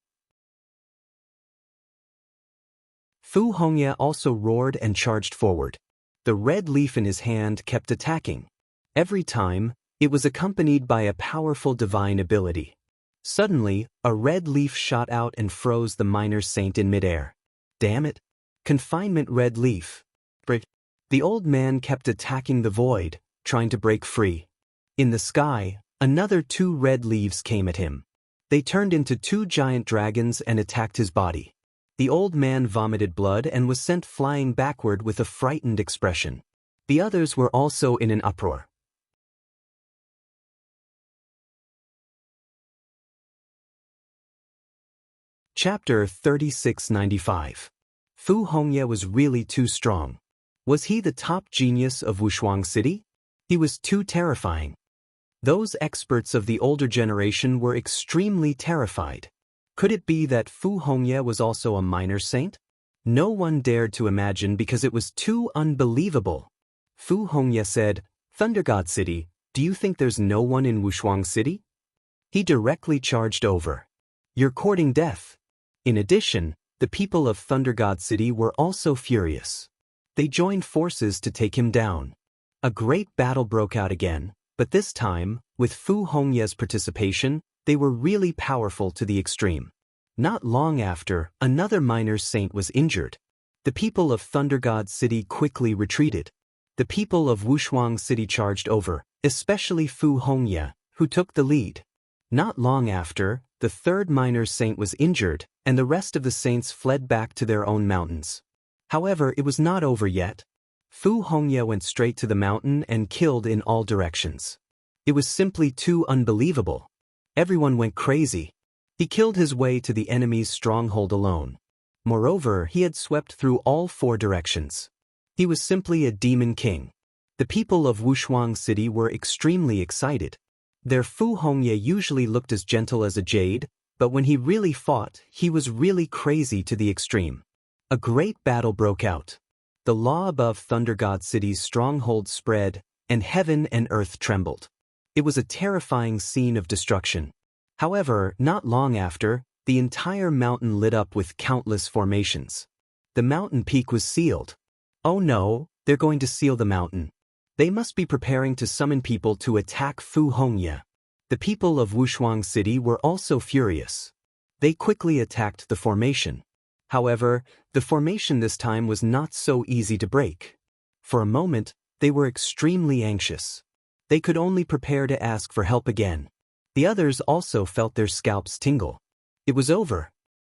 Fu Hongye also roared and charged forward. The red leaf in his hand kept attacking. Every time, it was accompanied by a powerful divine ability. Suddenly, a red leaf shot out and froze the minor saint in midair. Damn it! Confinement red leaf. The old man kept attacking the void, trying to break free. In the sky, another two red leaves came at him. They turned into two giant dragons and attacked his body. The old man vomited blood and was sent flying backward with a frightened expression. The others were also in an uproar. Chapter 3695. Fu Hongye was really too strong. Was he the top genius of Wushuang City? He was too terrifying. Those experts of the older generation were extremely terrified. Could it be that Fu Hongye was also a minor saint? No one dared to imagine because it was too unbelievable. Fu Hongye said, "Thunder God City, do you think there's no one in Wushuang City?" He directly charged over. "You're courting death." In addition, the people of Thunder God City were also furious. They joined forces to take him down. A great battle broke out again, but this time, with Fu Hongye's participation, they were really powerful to the extreme. Not long after, another minor saint was injured. The people of Thunder God City quickly retreated. The people of Wushuang City charged over, especially Fu Hongye, who took the lead. Not long after, the third minor saint was injured, and the rest of the saints fled back to their own mountains. However, it was not over yet. Fu Hongye went straight to the mountain and killed in all directions. It was simply too unbelievable. Everyone went crazy. He killed his way to the enemy's stronghold alone. Moreover, he had swept through all 4 directions. He was simply a demon king. The people of Wushuang City were extremely excited. Their Fu Hongye usually looked as gentle as a jade, but when he really fought, he was really crazy to the extreme. A great battle broke out. The law above Thunder God City's stronghold spread, and heaven and earth trembled. It was a terrifying scene of destruction. However, not long after, the entire mountain lit up with countless formations. The mountain peak was sealed. Oh no, they're going to seal the mountain. They must be preparing to summon people to attack Fu Hongye. The people of Wushuang City were also furious. They quickly attacked the formation. However, the formation this time was not so easy to break. For a moment, they were extremely anxious. They could only prepare to ask for help again. The others also felt their scalps tingle. It was over.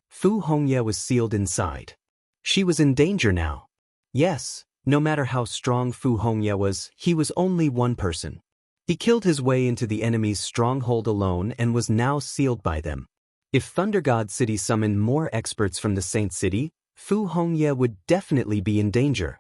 Fu Hongye was sealed inside. She was in danger now. Yes, no matter how strong Fu Hongye was, he was only one person. He killed his way into the enemy's stronghold alone and was now sealed by them. If Thunder God City summoned more experts from the Saint City, Fu Hongye would definitely be in danger.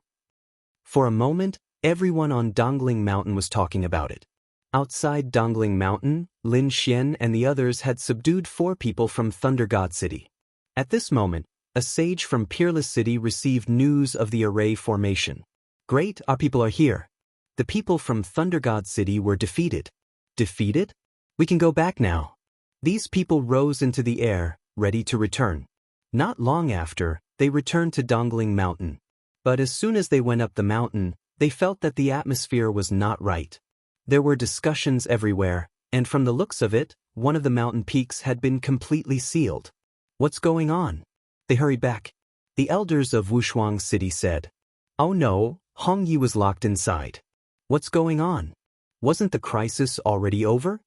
For a moment, everyone on Dongling Mountain was talking about it. Outside Dongling Mountain, Lin Xian and the others had subdued 4 people from Thunder God City. At this moment, a sage from Peerless City received news of the array formation. "Great, our people are here." The people from Thunder God City were defeated. Defeated? We can go back now. These people rose into the air, ready to return. Not long after, they returned to Dongling Mountain. But as soon as they went up the mountain, they felt that the atmosphere was not right. There were discussions everywhere, and from the looks of it, one of the mountain peaks had been completely sealed. "What's going on?" They hurried back. The elders of Wushuang City said, "Oh no, Hongye was locked inside. What's going on? Wasn't the crisis already over?"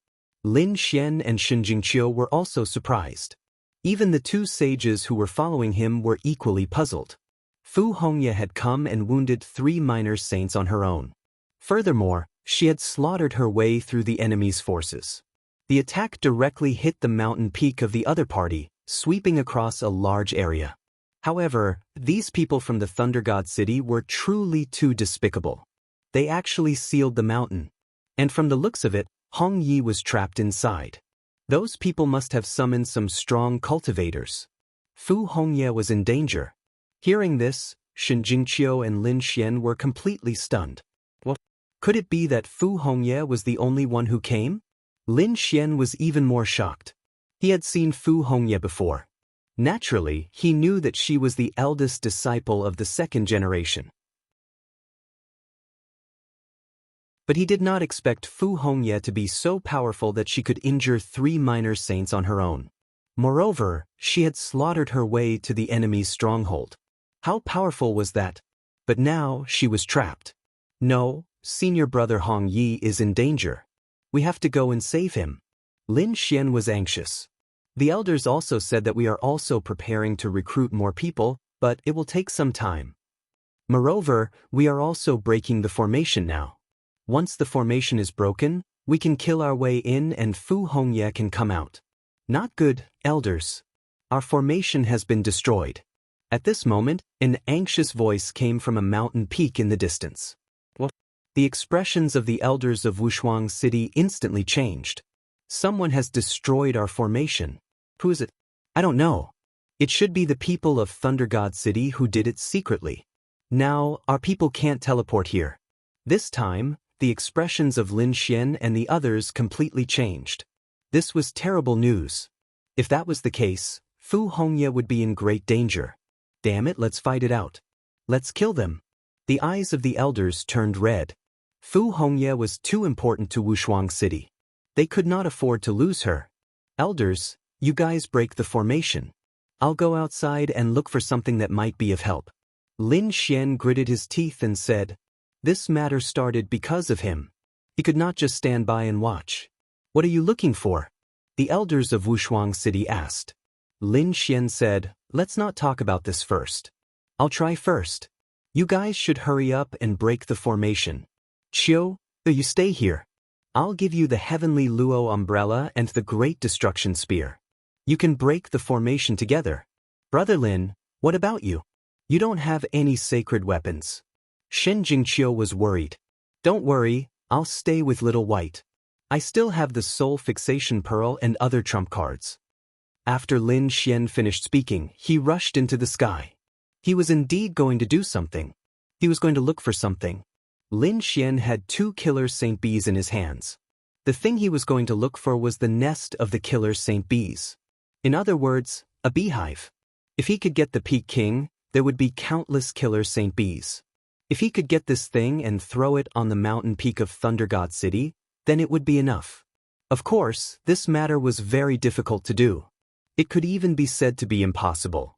Lin Xian and Shen Jingqiu were also surprised. Even the 2 sages who were following him were equally puzzled. Fu Hongye had come and wounded 3 minor saints on her own. Furthermore, she had slaughtered her way through the enemy's forces. The attack directly hit the mountain peak of the other party, sweeping across a large area. However, these people from the Thunder God City were truly too despicable. They actually sealed the mountain. And from the looks of it, Hongye was trapped inside. Those people must have summoned some strong cultivators. Fu Hongye was in danger. Hearing this, Shen Jingqiu and Lin Xian were completely stunned. What? Could it be that Fu Hongye was the only one who came? Lin Xian was even more shocked. He had seen Fu Hongye before. Naturally, he knew that she was the eldest disciple of the 2nd generation. But he did not expect Fu Hongye to be so powerful that she could injure 3 minor saints on her own. Moreover, she had slaughtered her way to the enemy's stronghold. How powerful was that? But now she was trapped. "No, senior brother Hongye is in danger. We have to go and save him." Lin Xian was anxious. The elders also said that we are also preparing to recruit more people, but it will take some time. Moreover, we are also breaking the formation now. Once the formation is broken, we can kill our way in and Fu Hongye can come out. "Not good, elders. Our formation has been destroyed." At this moment, an anxious voice came from a mountain peak in the distance. What? The expressions of the elders of Wushuang City instantly changed. "Someone has destroyed our formation." "Who is it?" I don't know. It should be the people of Thunder God City who did it secretly. Now, our people can't teleport here. This time, the expressions of Lin Xian and the others completely changed. This was terrible news. If that was the case, Fu Hongye would be in great danger. Damn it, let's fight it out. Let's kill them. The eyes of the elders turned red. Fu Hongye was too important to Wushuang City. They could not afford to lose her. Elders, you guys break the formation. I'll go outside and look for something that might be of help. Lin Xian gritted his teeth and said, this matter started because of him. He could not just stand by and watch. What are you looking for? The elders of Wushuang City asked. Lin Xian said, let's not talk about this first. I'll try first. You guys should hurry up and break the formation. Chiu, you stay here. I'll give you the Heavenly Luo umbrella and the Great Destruction Spear. You can break the formation together. Brother Lin, what about you? You don't have any sacred weapons. Shen Jingqiu was worried. Don't worry, I'll stay with Little White. I still have the Soul Fixation Pearl and other trump cards. After Lin Xian finished speaking, he rushed into the sky. He was indeed going to do something. He was going to look for something. Lin Xian had 2 killer Saint Bees in his hands. The thing he was going to look for was the nest of the killer Saint Bees. In other words, a beehive. If he could get the Peak King, there would be countless killer Saint Bees. If he could get this thing and throw it on the mountain peak of Thunder God City, then it would be enough. Of course, this matter was very difficult to do. It could even be said to be impossible.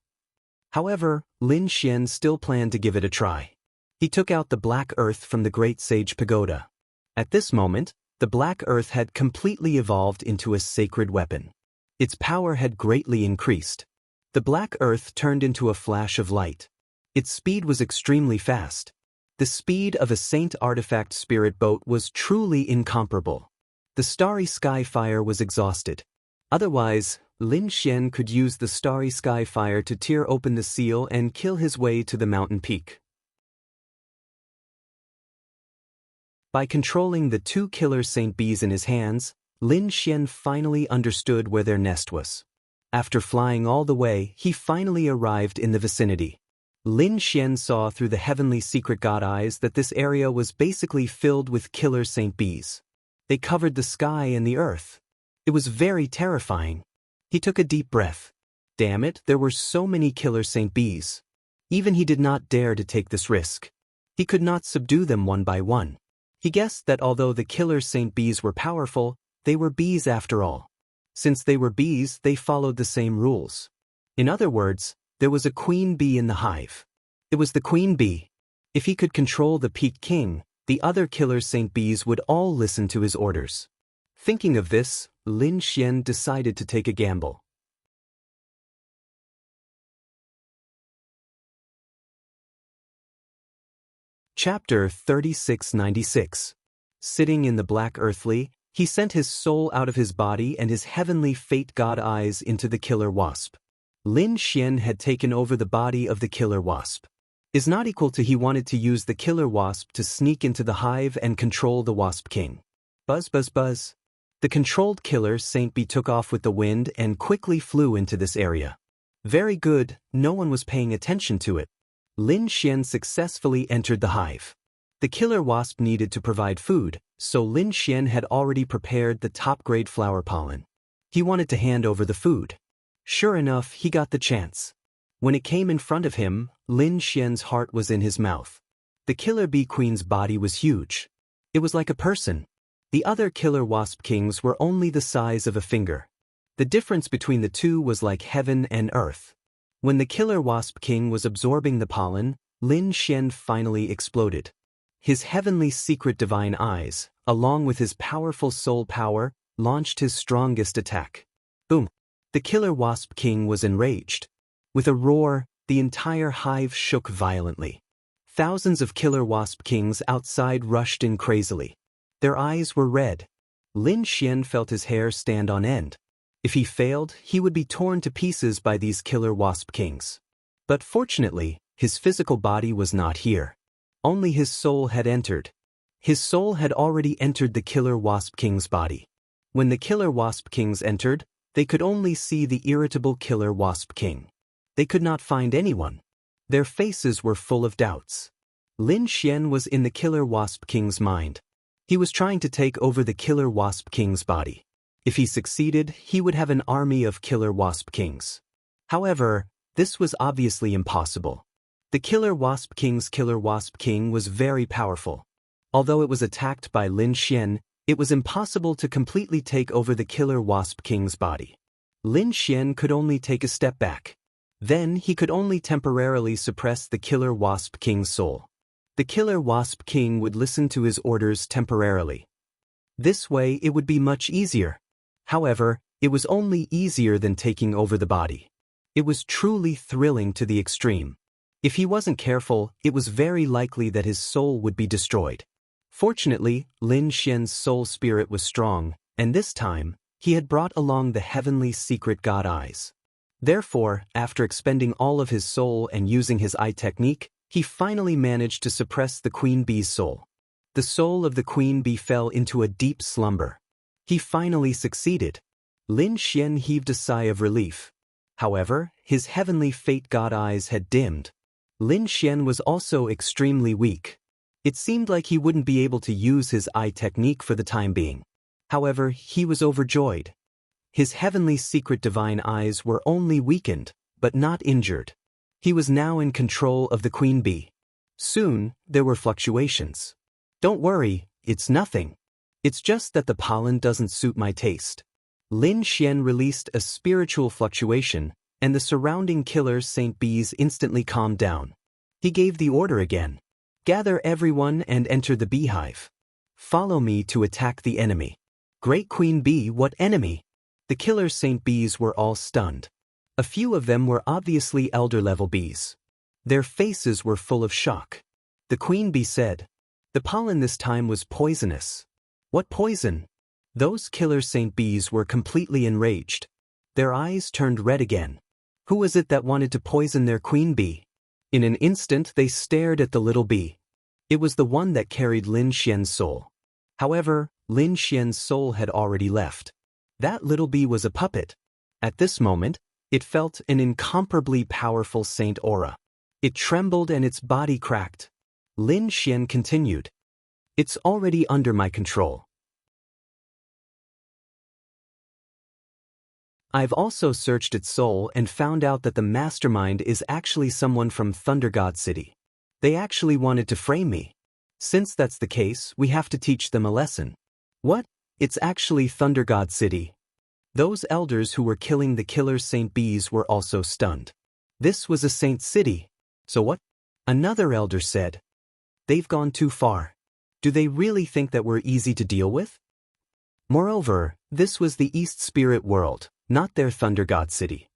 However, Lin Xian still planned to give it a try. He took out the Black Earth from the Great Sage Pagoda. At this moment, the Black Earth had completely evolved into a sacred weapon. Its power had greatly increased. The Black Earth turned into a flash of light. Its speed was extremely fast. The speed of a Saint Artifact Spirit Boat was truly incomparable. The Starry Sky Fire was exhausted. Otherwise, Lin Xian could use the Starry Sky Fire to tear open the seal and kill his way to the mountain peak. By controlling the 2 killer Saint Bees in his hands, Lin Xian finally understood where their nest was. After flying all the way, he finally arrived in the vicinity. Lin Xian saw through the heavenly secret god eyes that this area was basically filled with killer Saint Bees. They covered the sky and the earth. It was very terrifying. He took a deep breath. Damn it, there were so many killer Saint Bees. Even he did not dare to take this risk. He could not subdue them one by one. He guessed that although the killer Saint Bees were powerful, they were bees after all. Since they were bees, they followed the same rules. In other words, there was a queen bee in the hive. It was the queen bee. If he could control the Peak King, the other killer Saint Bees would all listen to his orders. Thinking of this, Lin Xian decided to take a gamble. Chapter 3696. Sitting in the black earthly, he sent his soul out of his body and his heavenly fate god eyes into the killer wasp. Lin Xian had taken over the body of the killer wasp. Is not equal to he wanted to use the killer wasp to sneak into the hive and control the wasp king. Buzz buzz buzz. The controlled killer Saint Bee took off with the wind and quickly flew into this area. Very good, no one was paying attention to it. Lin Xian successfully entered the hive. The killer wasp needed to provide food, so Lin Xian had already prepared the top-grade flower pollen. He wanted to hand over the food. Sure enough, he got the chance. When it came in front of him, Lin Xian's heart was in his mouth. The killer bee queen's body was huge. It was like a person. The other killer wasp kings were only the size of a finger. The difference between the two was like heaven and earth. When the killer wasp king was absorbing the pollen, Lin Xian finally exploded. His heavenly secret divine eyes, along with his powerful soul power, launched his strongest attack. Boom! The killer wasp king was enraged. With a roar, the entire hive shook violently. Thousands of killer wasp kings outside rushed in crazily. Their eyes were red. Lin Xian felt his hair stand on end. If he failed, he would be torn to pieces by these killer wasp kings. But fortunately, his physical body was not here. Only his soul had entered. His soul had already entered the killer wasp king's body. When the killer wasp kings entered, They could only see the irritable killer wasp king. They could not find anyone. Their faces were full of doubts. Lin Xian was in the killer wasp king's mind. He was trying to take over the killer wasp king's body. If he succeeded, he would have an army of killer wasp kings. However, this was obviously impossible. The killer wasp king's killer wasp king was very powerful. Although it was attacked by Lin Xian, it was impossible to completely take over the killer wasp king's body. Lin Xian could only take a step back. Then he could only temporarily suppress the killer wasp king's soul. The killer wasp king would listen to his orders temporarily. This way it would be much easier. However, it was only easier than taking over the body. It was truly thrilling to the extreme. If he wasn't careful, it was very likely that his soul would be destroyed. Fortunately, Lin Xian's soul spirit was strong, and this time, he had brought along the heavenly secret god eyes. Therefore, after expending all of his soul and using his eye technique, he finally managed to suppress the queen bee's soul. The soul of the queen bee fell into a deep slumber. He finally succeeded. Lin Xian heaved a sigh of relief. However, his heavenly fate god eyes had dimmed. Lin Xian was also extremely weak. It seemed like he wouldn't be able to use his eye technique for the time being. However, he was overjoyed. His heavenly secret divine eyes were only weakened, but not injured. He was now in control of the queen bee. Soon, there were fluctuations. Don't worry, it's nothing. It's just that the pollen doesn't suit my taste. Lin Xian released a spiritual fluctuation, and the surrounding killer saint bees instantly calmed down. He gave the order again. Gather everyone and enter the beehive. Follow me to attack the enemy. Great Queen Bee, what enemy? The killer saint bees were all stunned. A few of them were obviously elder-level bees. Their faces were full of shock. The queen bee said, "The pollen this time was poisonous." "What poison?" Those killer saint bees were completely enraged. Their eyes turned red again. Who was it that wanted to poison their queen bee? In an instant they stared at the little bee. It was the one that carried Lin Xian's soul. However, Lin Xian's soul had already left. That little bee was a puppet. At this moment, it felt an incomparably powerful saint aura. It trembled and its body cracked. Lin Xian continued. "It's already under my control. I've also searched its soul and found out that the mastermind is actually someone from Thunder God City. They actually wanted to frame me. Since that's the case, we have to teach them a lesson." "What? It's actually Thunder God City." Those elders who were killing the killer saint bees were also stunned. This was a saint city. So what? Another elder said. "They've gone too far. Do they really think that we're easy to deal with?" Moreover, this was the East Spirit world, not their Thunder God City.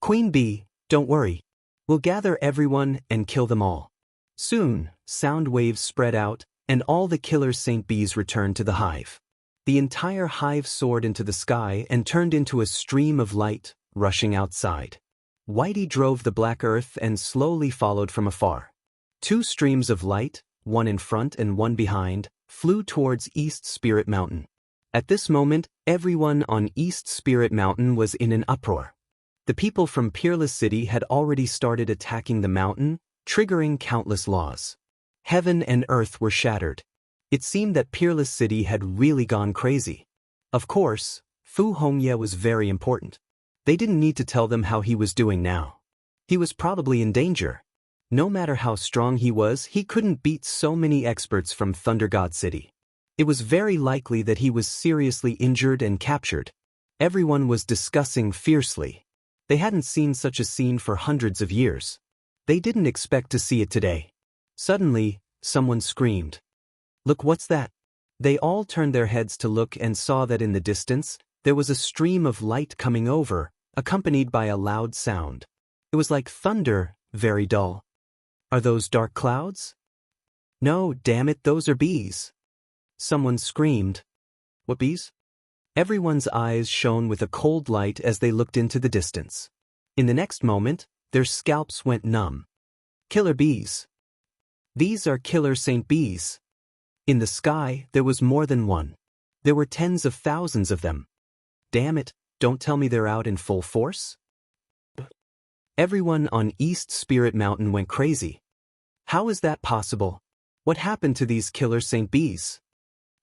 "Queen Bee, don't worry. We'll gather everyone and kill them all." Soon, sound waves spread out, and all the killer saint bees returned to the hive. The entire hive soared into the sky and turned into a stream of light, rushing outside. Whitey drove the black earth and slowly followed from afar. Two streams of light, one in front and one behind, flew towards East Spirit Mountain. At this moment, everyone on East Spirit Mountain was in an uproar. The people from Peerless City had already started attacking the mountain, triggering countless laws. Heaven and earth were shattered. It seemed that Peerless City had really gone crazy. Of course, Fu Hongye was very important. They didn't need to tell them how he was doing now. He was probably in danger. No matter how strong he was, he couldn't beat so many experts from Thunder God City. It was very likely that he was seriously injured and captured. Everyone was discussing fiercely. They hadn't seen such a scene for hundreds of years. They didn't expect to see it today. Suddenly, someone screamed. "Look, what's that?" They all turned their heads to look and saw that in the distance, there was a stream of light coming over, accompanied by a loud sound. It was like thunder, very dull. "Are those dark clouds?" "No, damn it, those are bees." Someone screamed. "What bees?" Everyone's eyes shone with a cold light as they looked into the distance. In the next moment, their scalps went numb. "Killer bees. These are killer saint bees." In the sky, there was more than one. There were tens of thousands of them. "Damn it, Don't tell me they're out in full force? Everyone on East Spirit Mountain went crazy. How is that possible? What happened to these killer Saint Bees?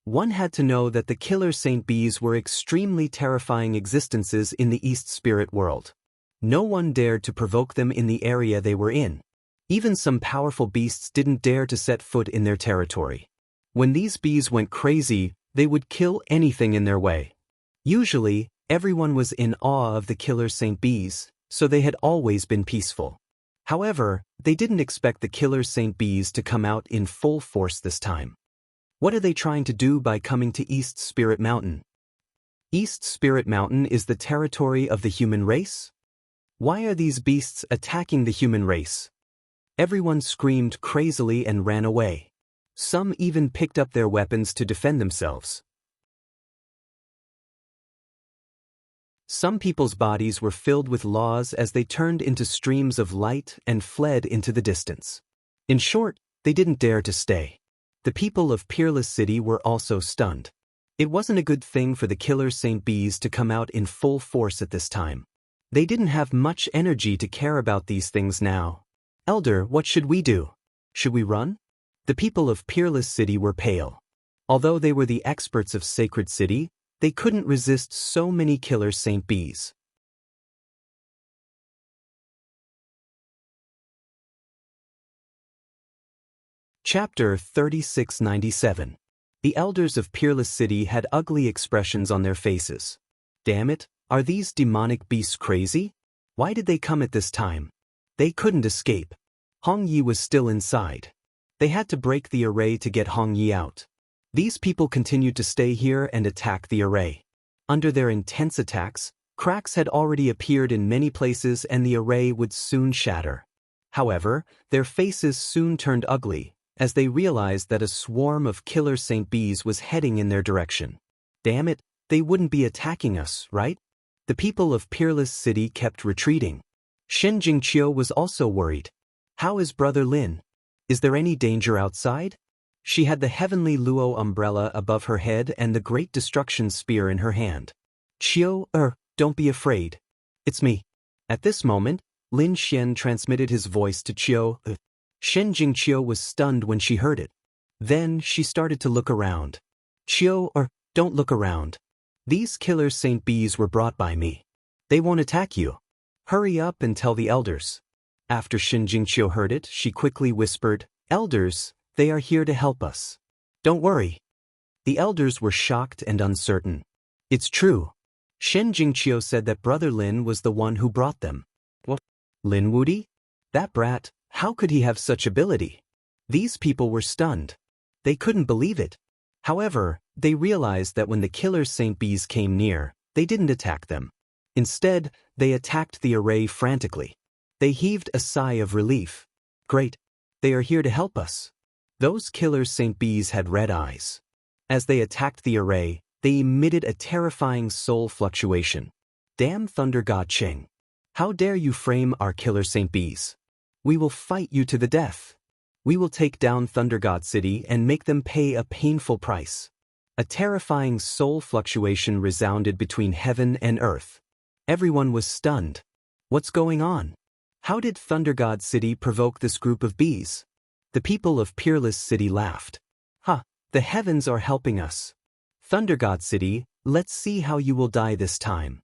One had to know that the killer Saint Bees were extremely terrifying existences in the East Spirit world. No one dared to provoke them in the area they were in. Even some powerful beasts didn't dare to set foot in their territory. When these bees went crazy, they would kill anything in their way. Usually, everyone was in awe of the killer Saint Bees, so they had always been peaceful. However, they didn't expect the killer Saint Bees to come out in full force this time. What are they trying to do by coming to East Spirit Mountain? East Spirit Mountain is the territory of the human race? Why are these beasts attacking the human race? Everyone screamed crazily and ran away. Some even picked up their weapons to defend themselves. Some people's bodies were filled with laws as they turned into streams of light and fled into the distance. In short, they didn't dare to stay. The people of Peerless City were also stunned. It wasn't a good thing for the killer Saint Bees to come out in full force at this time. They didn't have much energy to care about these things now. Elder, what should we do? Should we run? The people of Peerless City were pale. Although they were the experts of Sacred City, they couldn't resist so many killer Saint Bees. Chapter 3697. The elders of Peerless City had ugly expressions on their faces. Damn it, are these demonic beasts crazy? Why did they come at this time? They couldn't escape. Hong Yi was still inside. They had to break the array to get Hong Yi out. These people continued to stay here and attack the array. Under their intense attacks, cracks had already appeared in many places and the array would soon shatter. However, their faces soon turned ugly, as they realized that a swarm of killer Saint Bees was heading in their direction. Damn it, they wouldn't be attacking us, right? The people of Peerless City kept retreating. Shen Jingqiu was also worried. How is Brother Lin? Is there any danger outside? She had the heavenly Luo umbrella above her head and the great destruction spear in her hand. Qiu, don't be afraid. It's me. At this moment, Lin Xian transmitted his voice to Qiu. Shen Jingqiu was stunned when she heard it. Then she started to look around. Qiu, don't look around. These killer Saint Bees were brought by me. They won't attack you. Hurry up and tell the elders. After Shen Jingqiu heard it, she quickly whispered, Elders, they are here to help us. Don't worry. The elders were shocked and uncertain. It's true. Shen Jingqiu said that Brother Lin was the one who brought them. What? Lin Wudi? That brat, how could he have such ability? These people were stunned. They couldn't believe it. However, they realized that when the killer Saint Bees came near, they didn't attack them. Instead, they attacked the array frantically. They heaved a sigh of relief. Great. They are here to help us. Those killer Saint Bees had red eyes. As they attacked the array, they emitted a terrifying soul fluctuation. Damn Thunder God Cheng. How dare you frame our killer Saint Bees? We will fight you to the death. We will take down Thunder God City and make them pay a painful price. A terrifying soul fluctuation resounded between heaven and earth. Everyone was stunned. What's going on? How did Thunder God City provoke this group of bees? The people of Peerless City laughed. The heavens are helping us. Thunder God City, let's see how you will die this time.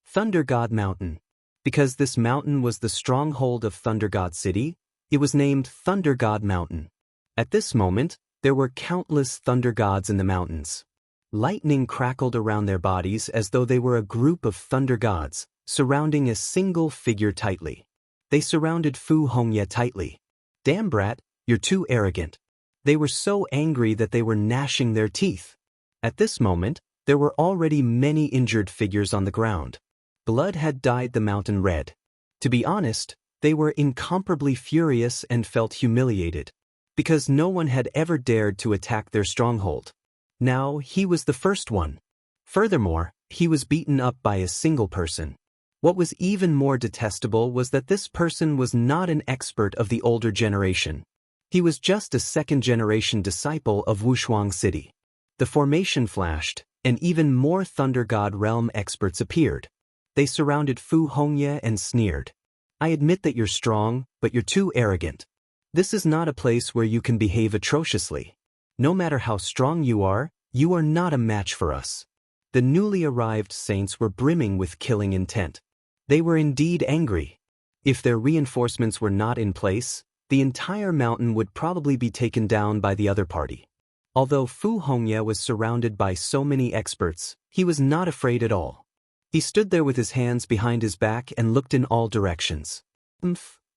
Thunder God Mountain. Because this mountain was the stronghold of Thunder God City, it was named Thunder God Mountain. At this moment, there were countless thunder gods in the mountains. Lightning crackled around their bodies as though they were a group of thunder gods, surrounding a single figure tightly. They surrounded Fu Hongye tightly. Damn brat, you're too arrogant. They were so angry that they were gnashing their teeth. At this moment, there were already many injured figures on the ground. Blood had dyed the mountain red. To be honest, they were incomparably furious and felt humiliated, because no one had ever dared to attack their stronghold. Now he was the first one. Furthermore, he was beaten up by a single person. What was even more detestable was that this person was not an expert of the older generation. He was just a second-generation disciple of Wushuang City. The formation flashed, and even more Thunder God Realm experts appeared. They surrounded Fu Hongye and sneered. I admit that you're strong, but you're too arrogant. This is not a place where you can behave atrociously. No matter how strong you are not a match for us. The newly arrived saints were brimming with killing intent. They were indeed angry. If their reinforcements were not in place, the entire mountain would probably be taken down by the other party. Although Fu Hongye was surrounded by so many experts, he was not afraid at all. He stood there with his hands behind his back and looked in all directions.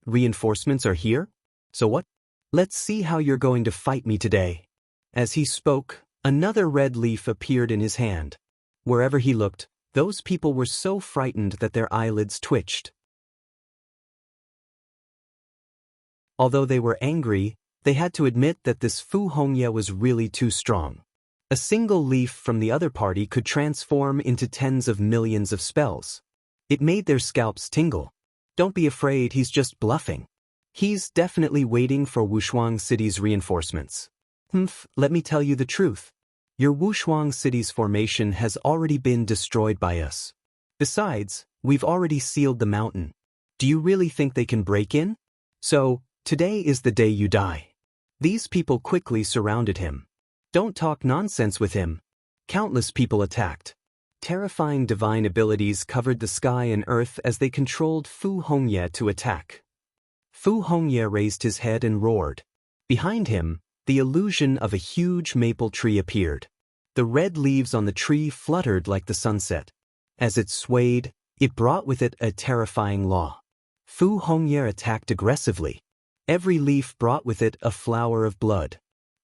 Reinforcements are here? So what? Let's see how you're going to fight me today. As he spoke, another red leaf appeared in his hand. Wherever he looked, those people were so frightened that their eyelids twitched. Although they were angry, they had to admit that this Fu Hongye was really too strong. A single leaf from the other party could transform into tens of millions of spells. It made their scalps tingle. Don't be afraid, he's just bluffing. He's definitely waiting for Wushuang City's reinforcements. Let me tell you the truth. Your Wushuang City's formation has already been destroyed by us. Besides, we've already sealed the mountain. Do you really think they can break in? So, today is the day you die. These people quickly surrounded him. Don't talk nonsense with him. Countless people attacked. Terrifying divine abilities covered the sky and earth as they controlled Fu Hongye to attack. Fu Hongye raised his head and roared. Behind him, the illusion of a huge maple tree appeared. The red leaves on the tree fluttered like the sunset. As it swayed, it brought with it a terrifying law. Fu Hongye attacked aggressively. Every leaf brought with it a flower of blood.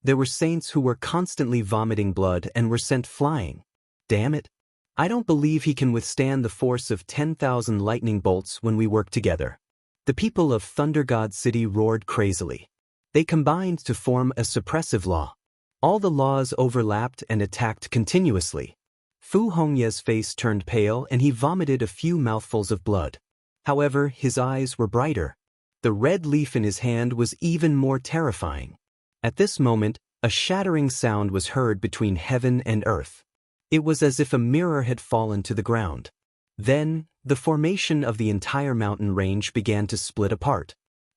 There were saints who were constantly vomiting blood and were sent flying. Damn it! I don't believe he can withstand the force of 10,000 lightning bolts when we work together. The people of Thunder God City roared crazily. They combined to form a suppressive law. All the laws overlapped and attacked continuously. Fu Hongye's face turned pale and he vomited a few mouthfuls of blood. However, his eyes were brighter. The red leaf in his hand was even more terrifying. At this moment, a shattering sound was heard between heaven and earth. It was as if a mirror had fallen to the ground. Then, the formation of the entire mountain range began to split apart.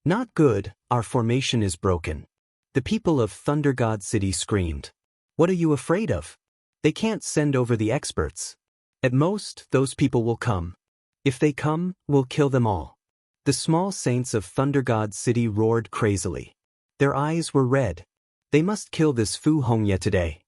Not good, our formation is broken. The people of Thunder God City screamed. What are you afraid of? They can't send over the experts. At most, those people will come. If they come, we'll kill them all. The small saints of Thunder God City roared crazily. Their eyes were red. They must kill this Fu Hongye today.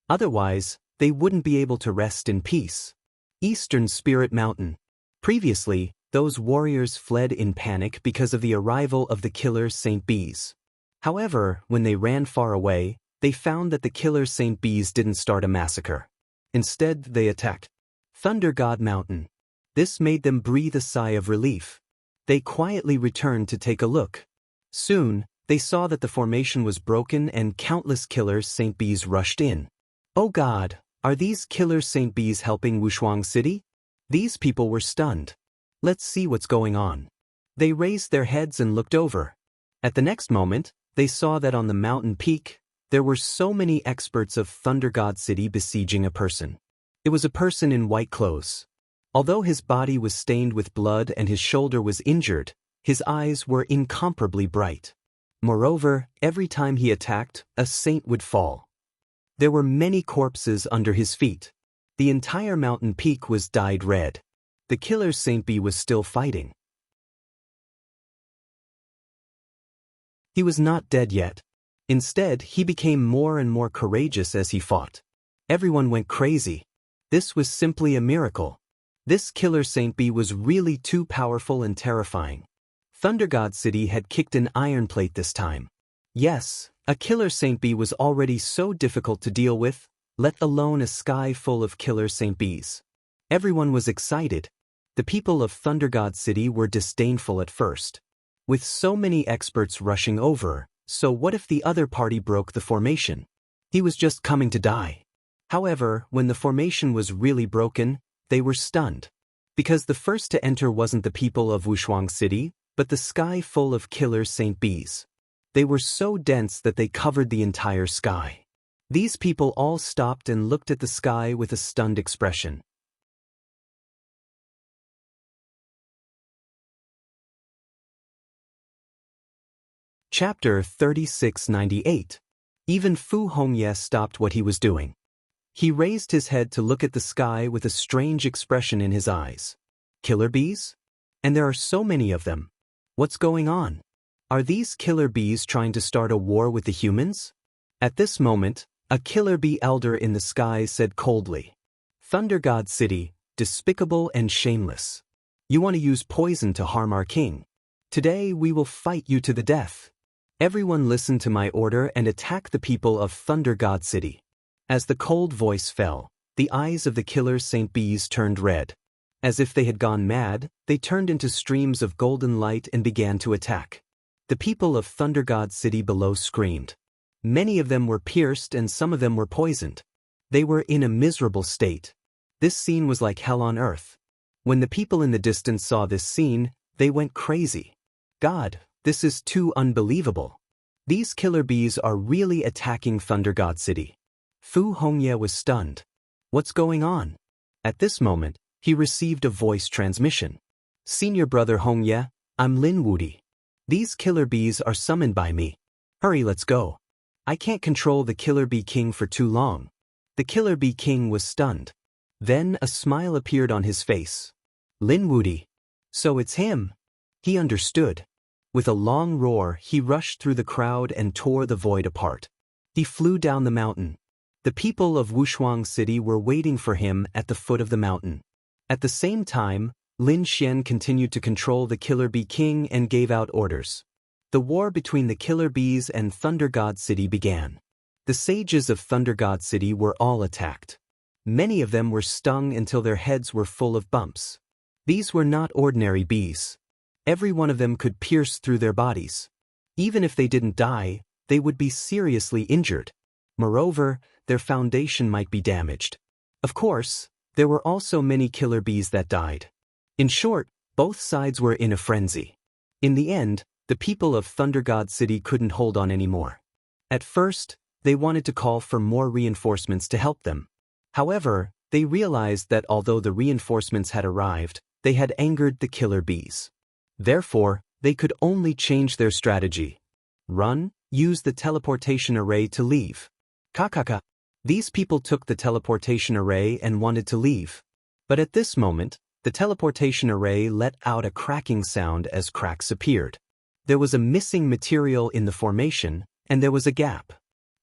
Otherwise, they wouldn't be able to rest in peace. Eastern Spirit Mountain. Previously, those warriors fled in panic because of the arrival of the killer Saint Bees. However, when they ran far away, they found that the killer Saint Bees didn't start a massacre. Instead, they attacked Thunder God Mountain. This made them breathe a sigh of relief. They quietly returned to take a look. Soon, they saw that the formation was broken and countless killer Saint Bees rushed in. Oh God, are these killer Saint Bees helping Wushuang City? These people were stunned. Let's see what's going on. They raised their heads and looked over. At the next moment, they saw that on the mountain peak, there were so many experts of Thunder God City besieging a person. It was a person in white clothes. Although his body was stained with blood and his shoulder was injured, his eyes were incomparably bright. Moreover, every time he attacked, a saint would fall. There were many corpses under his feet. The entire mountain peak was dyed red. The killer Saint Bee was still fighting. He was not dead yet. Instead, he became more and more courageous as he fought. Everyone went crazy. This was simply a miracle. This killer Saint Bee was really too powerful and terrifying. Thunder God City had kicked an iron plate this time. Yes, a killer Saint Bee was already so difficult to deal with, let alone a sky full of killer Saint Bees. Everyone was excited. The people of Thunder God City were disdainful at first. With so many experts rushing over, so what if the other party broke the formation? He was just coming to die. However, when the formation was really broken, they were stunned. Because the first to enter wasn't the people of Wushuang City, but the sky full of killer Saint Bees. They were so dense that they covered the entire sky. These people all stopped and looked at the sky with a stunned expression. Chapter 3698. Even Fu Hongye stopped what he was doing. He raised his head to look at the sky with a strange expression in his eyes. Killer bees? And there are so many of them. What's going on? Are these killer bees trying to start a war with the humans? At this moment, a killer bee elder in the sky said coldly, "Thunder God City, despicable and shameless. You want to use poison to harm our king. Today we will fight you to the death. Everyone listen to my order and attack the people of Thunder God City." As the cold voice fell, the eyes of the killer Saint Bees turned red. As if they had gone mad, they turned into streams of golden light and began to attack. The people of Thunder God City below screamed. Many of them were pierced and some of them were poisoned. They were in a miserable state. This scene was like hell on earth. When the people in the distance saw this scene, they went crazy. God, this is too unbelievable. These killer bees are really attacking Thunder God City. Fu Hongye was stunned. What's going on? At this moment, he received a voice transmission. "Senior brother Hongye, I'm Lin Wudi. These killer bees are summoned by me. Hurry, let's go. I can't control the killer bee king for too long." The killer bee king was stunned. Then a smile appeared on his face. Lin Wudi. So it's him. He understood. With a long roar, he rushed through the crowd and tore the void apart. He flew down the mountain. The people of Wushuang City were waiting for him at the foot of the mountain. At the same time, Lin Xian continued to control the Killer Bee King and gave out orders. The war between the Killer Bees and Thunder God City began. The sages of Thunder God City were all attacked. Many of them were stung until their heads were full of bumps. These were not ordinary bees. Every one of them could pierce through their bodies. Even if they didn't die, they would be seriously injured. Moreover, their foundation might be damaged. Of course, there were also many killer bees that died. In short, both sides were in a frenzy. In the end, the people of Thunder God City couldn't hold on anymore. At first, they wanted to call for more reinforcements to help them. However, they realized that although the reinforcements had arrived, they had angered the killer bees. Therefore, they could only change their strategy. Run, use the teleportation array to leave. Kakaka. These people took the teleportation array and wanted to leave. But at this moment, the teleportation array let out a cracking sound as cracks appeared. There was a missing material in the formation, and there was a gap.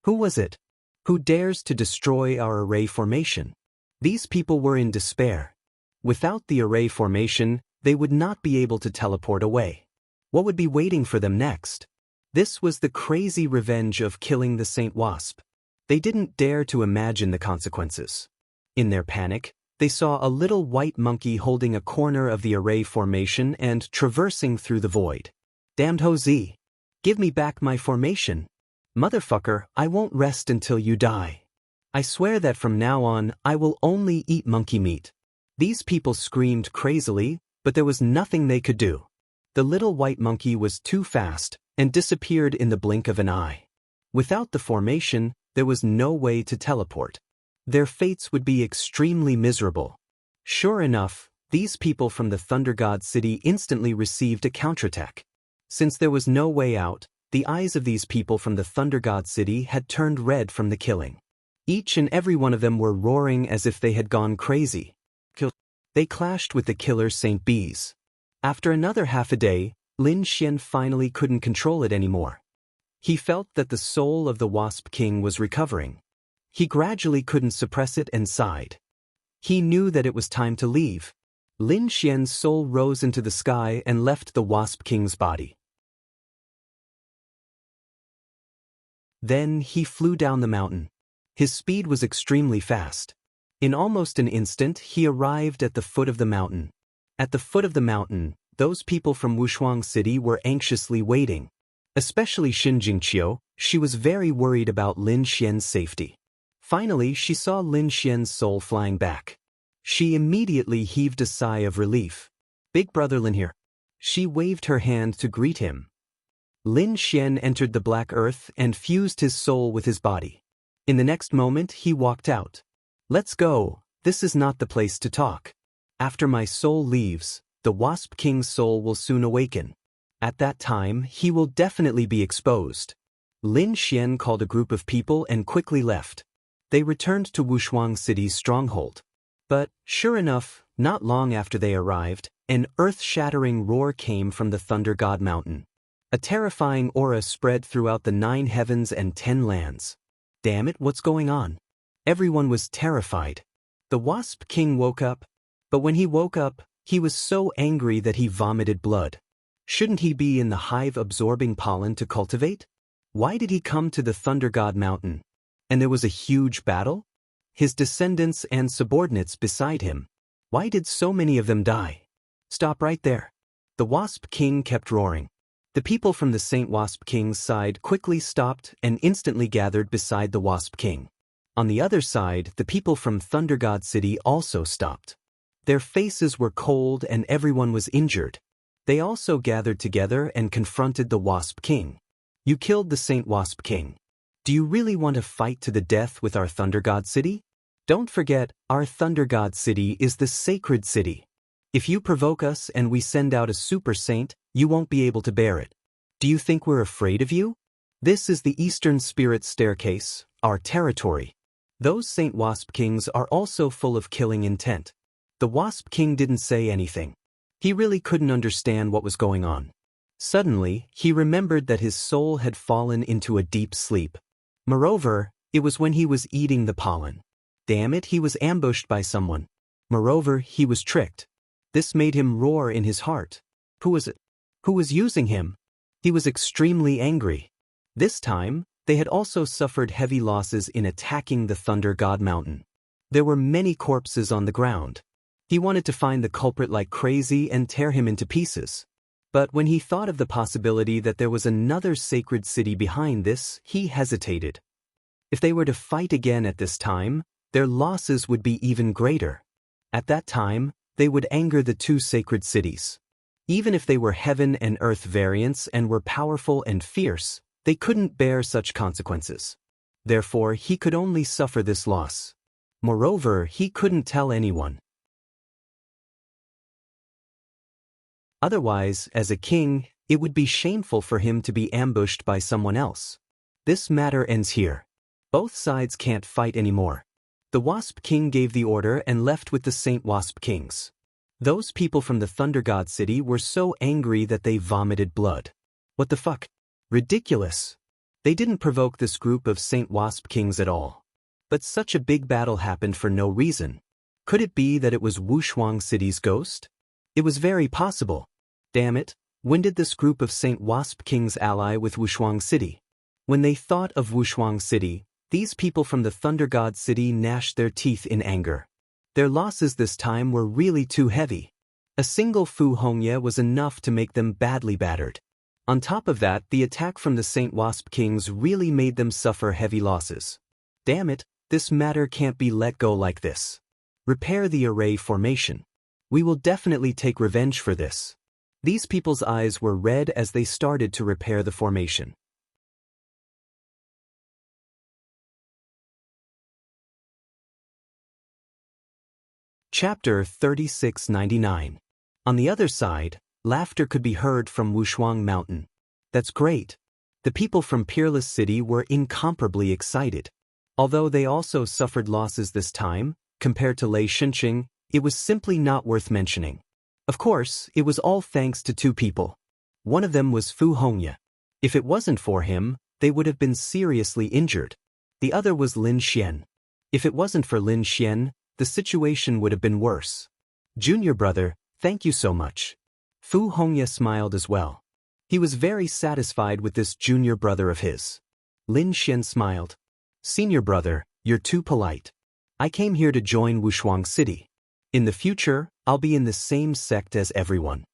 Who was it? Who dares to destroy our array formation? These people were in despair. Without the array formation, they would not be able to teleport away. What would be waiting for them next? This was the crazy revenge of killing the Saint Wasp. They didn't dare to imagine the consequences. In their panic, they saw a little white monkey holding a corner of the array formation and traversing through the void. Damned Hosea! Give me back my formation. Motherfucker, I won't rest until you die. I swear that from now on, I will only eat monkey meat. These people screamed crazily, but there was nothing they could do. The little white monkey was too fast and disappeared in the blink of an eye. Without the formation, there was no way to teleport. Their fates would be extremely miserable. Sure enough, these people from the Thunder God City instantly received a counterattack. Since there was no way out, the eyes of these people from the Thunder God City had turned red from the killing. Each and every one of them were roaring as if they had gone crazy. They clashed with the killer Saint Bees. After another half a day, Lin Xian finally couldn't control it anymore. He felt that the soul of the Wasp King was recovering. He gradually couldn't suppress it and sighed. He knew that it was time to leave. Lin Xian's soul rose into the sky and left the Wasp King's body. Then he flew down the mountain. His speed was extremely fast. In almost an instant, he arrived at the foot of the mountain. At the foot of the mountain, those people from Wushuang City were anxiously waiting. Especially Xin Jingqiu, she was very worried about Lin Xian's safety. Finally, she saw Lin Xian's soul flying back. She immediately heaved a sigh of relief. Big brother Lin here. She waved her hand to greet him. Lin Xian entered the black earth and fused his soul with his body. In the next moment he walked out. Let's go, this is not the place to talk. After my soul leaves, the Wasp King's soul will soon awaken. At that time he will definitely be exposed. Lin Xian called a group of people and quickly left. They returned to Wushuang City's stronghold. But, sure enough, not long after they arrived, an earth-shattering roar came from the Thunder God Mountain. A terrifying aura spread throughout the 9 heavens and 10 lands. Damn it, what's going on? Everyone was terrified. The Wasp King woke up, but when he woke up, he was so angry that he vomited blood. Shouldn't he be in the hive absorbing pollen to cultivate? Why did he come to the Thunder God Mountain? And there was a huge battle? His descendants and subordinates beside him. Why did so many of them die? Stop right there. The Wasp King kept roaring. The people from the Saint Wasp King's side quickly stopped and instantly gathered beside the Wasp King. On the other side, the people from Thunder God City also stopped. Their faces were cold and everyone was injured. They also gathered together and confronted the Wasp King. You killed the Saint Wasp King. Do you really want to fight to the death with our Thunder God City? Don't forget, our Thunder God City is the sacred city. If you provoke us and we send out a super saint, you won't be able to bear it. Do you think we're afraid of you? This is the Eastern Spirit Staircase, our territory. Those Saint Wasp Kings are also full of killing intent. The Wasp King didn't say anything. He really couldn't understand what was going on. Suddenly, he remembered that his soul had fallen into a deep sleep. Moreover, it was when he was eating the pollen. Damn it, he was ambushed by someone. Moreover, he was tricked. This made him roar in his heart. Who was it? Who was using him? He was extremely angry. This time, they had also suffered heavy losses in attacking the Thunder God Mountain. There were many corpses on the ground. He wanted to find the culprit like crazy and tear him into pieces. But when he thought of the possibility that there was another sacred city behind this, he hesitated. If they were to fight again at this time, their losses would be even greater. At that time, they would anger the 2 sacred cities. Even if they were heaven and earth variants and were powerful and fierce, they couldn't bear such consequences. Therefore, he could only suffer this loss. Moreover, he couldn't tell anyone. Otherwise, as a king, it would be shameful for him to be ambushed by someone else. This matter ends here. Both sides can't fight anymore. The Wasp King gave the order and left with the Saint Wasp Kings. Those people from the Thunder God City were so angry that they vomited blood. What the fuck? Ridiculous. They didn't provoke this group of Saint Wasp Kings at all. But such a big battle happened for no reason. Could it be that it was Wushuang City's ghost? It was very possible. Damn it, when did this group of Saint Wasp Kings ally with Wushuang City? When they thought of Wushuang City, these people from the Thunder God City gnashed their teeth in anger. Their losses this time were really too heavy. A single Fu Hongye was enough to make them badly battered. On top of that, the attack from the Saint Wasp Kings really made them suffer heavy losses. Damn it, this matter can't be let go like this. Repair the array formation. We will definitely take revenge for this. These people's eyes were red as they started to repair the formation. Chapter 3699. On the other side, laughter could be heard from Wushuang Mountain. That's great. The people from Peerless City were incomparably excited. Although they also suffered losses this time, compared to Lei Shinqing, it was simply not worth mentioning. Of course, it was all thanks to 2 people. One of them was Fu Hongye. If it wasn't for him, they would have been seriously injured. The other was Lin Xian. If it wasn't for Lin Xian, the situation would have been worse. Junior brother, thank you so much. Fu Hongye smiled as well. He was very satisfied with this junior brother of his. Lin Xian smiled. Senior brother, you're too polite. I came here to join Wushuang City. In the future, I'll be in the same sect as everyone.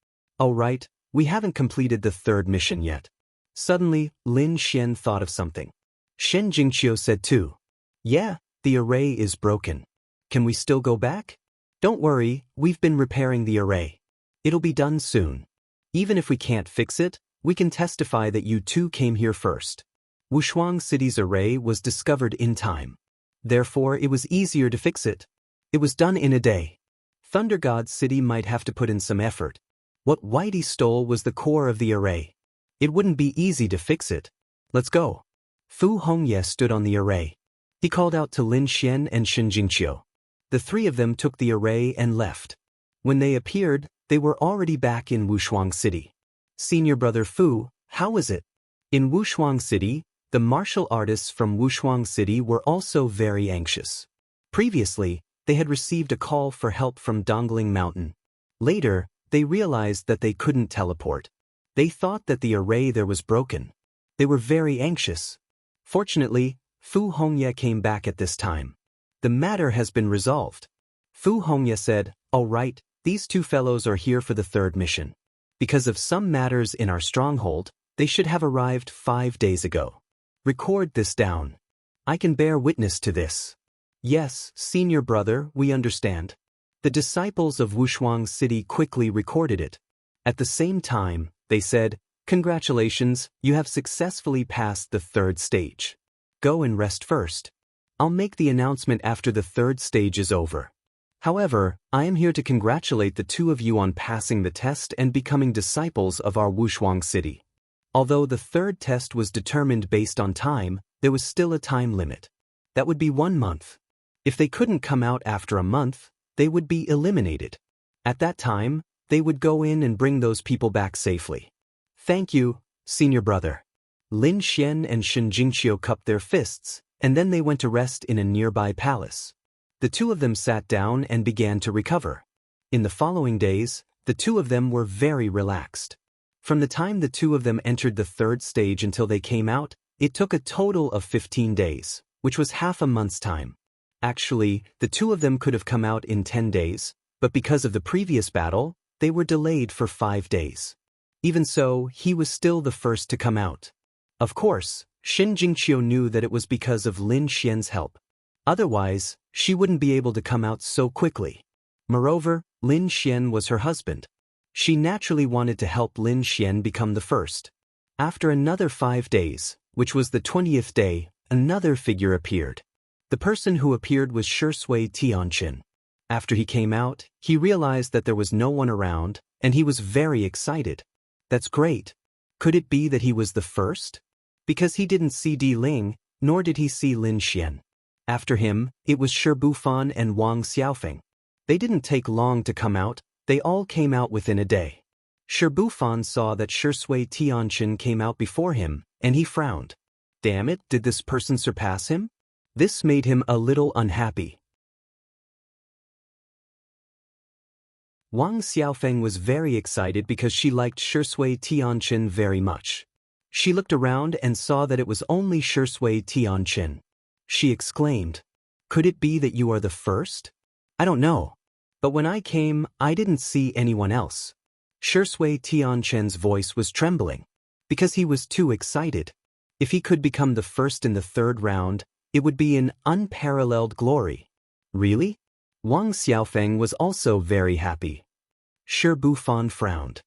Oh right, we haven't completed the 3rd mission yet. Suddenly, Lin Xian thought of something. Shen Jingqiu said too. Yeah, the array is broken. Can we still go back? Don't worry, we've been repairing the array. It'll be done soon. Even if we can't fix it, we can testify that you 2 came here first. Wushuang City's array was discovered in time. Therefore, it was easier to fix it. It was done in a day. Thunder God City might have to put in some effort. What Whitey stole was the core of the array. It wouldn't be easy to fix it. Let's go. Fu Hongye stood on the array. He called out to Lin Xian and Shen Jingqiu. The three of them took the array and left. When they appeared, they were already back in Wushuang City. Senior brother Fu, how was it? In Wushuang City, the martial artists from Wushuang City were also very anxious. Previously, they had received a call for help from Dongling Mountain. Later, they realized that they couldn't teleport. They thought that the array there was broken. They were very anxious. Fortunately, Fu Hongye came back at this time. The matter has been resolved. Fu Hongye said, "All right, these two fellows are here for the third mission. Because of some matters in our stronghold, they should have arrived 5 days ago. Record this down. I can bear witness to this." "Yes, senior brother, we understand." The disciples of Wushuang City quickly recorded it. At the same time, they said, "Congratulations, you have successfully passed the third stage. Go and rest first. I'll make the announcement after the third stage is over. However, I am here to congratulate the two of you on passing the test and becoming disciples of our Wushuang City." Although the third test was determined based on time, there was still a time limit. That would be 1 month. If they couldn't come out after a month, they would be eliminated. At that time, they would go in and bring those people back safely. "Thank you, senior brother." Lin Xian and Shen Jingqiu cupped their fists, and then they went to rest in a nearby palace. The two of them sat down and began to recover. In the following days, the two of them were very relaxed. From the time the two of them entered the third stage until they came out, it took a total of 15 days, which was half a month's time. Actually, the two of them could have come out in 10 days, but because of the previous battle, they were delayed for 5 days. Even so, he was still the first to come out. Of course, Shen Jingqiu knew that it was because of Lin Xian's help. Otherwise, she wouldn't be able to come out so quickly. Moreover, Lin Xian was her husband. She naturally wanted to help Lin Xian become the first. After another 5 days, which was the 20th day, another figure appeared. The person who appeared was Shui Tianqin. After he came out, he realized that there was no one around, and he was very excited. That's great. Could it be that he was the first? Because he didn't see Di Ling, nor did he see Lin Xian. After him, it was Shi Bufan and Wang Xiaofeng. They didn't take long to come out, they all came out within a day. Shi Bufan saw that Shui Tianqin came out before him, and he frowned. Damn it, did this person surpass him? This made him a little unhappy. Wang Xiaofeng was very excited because she liked Shui Tianqin very much. She looked around and saw that it was only Shui Tianqin. She exclaimed, "Could it be that you are the first? I don't know. But when I came, I didn't see anyone else." Shui Tianqin's voice was trembling, because he was too excited. If he could become the first in the third round, it would be an unparalleled glory. Really? Wang Xiaofeng was also very happy. Shi Bufan frowned.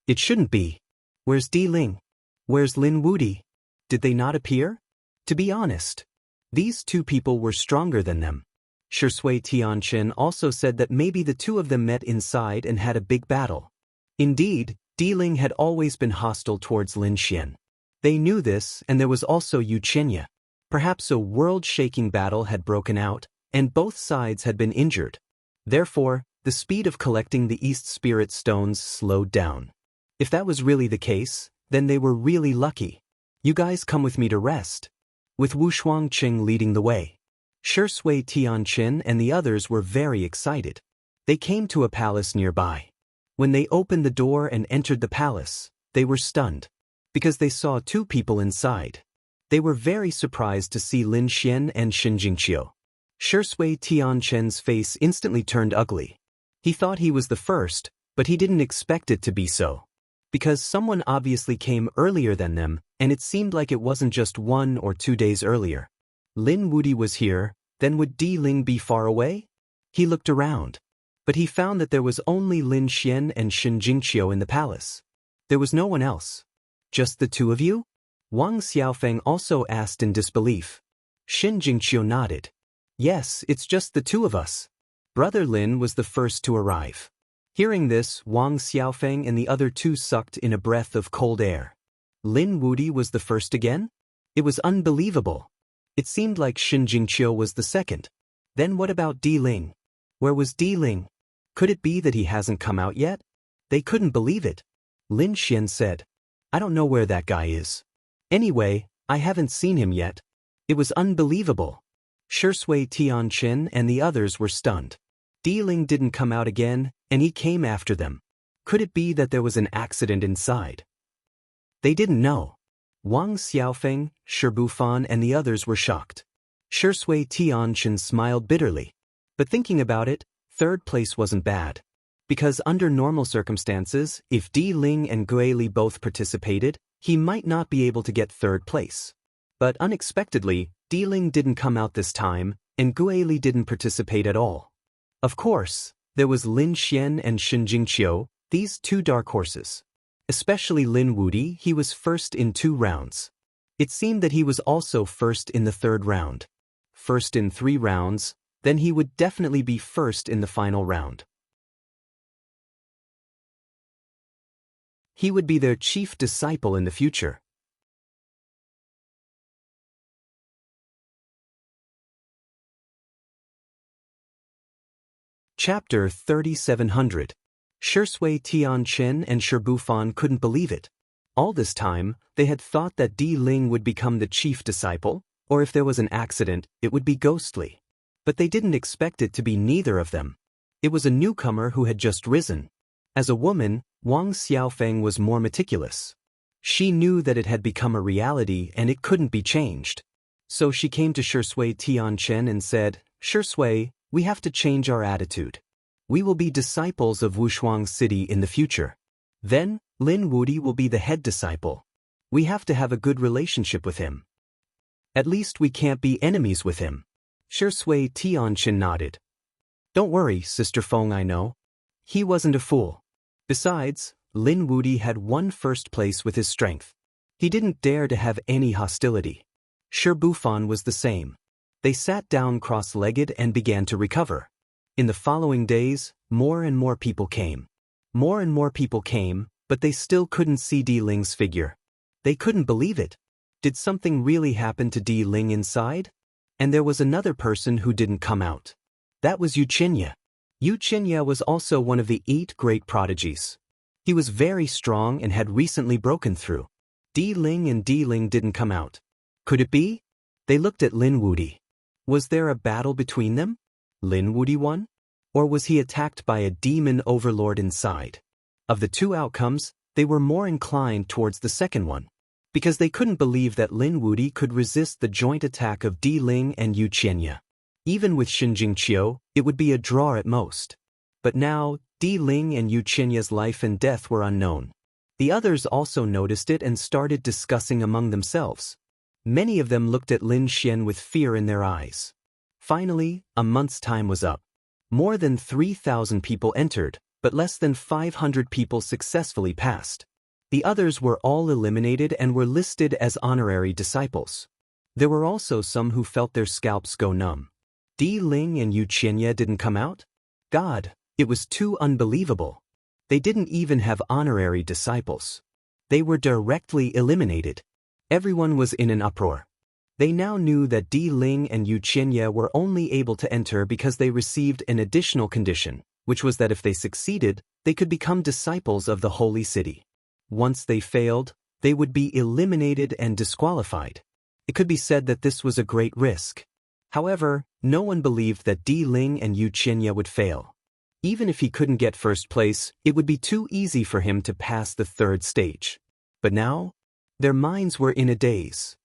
It shouldn't be. Where's Di Ling? Where's Lin Wudi? Did they not appear? To be honest, these two people were stronger than them. Shui Tianqin also said that maybe the two of them met inside and had a big battle. Indeed, Di Ling had always been hostile towards Lin Xian. They knew this, and there was also Yu Qinya. Perhaps a world-shaking battle had broken out, and both sides had been injured. Therefore, the speed of collecting the East Spirit Stones slowed down. If that was really the case, then they were really lucky. "You guys come with me to rest." With Wu Shuangqing leading the way, Shui Tianqin and the others were very excited. They came to a palace nearby. When they opened the door and entered the palace, they were stunned, because they saw two people inside. They were very surprised to see Lin Xian and Shen Jingqiu. Shui Tianqin's face instantly turned ugly. He thought he was the first, but he didn't expect it to be so. Because someone obviously came earlier than them, and it seemed like it wasn't just 1 or 2 days earlier. Lin Wudi was here, then would Di Ling be far away? He looked around, but he found that there was only Lin Xian and Shen Jingqiu in the palace. There was no one else. Just the two of you? Wang Xiaofeng also asked in disbelief. Xin Jingqiu nodded. Yes, it's just the two of us. Brother Lin was the first to arrive. Hearing this, Wang Xiaofeng and the other two sucked in a breath of cold air. Lin Wudi was the first again? It was unbelievable. It seemed like Xin Jingqiu was the second. Then what about Di Ling? Where was Di Ling? Could it be that he hasn't come out yet? They couldn't believe it. Lin Xian said. I don't know where that guy is. Anyway, I haven't seen him yet. It was unbelievable. Shui Tianqin and the others were stunned. Di Ling didn't come out again, and he came after them. Could it be that there was an accident inside? They didn't know. Wang Xiaofeng, Shi Bufan and the others were shocked. Shui Tianqin smiled bitterly. But thinking about it, third place wasn't bad. Because under normal circumstances, if Di Ling and Guili both participated, he might not be able to get third place. But unexpectedly, Di Ling didn't come out this time, and Guili didn't participate at all. Of course, there was Lin Xian and Xin Jingqiu, these two dark horses. Especially Lin Wudi, he was first in 2 rounds. It seemed that he was also first in the 3rd round. First in 3 rounds, then he would definitely be first in the final round. He would be their chief disciple in the future. Chapter 3700. Shui Tianqin and Shi Bufan couldn't believe it. All this time, they had thought that Di Ling would become the chief disciple, or if there was an accident, it would be ghostly. But they didn't expect it to be neither of them. It was a newcomer who had just risen. As a woman, Wang Xiaofeng was more meticulous. She knew that it had become a reality and it couldn't be changed. So she came to Shui Tianqin and said, Shui, we have to change our attitude. We will be disciples of Wushuang City in the future. Then, Lin Wudi will be the head disciple. We have to have a good relationship with him. At least we can't be enemies with him. Shui Tianqin nodded. Don't worry, Sister Feng, I know. He wasn't a fool. Besides, Lin Wudi had won first place with his strength. He didn't dare to have any hostility. Shi Bufan was the same. They sat down cross-legged and began to recover. In the following days, more and more people came. More and more people came, but they still couldn't see Di Ling's figure. They couldn't believe it. Did something really happen to Di Ling inside? And there was another person who didn't come out. That was Yu Qinya. Yu Qinya was also one of the 8 great prodigies. He was very strong and had recently broken through. Di Ling and Di Ling didn't come out. Could it be? They looked at Lin Wudi. Was there a battle between them? Lin Wudi won? Or was he attacked by a demon overlord inside? Of the 2 outcomes, they were more inclined towards the second one. Because they couldn't believe that Lin Wudi could resist the joint attack of Di Ling and Yu Qinya. Even with Xin Jingqiu, it would be a draw at most. But now, Di Ling and Yu Qinya's life and death were unknown. The others also noticed it and started discussing among themselves. Many of them looked at Lin Xian with fear in their eyes. Finally, a month's time was up. More than 3,000 people entered, but less than 500 people successfully passed. The others were all eliminated and were listed as honorary disciples. There were also some who felt their scalps go numb. Di Ling and Yu Qinya didn't come out? God, it was too unbelievable. They didn't even have honorary disciples. They were directly eliminated. Everyone was in an uproar. They now knew that Di Ling and Yu Qinya were only able to enter because they received an additional condition, which was that if they succeeded, they could become disciples of the holy city. Once they failed, they would be eliminated and disqualified. It could be said that this was a great risk. However, no one believed that Di Ling and Yu Qinya would fail. Even if he couldn't get first place, it would be too easy for him to pass the 3rd stage. But now, their minds were in a daze.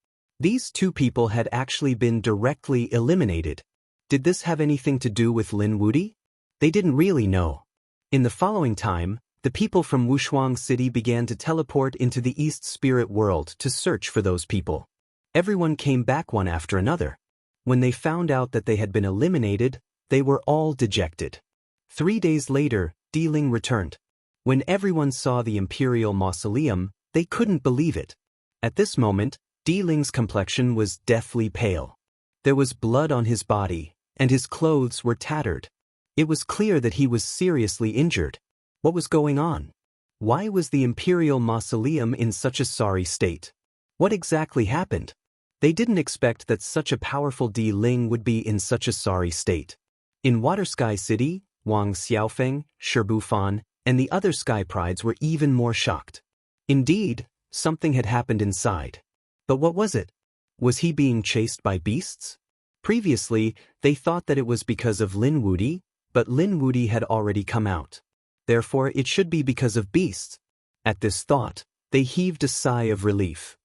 These 2 people had actually been directly eliminated. Did this have anything to do with Lin Wudi? They didn't really know. In the following time, the people from Wushuang City began to teleport into the East Spirit World to search for those people. Everyone came back one after another. When they found out that they had been eliminated, they were all dejected. 3 days later, Di Ling returned. When everyone saw the Imperial Mausoleum, they couldn't believe it. At this moment, Di Ling's complexion was deathly pale. There was blood on his body, and his clothes were tattered. It was clear that he was seriously injured. What was going on? Why was the imperial mausoleum in such a sorry state? What exactly happened? They didn't expect that such a powerful Di Ling would be in such a sorry state. In Water Sky City, Wang Xiaofeng, Shibu Fan, and the other Sky Prides were even more shocked. Indeed, something had happened inside. But what was it? Was he being chased by beasts? Previously, they thought that it was because of Lin Wudi, but Lin Wudi had already come out. Therefore, it should be because of beasts. At this thought, they heaved a sigh of relief.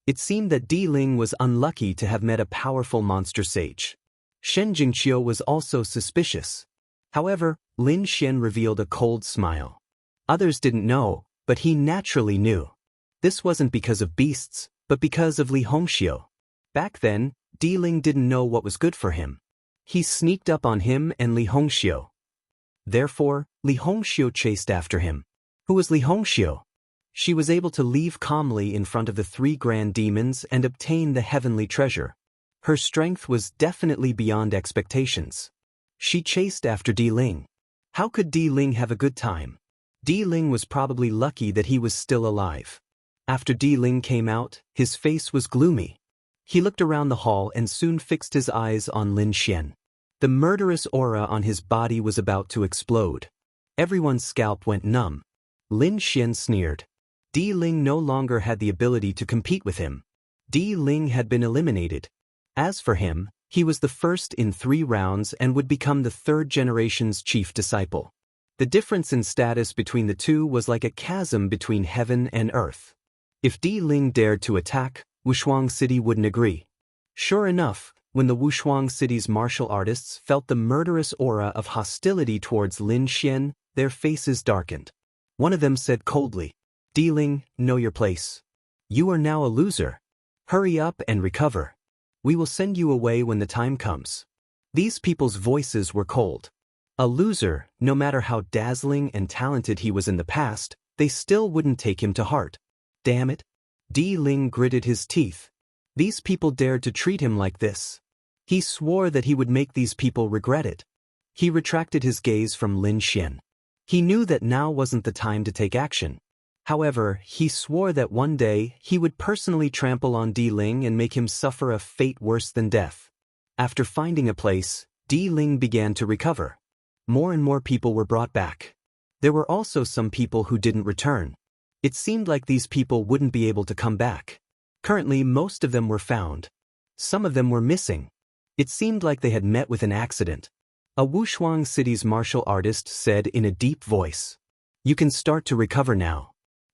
It seemed that Di Ling was unlucky to have met a powerful monster sage. Shen Jingqiu was also suspicious. However, Lin Xian revealed a cold smile. Others didn't know, but he naturally knew. This wasn't because of beasts, but because of Li Hongxiu. Back then, Di Ling didn't know what was good for him. He sneaked up on him and Li Hongxiu. Therefore, Li Hongxiu chased after him. Who was Li Hongxiu? She was able to leave calmly in front of the 3 grand demons and obtain the heavenly treasure. Her strength was definitely beyond expectations. She chased after Di Ling. How could Di Ling have a good time? Di Ling was probably lucky that he was still alive. After Di Ling came out, his face was gloomy. He looked around the hall and soon fixed his eyes on Lin Xian. The murderous aura on his body was about to explode. Everyone's scalp went numb. Lin Xian sneered. Di Ling no longer had the ability to compete with him. Di Ling had been eliminated. As for him, he was the first in 3 rounds and would become the 3rd generation's chief disciple. The difference in status between the two was like a chasm between heaven and earth. If Di Ling dared to attack, Wushuang City wouldn't agree. Sure enough, when the Wushuang City's martial artists felt the murderous aura of hostility towards Lin Xian, their faces darkened. One of them said coldly, "Di Ling, know your place. You are now a loser. Hurry up and recover. We will send you away when the time comes." These people's voices were cold. A loser, no matter how dazzling and talented he was in the past, they still wouldn't take him to heart. Damn it. Di Ling gritted his teeth. These people dared to treat him like this. He swore that he would make these people regret it. He retracted his gaze from Lin Xian. He knew that now wasn't the time to take action. However, he swore that one day he would personally trample on Di Ling and make him suffer a fate worse than death. After finding a place, Di Ling began to recover. More and more people were brought back. There were also some people who didn't return. It seemed like these people wouldn't be able to come back. Currently, most of them were found. Some of them were missing. It seemed like they had met with an accident. A Wushuang City's martial artist said in a deep voice, "You can start to recover now.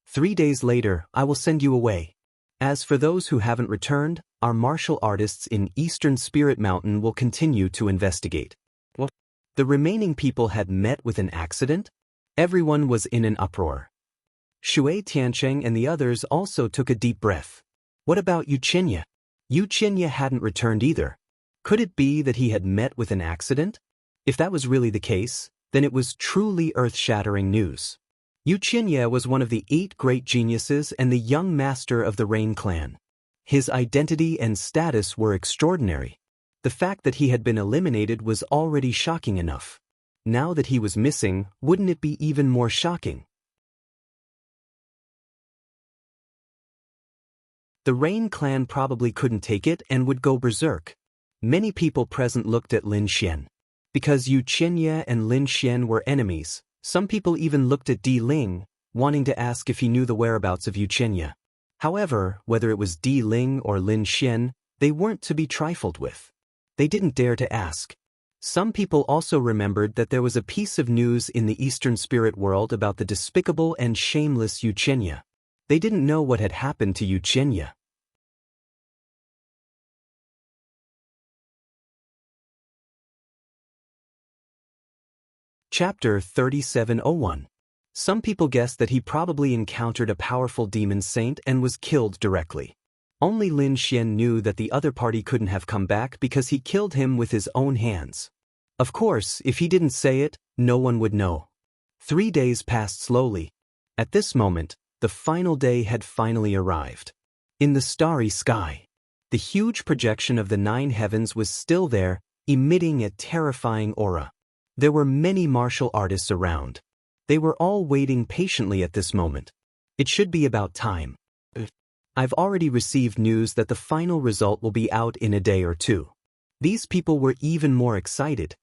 3 days later, I will send you away. As for those who haven't returned, our martial artists in Eastern Spirit Mountain will continue to investigate." What? The remaining people had met with an accident? Everyone was in an uproar. Shui Tiancheng and the others also took a deep breath. What about Yu Qinya? Yu Qinya hadn't returned either. Could it be that he had met with an accident? If that was really the case, then it was truly earth-shattering news. Yu Qinya was one of the 8 great geniuses and the young master of the Rain clan. His identity and status were extraordinary. The fact that he had been eliminated was already shocking enough. Now that he was missing, wouldn't it be even more shocking? The Rain clan probably couldn't take it and would go berserk. Many people present looked at Lin Xian. Because Yu Qinya and Lin Xian were enemies, some people even looked at Di Ling, wanting to ask if he knew the whereabouts of Yu Qinya. However, whether it was Di Ling or Lin Xian, they weren't to be trifled with. They didn't dare to ask. Some people also remembered that there was a piece of news in the Eastern Spirit world about the despicable and shameless Yu Qinya. They didn't know what had happened to Yu Qinya. Chapter 3701. Some people guessed that he probably encountered a powerful demon saint and was killed directly. Only Lin Xian knew that the other party couldn't have come back because he killed him with his own hands. Of course, if he didn't say it, no one would know. 3 days passed slowly. At this moment, the final day had finally arrived. In the starry sky, the huge projection of the 9 heavens was still there, emitting a terrifying aura. There were many martial artists around. They were all waiting patiently at this moment. It should be about time. I've already received news that the final result will be out in a day or two. These people were even more excited.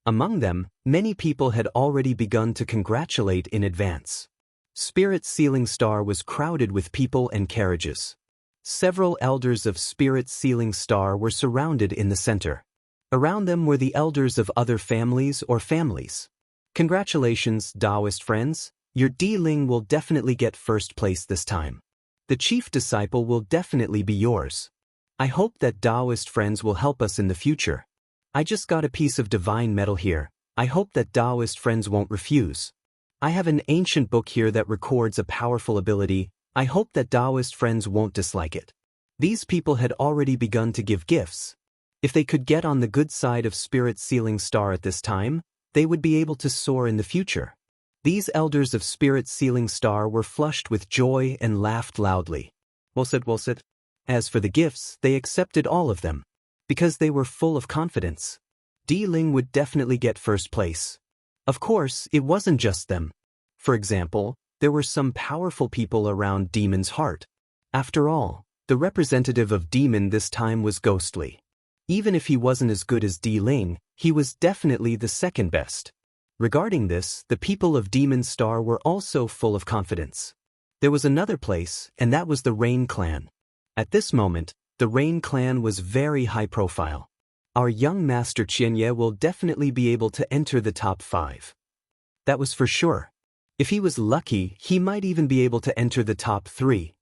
Among them, many people had already begun to congratulate in advance. Spirit Sealing Star was crowded with people and carriages. Several elders of Spirit Sealing Star were surrounded in the center. Around them were the elders of other families or families. Congratulations, Taoist friends. Your D-Ling will definitely get first place this time. The chief disciple will definitely be yours. I hope that Taoist friends will help us in the future. I just got a piece of divine metal here. I hope that Taoist friends won't refuse. I have an ancient book here that records a powerful ability. I hope that Taoist friends won't dislike it. These people had already begun to give gifts. If they could get on the good side of Spirit Sealing Star at this time, they would be able to soar in the future. These elders of Spirit Sealing Star were flushed with joy and laughed loudly. Well said, well said. As for the gifts, they accepted all of them. Because they were full of confidence. D-Ling would definitely get first place. Of course, it wasn't just them. For example, there were some powerful people around Demon's heart. After all, the representative of Demon this time was Ghostly. Even if he wasn't as good as D-Ling, he was definitely the second best. Regarding this, the people of Demon Star were also full of confidence. There was another place, and that was the Rain Clan. At this moment, the Rain Clan was very high profile. Our young master Qianye will definitely be able to enter the top 5. That was for sure. If he was lucky, he might even be able to enter the top 3.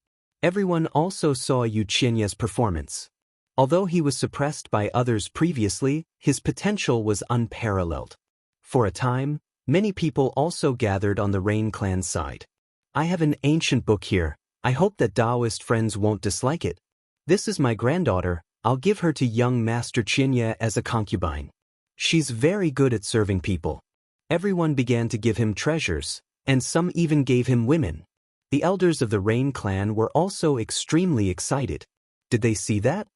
Everyone also saw Yu Qianye's performance. Although he was suppressed by others previously, his potential was unparalleled. For a time, many people also gathered on the Rain Clan side. I have an ancient book here. I hope that Taoist friends won't dislike it. This is my granddaughter. I'll give her to young Master Qianye as a concubine. She's very good at serving people. Everyone began to give him treasures, and some even gave him women. The elders of the Rain Clan were also extremely excited. Did they see that?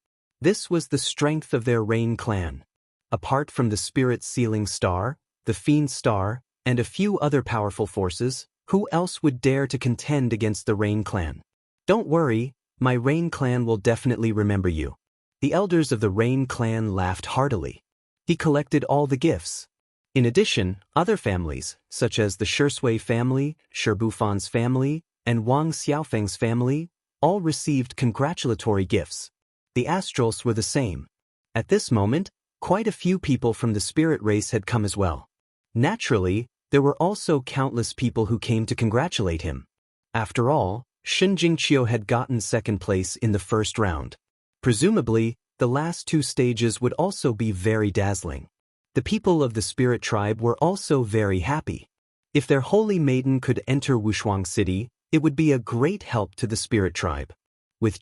This was the strength of their Rain Clan. Apart from the Spirit Sealing Star, the Fiend Star, and a few other powerful forces, who else would dare to contend against the Rain Clan? Don't worry, my Rain Clan will definitely remember you. The elders of the Rain Clan laughed heartily. He collected all the gifts. In addition, other families, such as the Shisui family, Shibufan's family, and Wang Xiaofeng's family, all received congratulatory gifts. The Astrals were the same. At this moment, quite a few people from the spirit race had come as well. Naturally, there were also countless people who came to congratulate him. After all, Shen Jingqiu had gotten second place in the first round. Presumably, the last 2 stages would also be very dazzling. The people of the spirit tribe were also very happy. If their holy maiden could enter Wushuang City, it would be a great help to the spirit tribe. With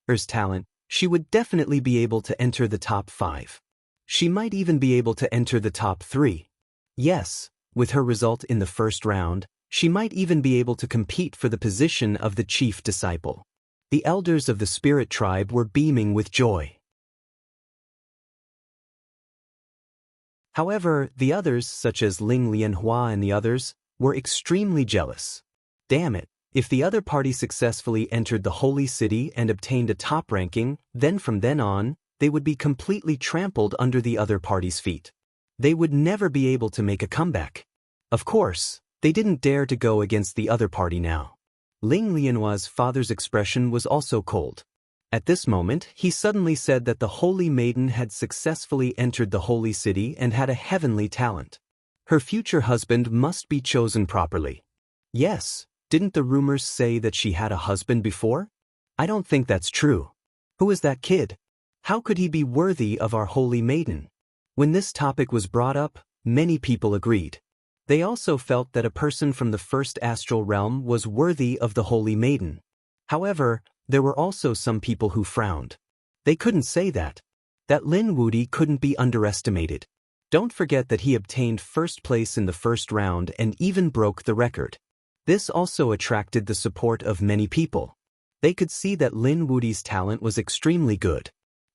Er's talent, she would definitely be able to enter the top 5. She might even be able to enter the top 3. Yes, with her result in the first round, she might even be able to compete for the position of the chief disciple. The elders of the spirit tribe were beaming with joy. However, the others, such as Ling Lianhua and the others, were extremely jealous. Damn it, if the other party successfully entered the holy city and obtained a top ranking, then from then on, they would be completely trampled under the other party's feet. They would never be able to make a comeback. Of course, they didn't dare to go against the other party now. Ling Lianhua's father's expression was also cold. At this moment, he suddenly said that the holy maiden had successfully entered the holy city and had a heavenly talent. Her future husband must be chosen properly. Yes, didn't the rumors say that she had a husband before? I don't think that's true. Who is that kid? How could he be worthy of our holy maiden? When this topic was brought up, many people agreed. They also felt that a person from the first astral realm was worthy of the holy maiden. However, there were also some people who frowned. They couldn't say that. That Lin Wudi couldn't be underestimated. Don't forget that he obtained first place in the first round and even broke the record. This also attracted the support of many people. They could see that Lin Wudi's talent was extremely good.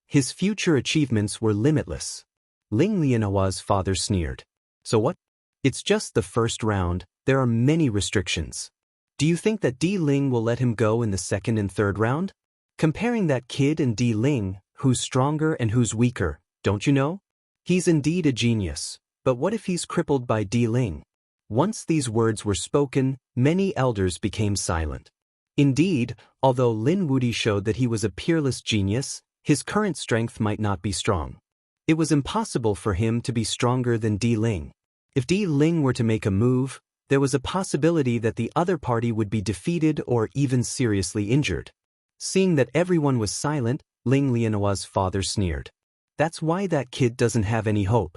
His future achievements were limitless. Ling Lianhua's father sneered. So what? It's just the first round, there are many restrictions. Do you think that Di Ling will let him go in the second and third round? Comparing that kid and Di Ling, who's stronger and who's weaker, don't you know? He's indeed a genius, but what if he's crippled by Di Ling? Once these words were spoken, many elders became silent. Indeed, although Lin Wudi showed that he was a peerless genius, his current strength might not be strong. It was impossible for him to be stronger than Di Ling. If Di Ling were to make a move, there was a possibility that the other party would be defeated or even seriously injured. Seeing that everyone was silent, Ling Lianhua's father sneered. That's why that kid doesn't have any hope.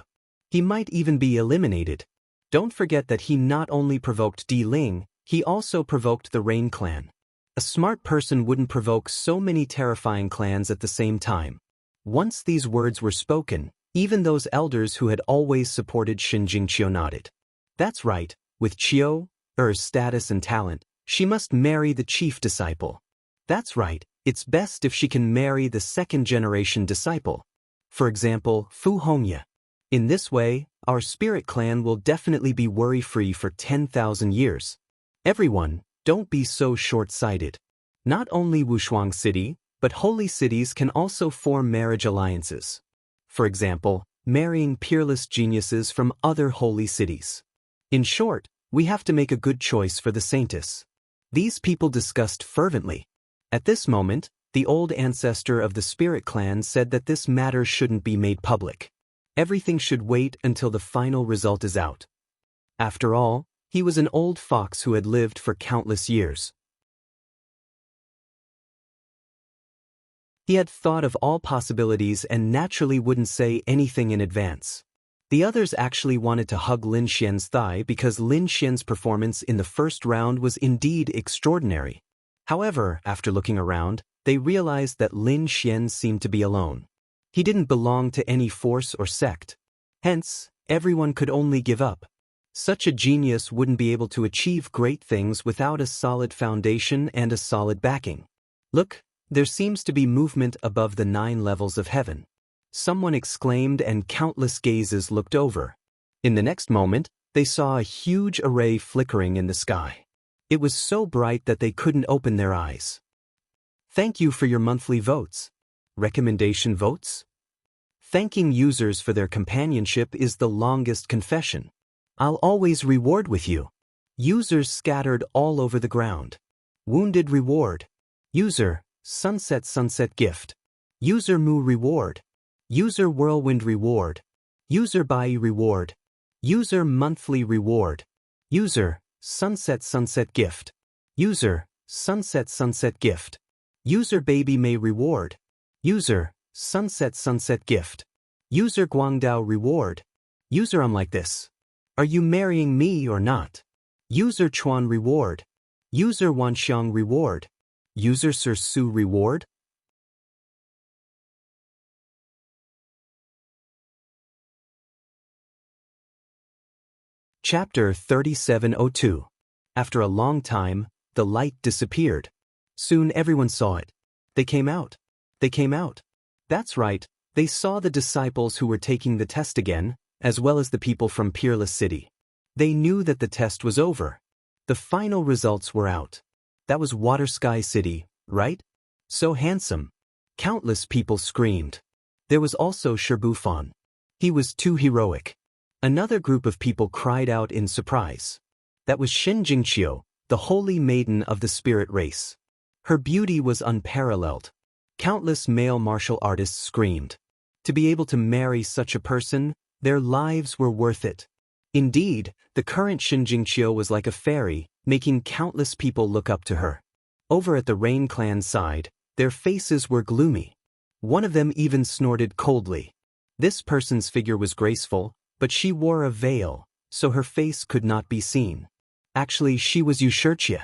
He might even be eliminated. Don't forget that he not only provoked Di Ling, he also provoked the Rain clan. A smart person wouldn't provoke so many terrifying clans at the same time. Once these words were spoken, even those elders who had always supported Shinjing Qiu nodded. That's right, with Qiu, her status and talent, she must marry the chief disciple. That's right, it's best if she can marry the second-generation disciple. For example, Fu Hongye. In this way, our spirit clan will definitely be worry-free for 10,000 years. Everyone, don't be so short-sighted. Not only Wushuang City, but holy cities can also form marriage alliances. For example, marrying peerless geniuses from other holy cities. In short, we have to make a good choice for the saintess. These people discussed fervently. At this moment, the old ancestor of the spirit clan said that this matter shouldn't be made public. Everything should wait until the final result is out. After all, he was an old fox who had lived for countless years. He had thought of all possibilities and naturally wouldn't say anything in advance. The others actually wanted to hug Lin Xian's thigh because Lin Xian's performance in the first round was indeed extraordinary. However, after looking around, they realized that Lin Xian seemed to be alone. He didn't belong to any force or sect. Hence, everyone could only give up. Such a genius wouldn't be able to achieve great things without a solid foundation and a solid backing. Look, there seems to be movement above the 9 levels of heaven. Someone exclaimed and countless gazes looked over. In the next moment, they saw a huge array flickering in the sky. It was so bright that they couldn't open their eyes. Thank you for your monthly votes. Recommendation votes? Thanking users for their companionship is the longest confession. I'll always reward with you. Users scattered all over the ground. Wounded reward. User, sunset gift. User Mu reward. User whirlwind reward. User Bai reward. User monthly reward. User, sunset gift. User, sunset gift. User baby May reward. User, sunset gift. User Guangdao reward. User I'm like this. Are you marrying me or not? User Chuan reward. User Wanxiang reward. User Sir Su reward. Chapter 3702. After a long time, the light disappeared. Soon everyone saw it. They came out. That's right, they saw the disciples who were taking the test again, as well as the people from Peerless City. They knew that the test was over. The final results were out. That was Water Sky City, right? So handsome. Countless people screamed. There was also Sherbufan. He was too heroic. Another group of people cried out in surprise. That was Shinjing Qiu, the holy maiden of the spirit race. Her beauty was unparalleled. Countless male martial artists screamed. To be able to marry such a person, their lives were worth it. Indeed, the current Shinjing Qiu was like a fairy, making countless people look up to her. Over at the Rain clan's side, their faces were gloomy. One of them even snorted coldly. This person's figure was graceful, but she wore a veil, so her face could not be seen. Actually, she was Yushirchia.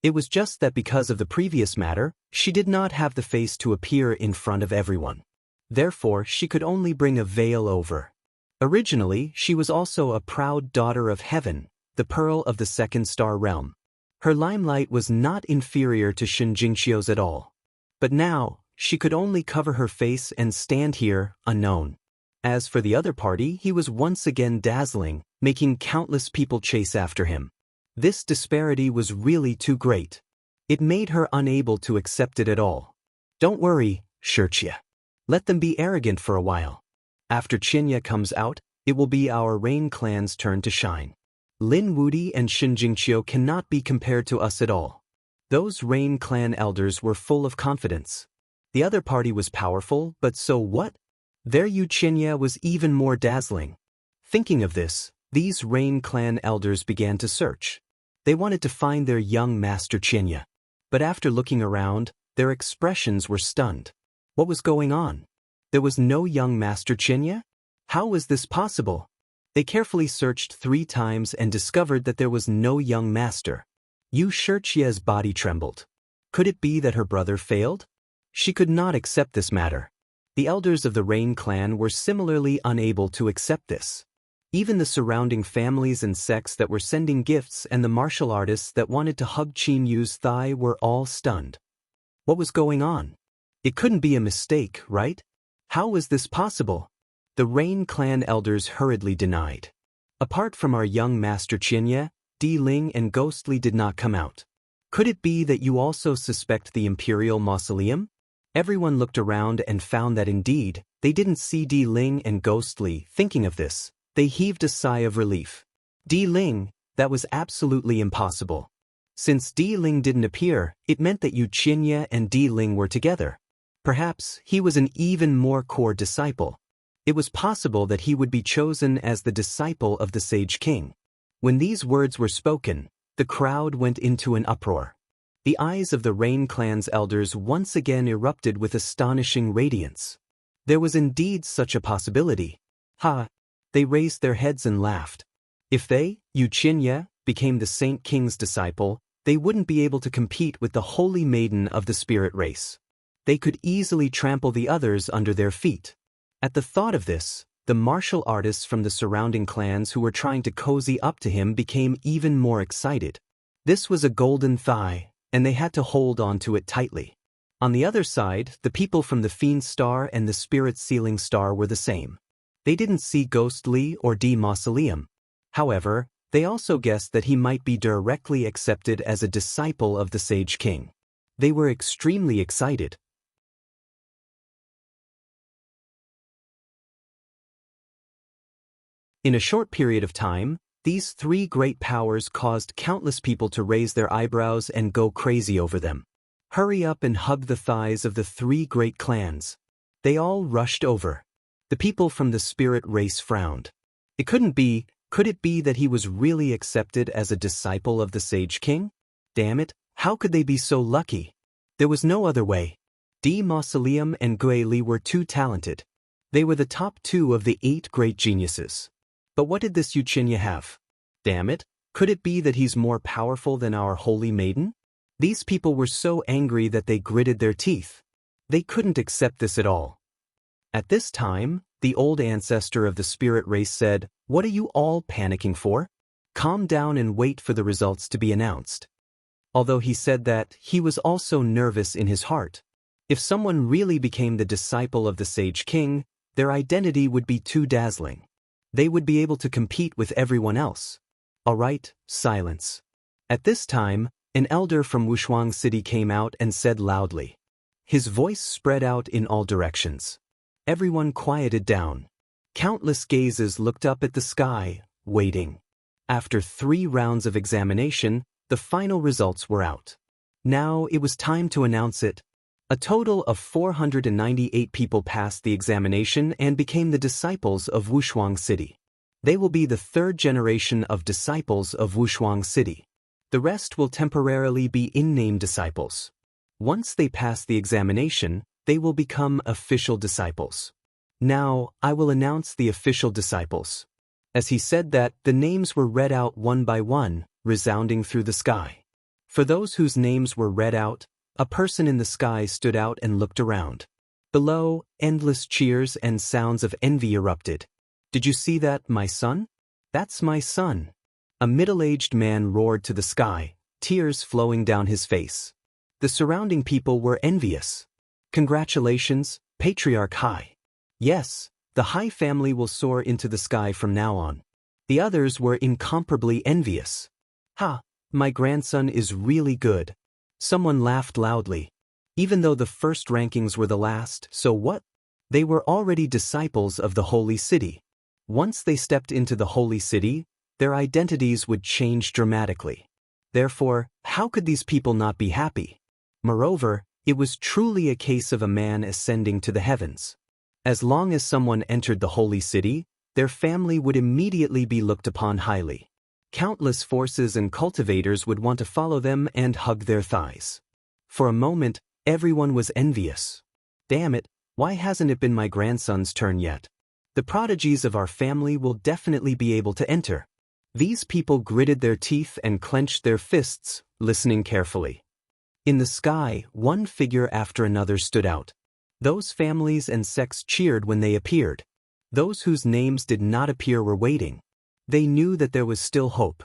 It was just that because of the previous matter, she did not have the face to appear in front of everyone. Therefore, she could only bring a veil over. Originally, she was also a proud daughter of heaven, the pearl of the second star realm. Her limelight was not inferior to Shen Jingxiu's at all. But now, she could only cover her face and stand here, unknown. As for the other party, he was once again dazzling, making countless people chase after him. This disparity was really too great. It made her unable to accept it at all. Don't worry, Shirchia. Let them be arrogant for a while. After Qinya comes out, it will be our Rain clan's turn to shine. Lin Wudi and Shen Jingqiu cannot be compared to us at all. Those Rain clan elders were full of confidence. The other party was powerful, but so what? Their Yu Qinya was even more dazzling. Thinking of this, these Rain clan elders began to search. They wanted to find their young master Qinya. But after looking around, their expressions were stunned. What was going on? There was no young master Qinya? How was this possible? They carefully searched 3 times and discovered that there was no young master. Yu Shiqia's body trembled. Could it be that her brother failed? She could not accept this matter. The elders of the Rain clan were similarly unable to accept this. Even the surrounding families and sects that were sending gifts and the martial artists that wanted to hug Qin Yu's thigh were all stunned. What was going on? It couldn't be a mistake, right? How was this possible? The Rain clan elders hurriedly denied. Apart from our young master Qinya, Di Ling and Ghostly did not come out. Could it be that you also suspect the Imperial Mausoleum? Everyone looked around and found that indeed, they didn't see Di Ling and Ghostly. Thinking of this, they heaved a sigh of relief. Di Ling, that was absolutely impossible. Since Di Ling didn't appear, it meant that Yu Qinya and Di Ling were together. Perhaps he was an even more core disciple. It was possible that he would be chosen as the disciple of the Sage King. When these words were spoken, the crowd went into an uproar. The eyes of the Rain clan's elders once again erupted with astonishing radiance. There was indeed such a possibility. Ha! They raised their heads and laughed. If they, Yu Qinya, became the Saint King's disciple, they wouldn't be able to compete with the Holy Maiden of the spirit race. They could easily trample the others under their feet. At the thought of this, the martial artists from the surrounding clans who were trying to cozy up to him became even more excited. This was a golden thigh, and they had to hold on to it tightly. On the other side, the people from the Fiend Star and the Spirit Sealing Star were the same. They didn't see Ghostly or D Mausoleum. However, they also guessed that he might be directly accepted as a disciple of the Sage King. They were extremely excited. In a short period of time, these 3 great powers caused countless people to raise their eyebrows and go crazy over them. Hurry up and hug the thighs of the 3 great clans. They all rushed over. The people from the spirit race frowned. Could it be that he was really accepted as a disciple of the Sage King? Damn it, how could they be so lucky? There was no other way. D Mausoleum and Gui Li were too talented. They were the top 2 of the 8 great geniuses. But what did this Yu Qinya have? Damn it, could it be that he's more powerful than our Holy Maiden? These people were so angry that they gritted their teeth. They couldn't accept this at all. At this time, the old ancestor of the spirit race said, "What are you all panicking for? Calm down and wait for the results to be announced." Although he said that, he was also nervous in his heart. If someone really became the disciple of the Sage King, their identity would be too dazzling. They would be able to compete with everyone else. All right, silence. At this time, an elder from Wushuang City came out and said loudly. His voice spread out in all directions. Everyone quieted down. Countless gazes looked up at the sky, waiting. After 3 rounds of examination, the final results were out. Now it was time to announce it. A total of 498 people passed the examination and became the disciples of Wushuang City. They will be the 3rd generation of disciples of Wushuang City. The rest will temporarily be in-name disciples. Once they pass the examination, they will become official disciples. Now, I will announce the official disciples. As he said that, the names were read out one by one, resounding through the sky. For those whose names were read out, a person in the sky stood out and looked around. Below, endless cheers and sounds of envy erupted. "Did you see that, my son? That's my son." A middle-aged man roared to the sky, tears flowing down his face. The surrounding people were envious. Congratulations, Patriarch Hai. Yes, the Hai family will soar into the sky from now on. The others were incomparably envious. Ha, my grandson is really good. Someone laughed loudly. Even though the first rankings were the last, so what? They were already disciples of the holy city. Once they stepped into the holy city, their identities would change dramatically. Therefore, how could these people not be happy? Moreover, it was truly a case of a man ascending to the heavens. As long as someone entered the holy city, their family would immediately be looked upon highly. Countless forces and cultivators would want to follow them and hug their thighs. For a moment, everyone was envious. Damn it, why hasn't it been my grandson's turn yet? The prodigies of our family will definitely be able to enter. These people gritted their teeth and clenched their fists, listening carefully. In the sky, one figure after another stood out. Those families and sects cheered when they appeared. Those whose names did not appear were waiting. They knew that there was still hope.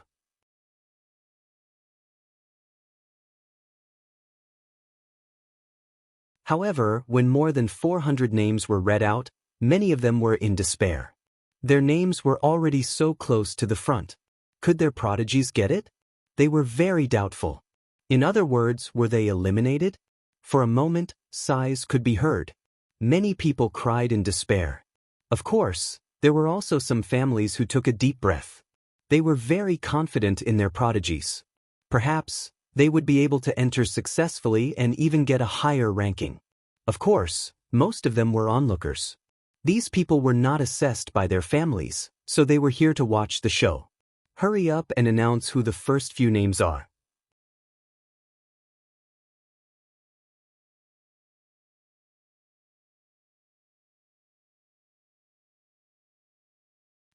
However, when more than 400 names were read out, many of them were in despair. Their names were already so close to the front. Could their prodigies get it? They were very doubtful. In other words, were they eliminated? For a moment, sighs could be heard. Many people cried in despair. Of course, there were also some families who took a deep breath. They were very confident in their prodigies. Perhaps, they would be able to enter successfully and even get a higher ranking. Of course, most of them were onlookers. These people were not assessed by their families, so they were here to watch the show. Hurry up and announce who the first few names are.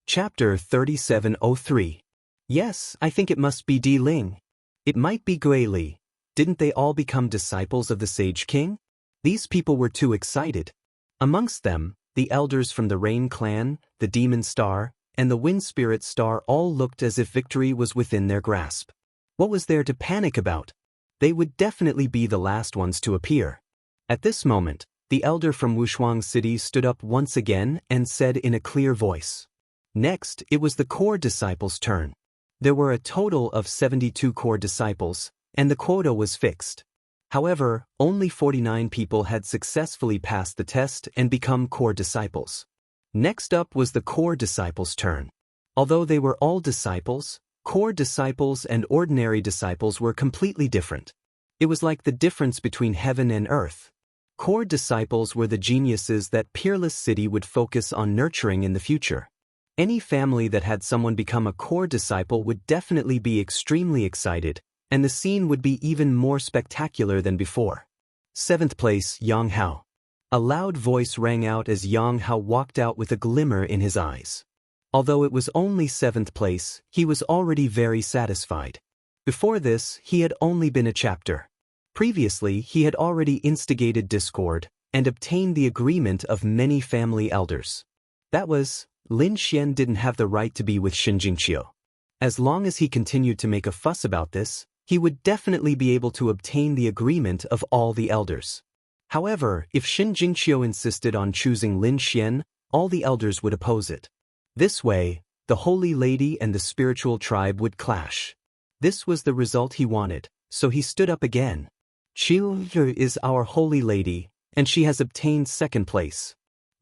Chapter 3703. Yes, I think it must be Di Ling. It might be Gui Li. Didn't they all become disciples of the Sage King? These people were too excited. Amongst them, the elders from the Rain Clan, the Demon Star, and the Wind Spirit Star all looked as if victory was within their grasp. What was there to panic about? They would definitely be the last ones to appear. At this moment, the elder from Wushuang City stood up once again and said in a clear voice. Next, it was the core disciples' turn. There were a total of 72 core disciples, and the quota was fixed. However, only 49 people had successfully passed the test and become core disciples. Next up was the core disciples' turn. Although they were all disciples, core disciples and ordinary disciples were completely different. It was like the difference between heaven and earth. Core disciples were the geniuses that Peerless City would focus on nurturing in the future. Any family that had someone become a core disciple would definitely be extremely excited, and the scene would be even more spectacular than before. 7th place, Yang Hao. A loud voice rang out as Yang Hao walked out with a glimmer in his eyes. Although it was only 7th place, he was already very satisfied. Before this, he had only been a chapter. Previously, he had already instigated discord and obtained the agreement of many family elders. That was, Lin Xian didn't have the right to be with Shin Jingqiu. As long as he continued to make a fuss about this, he would definitely be able to obtain the agreement of all the elders. However, if Shin Jingqiu insisted on choosing Lin Xian, all the elders would oppose it. This way, the Holy Lady and the spiritual tribe would clash. This was the result he wanted, so he stood up again. Qiu is our Holy Lady, and she has obtained 2nd place.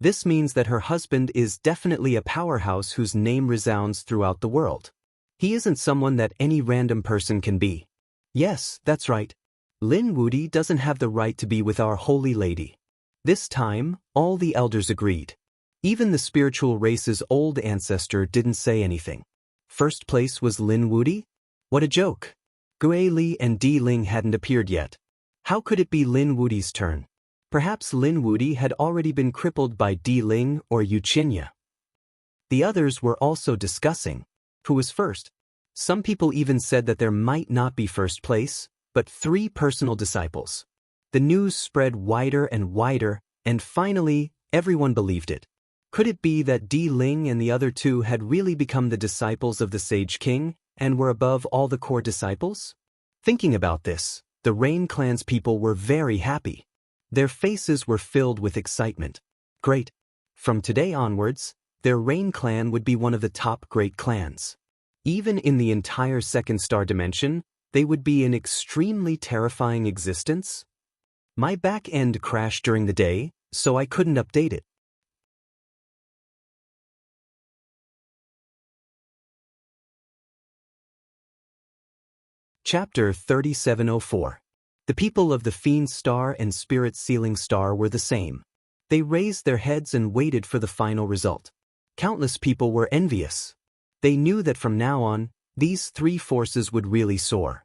This means that her husband is definitely a powerhouse whose name resounds throughout the world. He isn't someone that any random person can be. Yes, that's right. Lin Wudi doesn't have the right to be with our Holy Lady. This time, all the elders agreed. Even the spiritual race's old ancestor didn't say anything. 1st place was Lin Wudi? What a joke. Gui Li and Di Ling hadn't appeared yet. How could it be Lin Wudi's turn? Perhaps Lin Wudi had already been crippled by Di Ling or Yu Qinya. The others were also discussing who was first. Some people even said that there might not be 1st place, but 3 personal disciples. The news spread wider and wider, and finally, everyone believed it. Could it be that Di Ling and the other 2 had really become the disciples of the Sage King, and were above all the core disciples? Thinking about this, the Rain Clan's people were very happy. Their faces were filled with excitement. Great. From today onwards, their Rain Clan would be one of the top great clans. Even in the entire second star dimension, they would be an extremely terrifying existence. My back end crashed during the day, so I couldn't update it. Chapter 3704. The people of the Fiend Star and Spirit Sealing Star were the same. They raised their heads and waited for the final result. Countless people were envious. They knew that from now on, these three forces would really soar.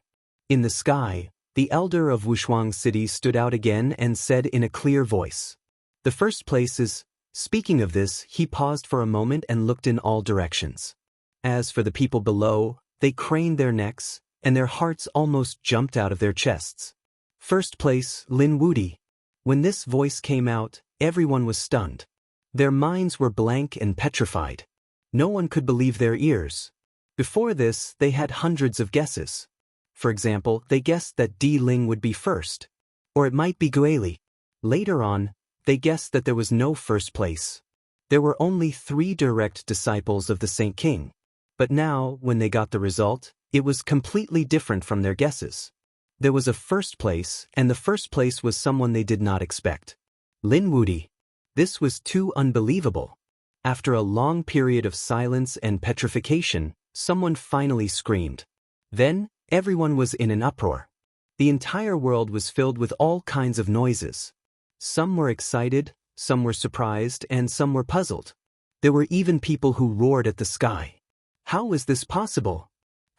In the sky, the elder of Wushuang City stood out again and said in a clear voice, "The first place is..." Speaking of this, he paused for a moment and looked in all directions. As for the people below, they craned their necks, and their hearts almost jumped out of their chests. First place, Lin Wudi. When this voice came out, everyone was stunned. Their minds were blank and petrified. No one could believe their ears. Before this, they had hundreds of guesses. For example, they guessed that Di Ling would be first. Or it might be Guili. Later on, they guessed that there was no first place. There were only 3 direct disciples of the Saint King. But now, when they got the result, it was completely different from their guesses. There was a first place, and the first place was someone they did not expect. Lin Wudi. This was too unbelievable. After a long period of silence and petrification, someone finally screamed. Then, everyone was in an uproar. The entire world was filled with all kinds of noises. Some were excited, some were surprised, and some were puzzled. There were even people who roared at the sky. How was this possible?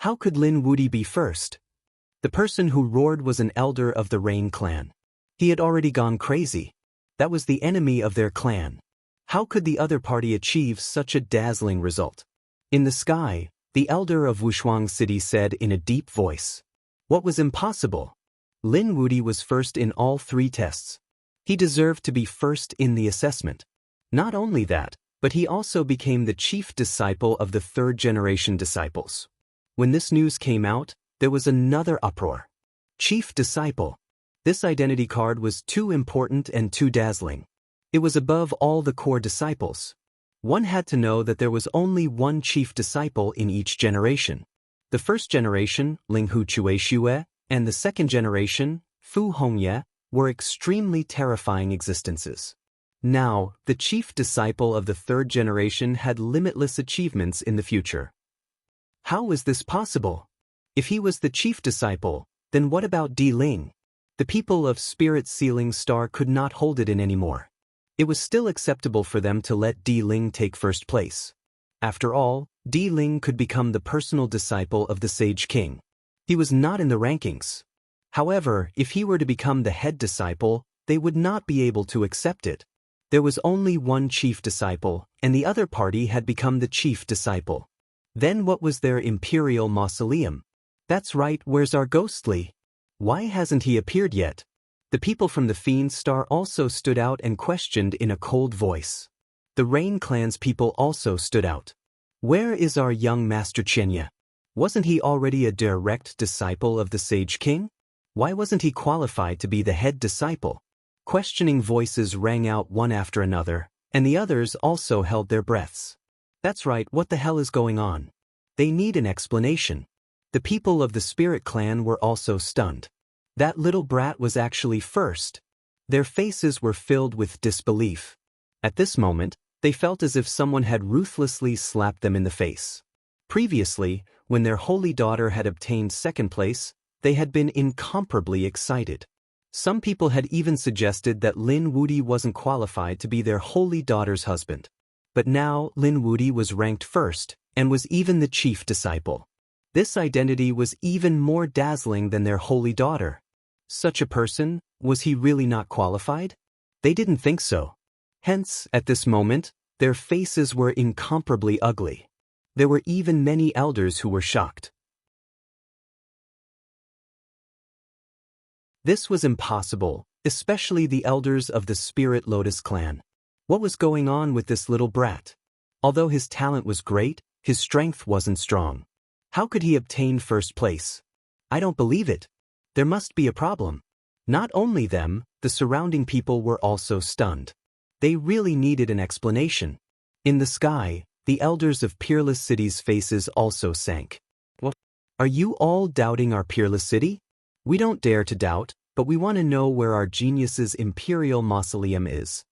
How could Lin Wudi be first? The person who roared was an elder of the Rain Clan. He had already gone crazy. That was the enemy of their clan. How could the other party achieve such a dazzling result? In the sky, the elder of Wushuang City said in a deep voice, "What was impossible? Lin Wudi was first in all 3 tests. He deserved to be first in the assessment. Not only that, but he also became the chief disciple of the 3rd generation disciples." When this news came out, there was another uproar. Chief disciple. This identity card was too important and too dazzling. It was above all the core disciples. One had to know that there was only one chief disciple in each generation. The first generation, Linghu Chueshue, and the second generation, Fu Hongye, were extremely terrifying existences. Now, the chief disciple of the 3rd generation had limitless achievements in the future. How was this possible? If he was the chief disciple, then what about Di Ling? The people of Spirit Sealing Star could not hold it in anymore. It was still acceptable for them to let Di Ling take first place. After all, Di Ling could become the personal disciple of the Sage King. He was not in the rankings. However, if he were to become the head disciple, they would not be able to accept it. There was only one chief disciple, and the other party had become the chief disciple. Then what was their imperial mausoleum? That's right, where's our ghostly? Why hasn't he appeared yet? The people from the Fiend Star also stood out and questioned in a cold voice. The Rain Clan's people also stood out. Where is our young Master Chenya? Wasn't he already a direct disciple of the Sage King? Why wasn't he qualified to be the head disciple? Questioning voices rang out one after another, and the others also held their breaths. That's right, what the hell is going on? They need an explanation. The people of the Spirit Clan were also stunned. That little brat was actually first. Their faces were filled with disbelief. At this moment, they felt as if someone had ruthlessly slapped them in the face. Previously, when their holy daughter had obtained second place, they had been incomparably excited. Some people had even suggested that Lin Wudi wasn't qualified to be their holy daughter's husband. But now Lin Wudi was ranked first, and was even the chief disciple. This identity was even more dazzling than their holy daughter. Such a person, was he really not qualified? They didn't think so. Hence, at this moment, their faces were incomparably ugly. There were even many elders who were shocked. This was impossible, especially the elders of the Spirit Lotus clan. What was going on with this little brat? Although his talent was great, his strength wasn't strong. How could he obtain first place? I don't believe it. There must be a problem. Not only them, the surrounding people were also stunned. They really needed an explanation. In the sky, the elders of Peerless City's faces also sank. What? Are you all doubting our Peerless City? We don't dare to doubt, but we want to know where our genius's imperial mausoleum is.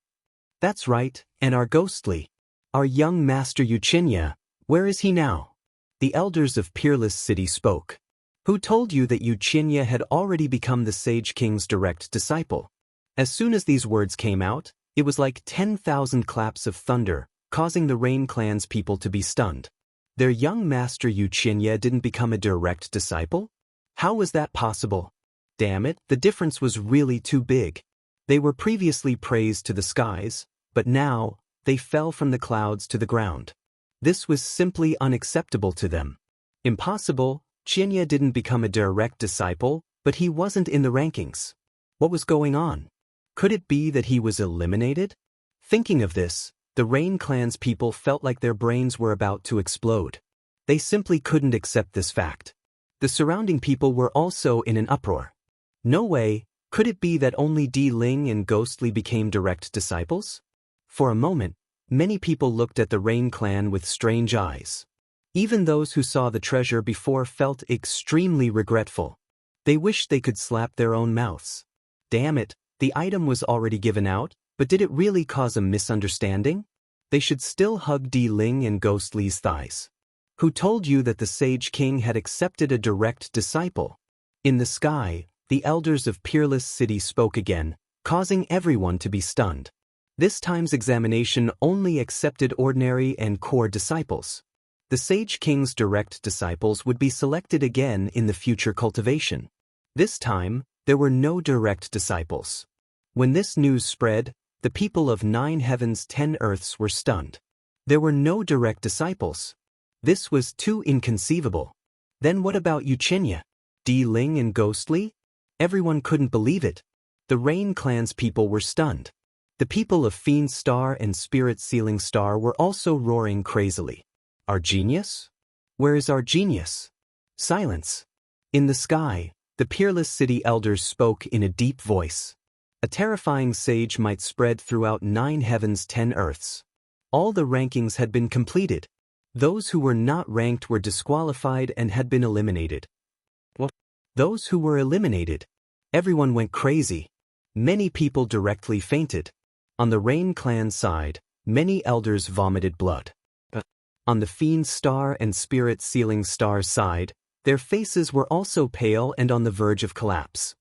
That's right, and our ghostly. Our young master Eugenia, where is he now? The elders of Peerless City spoke. Who told you that Eugenia had already become the Sage King's direct disciple? As soon as these words came out, it was like 10,000 claps of thunder, causing the Rain Clan's people to be stunned. Their young master Eugenia didn't become a direct disciple? How was that possible? Damn it, the difference was really too big. They were previously praised to the skies, but now, they fell from the clouds to the ground. This was simply unacceptable to them. Impossible. Eugenia didn't become a direct disciple, but he wasn't in the rankings. What was going on? Could it be that he was eliminated? Thinking of this, the Rain Clan's people felt like their brains were about to explode. They simply couldn't accept this fact. The surrounding people were also in an uproar. No way, could it be that only Di Ling and Ghostly became direct disciples? For a moment, many people looked at the Rain Clan with strange eyes. Even those who saw the treasure before felt extremely regretful. They wished they could slap their own mouths. Damn it, the item was already given out, but did it really cause a misunderstanding? They should still hug Di Ling and Ghostly's thighs. Who told you that the Sage King had accepted a direct disciple? In the sky, the elders of Peerless City spoke again, causing everyone to be stunned. This time's examination only accepted ordinary and core disciples. The Sage King's direct disciples would be selected again in the future cultivation. This time, there were no direct disciples. When this news spread, the people of 9 heavens 10 earths were stunned. There were no direct disciples. This was too inconceivable. Then what about Eugenia? Di Ling and Ghostly? Everyone couldn't believe it. The Rain Clan's people were stunned. The people of Fiend Star and Spirit Sealing Star were also roaring crazily. Our genius? Where is our genius? Silence. In the sky, the Peerless City elders spoke in a deep voice. A terrifying sage might spread throughout 9 heavens 10 earths. All the rankings had been completed. Those who were not ranked were disqualified and had been eliminated. What? Those who were eliminated. Everyone went crazy. Many people directly fainted. On the Rain Clan side, many elders vomited blood. On the Fiend Star and Spirit Sealing Star side, their faces were also pale and on the verge of collapse.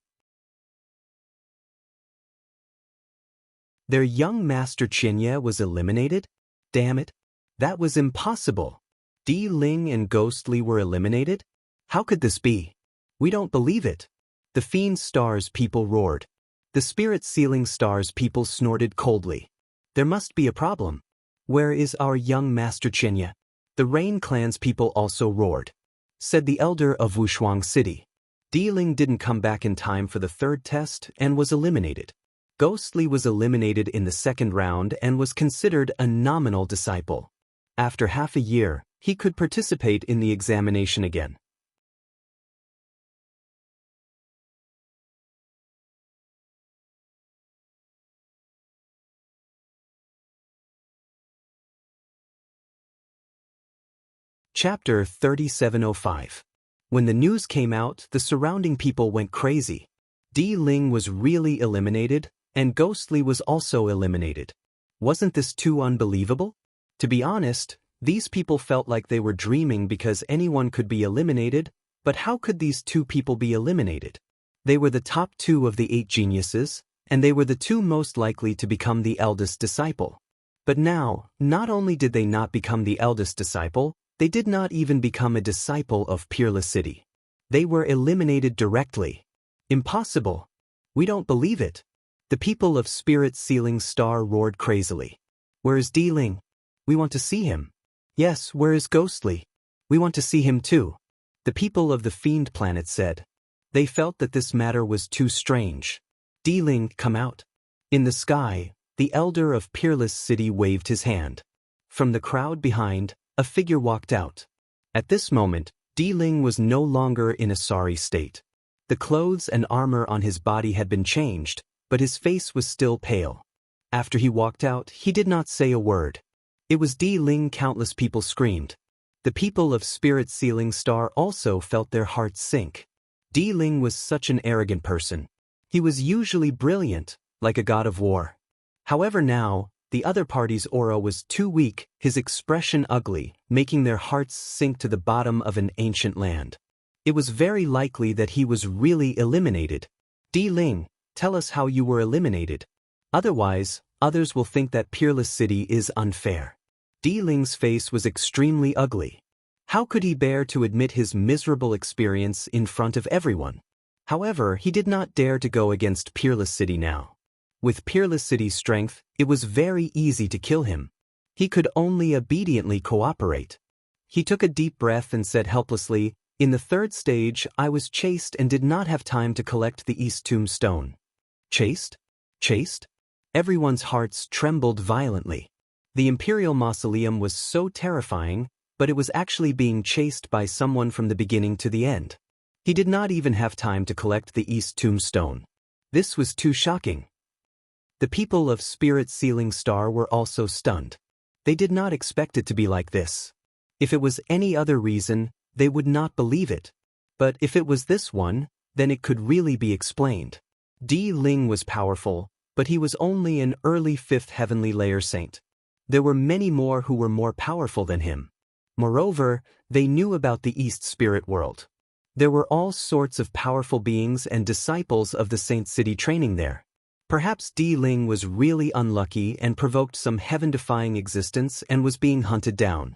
Their young master Eugenia was eliminated? Damn it. That was impossible. Di Ling and Ghostly were eliminated? How could this be? We don't believe it. The Fiend Star's people roared. The Spirit Sealing Star's people snorted coldly. There must be a problem. Where is our young master Eugenia? The Rain Clan's people also roared. Said the elder of Wushuang City. Di Ling didn't come back in time for the 3rd test and was eliminated. Ghostly was eliminated in the 2nd round and was considered a nominal disciple. After half a year, he could participate in the examination again. Chapter 3705. When the news came out, the surrounding people went crazy. Di Ling was really eliminated, and Ghostly was also eliminated. Wasn't this too unbelievable? To be honest, these people felt like they were dreaming because anyone could be eliminated, but how could these 2 people be eliminated? They were the top 2 of the 8 geniuses, and they were the 2 most likely to become the eldest disciple. But now, not only did they not become the eldest disciple, they did not even become a disciple of Peerless City. They were eliminated directly. Impossible. We don't believe it. The people of Spirit Sealing Star roared crazily. Where is Di Ling? We want to see him. Yes, where is Ghostly? We want to see him too. The people of the Fiend Planet said. They felt that this matter was too strange. Di Ling, come out. In the sky, the elder of Peerless City waved his hand. From the crowd behind, a figure walked out. At this moment, Di Ling was no longer in a sorry state. The clothes and armor on his body had been changed, but his face was still pale. After he walked out, he did not say a word. It was Di Ling. Countless people screamed. The people of Spirit Sealing Star also felt their hearts sink. Di Ling was such an arrogant person. He was usually brilliant, like a god of war. However now, the other party's aura was too weak, his expression ugly, making their hearts sink to the bottom of an ancient land. It was very likely that he was really eliminated. Di Ling, tell us how you were eliminated. Otherwise, others will think that Peerless City is unfair. Di Ling's face was extremely ugly. How could he bear to admit his miserable experience in front of everyone? However, he did not dare to go against Peerless City now. With Peerless City's strength, it was very easy to kill him. He could only obediently cooperate. He took a deep breath and said helplessly, "In the third stage, I was chased and did not have time to collect the East Tombstone." Chased? Chased? Everyone's hearts trembled violently. The Imperial Mausoleum was so terrifying, but it was actually being chased by someone from the beginning to the end. He did not even have time to collect the East Tombstone. This was too shocking. The people of Spirit Sealing Star were also stunned. They did not expect it to be like this. If it was any other reason, they would not believe it. But if it was this one, then it could really be explained. Di Ling was powerful, but he was only an early 5th heavenly layer saint. There were many more who were more powerful than him. Moreover, they knew about the East Spirit World. There were all sorts of powerful beings and disciples of the Saint City training there. Perhaps Di Ling was really unlucky and provoked some heaven-defying existence and was being hunted down.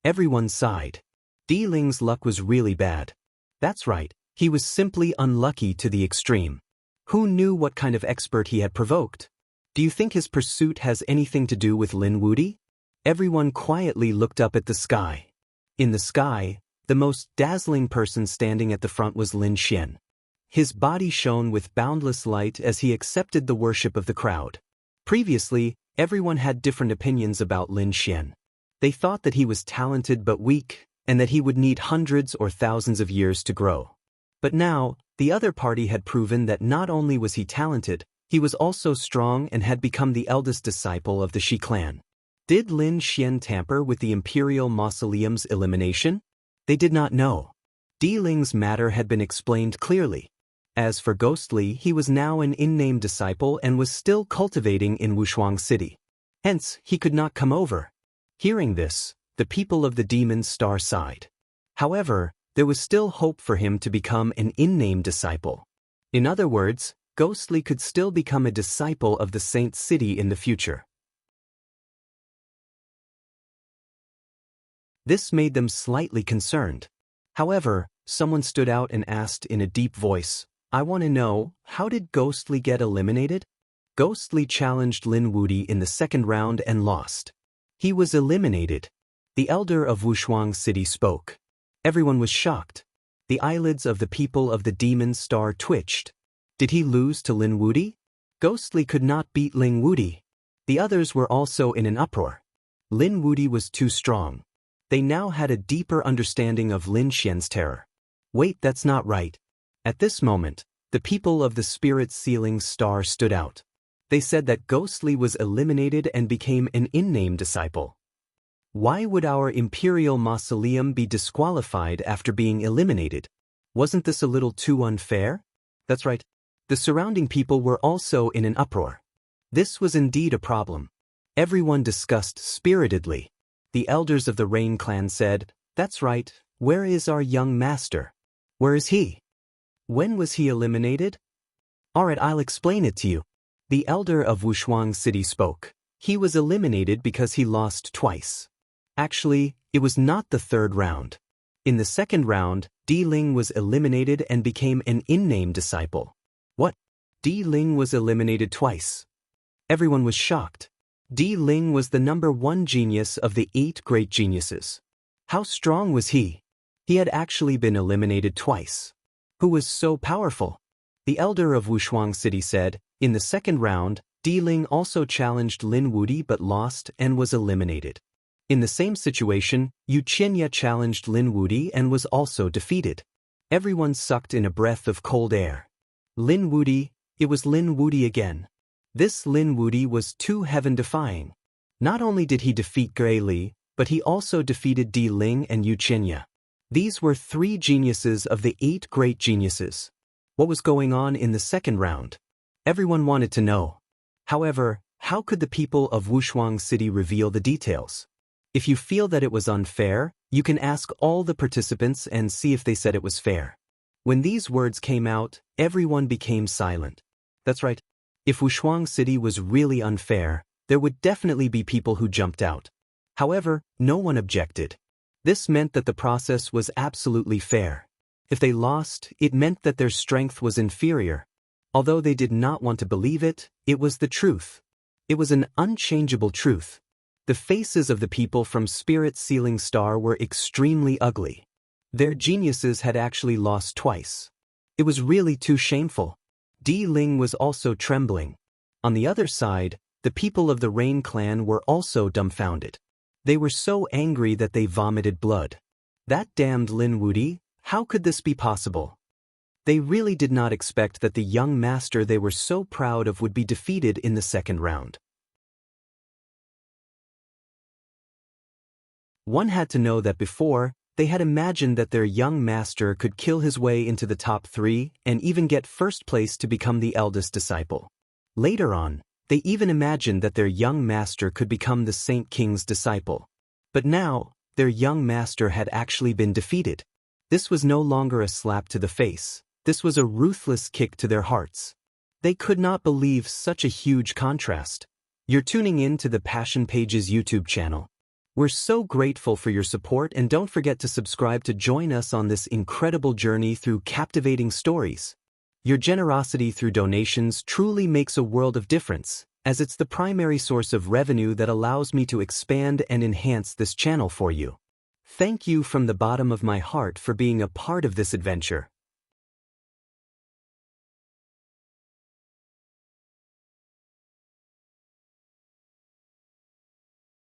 Everyone sighed. Di Ling's luck was really bad. That's right, he was simply unlucky to the extreme. Who knew what kind of expert he had provoked? Do you think his pursuit has anything to do with Lin Wudi? Everyone quietly looked up at the sky. In the sky, the most dazzling person standing at the front was Lin Xian. His body shone with boundless light as he accepted the worship of the crowd. Previously, everyone had different opinions about Lin Xian. They thought that he was talented but weak, and that he would need hundreds or thousands of years to grow. But now, the other party had proven that not only was he talented, he was also strong and had become the eldest disciple of the Shi clan. Did Lin Xian tamper with the Imperial Mausoleum's elimination? They did not know. Di Ling's matter had been explained clearly. As for Ghostly, he was now an in-name disciple and was still cultivating in Wushuang City. Hence, he could not come over. Hearing this, the people of the Demon Star sighed. However, there was still hope for him to become an in-name disciple. In other words, Ghostly could still become a disciple of the Saint City in the future. This made them slightly concerned. However, someone stood out and asked in a deep voice, "I want to know, how did Ghostly get eliminated?" Ghostly challenged Lin Wudi in the second round and lost. He was eliminated. The elder of Wushuang City spoke. Everyone was shocked. The eyelids of the people of the Demon Star twitched. Did he lose to Lin Wudi? Ghostly could not beat Lin Wudi. The others were also in an uproar. Lin Wudi was too strong. They now had a deeper understanding of Lin Xian's terror. Wait, that's not right. At this moment, the people of the Spirit Sealing Star stood out. They said that Ghostly was eliminated and became an in-name disciple. Why would our Imperial Mausoleum be disqualified after being eliminated? Wasn't this a little too unfair? That's right. The surrounding people were also in an uproar. This was indeed a problem. Everyone discussed spiritedly. The elders of the Rain clan said, "That's right, where is our young master? Where is he? When was he eliminated?" "Alright, I'll explain it to you." The elder of Wushuang City spoke. He was eliminated because he lost twice. Actually, it was not the third round. In the second round, Di Ling was eliminated and became an in-name disciple. What? Di Ling was eliminated twice. Everyone was shocked. Di Ling was the #1 genius of the 8 great geniuses. How strong was he? He had actually been eliminated twice. Who was so powerful? The elder of Wushuang City said, in the second round, Di Ling also challenged Lin Wudi but lost and was eliminated. In the same situation, Yu Qinya challenged Lin Wudi and was also defeated. Everyone sucked in a breath of cold air. Lin Wudi, it was Lin Wudi again. This Lin Wudi was too heaven-defying. Not only did he defeat Gray Li, but he also defeated Di Ling and Yu Qinya. These were 3 geniuses of the 8 great geniuses. What was going on in the second round? Everyone wanted to know. However, how could the people of Wushuang City reveal the details? If you feel that it was unfair, you can ask all the participants and see if they said it was fair. When these words came out, everyone became silent. That's right. If Wushuang City was really unfair, there would definitely be people who jumped out. However, no one objected. This meant that the process was absolutely fair. If they lost, it meant that their strength was inferior. Although they did not want to believe it, it was the truth. It was an unchangeable truth. The faces of the people from Spirit Sealing Star were extremely ugly. Their geniuses had actually lost twice. It was really too shameful. Di Ling was also trembling. On the other side, the people of the Rain Clan were also dumbfounded. They were so angry that they vomited blood. That damned Lin Wudi, how could this be possible? They really did not expect that the young master they were so proud of would be defeated in the second round. One had to know that before, they had imagined that their young master could kill his way into the top 3 and even get first place to become the eldest disciple. Later on, they even imagined that their young master could become the Saint King's disciple. But now, their young master had actually been defeated. This was no longer a slap to the face. This was a ruthless kick to their hearts. They could not believe such a huge contrast. You're tuning in to the Passion Pages YouTube channel. We're so grateful for your support, and don't forget to subscribe to join us on this incredible journey through captivating stories. Your generosity through donations truly makes a world of difference, as it's the primary source of revenue that allows me to expand and enhance this channel for you. Thank you from the bottom of my heart for being a part of this adventure.